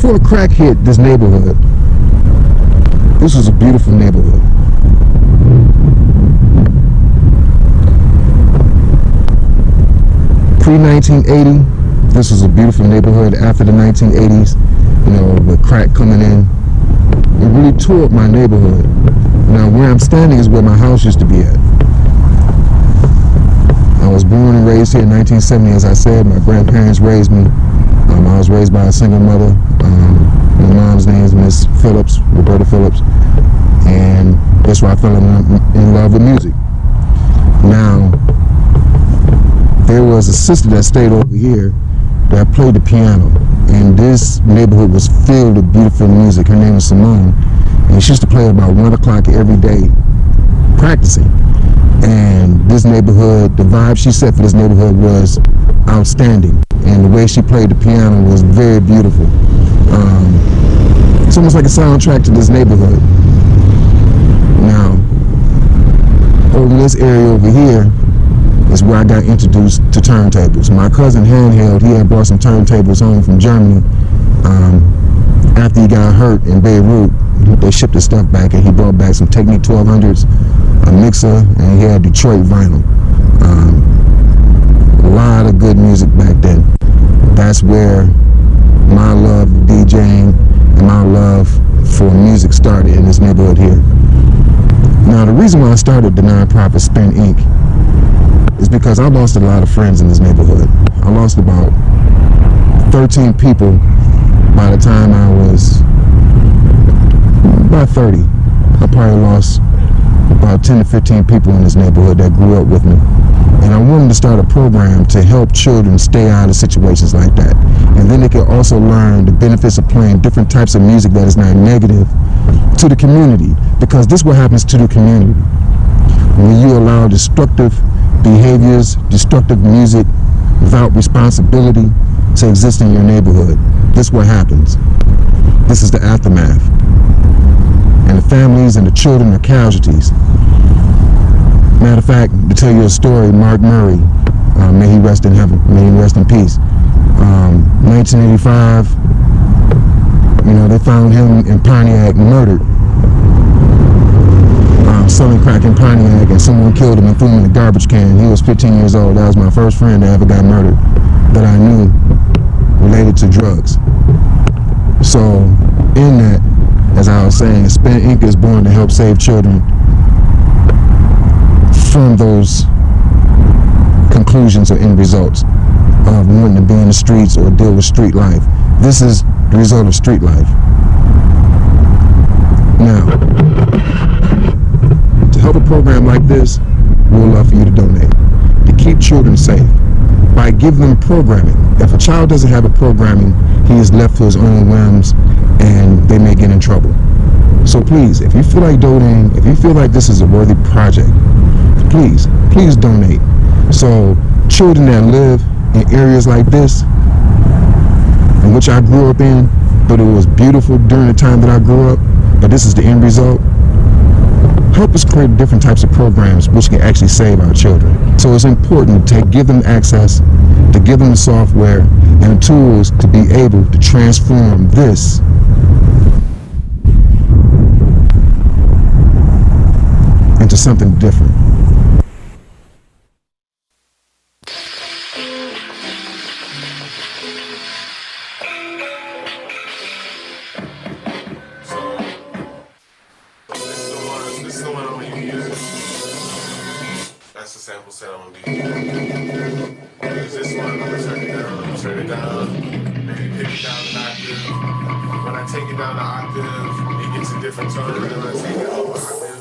before crack hit this neighborhood, this was a beautiful neighborhood. Pre-1980, this was a beautiful neighborhood. After the 1980s, you know, with crack coming in, it really tore up my neighborhood. Now, where I'm standing is where my house used to be at. I was born and raised here in 1970, as I said. My grandparents raised me. I was raised by a single mother. My mom's name is Miss Phillips, Roberta Phillips, and that's where I fell in love with music. Now, there was a sister that stayed over here that played the piano, and this neighborhood was filled with beautiful music. Her name was Simone, and she used to play at about 1 o'clock every day, practicing. And this neighborhood, the vibe she set for this neighborhood was outstanding, and the way she played the piano was very beautiful. It's almost like a soundtrack to this neighborhood. Now, over this area over here is where I got introduced to turntables. My cousin Handheld, he had brought some turntables home from Germany. After he got hurt in Beirut, they shipped his stuff back, and he brought back some Technic 1200s, a mixer, and he had Detroit vinyl. A lot of good music back then. That's where my love of DJing and my love for music started in this neighborhood here. Now, the reason why I started the nonprofit Spin Inc. is because I lost a lot of friends in this neighborhood. I lost about 13 people by the time I was about 30. I probably lost about 10 to 15 people in this neighborhood that grew up with me. And I wanted to start a program to help children stay out of situations like that. And then they could also learn the benefits of playing different types of music that is not negative to the community, because this is what happens to the community. When you allow destructive behaviors, destructive music without responsibility to exist in your neighborhood, this is what happens. This is the aftermath. And the families and the children are casualties. Matter of fact, to tell you a story, Mark Murray, may he rest in heaven, may he rest in peace. 1985, you know, they found him in Pontiac murdered. Selling crack in Pontiac, and someone killed him and threw him in a garbage can. He was 15 years old. That was my first friend that ever got murdered that I knew related to drugs. So in that, as I was saying, Spin Inc. is born to help save children from those conclusions or end results of wanting to be in the streets or deal with street life. This is the result of street life. Now, to help a program like this, we would love for you to donate, to keep children safe, by giving them programming. If a child doesn't have a programming, he is left to his own whims, and they may get in trouble. So please, if you feel like donating, if you feel like this is a worthy project, please donate. So children that live in areas like this, in which I grew up in, but it was beautiful during the time that I grew up, but this is the end result, help us create different types of programs which can actually save our children. So it's important to give them access, to give them the software and the tools to be able to transform this into something different. That's the sample set I'm gonna be use this one, I'm gonna turn it down, maybe pick it down an octave. When I take it down an octave, it gets a different tone, and then when I take it up an octave.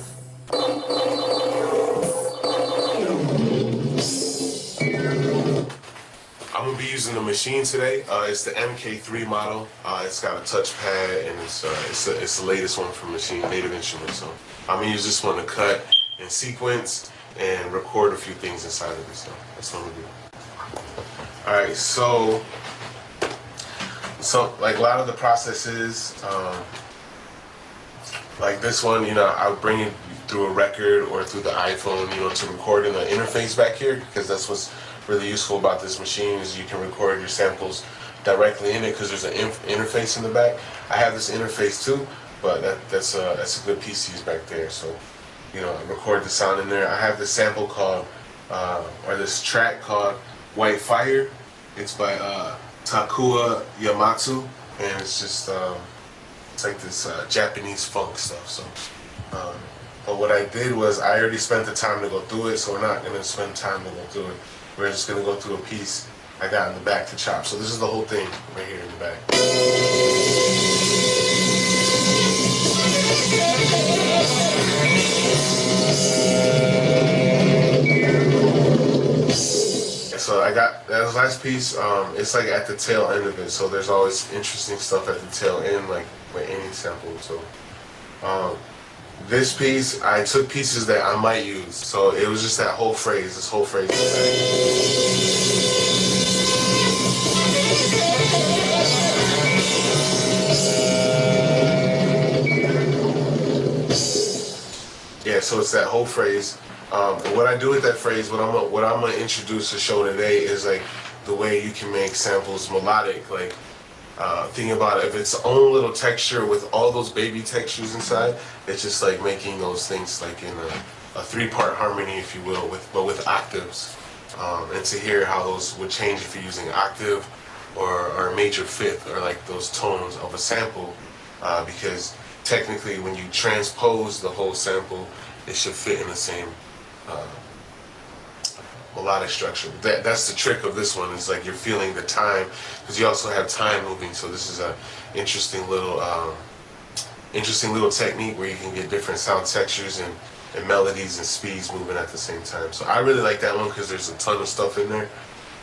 I'm gonna be using the machine today. It's the MK3 model. It's got a touchpad, and it's the latest one from Machine Native Instruments. So I'm gonna use this one to cut and sequence and record a few things inside of it. So that's what I'm gonna do. All right, so like a lot of the processes, like this one, you know, I'll bring it through a record or through the iPhone, you know, to record in the interface back here, because that's what's really useful about this machine is you can record your samples directly in it because there's an interface in the back. I have this interface too, but that's a good piece to use back there. So, you know, I record the sound in there. I have this sample called, or this track called White Fire. It's by Takuya Yamato, and it's just, it's like this Japanese funk stuff. So, but what I did was I already spent the time to go through it, so we're not gonna spend time to go through it. We're just gonna go through a piece I got in the back to chop. So this is the whole thing right here in the back. So I got that last piece. It's like at the tail end of it. So there's always interesting stuff at the tail end, like with any sample. So this piece, I took pieces that I might use. So it was just that whole phrase, this whole phrase. Yeah, so it's that whole phrase. And what I do with that phrase, what I'm gonna introduce to show today is like the way you can make samples melodic. Like thinking about it, if it's own little texture with all those baby textures inside, it's just like making those things like in a three-part harmony, if you will, but with octaves. And to hear how those would change if you're using octave or a major fifth, or like those tones of a sample, because technically when you transpose the whole sample, it should fit in the same melodic structure. That's the trick of this one, is like you're feeling the time, because you also have time moving. So this is a interesting little technique where you can get different sound textures and melodies and speeds moving at the same time. So I really like that one because there's a ton of stuff in there.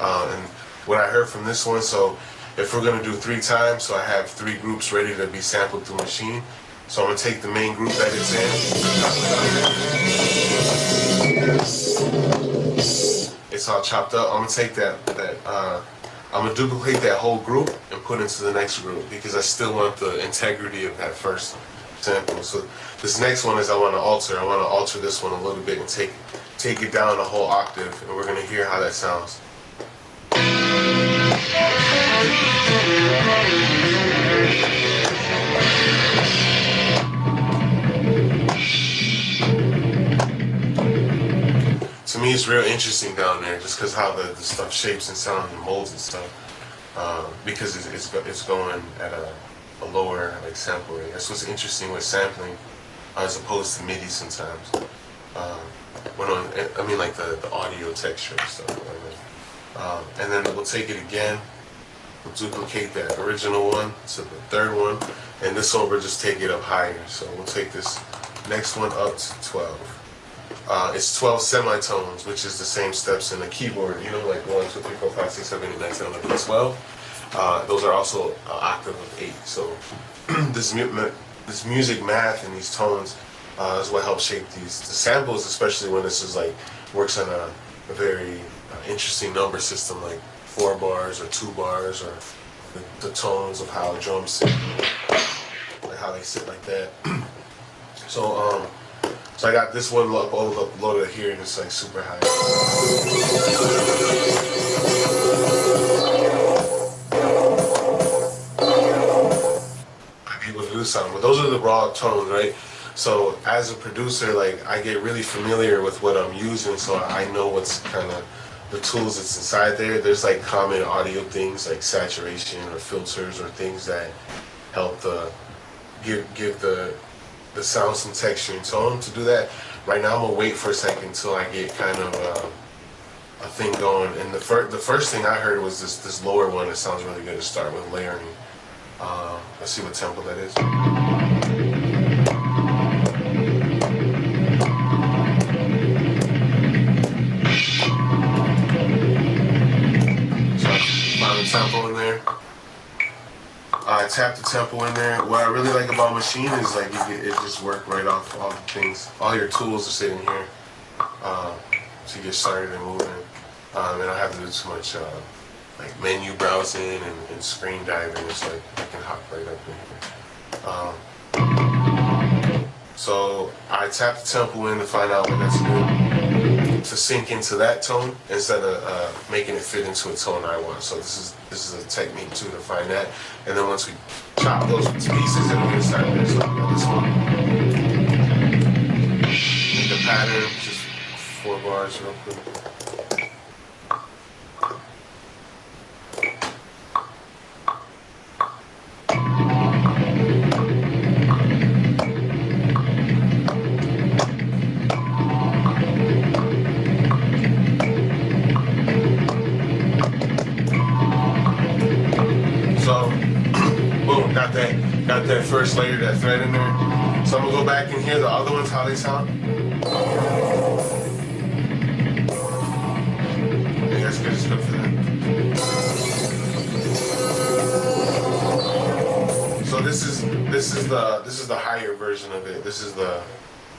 And what I heard from this one, so if we're gonna do 3 times, so I have 3 groups ready to be sampled through machine. So I'm gonna take the main group that it's in. It's all chopped up. I'm gonna take I'm gonna duplicate that whole group and put it into the next group because I still want the integrity of that first sample. So this next one is I wanna alter this one a little bit and take it down a whole octave, and we're gonna hear how that sounds. To me, it's real interesting down there, just because how the stuff shapes and sounds and molds and stuff, because it's going at a lower like sample rate. That's what's interesting with sampling, as opposed to MIDI sometimes. I mean like the audio texture and stuff like that. And then we'll take it again, we'll duplicate that original one to the third one, and this one we'll just take it up higher. So we'll take this next one up to 12. It's 12 semitones, which is the same steps in the keyboard, you know, like 1, 2, 3, 4, 5, 6, 7, 8, 9, 10, 11, 12. Those are also an octave of 8. So this music math and these tones is what helps shape the samples, especially when this is like works on a very interesting number system like 4 bars or 2 bars, or the tones of how drums sit, like how they sit like that. So I got this one loaded here, and it's like super high. I'm able to do something, but those are the raw tones, right? So as a producer, like I get really familiar with what I'm using, so I know what's kind of the tools that's inside there. There's like common audio things like saturation or filters or things that help give the sound some texture and tone. To do that, right now I'm gonna wait for a second until I get kind of a thing going. And the first thing I heard was this lower one that sounds really good to start with, layering. Let's see what tempo that is. So I found the tempo in there. I tap the tempo in there. What I really like about Machine is like it just work right off all the things. All your tools are sitting here to get started and moving. And I don't have to do too much like menu browsing and screen diving. It's like I can hop right up in here. So I tap the tempo in to find out when that's good. to sink into that tone instead of making it fit into a tone I want. So this is a technique too to find that. And then once we chop those pieces, it'll get started there. So we got this one. The pattern, just 4 bars real quick. Got that first layer, that thread in there. So I'm gonna go back and hear the other ones, how they sound. Yeah, that's good stuff for that. So this is the higher version of it. This is the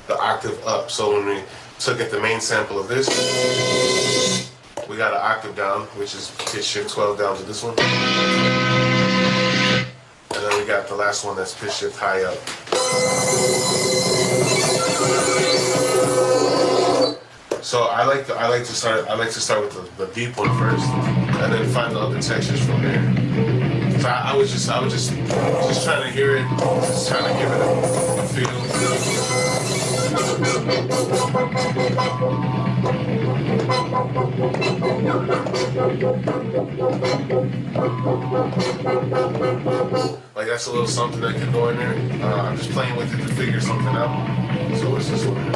octave up. So when we took at the main sample of this, we got an octave down, which is pitch shift 12 down to this one. And then we got the last one that's pitch shift high up. So I like to start with the deep one first, and then find the other textures from there. So I was just trying to hear it, just trying to give it a feel. Like that's a little something that could go in there. I'm just playing with it to figure something out. So what's this one?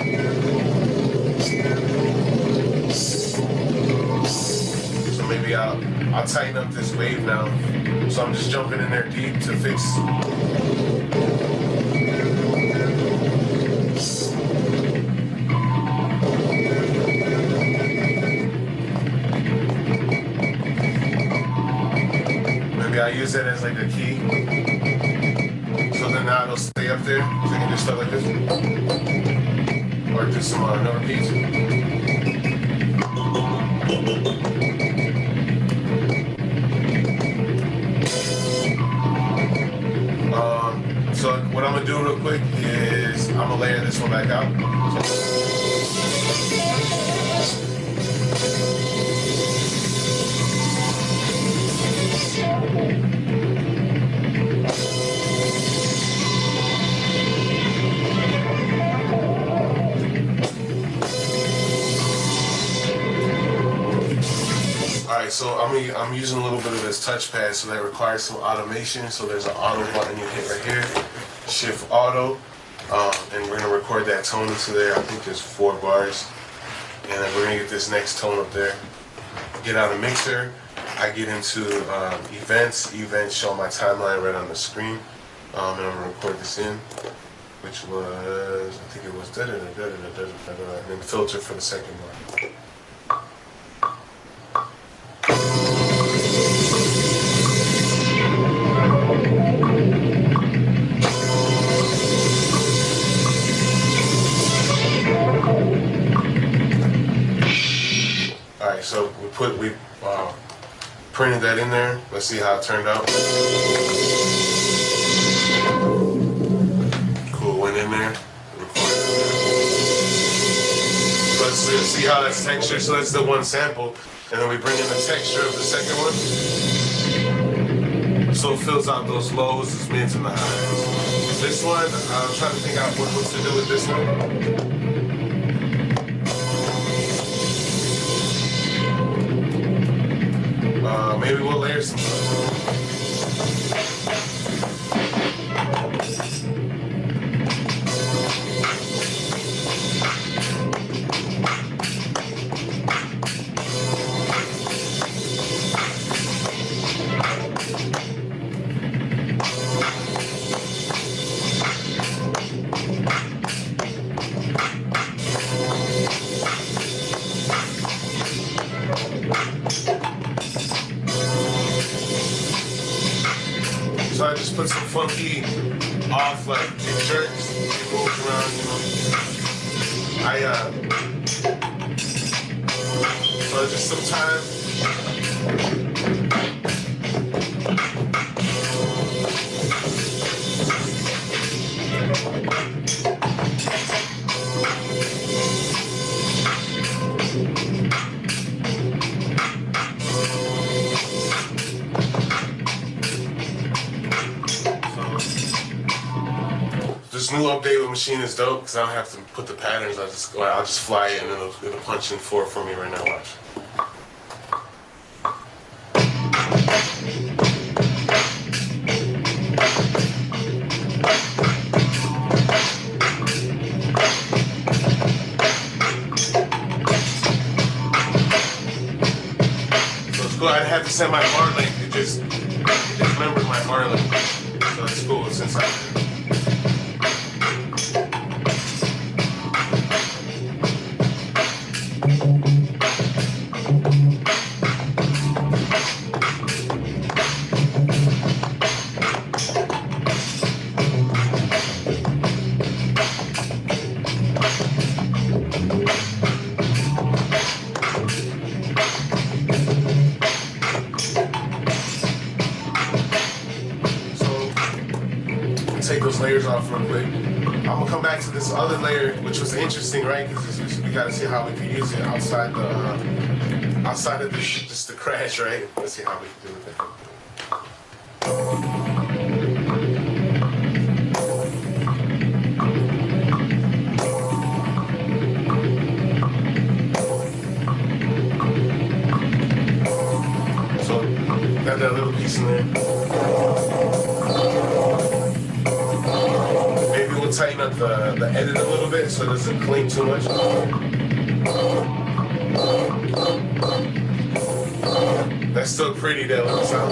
So maybe I'll tighten up this wave now. So I'm just jumping in there deep to fix. Maybe I use it as like a key. So then now it'll stay up there. So I can do stuff like this. Or do some no repeats. So what I'm gonna do real quick is I'm gonna layer this one back out. Alright, so I'm using a little bit of this touchpad, so that requires some automation. So there's an auto button you hit right here, shift auto, and we're gonna record that tone into there. I think there's 4 bars, and then we're gonna get this next tone up there. Get out a mixer. I get into events. Events show my timeline right on the screen, and I'm gonna record this in, which was I think it was and then filter for the second bar. Alright, so we printed that in there. Let's see how it turned out. Cool, went in there. Recorded. So let's see how that's textured. So that's the one sample. And then we bring in the texture of the second one. So it fills out those lows, the mids, and the highs. This one, I'm trying to figure out what's to do with this one. Maybe we'll layer some. So I just put some funky off like kick jerks, moves around, you know. So just sometimes this new update with Machine is dope because I don't have to put the patterns. I'll just fly it and it'll punch in 4 for me right now. Watch. So it's cool. I didn't have to set my bar length. It just remembers my bar length. So it's cool. It's inside there. Take those layers off real quick. I'm gonna come back to this other layer, which was interesting, right? Because we gotta see how we can use it outside of just the crash, right? Let's see how we can do with it. So got that little piece in there. Tighten up the edit a little bit so it doesn't cling too much. That's still pretty, that little sound.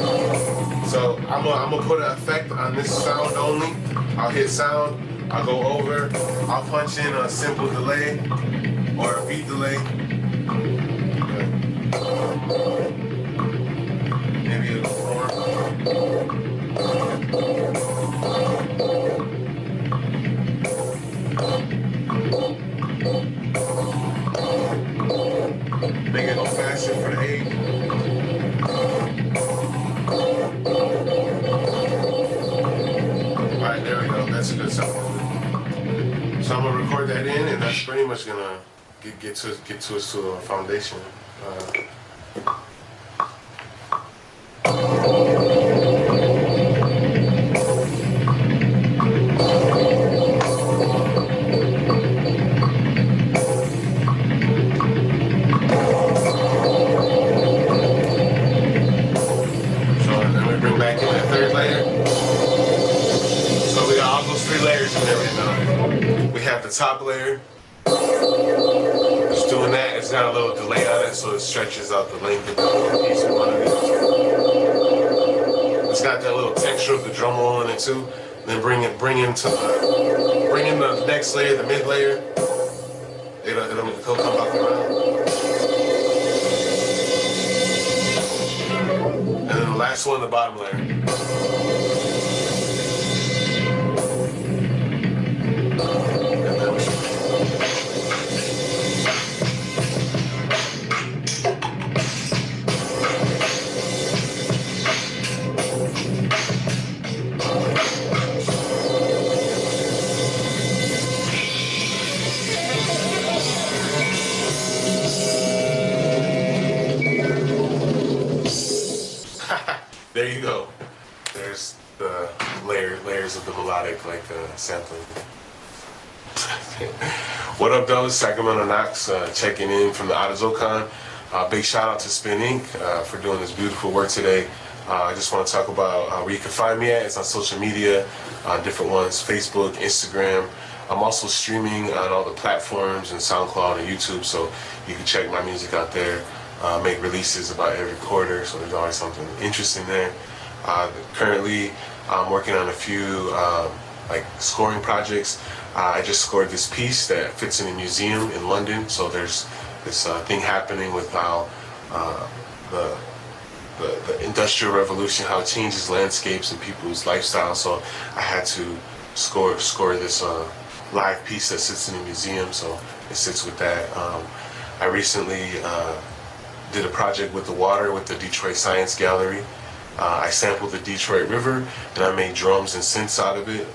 So I'm gonna put an effect on this sound only. I'll hit sound, I'll go over, I'll punch in a simple delay or a beat delay. Okay. Maybe a little more. Make it go faster for the 8. Alright, there we go. That's a good sound. So I'm gonna record that in, and that's pretty much gonna get to us to a foundation. The top layer, just doing that. It's got a little delay on it, so it stretches out the length of the piece we want to do. It's got that little texture of the drum roll in it too. And then bring in the next layer, the mid layer. It'll come back around. And then the last one, the bottom layer. There you go. There's the layers of the melodic, sampling. What up, though? Sacramento Knox checking in from the Autozocon. Big shout out to Spin Inc. For doing this beautiful work today. I just want to talk about where you can find me at. It's on social media, different ones, Facebook, Instagram. I'm also streaming on all the platforms and SoundCloud and YouTube, so you can check my music out there. Make releases about every quarter, so there's always something interesting there. Currently, I'm working on a few scoring projects. I just scored this piece that fits in a museum in London, so there's this thing happening with how the Industrial Revolution, how it changes landscapes and people's lifestyles. So I had to score this live piece that sits in a museum, so it sits with that. I recently did a project with the water with the Detroit Science Gallery. I sampled the Detroit River and I made drums and synths out of it,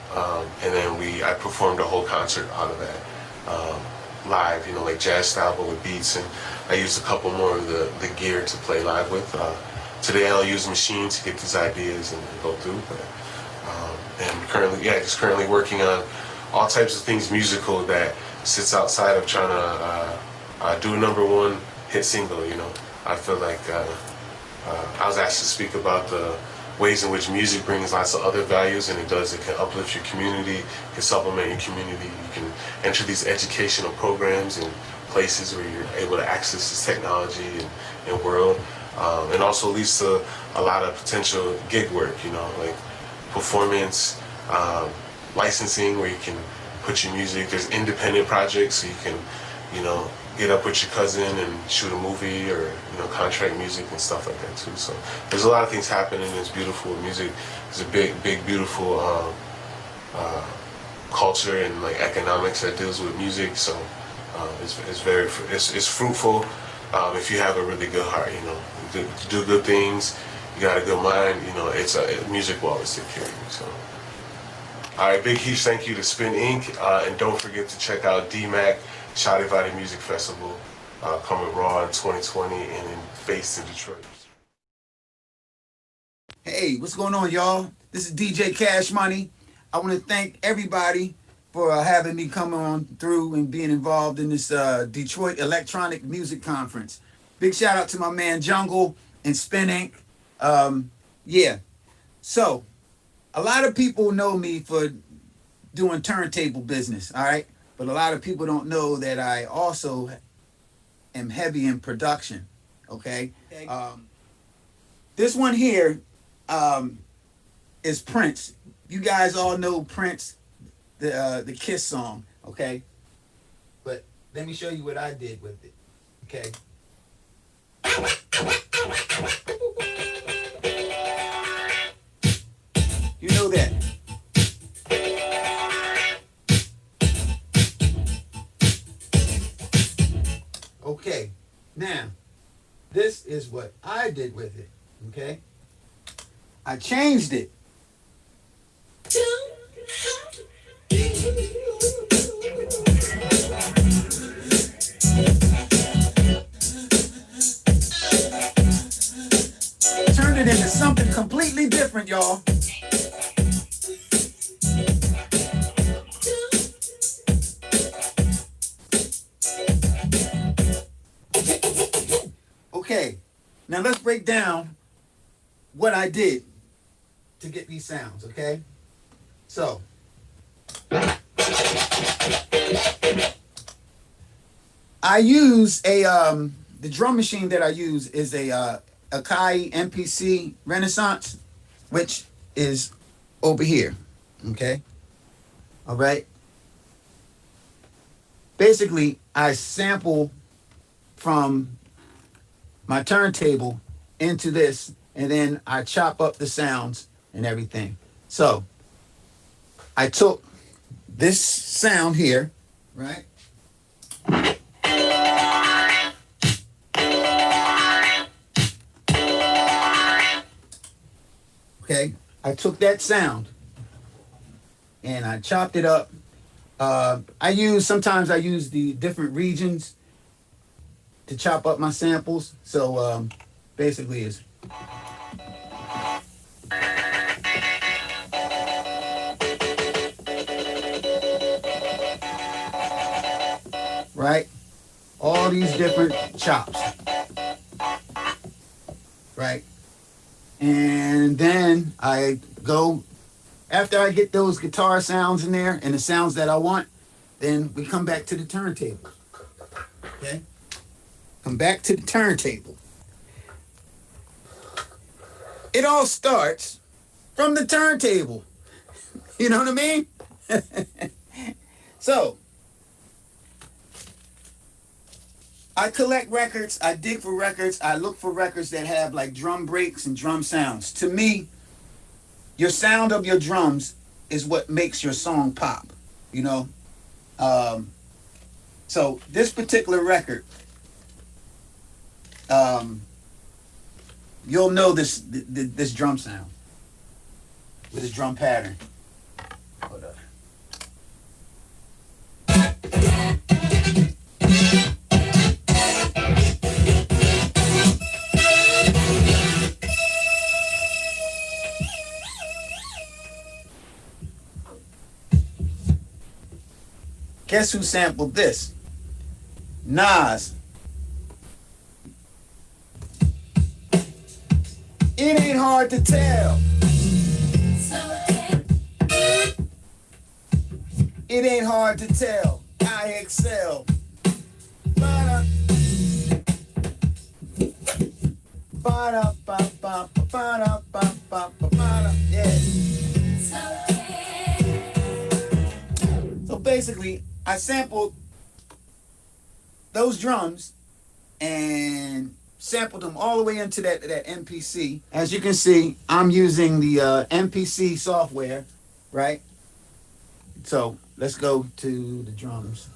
and then I performed a whole concert out of that live, like jazz style but with beats, and I used a couple more of the gear to play live with. Today I'll use Machine to get these ideas and go through, and currently working on all types of things musical that sits outside of trying to do a #1 hit single. You know, I feel like I was asked to speak about the ways in which music brings lots of other values, and it does. It can uplift your community, it can supplement your community. You can enter these educational programs in places where you're able to access this technology and world. And also leads to a lot of potential gig work, you know, like performance, licensing, where you can put your music. There's independent projects, so you can, you know, get up with your cousin and shoot a movie, or, you know, contract music and stuff like that too. So there's a lot of things happening. It's beautiful. Music is a big, beautiful culture and like economics that deals with music. So it's fruitful if you have a really good heart. You know, do good things. You got a good mind. You know, music will always take care of you. So. All right, big huge thank you to Spin Inc. And don't forget to check out DMAC Shawty Valley Music Festival coming raw in 2020 and based in Detroit. Hey, what's going on, y'all? This is DJ Cash Money. I want to thank everybody for having me come on through and being involved in this Detroit Electronic Music Conference. Big shout out to my man Jungle and Spin Inc. Yeah, so a lot of people know me for doing turntable business, all right? But a lot of people don't know that I also am heavy in production, okay? This one here is Prince. You guys all know Prince, the Kiss song, okay? But let me show you what I did with it, okay? You know that. Okay, now, this is what I did with it, okay? I changed it. Turned it into something completely different, y'all. Okay, now let's break down what I did to get these sounds, okay? So, I use the drum machine that I use is a Akai MPC Renaissance, which is over here, okay? All right? Basically, I sample from my turntable into this, and then I chop up the sounds and everything. So I took this sound here, right? Okay, I took that sound and I chopped it up. Sometimes I use the different regions to chop up my samples. So basically it's right, all these different chops, right? And then I go, after I get those guitar sounds in there and the sounds that I want, then we come back to the turntable, okay? Come back to the turntable. It all starts from the turntable. You know what I mean? So, I collect records, I dig for records, I look for records that have like drum breaks and drum sounds. To me, your sound of your drums is what makes your song pop, you know? So this particular record, you'll know this drum sound with this drum pattern. Hold up. Guess who sampled this? Nas. It ain't hard to tell. It ain't hard to tell. I excel. Ba-da. Ba-da, ba-ba, ba-da, ba-ba, ba-da. Yeah. So basically, I sampled those drums and sampled them all the way into that MPC. As you can see, I'm using the MPC software, right? So let's go to the drums.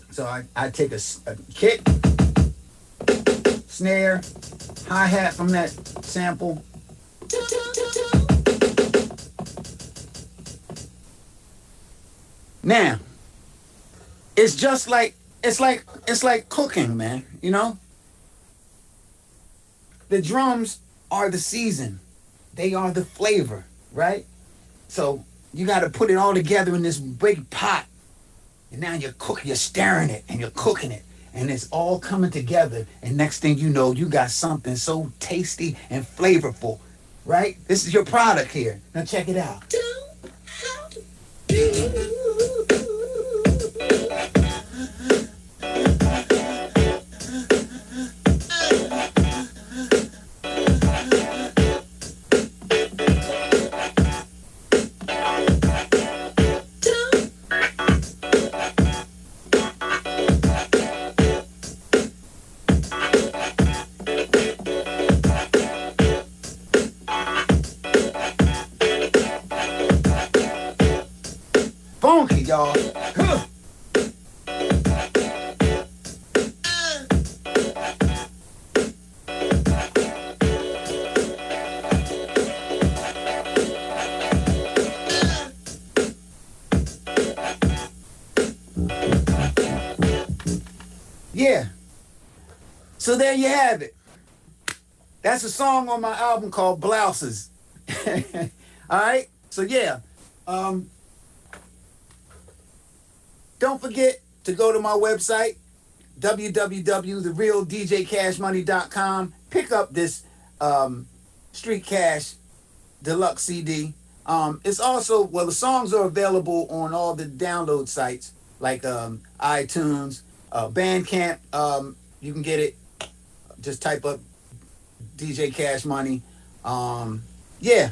So I take a kick, snare, hi-hat from that sample. Now, it's just like, it's like cooking, man, you know? The drums are the season. They are the flavor, right? So you got to put it all together in this big pot. And now you're stirring it and you're cooking it. And it's all coming together. And next thing you know, you got something so tasty and flavorful, right? This is your product here. Now check it out. Funky, y'all. Huh. Yeah. So there you have it. That's a song on my album called Blouses. All right. So yeah. Don't forget to go to my website, www.therealdjcashmoney.com. Pick up this Street Cash Deluxe CD. It's also, well, the songs are available on all the download sites like iTunes, Bandcamp. You can get it. Just type up DJ Cash Money. Yeah,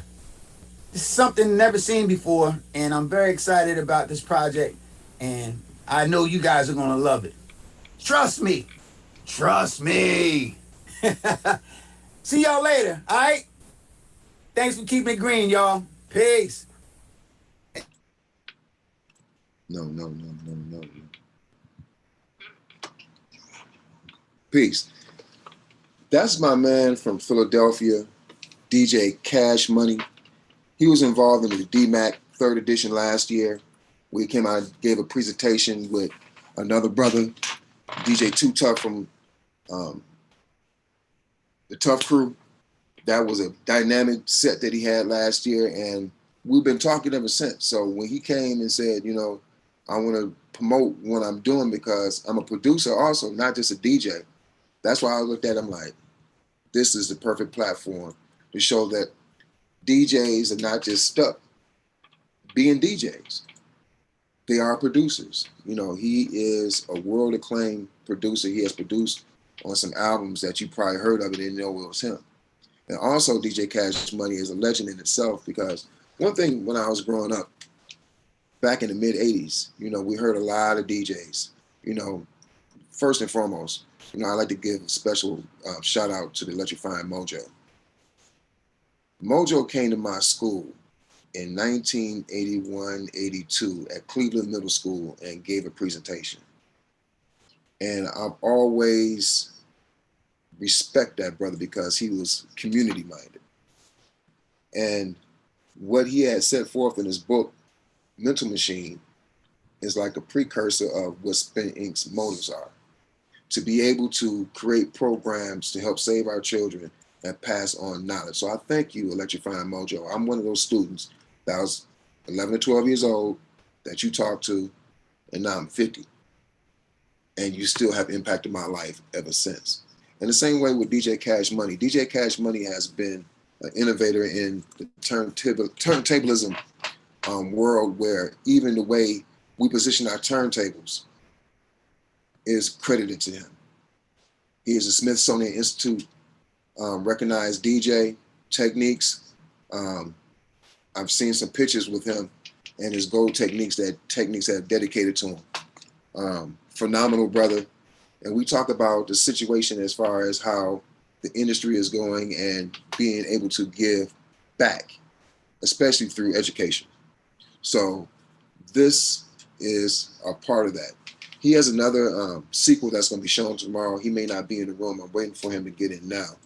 this is something never seen before, and I'm very excited about this project. And I know you guys are going to love it. Trust me. Trust me. See y'all later, all right? Thanks for keeping it green, y'all. Peace. No. Peace. That's my man from Philadelphia, DJ Cash Money. He was involved in the DMAC 3rd edition last year. We came out and gave a presentation with another brother, DJ Too Tough from the Tough Crew. That was a dynamic set that he had last year, and we've been talking ever since. So when he came and said, you know, I want to promote what I'm doing because I'm a producer also, not just a DJ. That's why I looked at him like, this is the perfect platform to show that DJs are not just stuck being DJs. They are producers. You know, he is a world acclaimed producer. He has produced on some albums that you probably heard of and didn't know it was him. And also DJ Cash Money is a legend in itself because one thing when I was growing up, back in the mid 80s, you know, we heard a lot of DJs. You know, first and foremost, you know, I like to give a special shout out to the Electrifying Mojo. Mojo came to my school in 1981-82 at Cleveland Middle School and gave a presentation. And I've always respect that brother because he was community minded. And what he had set forth in his book, Mental Machine, is like a precursor of what Spin Inc.'s motives are. To be able to create programs to help save our children and pass on knowledge. So I thank you, Electrifying Mojo. I'm one of those students that was 11 or 12 years old, that you talk to, and now I'm 50, and you still have impacted my life ever since. And the same way with DJ Cash Money. DJ Cash Money has been an innovator in the turntablism world, where even the way we position our turntables is credited to him. He is a Smithsonian Institute recognized DJ techniques. I've seen some pictures with him and his gold techniques that have dedicated to him. Phenomenal brother. And we talk about the situation as far as how the industry is going and being able to give back, especially through education. So this is a part of that. He has another sequel that's going to be shown tomorrow. He may not be in the room. I'm waiting for him to get in now,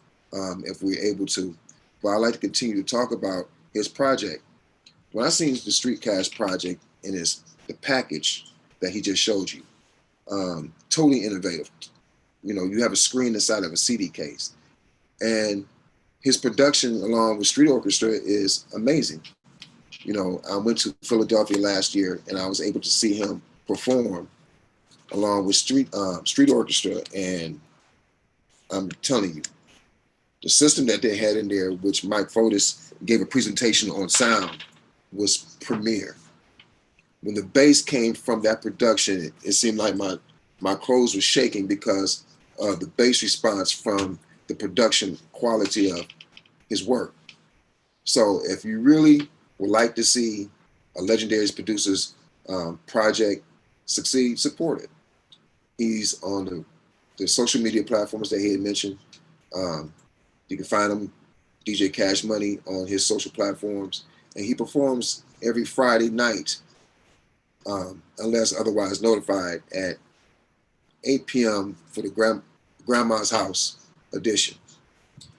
if we're able to. But I'd like to continue to talk about his project. When I seen the Street Cash project and the package that he just showed you, totally innovative. You know, you have a screen inside of a CD case, and his production along with Street Orchestra is amazing. You know, I went to Philadelphia last year and I was able to see him perform along with Street Orchestra, and I'm telling you, the system that they had in there, which Mike Fotis gave a presentation on sound, was premier. When the bass came from that production, it seemed like my clothes were shaking because of the bass response from the production quality of his work. So if you really would like to see a legendary producer's project succeed, support it. He's on the social media platforms that he had mentioned. You can find him, DJ Cash Money, on his social platforms. And he performs every Friday night, unless otherwise notified, at 8 p.m. for the Grandma's House edition.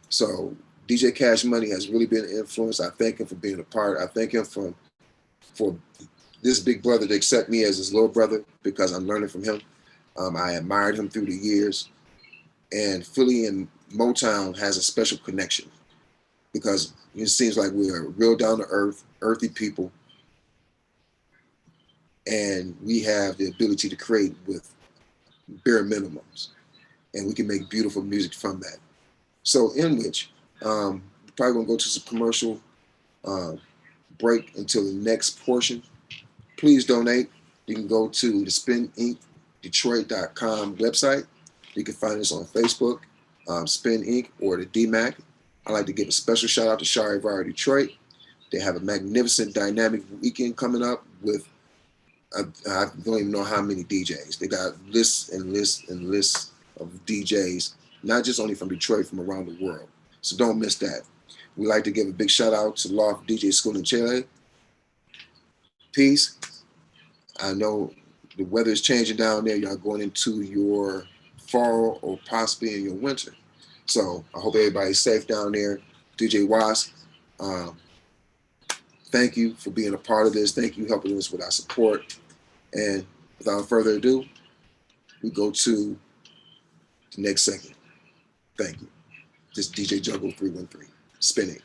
So DJ Cash Money has really been an influence. I thank him for being a part. I thank him for this big brother to accept me as his little brother, because I'm learning from him. I admired him through the years. And Philly and Motown has a special connection because it seems like we're real down to earth, earthy people. And we have the ability to create with bare minimums. And we can make beautiful music from that. So in which, we're probably gonna go to some commercial break until the next portion. Please donate. You can go to the SpinIncDetroit.com website. You can find us on Facebook, Spin Inc. or the DMAC. I'd like to give a special shout out to Charivari Detroit. They have a magnificent dynamic weekend coming up with, I don't even know how many DJs. They got lists and lists and lists of DJs, not just only from Detroit, from around the world. So don't miss that. We'd like to give a big shout out to Loft DJ School in Chile. Peace. I know the weather is changing down there. Y'all going into your fall or possibly in your winter. So I hope everybody's safe down there. DJ Wasp, thank you for being a part of this. Thank you for helping us with our support. And without further ado, we go to the next segment. Thank you. This is DJ Jungle 313, Spinning.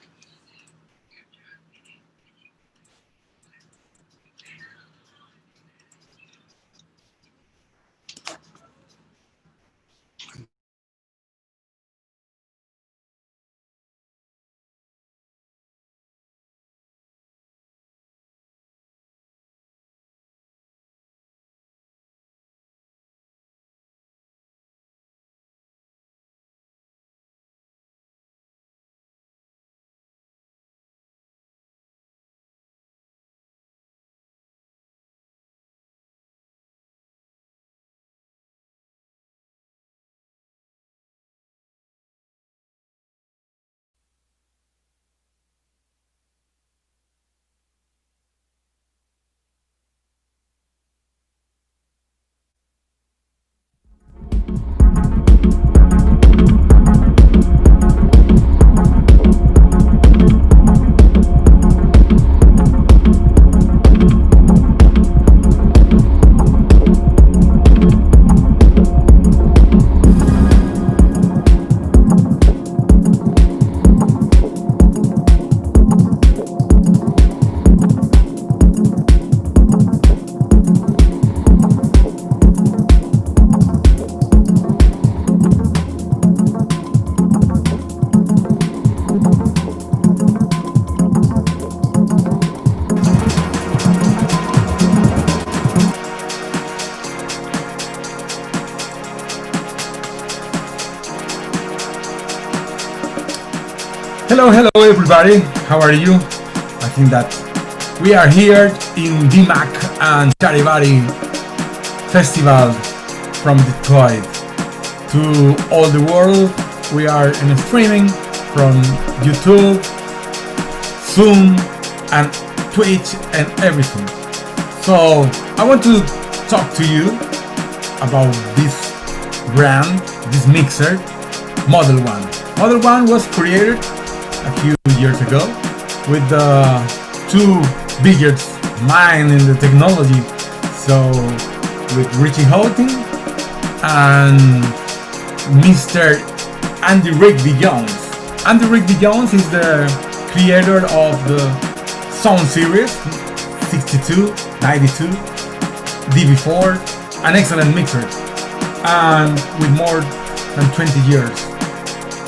Hello, everybody. How are you? I think that we are here in DMAC and Charivari Festival from Detroit to all the world. We are in streaming from YouTube, Zoom, and Twitch and everything. So I want to talk to you about this brand, this mixer, Model 1. Model 1 was created a few years ago with the two biggest minds in the technology. So with Richie Houghton and Mr. Andy Rigby Jones. Andy Rigby Jones is the creator of the Sound Series 62, 92, DB4, an excellent mixer, and with more than 20 years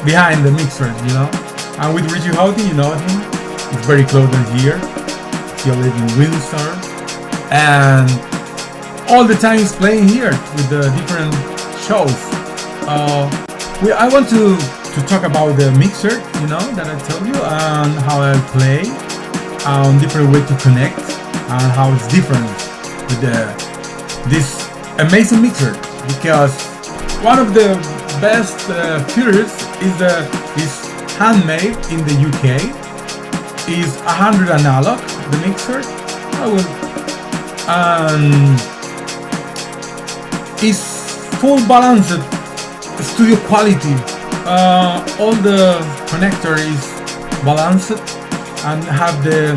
behind the mixer, you know. And with Richie Houghton, you know him, he's very close to here. He lives in Windsor, and all the time he's playing here with the different shows. I want to talk about the mixer, you know, that I told you, and how I play, different way to connect, and how it's different with this amazing mixer. Because one of the best features is handmade in the UK. Is 100 analog, the mixer. Is full balanced studio quality. All the connector is balanced and have the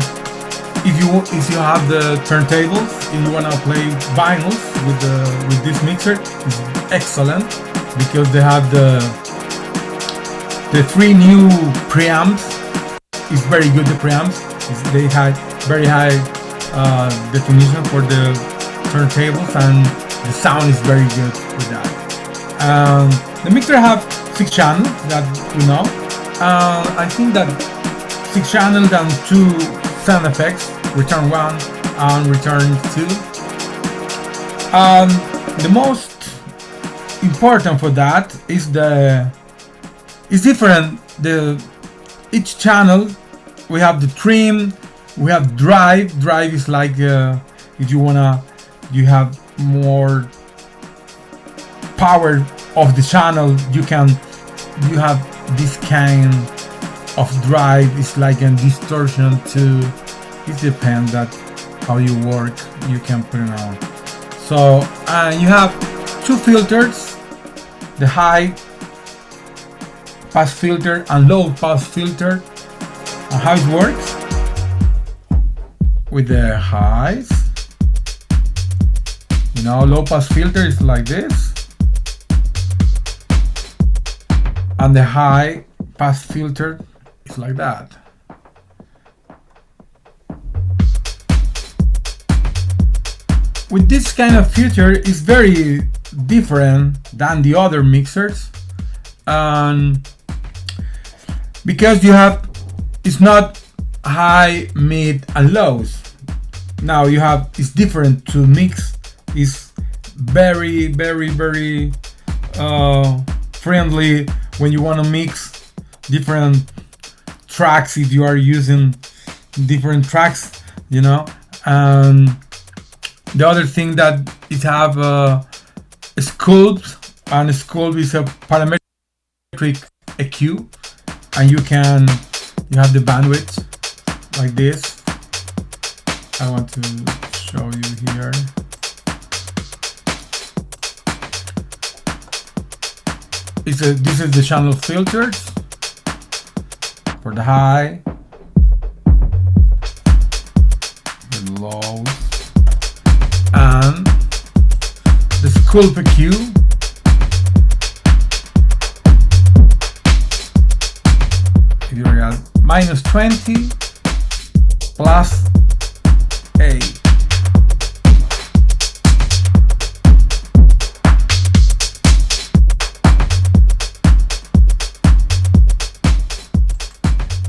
if you have the turntables, if you wanna play vinyls with this mixer, it's excellent because they have the 3 new preamps. It's very good, the preamps. They had very high definition for the turntables, and the sound is very good with that. The mixer have 6 channels that we know. I think that 6 channels and 2 sound effects, return 1 and return 2. The most important for that is it's different. Each channel, we have the trim, we have drive. Drive is like if you have more power of the channel, you have this kind of drive. It's like a distortion too. It depends that how you work, you can put it on. So you have 2 filters, the high pass filter and low pass filter. And how it works with the highs, you know, low pass filter is like this, and the high pass filter is like that. With this kind of filter, is very different than the other mixers, and because it's not high, mid, and lows. Now it's different to mix. It's very, very, very friendly when you want to mix different tracks. If you are using different tracks, you know. And the other thing that it have sculpt, and sculpt is a parametric EQ, and you have the bandwidth like this. I want to show you here. This is the channel filters for the high, the low, and the sculpt EQ. If you're at -20 plus A.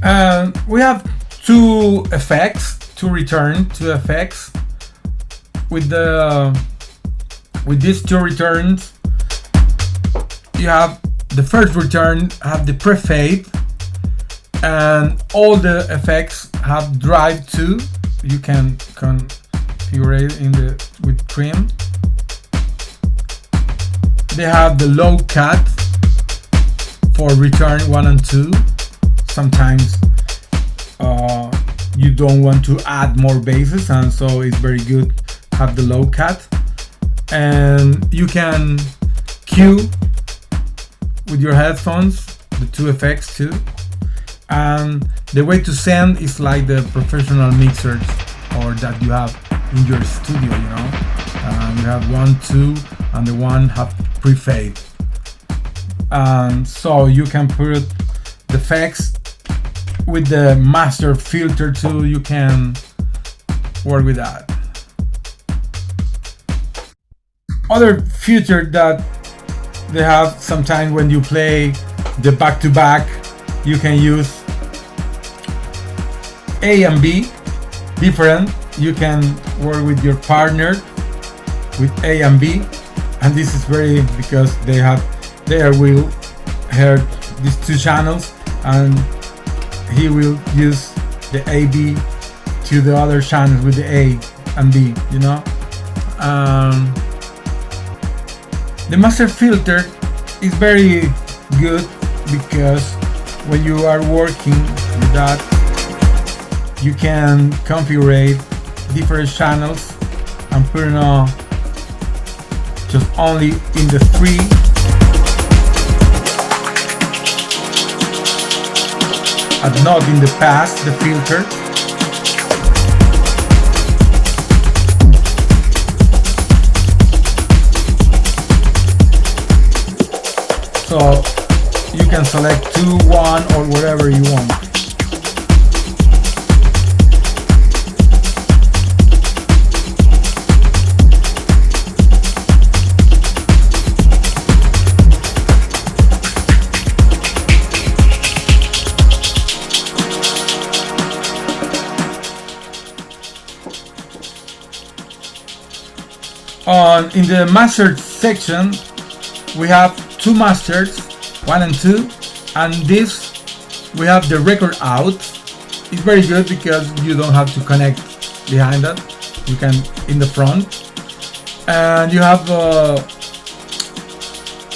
And we have 2 effects, 2 effects. With these 2 returns, you have the first return have the pre-fade, and all the effects have drive too. You can configure it with trim. They have the low cut for return 1 and 2. Sometimes you don't want to add more basses, and so it's very good to have the low cut. And you can cue with your headphones the 2 effects too. And the way to send is like the professional mixers or that you have in your studio, you know. You have 1, 2, and the one have pre-fade. So you can put the effects with the master filter too. You can work with that. Other feature that they have sometimes when you play the back-to-back, you can use A and B different. You can work with your partner with A and B, and this is very because they will hear these 2 channels, and he will use the AB to the other channels with the A and B, you know. The master filter is very good because when you are working with that, you can configure different channels and put it on just only in the 3. And not in the past, the filter. So you can select 2, 1, or whatever you want. In the master section, we have 2 masters, 1 and 2, and this we have the record out. It's very good because you don't have to connect behind that. You can in the front, and you have a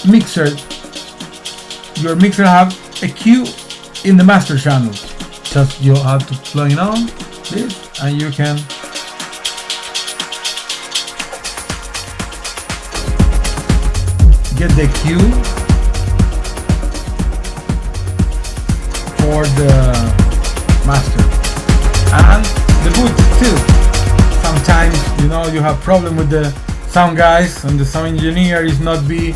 mixer. Your mixer have a cue in the master channel. Just you have to plug it on this, and you can get the cue for the master and the boot too. Sometimes, you know, you have problem with the sound guys and the sound engineer is not be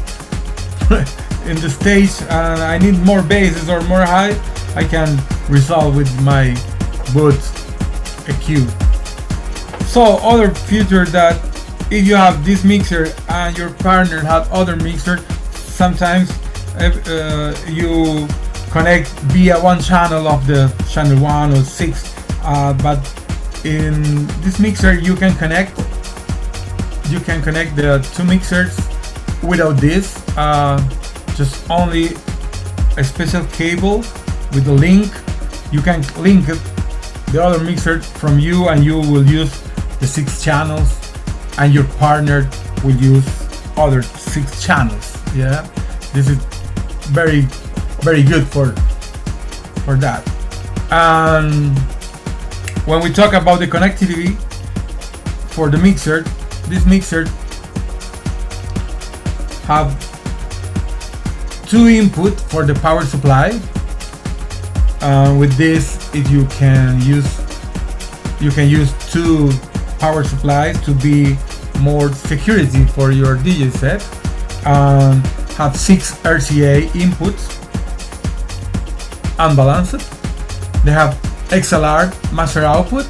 in the stage, and I need more basses or more high. I can resolve with my boot EQ. So other feature that if you have this mixer and your partner have other mixer, sometimes you connect via one channel of the channel 1 or 6, but in this mixer you can connect the 2 mixers without this, just only a special cable with a link. You can link the other mixer from you, and you will use the 6 channels, and your partner will use other 6 channels. Yeah, this is very, very good for that. And when we talk about the connectivity for the mixer, this mixer have 2 input for the power supply. With this, if you can use 2 power supplies to be more security for your DJ set. Have 6 RCA inputs, unbalanced. They have XLR master output,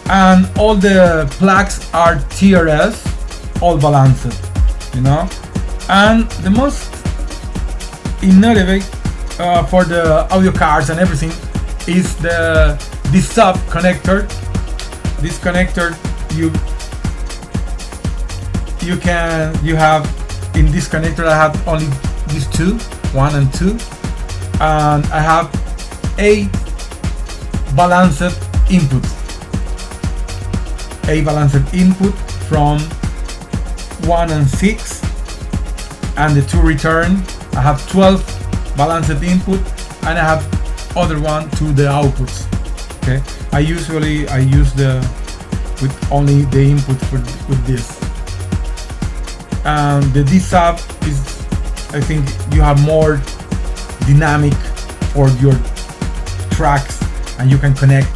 and all the plugs are TRS, all balanced, you know. And the most innovative for the audio cards and everything is this sub connector. This connector you have in this connector. I have only these 2, 1 and 2, and I have a balanced input. A balanced input from 1 and 6, and the 2 return. I have 12 balanced input, and I have other one to the outputs. Okay, I use with only the input with this. And the D-Sub is, I think you have more dynamic for your tracks, and you can connect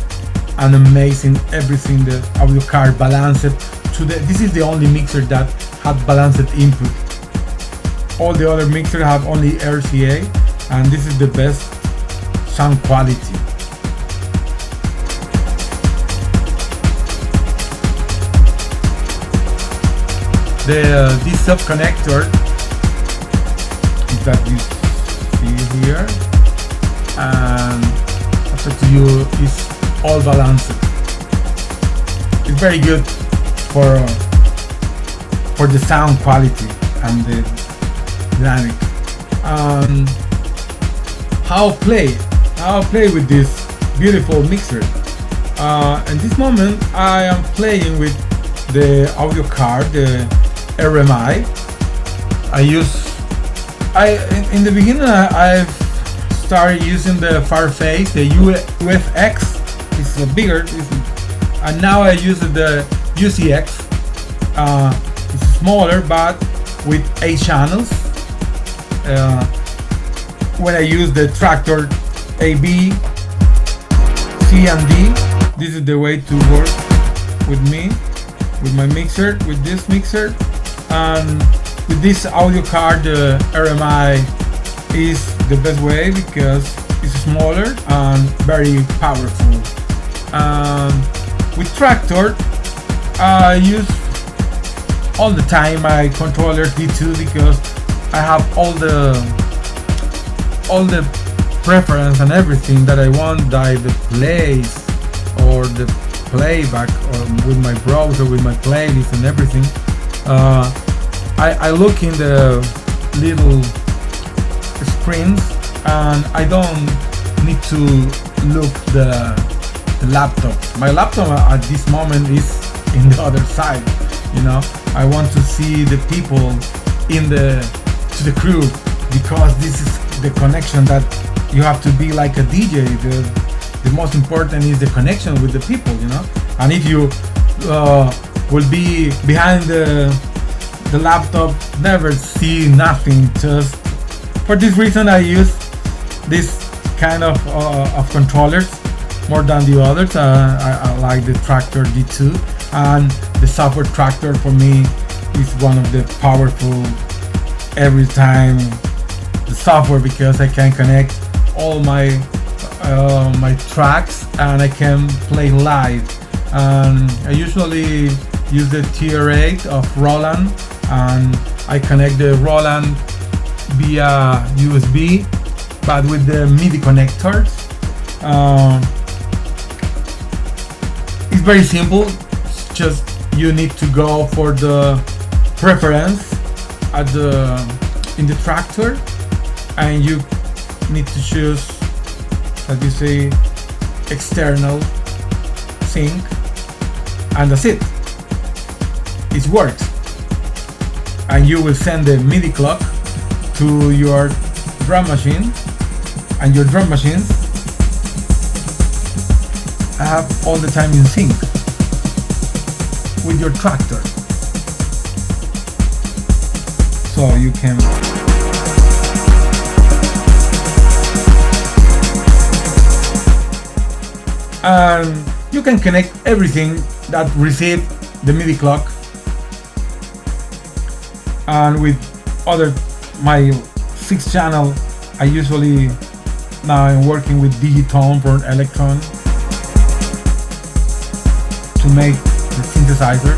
an amazing everything the audio card balanced to the. This is the only mixer that had balanced input. All the other mixers have only RCA, and this is the best sound quality. The D-Sub connector that you see here, and after to you is all balanced. It's very good for the sound quality and the dynamic. How I play with this beautiful mixer. In this moment, I am playing with the audio card, the RMI. In the beginning I started using the Farface, the UFX. It's bigger, and now I use the UCX. It's smaller but with 8 channels. When I use the Traktor AB, C and D, this is the way to work with me, with my mixer, with this mixer. And with this audio card, the RMI is the best way because it's smaller and very powerful. With Traktor, I use all the time my controller D2 because I have all the preference and everything that I want, like the plays or the playback, or with my browser, with my playlist and everything. I look in the little screens, and I don't need to look the laptop. My laptop at this moment is in the other side. You know, I want to see the people to the crew, because this is the connection that you have to be like a DJ. The most important is the connection with the people, you know. And if you will be behind the laptop, never see nothing. Just for this reason, I use this kind of controllers more than the others. I like the Traktor D2, and the software Traktor for me is one of the powerful every time the software, because I can connect all my tracks and I can play live. And I usually use the TR8 of Roland, and I connect the Roland via USB, but with the MIDI connectors. It's very simple. It's just you need to go for the preference in the Traktor, and you need to choose, as you say, external sync, and that's it. It works, and you will send the MIDI clock to your drum machine, and your drum machines have all the time in sync with your Traktor, so you can you can connect everything that receive the MIDI clock. And with my 6 channel, I usually now I'm working with Digitone for Electron to make the synthesizer.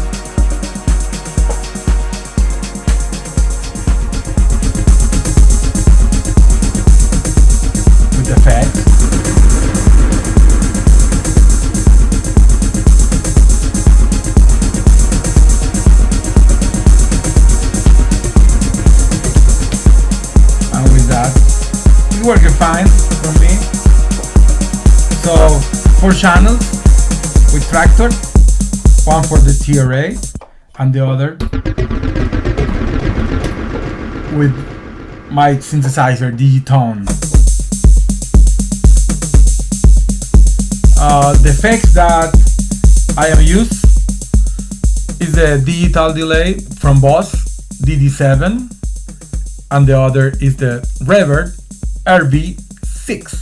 With effects. Working fine for me. 4 channels with Tractor, one for the TRA and the other with my synthesizer Digitone. The effects that I am used is the digital delay from Boss DD7 and the other is the Reverb RB6.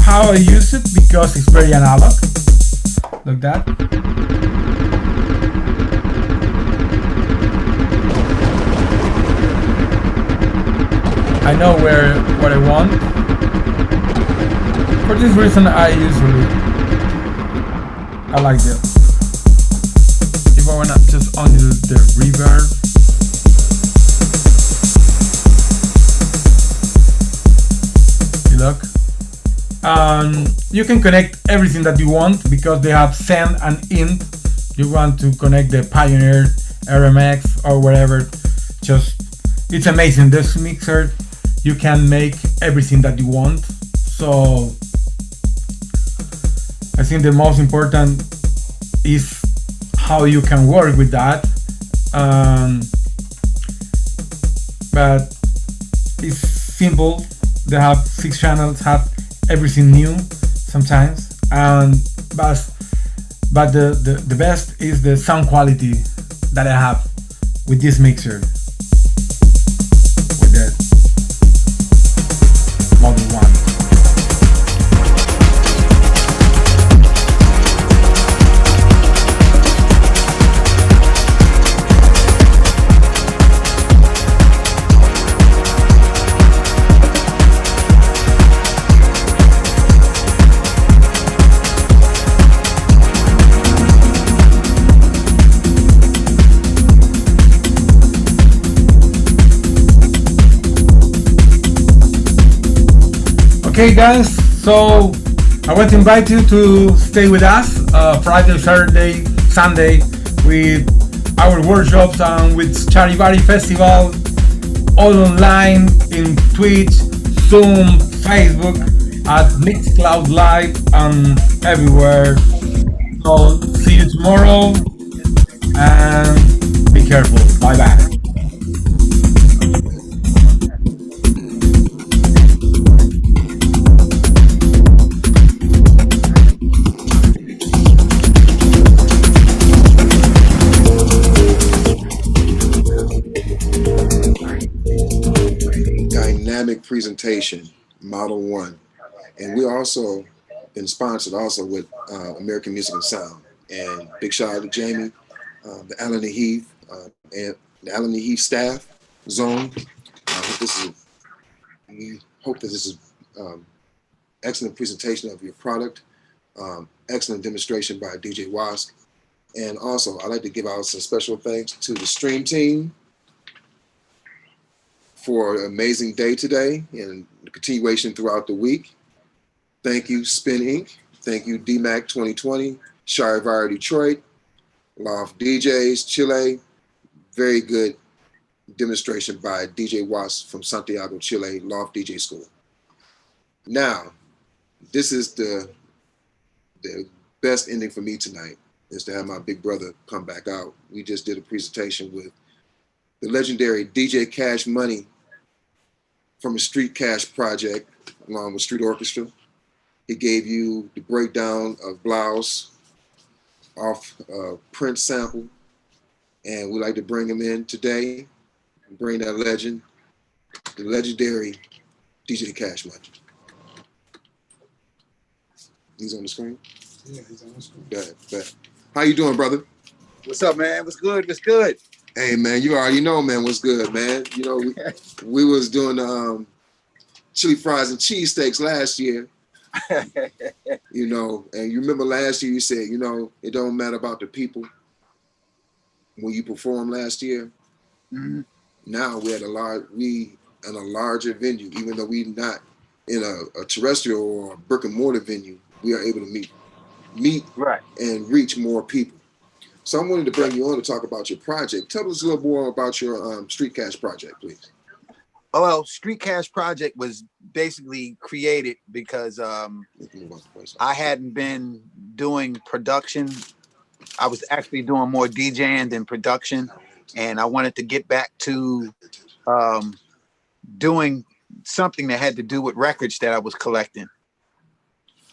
How I use it, because it's very analog, like that. I know what I want. For this reason, I like it. If I wanna just undo the reverb. You look. You can connect everything that you want because they have send and int. You want to connect the Pioneer, RMX or whatever. It's amazing. This mixer, you can make everything that you want. So I think the most important is how you can work with that. But it's simple. They have 6 channels, have everything new sometimes, but the best is the sound quality that I have with this mixer, with the Model 1. Okay guys, so I want to invite you to stay with us Friday, Saturday, Sunday with our workshops and with Charivari Festival, all online in Twitch, Zoom, Facebook, at Mixcloud Live and everywhere. So see you tomorrow and be careful. Bye bye. Presentation, Model 1, and we also been sponsored also with American Music and Sound. And big shout out to Jamie, the Allen and Heath, and the Allen and Heath staff, Zone. We hope that this is excellent presentation of your product, excellent demonstration by DJ Wask, and also I'd like to give out some special thanks to the Stream team for an amazing day today and the continuation throughout the week. Thank you, Spin Inc. Thank you, DMAC 2020, Charivari Detroit, Loft DJs, Chile. Very good demonstration by DJ Was from Santiago, Chile, Loft DJ School. Now, this is the best ending for me tonight, is to have my big brother come back out. We just did a presentation with the legendary DJ Cash Money from a Street Cash project along with Street Orchestra. He gave you the breakdown of Blouse off Prince sample, and we'd like to bring him in today and bring that legend, the legendary DJ Cash Money. He's on the screen? Yeah, he's on the screen. Bet. How you doing, brother? What's up, man? What's good? What's good? Hey, man, you already know, man, what's good, man. You know, we was doing chili fries and cheesesteaks last year, you know, and you remember last year you said, you know, it don't matter about the people when you performed last year. Mm-hmm. Now we're at a larger venue, even though we're not in a terrestrial or a brick and mortar venue, we are able to meet right and reach more people. So I wanted to bring you on to talk about your project. Tell us a little more about your Street Cash project, please. Oh, well, Street Cash Project was basically created because I hadn't been doing production. I was actually doing more DJing than production, and I wanted to get back to doing something that had to do with records that I was collecting,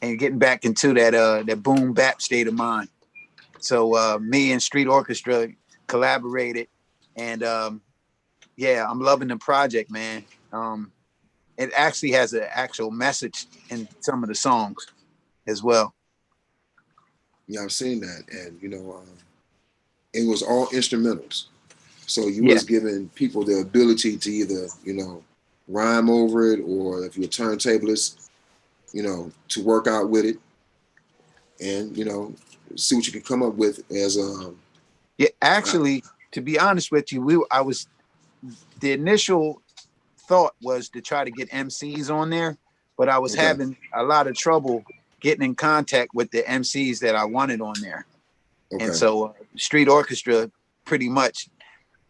and getting back into that boom bap state of mind. So me and Street Orchestra collaborated, and yeah, I'm loving the project, man. It actually has an actual message in some of the songs as well. Yeah, I've seen that, and it was all instrumentals. So you was giving people the ability to either rhyme over it, or if you're a turntablist, to work out with it, and see what you can come up with as Yeah, actually, to be honest with you, the initial thought was to try to get MCs on there, but I was having a lot of trouble getting in contact with the MCs that I wanted on there. And so Street Orchestra pretty much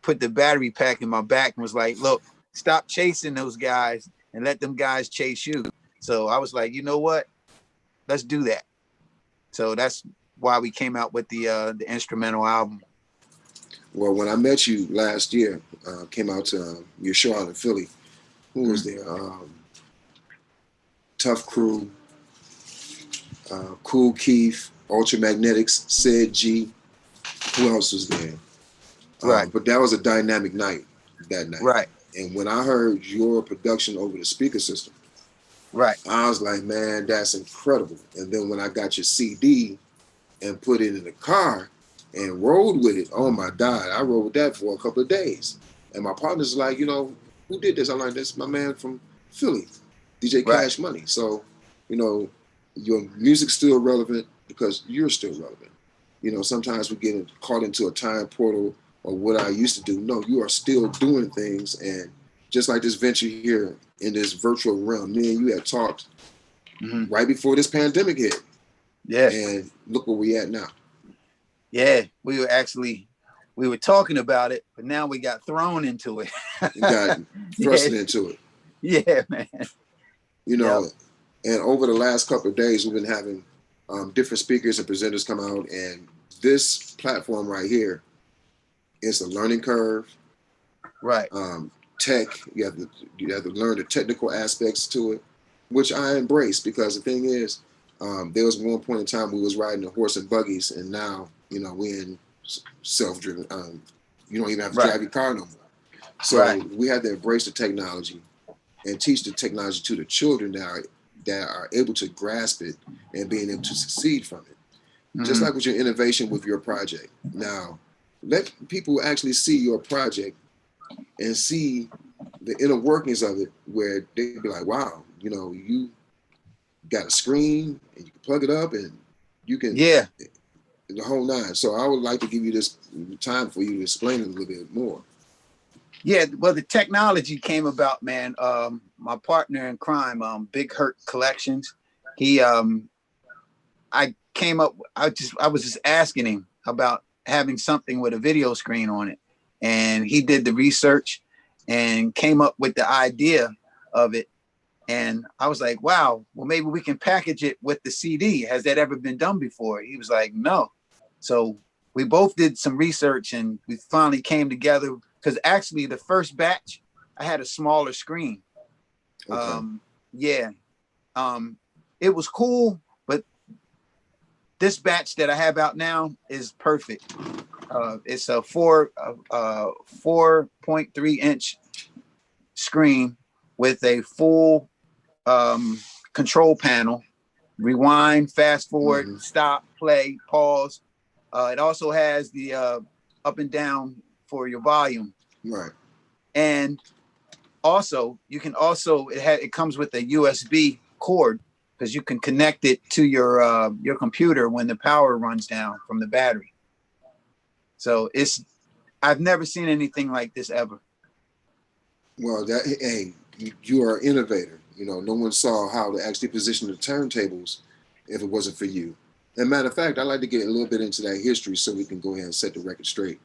put the battery pack in my back and was like, look, stop chasing those guys and let them guys chase you. So I was like, you know what? Let's do that. So that's why we came out with the instrumental album. Well, when I met you last year, came out to your show out in Philly. Who was there? Tough Crew, Cool Keith, Ultramagnetics, Sid G. Who else was there? Right. But that was a dynamic night that night. Right. And when I heard your production over the speaker system, right, I was like, man, that's incredible. And then when I got your CD and put it in the car and rode with it, oh my God, I rode with that for a couple of days. And my partner's like, who did this? I'm like, this is my man from Philly, DJ Cash Money. So, your music's still relevant because you're still relevant. Sometimes we get caught into a time portal or what I used to do. No, you are still doing things. And just like this venture here in this virtual realm, me and you had talked right before this pandemic hit. Yeah. And look where we at now. Yeah, we were talking about it, but now we got thrown into it. We got thrust into it. Yeah, man. And over the last couple of days, we've been having different speakers and presenters come out, and this platform right here is a learning curve. Right. Tech, you have to learn the technical aspects to it, which I embrace, because the thing is, there was one point in time we was riding a horse and buggies, and now we're in self-driven. You don't even have to drive your car no more. So we had to embrace the technology and teach the technology to the children that are able to grasp it and being able to succeed from it. Just like with your innovation with your project. Now, let people actually see your project and see the inner workings of it, where they'd be like, wow, you got a screen and you can plug it up and you can, the whole nine. So I would like to give you this time for you to explain it a little bit more. Yeah, well, the technology came about, man. My partner in crime, Big Hurt Collections, I was just asking him about having something with a video screen on it. And he did the research and came up with the idea of it. And I was like, wow, well, maybe we can package it with the CD. Has that ever been done before? He was like, no. So we both did some research and we finally came together, because actually the first batch, I had a smaller screen. It was cool, but this batch that I have out now is perfect. It's a 4.3 inch screen with a full control panel, rewind, fast forward, stop, play, pause. It also has the up and down for your volume. Right. And also, it comes with a USB cord, because you can connect it to your computer when the power runs down from the battery. So I've never seen anything like this ever. Well, you are an innovator. No one saw how to actually position the turntables if it wasn't for you. And matter of fact, I'd like to get a little bit into that history so we can go ahead and set the record straight.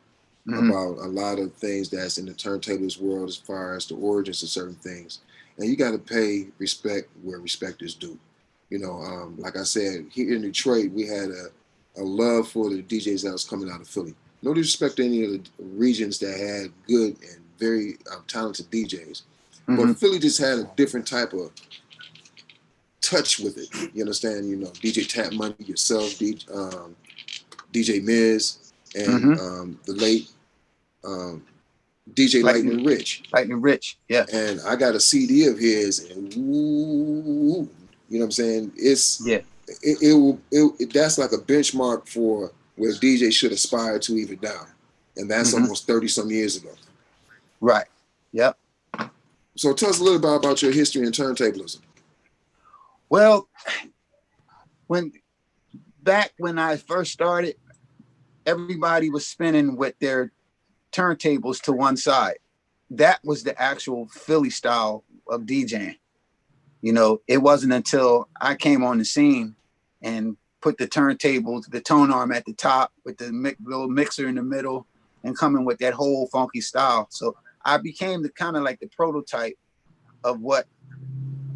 about a lot of things that's in the turntables world as far as the origins of certain things. And you got to pay respect where respect is due. Like I said, here in Detroit, we had a love for the DJs that was coming out of Philly. No disrespect to any of the regions that had good and very talented DJs. But Philly just had a different type of touch with it. You understand? DJ Tap Money, yourself, DJ Miz, and the late DJ Lightning Rich. Lightning Rich, yeah. And I got a CD of his, and you know what I'm saying? It's that's like a benchmark for where DJ should aspire to even now, and that's almost 30 some years ago. Right. Yep. So tell us a little bit about your history in turntablism. Well, when I first started, everybody was spinning with their turntables to one side. That was the actual Philly style of DJing. It wasn't until I came on the scene and put the turntables, the tone arm at the top with the little mixer in the middle and coming with that whole funky style. So I became the kind of like the prototype of what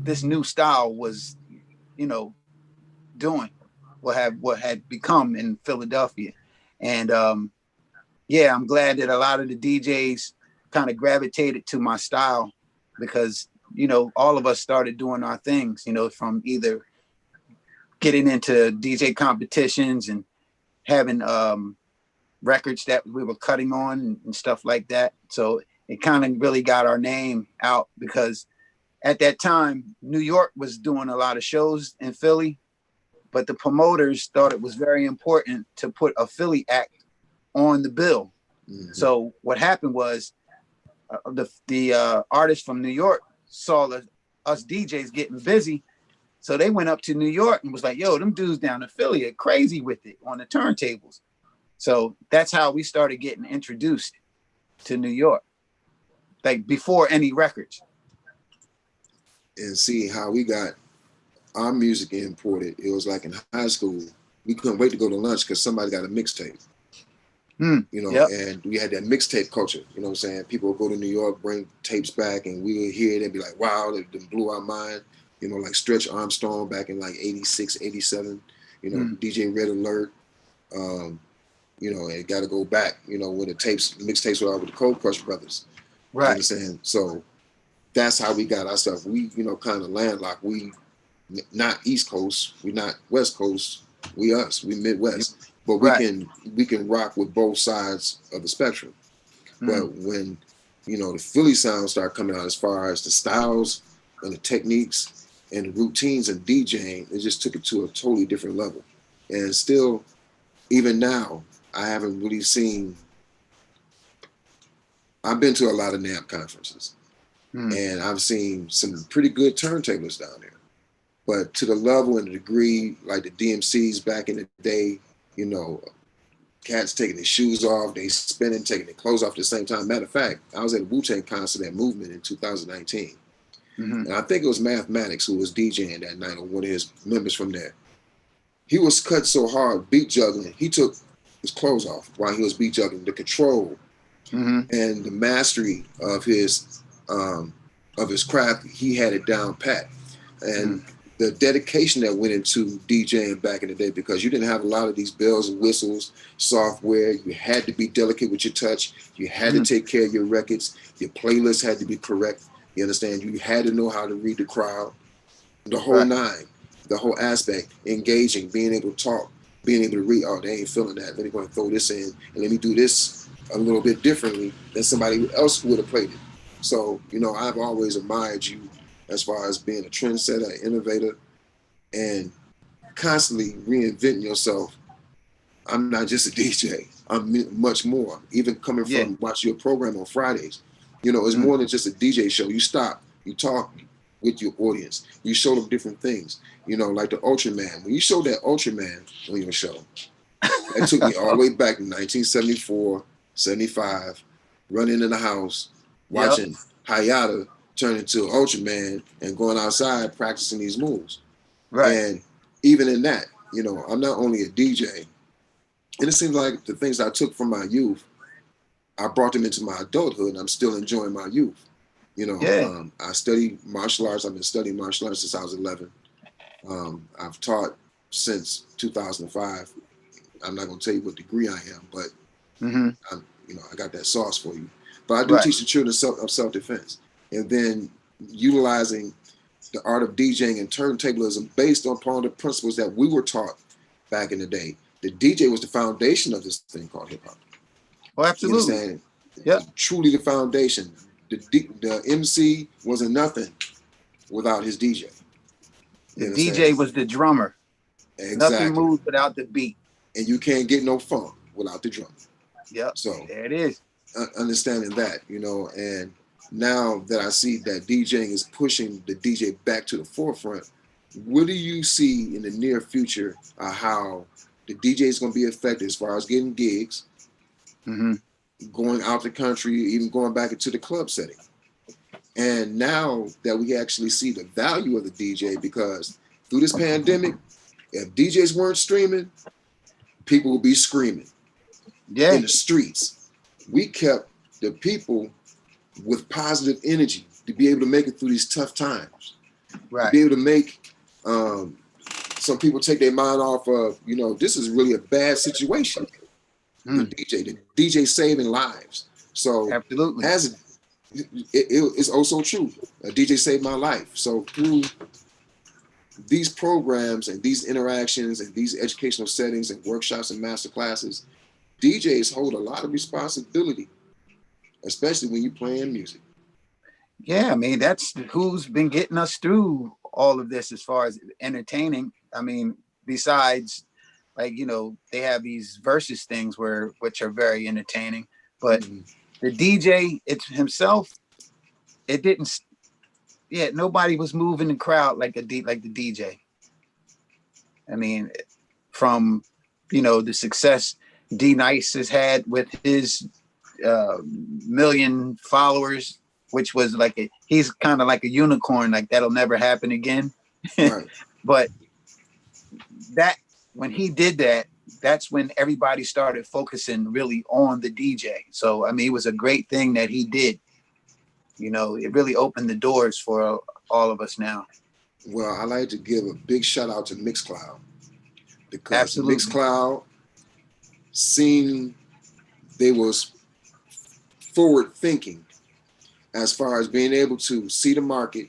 this new style was, doing, what had become in Philadelphia. And I'm glad that a lot of the DJs kind of gravitated to my style because, all of us started doing our things, from either getting into DJ competitions and having records that we were cutting on and stuff like that. So it kind of really got our name out because at that time, New York was doing a lot of shows in Philly, but the promoters thought it was very important to put a Philly act on the bill. So what happened was the artists from New York saw us DJs getting busy. So they went up to New York and was like, yo, them dudes down in Philly are crazy with it on the turntables. So that's how we started getting introduced to New York, like before any records. And see how we got our music imported. It was like in high school, we couldn't wait to go to lunch because somebody got a mixtape. And we had that mixtape culture. You know what I'm saying? People would go to New York, bring tapes back, and we would hear it and be like, wow, it blew our mind. Like Stretch Armstrong back in like 86, 87, DJ Red Alert. And it got to go back, when the mixtapes were out with the Cold Crush Brothers. Right. You understand? So that's how we got our stuff. We, kind of landlocked. We not East Coast, we not West Coast, we Midwest. But we can rock with both sides of the spectrum. But when, the Philly sounds start coming out as far as the styles and the techniques and the routines and DJing, it just took it to a totally different level. And still, even now, I haven't really seen, I've been to a lot of NAMP conferences and I've seen some pretty good turntables down there. But to the level and the degree, like the DMCs back in the day, cats taking their shoes off, they spinning, taking their clothes off at the same time. Matter of fact, I was at a Wu-Tang concert at Movement in 2019. And I think it was Mathematics who was DJing that night, or one of his members from there. He was cut so hard, beat juggling, he took his clothes off while he was beat juggling. The control and the mastery of his craft, he had it down pat. And the dedication that went into DJing back in the day, because you didn't have a lot of these bells and whistles, software. You had to be delicate with your touch. You had to take care of your records. Your playlist had to be correct. You understand? You had to know how to read the crowd. The whole nine, the whole aspect, engaging, being able to talk, being able to read, oh, they ain't feeling that. Let me go and throw this in and let me do this a little bit differently than somebody else would have played it. So, I've always admired you as far as being a trendsetter, innovator, and constantly reinventing yourself. I'm not just a DJ. I'm much more. Even coming from watching your program on Fridays, it's more than just a DJ show. You stop, you talk with your audience. You show them different things. Like the Ultraman. When you showed that Ultraman on your show, that took me all the way back in 1974, 75, running in the house, watching Hayata turn into Ultraman and going outside practicing these moves. Right. And even in that, I'm not only a DJ, and it seems like the things I took from my youth I brought them into my adulthood, and I'm still enjoying my youth. You know, Yeah. I study martial arts. I've been studying martial arts since I was 11. I've taught since 2005. I'm not going to tell you what degree I am, but I got that sauce for you. But I do Right. teach the children of self-defense, and then utilizing the art of DJing and turntablism based upon the principles that we were taught back in the day. The DJ was the foundation of this thing called hip hop. Oh, You absolutely. understand? Yeah. Truly the foundation. The MC wasn't nothing without his DJ. The You DJ understand? was the drummer. Nothing Exactly. moves without the beat. And you can't get no funk without the drum. Yep. So there it is. Understanding that, and now that I see that DJing is pushing the DJ back to the forefront, what do you see in the near future how the DJ is going to be affected as far as getting gigs, going out the country, even going back into the club setting? And now that we actually see the value of the DJ, because through this pandemic, if DJs weren't streaming, people would be screaming in the streets. We kept the people with positive energy to be able to make it through these tough times. Right. To be able to make some people take their mind off of, this is really a bad situation. The DJ saving lives. So absolutely, it's also true. A DJ saved my life. So through these programs and these interactions and these educational settings and workshops and master classes, DJs hold a lot of responsibility, especially when you're playing music. Yeah, I mean, that's who's been getting us through all of this as far as entertaining. I mean, besides, they have these versus things which are very entertaining, but the DJ himself, it didn't. Yeah, nobody was moving the crowd like the DJ. I mean, from the success D-Nice has had with his million followers, which was he's kind of like a unicorn, like that'll never happen again. Right. But that when he did that, that's when everybody started focusing really on the DJ. So I mean, it was a great thing that he did. It really opened the doors for all of us now. Well, I like to give a big shout out to Mixcloud, because Absolutely. Mixcloud they was forward thinking as far as being able to see the market,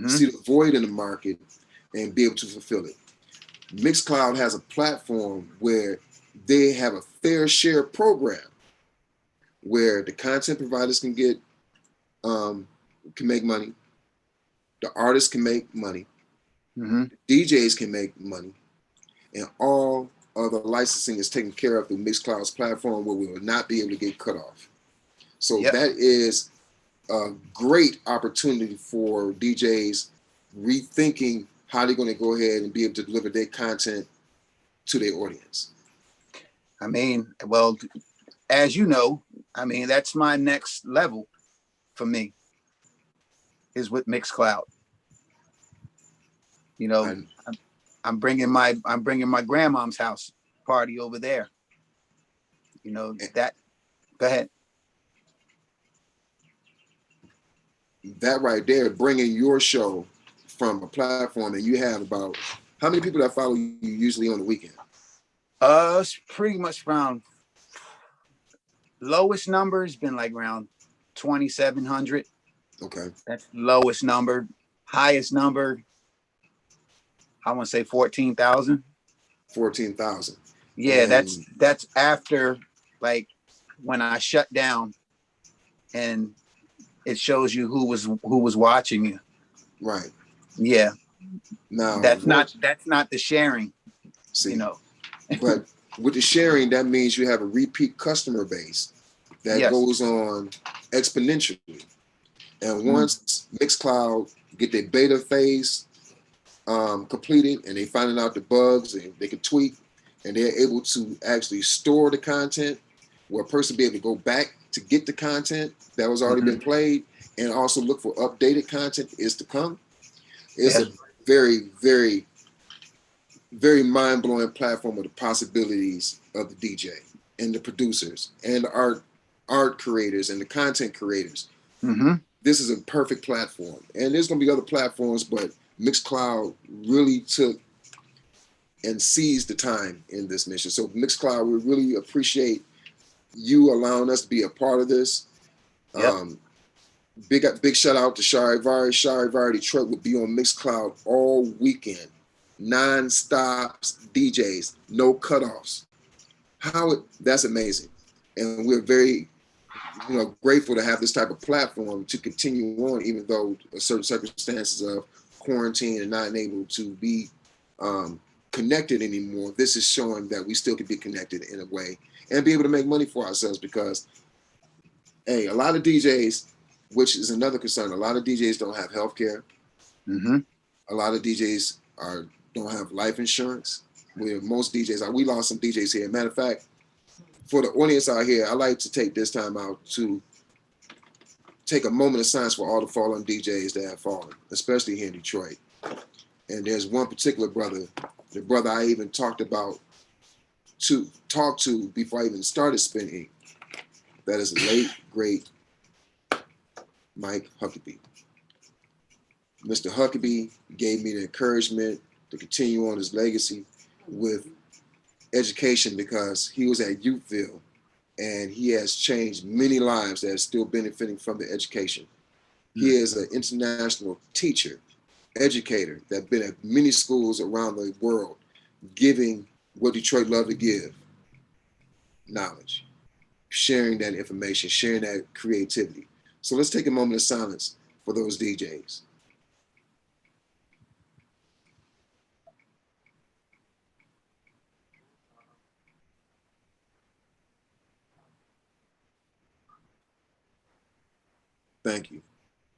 see the void in the market, and be able to fulfill it. Mixcloud has a platform where they have a fair share program where the content providers can make money, the artists can make money, the DJs can make money, and all other licensing is taken care of through Mixcloud's platform, where we will not be able to get cut off. So that is a great opportunity for DJs rethinking how they're going to go ahead and be able to deliver their content to their audience. I mean, well, as you know, I mean, that's my next level for me is with Mixcloud. I'm bringing my grandmom's house party over there. That. Go ahead. That right there, bringing your show from a platform, and you have about how many people that follow you usually on the weekend? It's pretty much around, lowest number has been like around 2,700. Okay. That's lowest number. Highest number, I want to say 14,000. 14,000. Yeah, that's after when I shut down and it shows you who was watching you. Right. Yeah. Now that's not the sharing. See, but with the sharing, that means you have a repeat customer base that goes on exponentially. And once Mixcloud get their beta phase completed and they finding out the bugs and they can tweak and they're able to actually store the content where a person be able to go back to get the content that was already been played and also look for updated content is to come. It's a very, very, very mind-blowing platform of the possibilities of the DJ and the producers and the art creators and the content creators. Mm-hmm. This is a perfect platform. And there's going to be other platforms, but Mixcloud really took and seized the time in this mission. So Mixcloud, we really appreciate you allowing us to be a part of this. Yep. Big shout out to Charivari. Charivari Detroit will be on Mixcloud all weekend. Non-stop DJs, no cutoffs. That's amazing. And we're very grateful to have this type of platform to continue on, even though certain circumstances of quarantine and not able to be connected anymore. This is showing that we still can be connected in a way and be able to make money for ourselves, because a lot of DJs, which is another concern, a lot of DJs don't have health care. Mm-hmm. A lot of DJs don't have life insurance. Most DJs, we lost some DJs here. Matter of fact, for the audience out here, I like to take this time out to take a moment of silence for all the fallen DJs that have fallen, especially here in Detroit. And there's one particular brother, the brother I even talked to before I even started spinning. That is the late, great Mike Huckabee. Mr. Huckabee gave me the encouragement to continue on his legacy with education, because he was at Youthville and he has changed many lives that are still benefiting from the education. He is an international teacher, educator that been at many schools around the world, giving what Detroit love to give, knowledge, sharing that information, sharing that creativity. So let's take a moment of silence for those DJs. Thank you.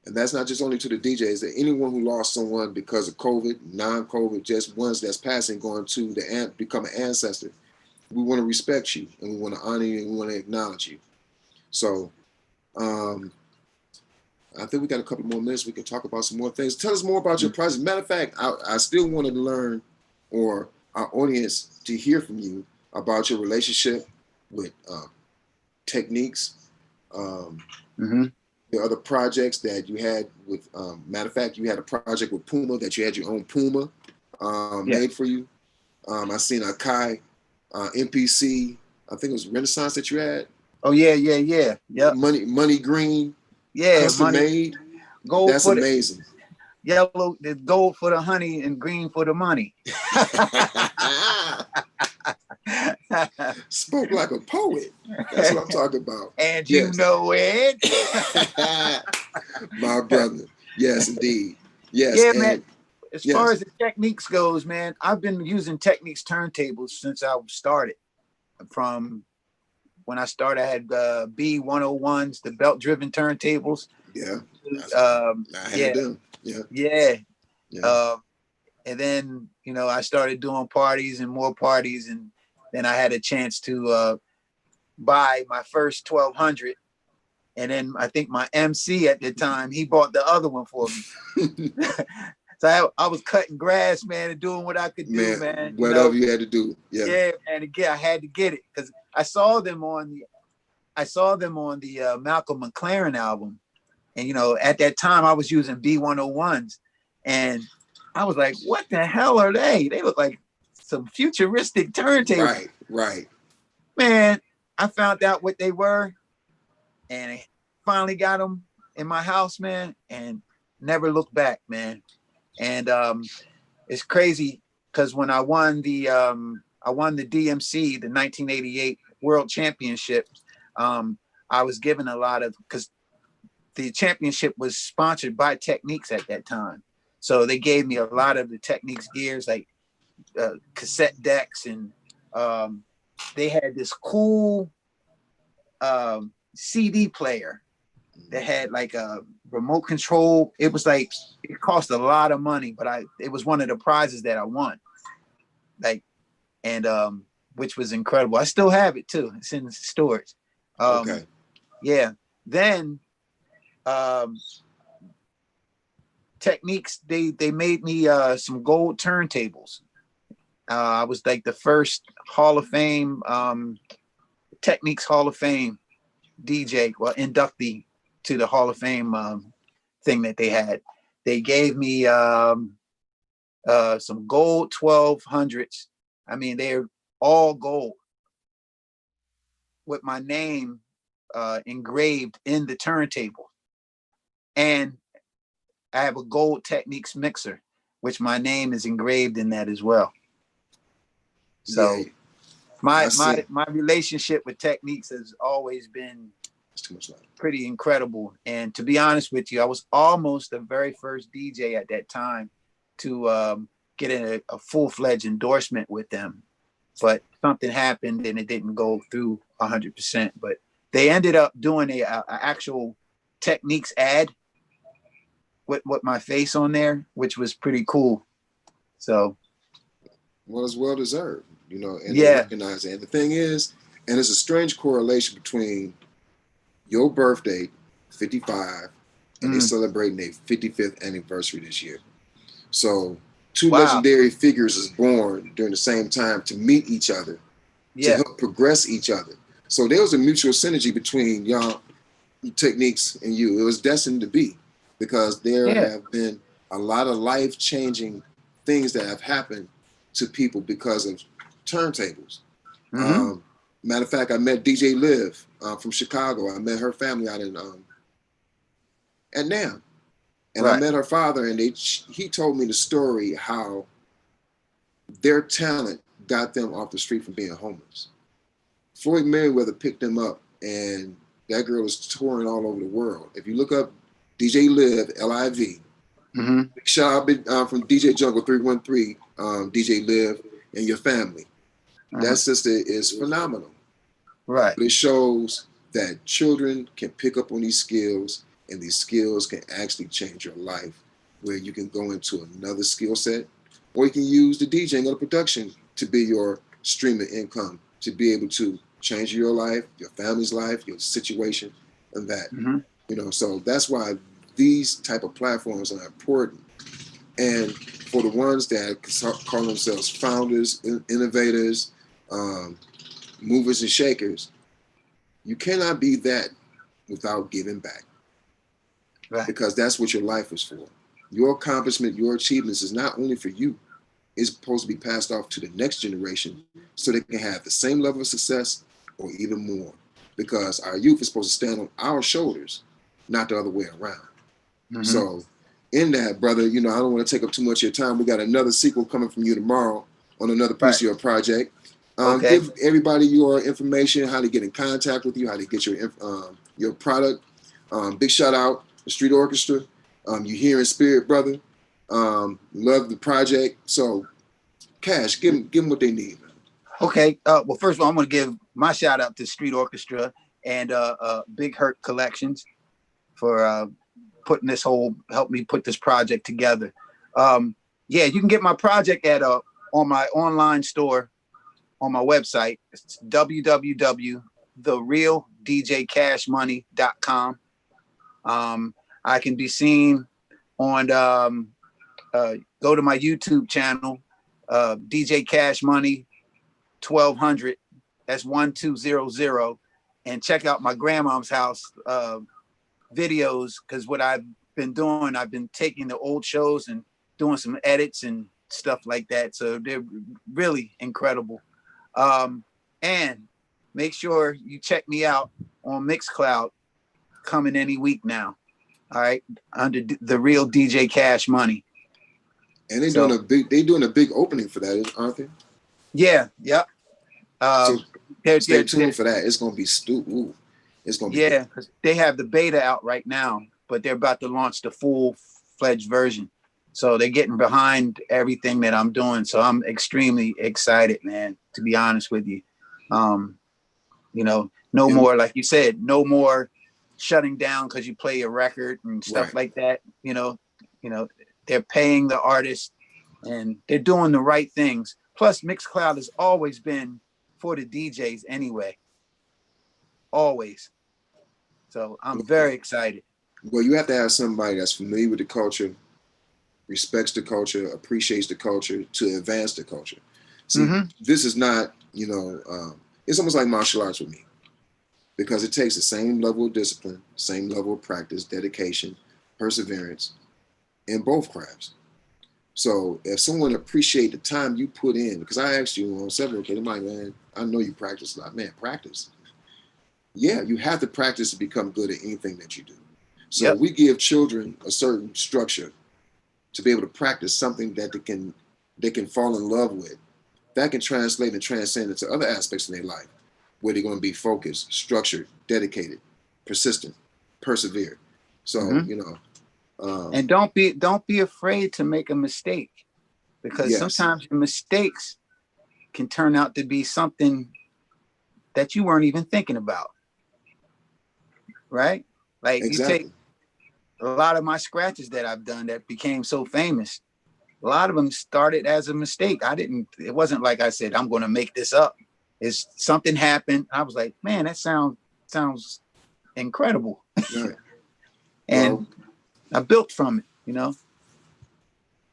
And that's not just only to the DJs, that anyone who lost someone because of COVID, non-COVID, just ones that's passing, going to become an ancestor. We want to respect you, and we want to honor you, and we want to acknowledge you. So I think we got a couple more minutes. We can talk about some more things. Tell us more about your project. Matter of fact, I still want to learn, or our audience to hear from you about your relationship with Techniques. The other projects that you had with, matter of fact, you had a project with Puma, that you had your own Puma made for you. I seen a Kai MPC, I think it was Renaissance that you had. Oh yeah. Yep. Money green. Yeah, custom money, made. gold. That's amazing. Yellow, the gold for the honey and green for the money. Spoke like a poet. That's what I'm talking about. And you know it. My brother. Yes, indeed. Yes. Yeah, man. As far as the Techniques goes, man, I've been using Techniques turntables since I started. From when I started, I had B101s, the belt-driven turntables. Yeah. I had them. Yeah. And then, I started doing parties and more parties, and then I had a chance to buy my first 1200. And then I think my MC at the time, he bought the other one for me. So I was cutting grass, man, and doing what I could do, man. Whatever you had to do. Yeah. Yeah, man. Again, I had to get it because I saw them on the Malcolm McLaren album. And, at that time I was using B101s, and I was like, what the hell are they? They look like some futuristic turntables. Right. Man, I found out what they were, and I finally got them in my house, man, and never looked back, man. And it's crazy because when I won the DMC, the 1988 World Championship, I was given a lot of, because the championship was sponsored by Techniques at that time. So they gave me a lot of the Techniques gears, like cassette decks, and they had this cool CD player that had like a remote control. It was like, it cost a lot of money, but it was one of the prizes that I won. Which was incredible. I still have it too. It's in storage. Okay. Yeah. Then Techniques, they made me some gold turntables. I was like the first Hall of Fame, Techniques Hall of Fame DJ, well, inductee to the Hall of Fame thing that they had. They gave me some gold 1200s. I mean, they're all gold with my name engraved in the turntable. And I have a gold Techniques mixer, which my name is engraved in that as well. So Yeah, my relationship with Techniques has always been too much light. pretty incredible. And to be honest with you, I was almost the very first DJ at that time to get a full-fledged endorsement with them. But something happened and it didn't go through 100%. But they ended up doing a actual Techniques ad with my face on there, which was pretty cool. So, well, it's well deserved, you know, and Yeah. they recognize it. And the thing is, and it's a strange correlation between your birthday, 55, and they celebrating their 55th anniversary this year. So two legendary figures is born during the same time to meet each other, to help progress each other. So there was a mutual synergy between y'all Techniques and you. It was destined to be, because there have been a lot of life-changing things that have happened to people because of turntables. Matter of fact, I met DJ Liv from Chicago. I met her family out in at NAMM. And I met her father, and he told me the story how their talent got them off the street from being homeless. Floyd Mayweather picked them up, and that girl is touring all over the world. If you look up DJ Liv, L-I-V, big shout out from DJ Jungle 313, DJ Liv and your family. That sister is phenomenal. Right. But it shows that children can pick up on these skills, and these skills can actually change your life, where you can go into another skill set, or you can use the DJing or the production to be your stream of income, to be able to change your life, your family's life, your situation, and that. You know, so that's why these type of platforms are important. And for the ones that call themselves founders, innovators, movers and shakers, you cannot be that without giving back. Because that's what your life is for. Your accomplishment, your achievements is not only for you, it's supposed to be passed off to the next generation so they can have the same level of success or even more. Because our youth is supposed to stand on our shoulders, not the other way around. So in that, brother, you know, I don't want to take up too much of your time. We got another sequel coming from you tomorrow on another piece of your project. Give everybody your information, how to get in contact with you, how to get your product. Big shout out the Street Orchestra. You here in spirit, brother. Love the project. So, Cash, give them what they need. Okay. Well, first of all, I'm going to give my shout out to Street Orchestra and Big Hurt Collections for help me put this project together. Yeah, you can get my project at on my online store on my website. It's www.therealdjcashmoney.com. I can be seen on go to my YouTube channel, DJ Cash Money 1200. That's 1200, and check out my grandma's house videos, because what I've been doing, I've been taking the old shows and doing some edits and stuff like that. So they're really incredible. And make sure you check me out on Mixcloud, coming any week now. All right, under The Real DJ Cash Money. And they're doing a big opening for that, aren't they? Yeah, yep. So stay tuned for that. It's gonna be stupid. It's gonna be because they have the beta out right now, but they're about to launch the full-fledged version. So they're getting behind everything that I'm doing. So I'm extremely excited, man, to be honest with you. You know, no more, like you said, no more shutting down because you play a record and stuff like that. You know, they're paying the artist and they're doing the right things. Plus, Mixcloud has always been for the DJs anyway. Always. So I'm very excited. Well, you have to have somebody that's familiar with the culture, respects the culture, appreciates the culture to advance the culture. See, this is not, it's almost like martial arts with me. because it takes the same level of discipline, same level of practice, dedication, perseverance in both crafts. So if someone appreciate the time you put in, because I asked you on several occasions, I'm like, man, I know you practice a lot. Man, practice. Yeah, you have to practice to become good at anything that you do. So we give children a certain structure to be able to practice something that they can fall in love with. That can translate and transcend into other aspects in their life, where they're going to be focused, structured, dedicated, persistent, persevere. So, you know, and don't be afraid to make a mistake, because sometimes your mistakes can turn out to be something that you weren't even thinking about. Right? Like you take a lot of my scratches that I've done that became so famous. A lot of them started as a mistake. It wasn't like I said, I'm going to make this up. It's something happened. I was like, man, that sounds incredible. Right. And I built from it, you know.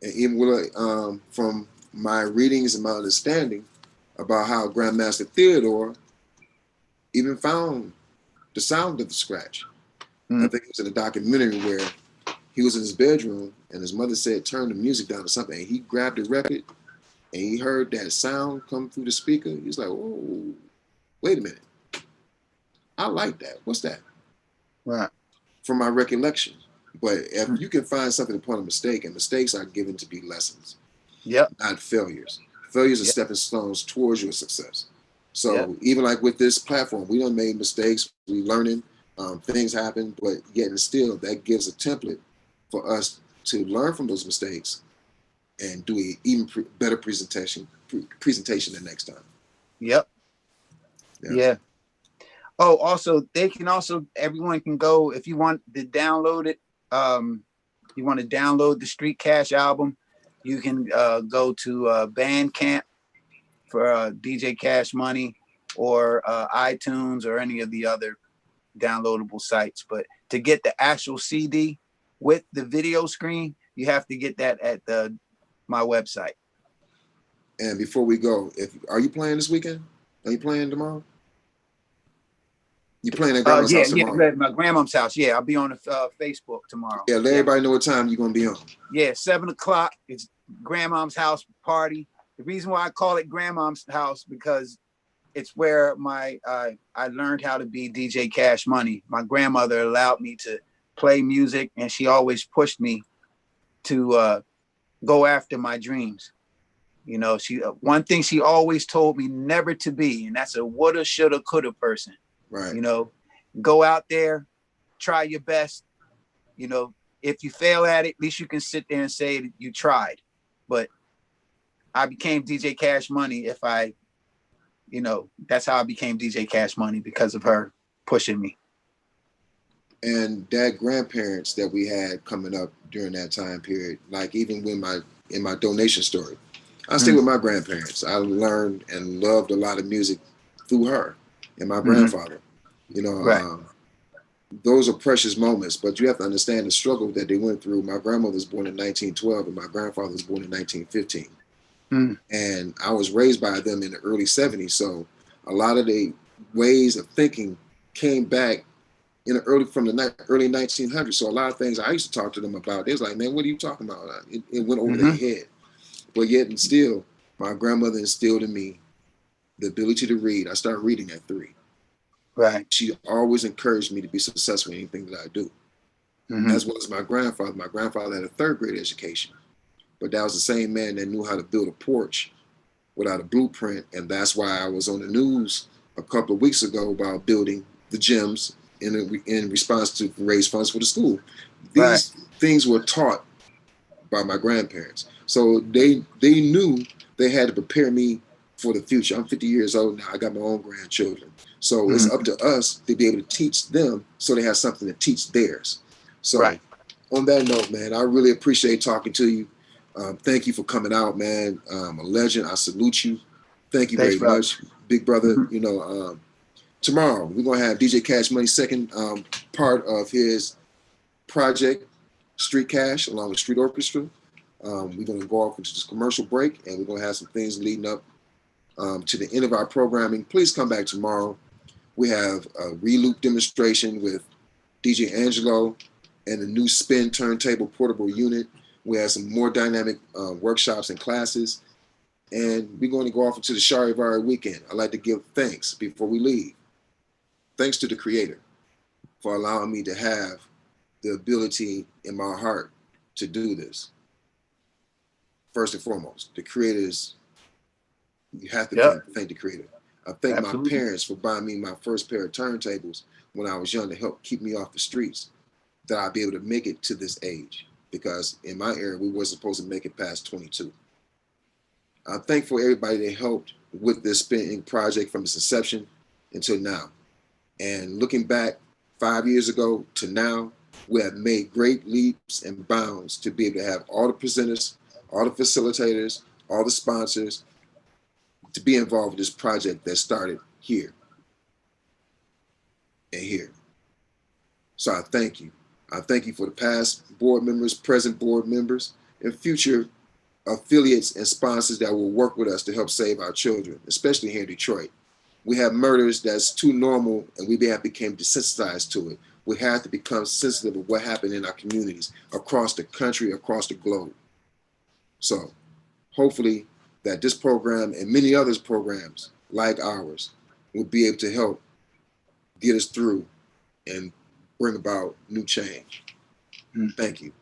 And even from my readings and my understanding about how Grandmaster Theodore even found the sound of the scratch. I think it was in a documentary where he was in his bedroom and his mother said, turn the music down or something. And he grabbed the record and he heard that sound come through the speaker. He's like, oh, wait a minute. I like that. What's that? Right. From my recollection. But if you can find something upon a mistake, and mistakes are given to be lessons, not failures. Failures are stepping stones towards your success. So even like with this platform, we done made mistakes, we learning, things happen, but yet and still that gives a template for us to learn from those mistakes and do an even better presentation the next time. Yeah. Oh, also everyone can go, if you want to download it, you want to download the Street Cash album, you can go to Bandcamp for DJ Cash Money, or iTunes, or any of the other downloadable sites. But to get the actual CD with the video screen, you have to get that at my website. And before we go, are you playing this weekend? Are you playing tomorrow? You playing at Grandma's house tomorrow? Yeah, my grandma's house. Yeah, I'll be on Facebook tomorrow. Yeah, let everybody know what time you're gonna be on. Yeah, 7:00. It's Grandma's house party. The reason why I call it Grandma's house, because it's where I learned how to be DJ Cash Money. My grandmother allowed me to play music, and she always pushed me to go after my dreams. You know, one thing she always told me never to be, and that's a woulda, shoulda, coulda person. Right. You know, go out there, try your best. You know, if you fail at it, at least you can sit there and say that you tried. But I became DJ Cash Money that's how I became DJ Cash Money, because of her pushing me. And that grandparents that we had coming up during that time period, like even in my donation story, I stayed with my grandparents. I learned and loved a lot of music through her and my grandfather. You know, those are precious moments, but you have to understand the struggle that they went through. My grandmother was born in 1912 and my grandfather was born in 1915. And I was raised by them in the early 70s. So a lot of the ways of thinking came back from the early 1900s. So a lot of things I used to talk to them about, they was like, man, what are you talking about? It went over their head. But yet and still, my grandmother instilled in me the ability to read. I started reading at 3. Right. She always encouraged me to be successful in anything that I do. As well as my grandfather. My grandfather had a 3rd grade education. But that was the same man that knew how to build a porch without a blueprint. And that's why I was on the news a couple of weeks ago about building the gyms in response to raise funds for the school. These things were taught by my grandparents. So they knew they had to prepare me for the future. I'm 50 years old now. I got my own grandchildren. So it's up to us to be able to teach them so they have something to teach theirs. So on that note, man, I really appreciate talking to you. Thank you for coming out, man. A legend. I salute you. Thank you very much, big brother. You know, tomorrow we're gonna have DJ Cash Money's second part of his project, Street Cash, along with Street Orchestra. We're gonna go off into this commercial break, and we're gonna have some things leading up to the end of our programming. Please come back tomorrow. We have a reloop demonstration with DJ Angelo and the new spin turntable portable unit. We have some more dynamic workshops and classes. And we're going to go off into the Charivari weekend. I'd like to give thanks before we leave. Thanks to the Creator for allowing me to have the ability in my heart to do this. First and foremost, the Creator is, you have to thank the Creator. I thank my parents for buying me my first pair of turntables when I was young to help keep me off the streets, that I'd be able to make it to this age. Because in my era, we weren't supposed to make it past 22. I'm thankful for everybody that helped with this spinning project from its inception until now. And looking back 5 years ago to now, we have made great leaps and bounds to be able to have all the presenters, all the facilitators, all the sponsors to be involved with this project that started here and here. So I thank you. I thank you for the past board members, present board members, and future affiliates and sponsors that will work with us to help save our children, especially here in Detroit. We have murders that's too normal and we have become desensitized to it. We have to become sensitive of what happened in our communities across the country, across the globe. So hopefully that this program and many others programs like ours will be able to help get us through and bring about new change. Thank you.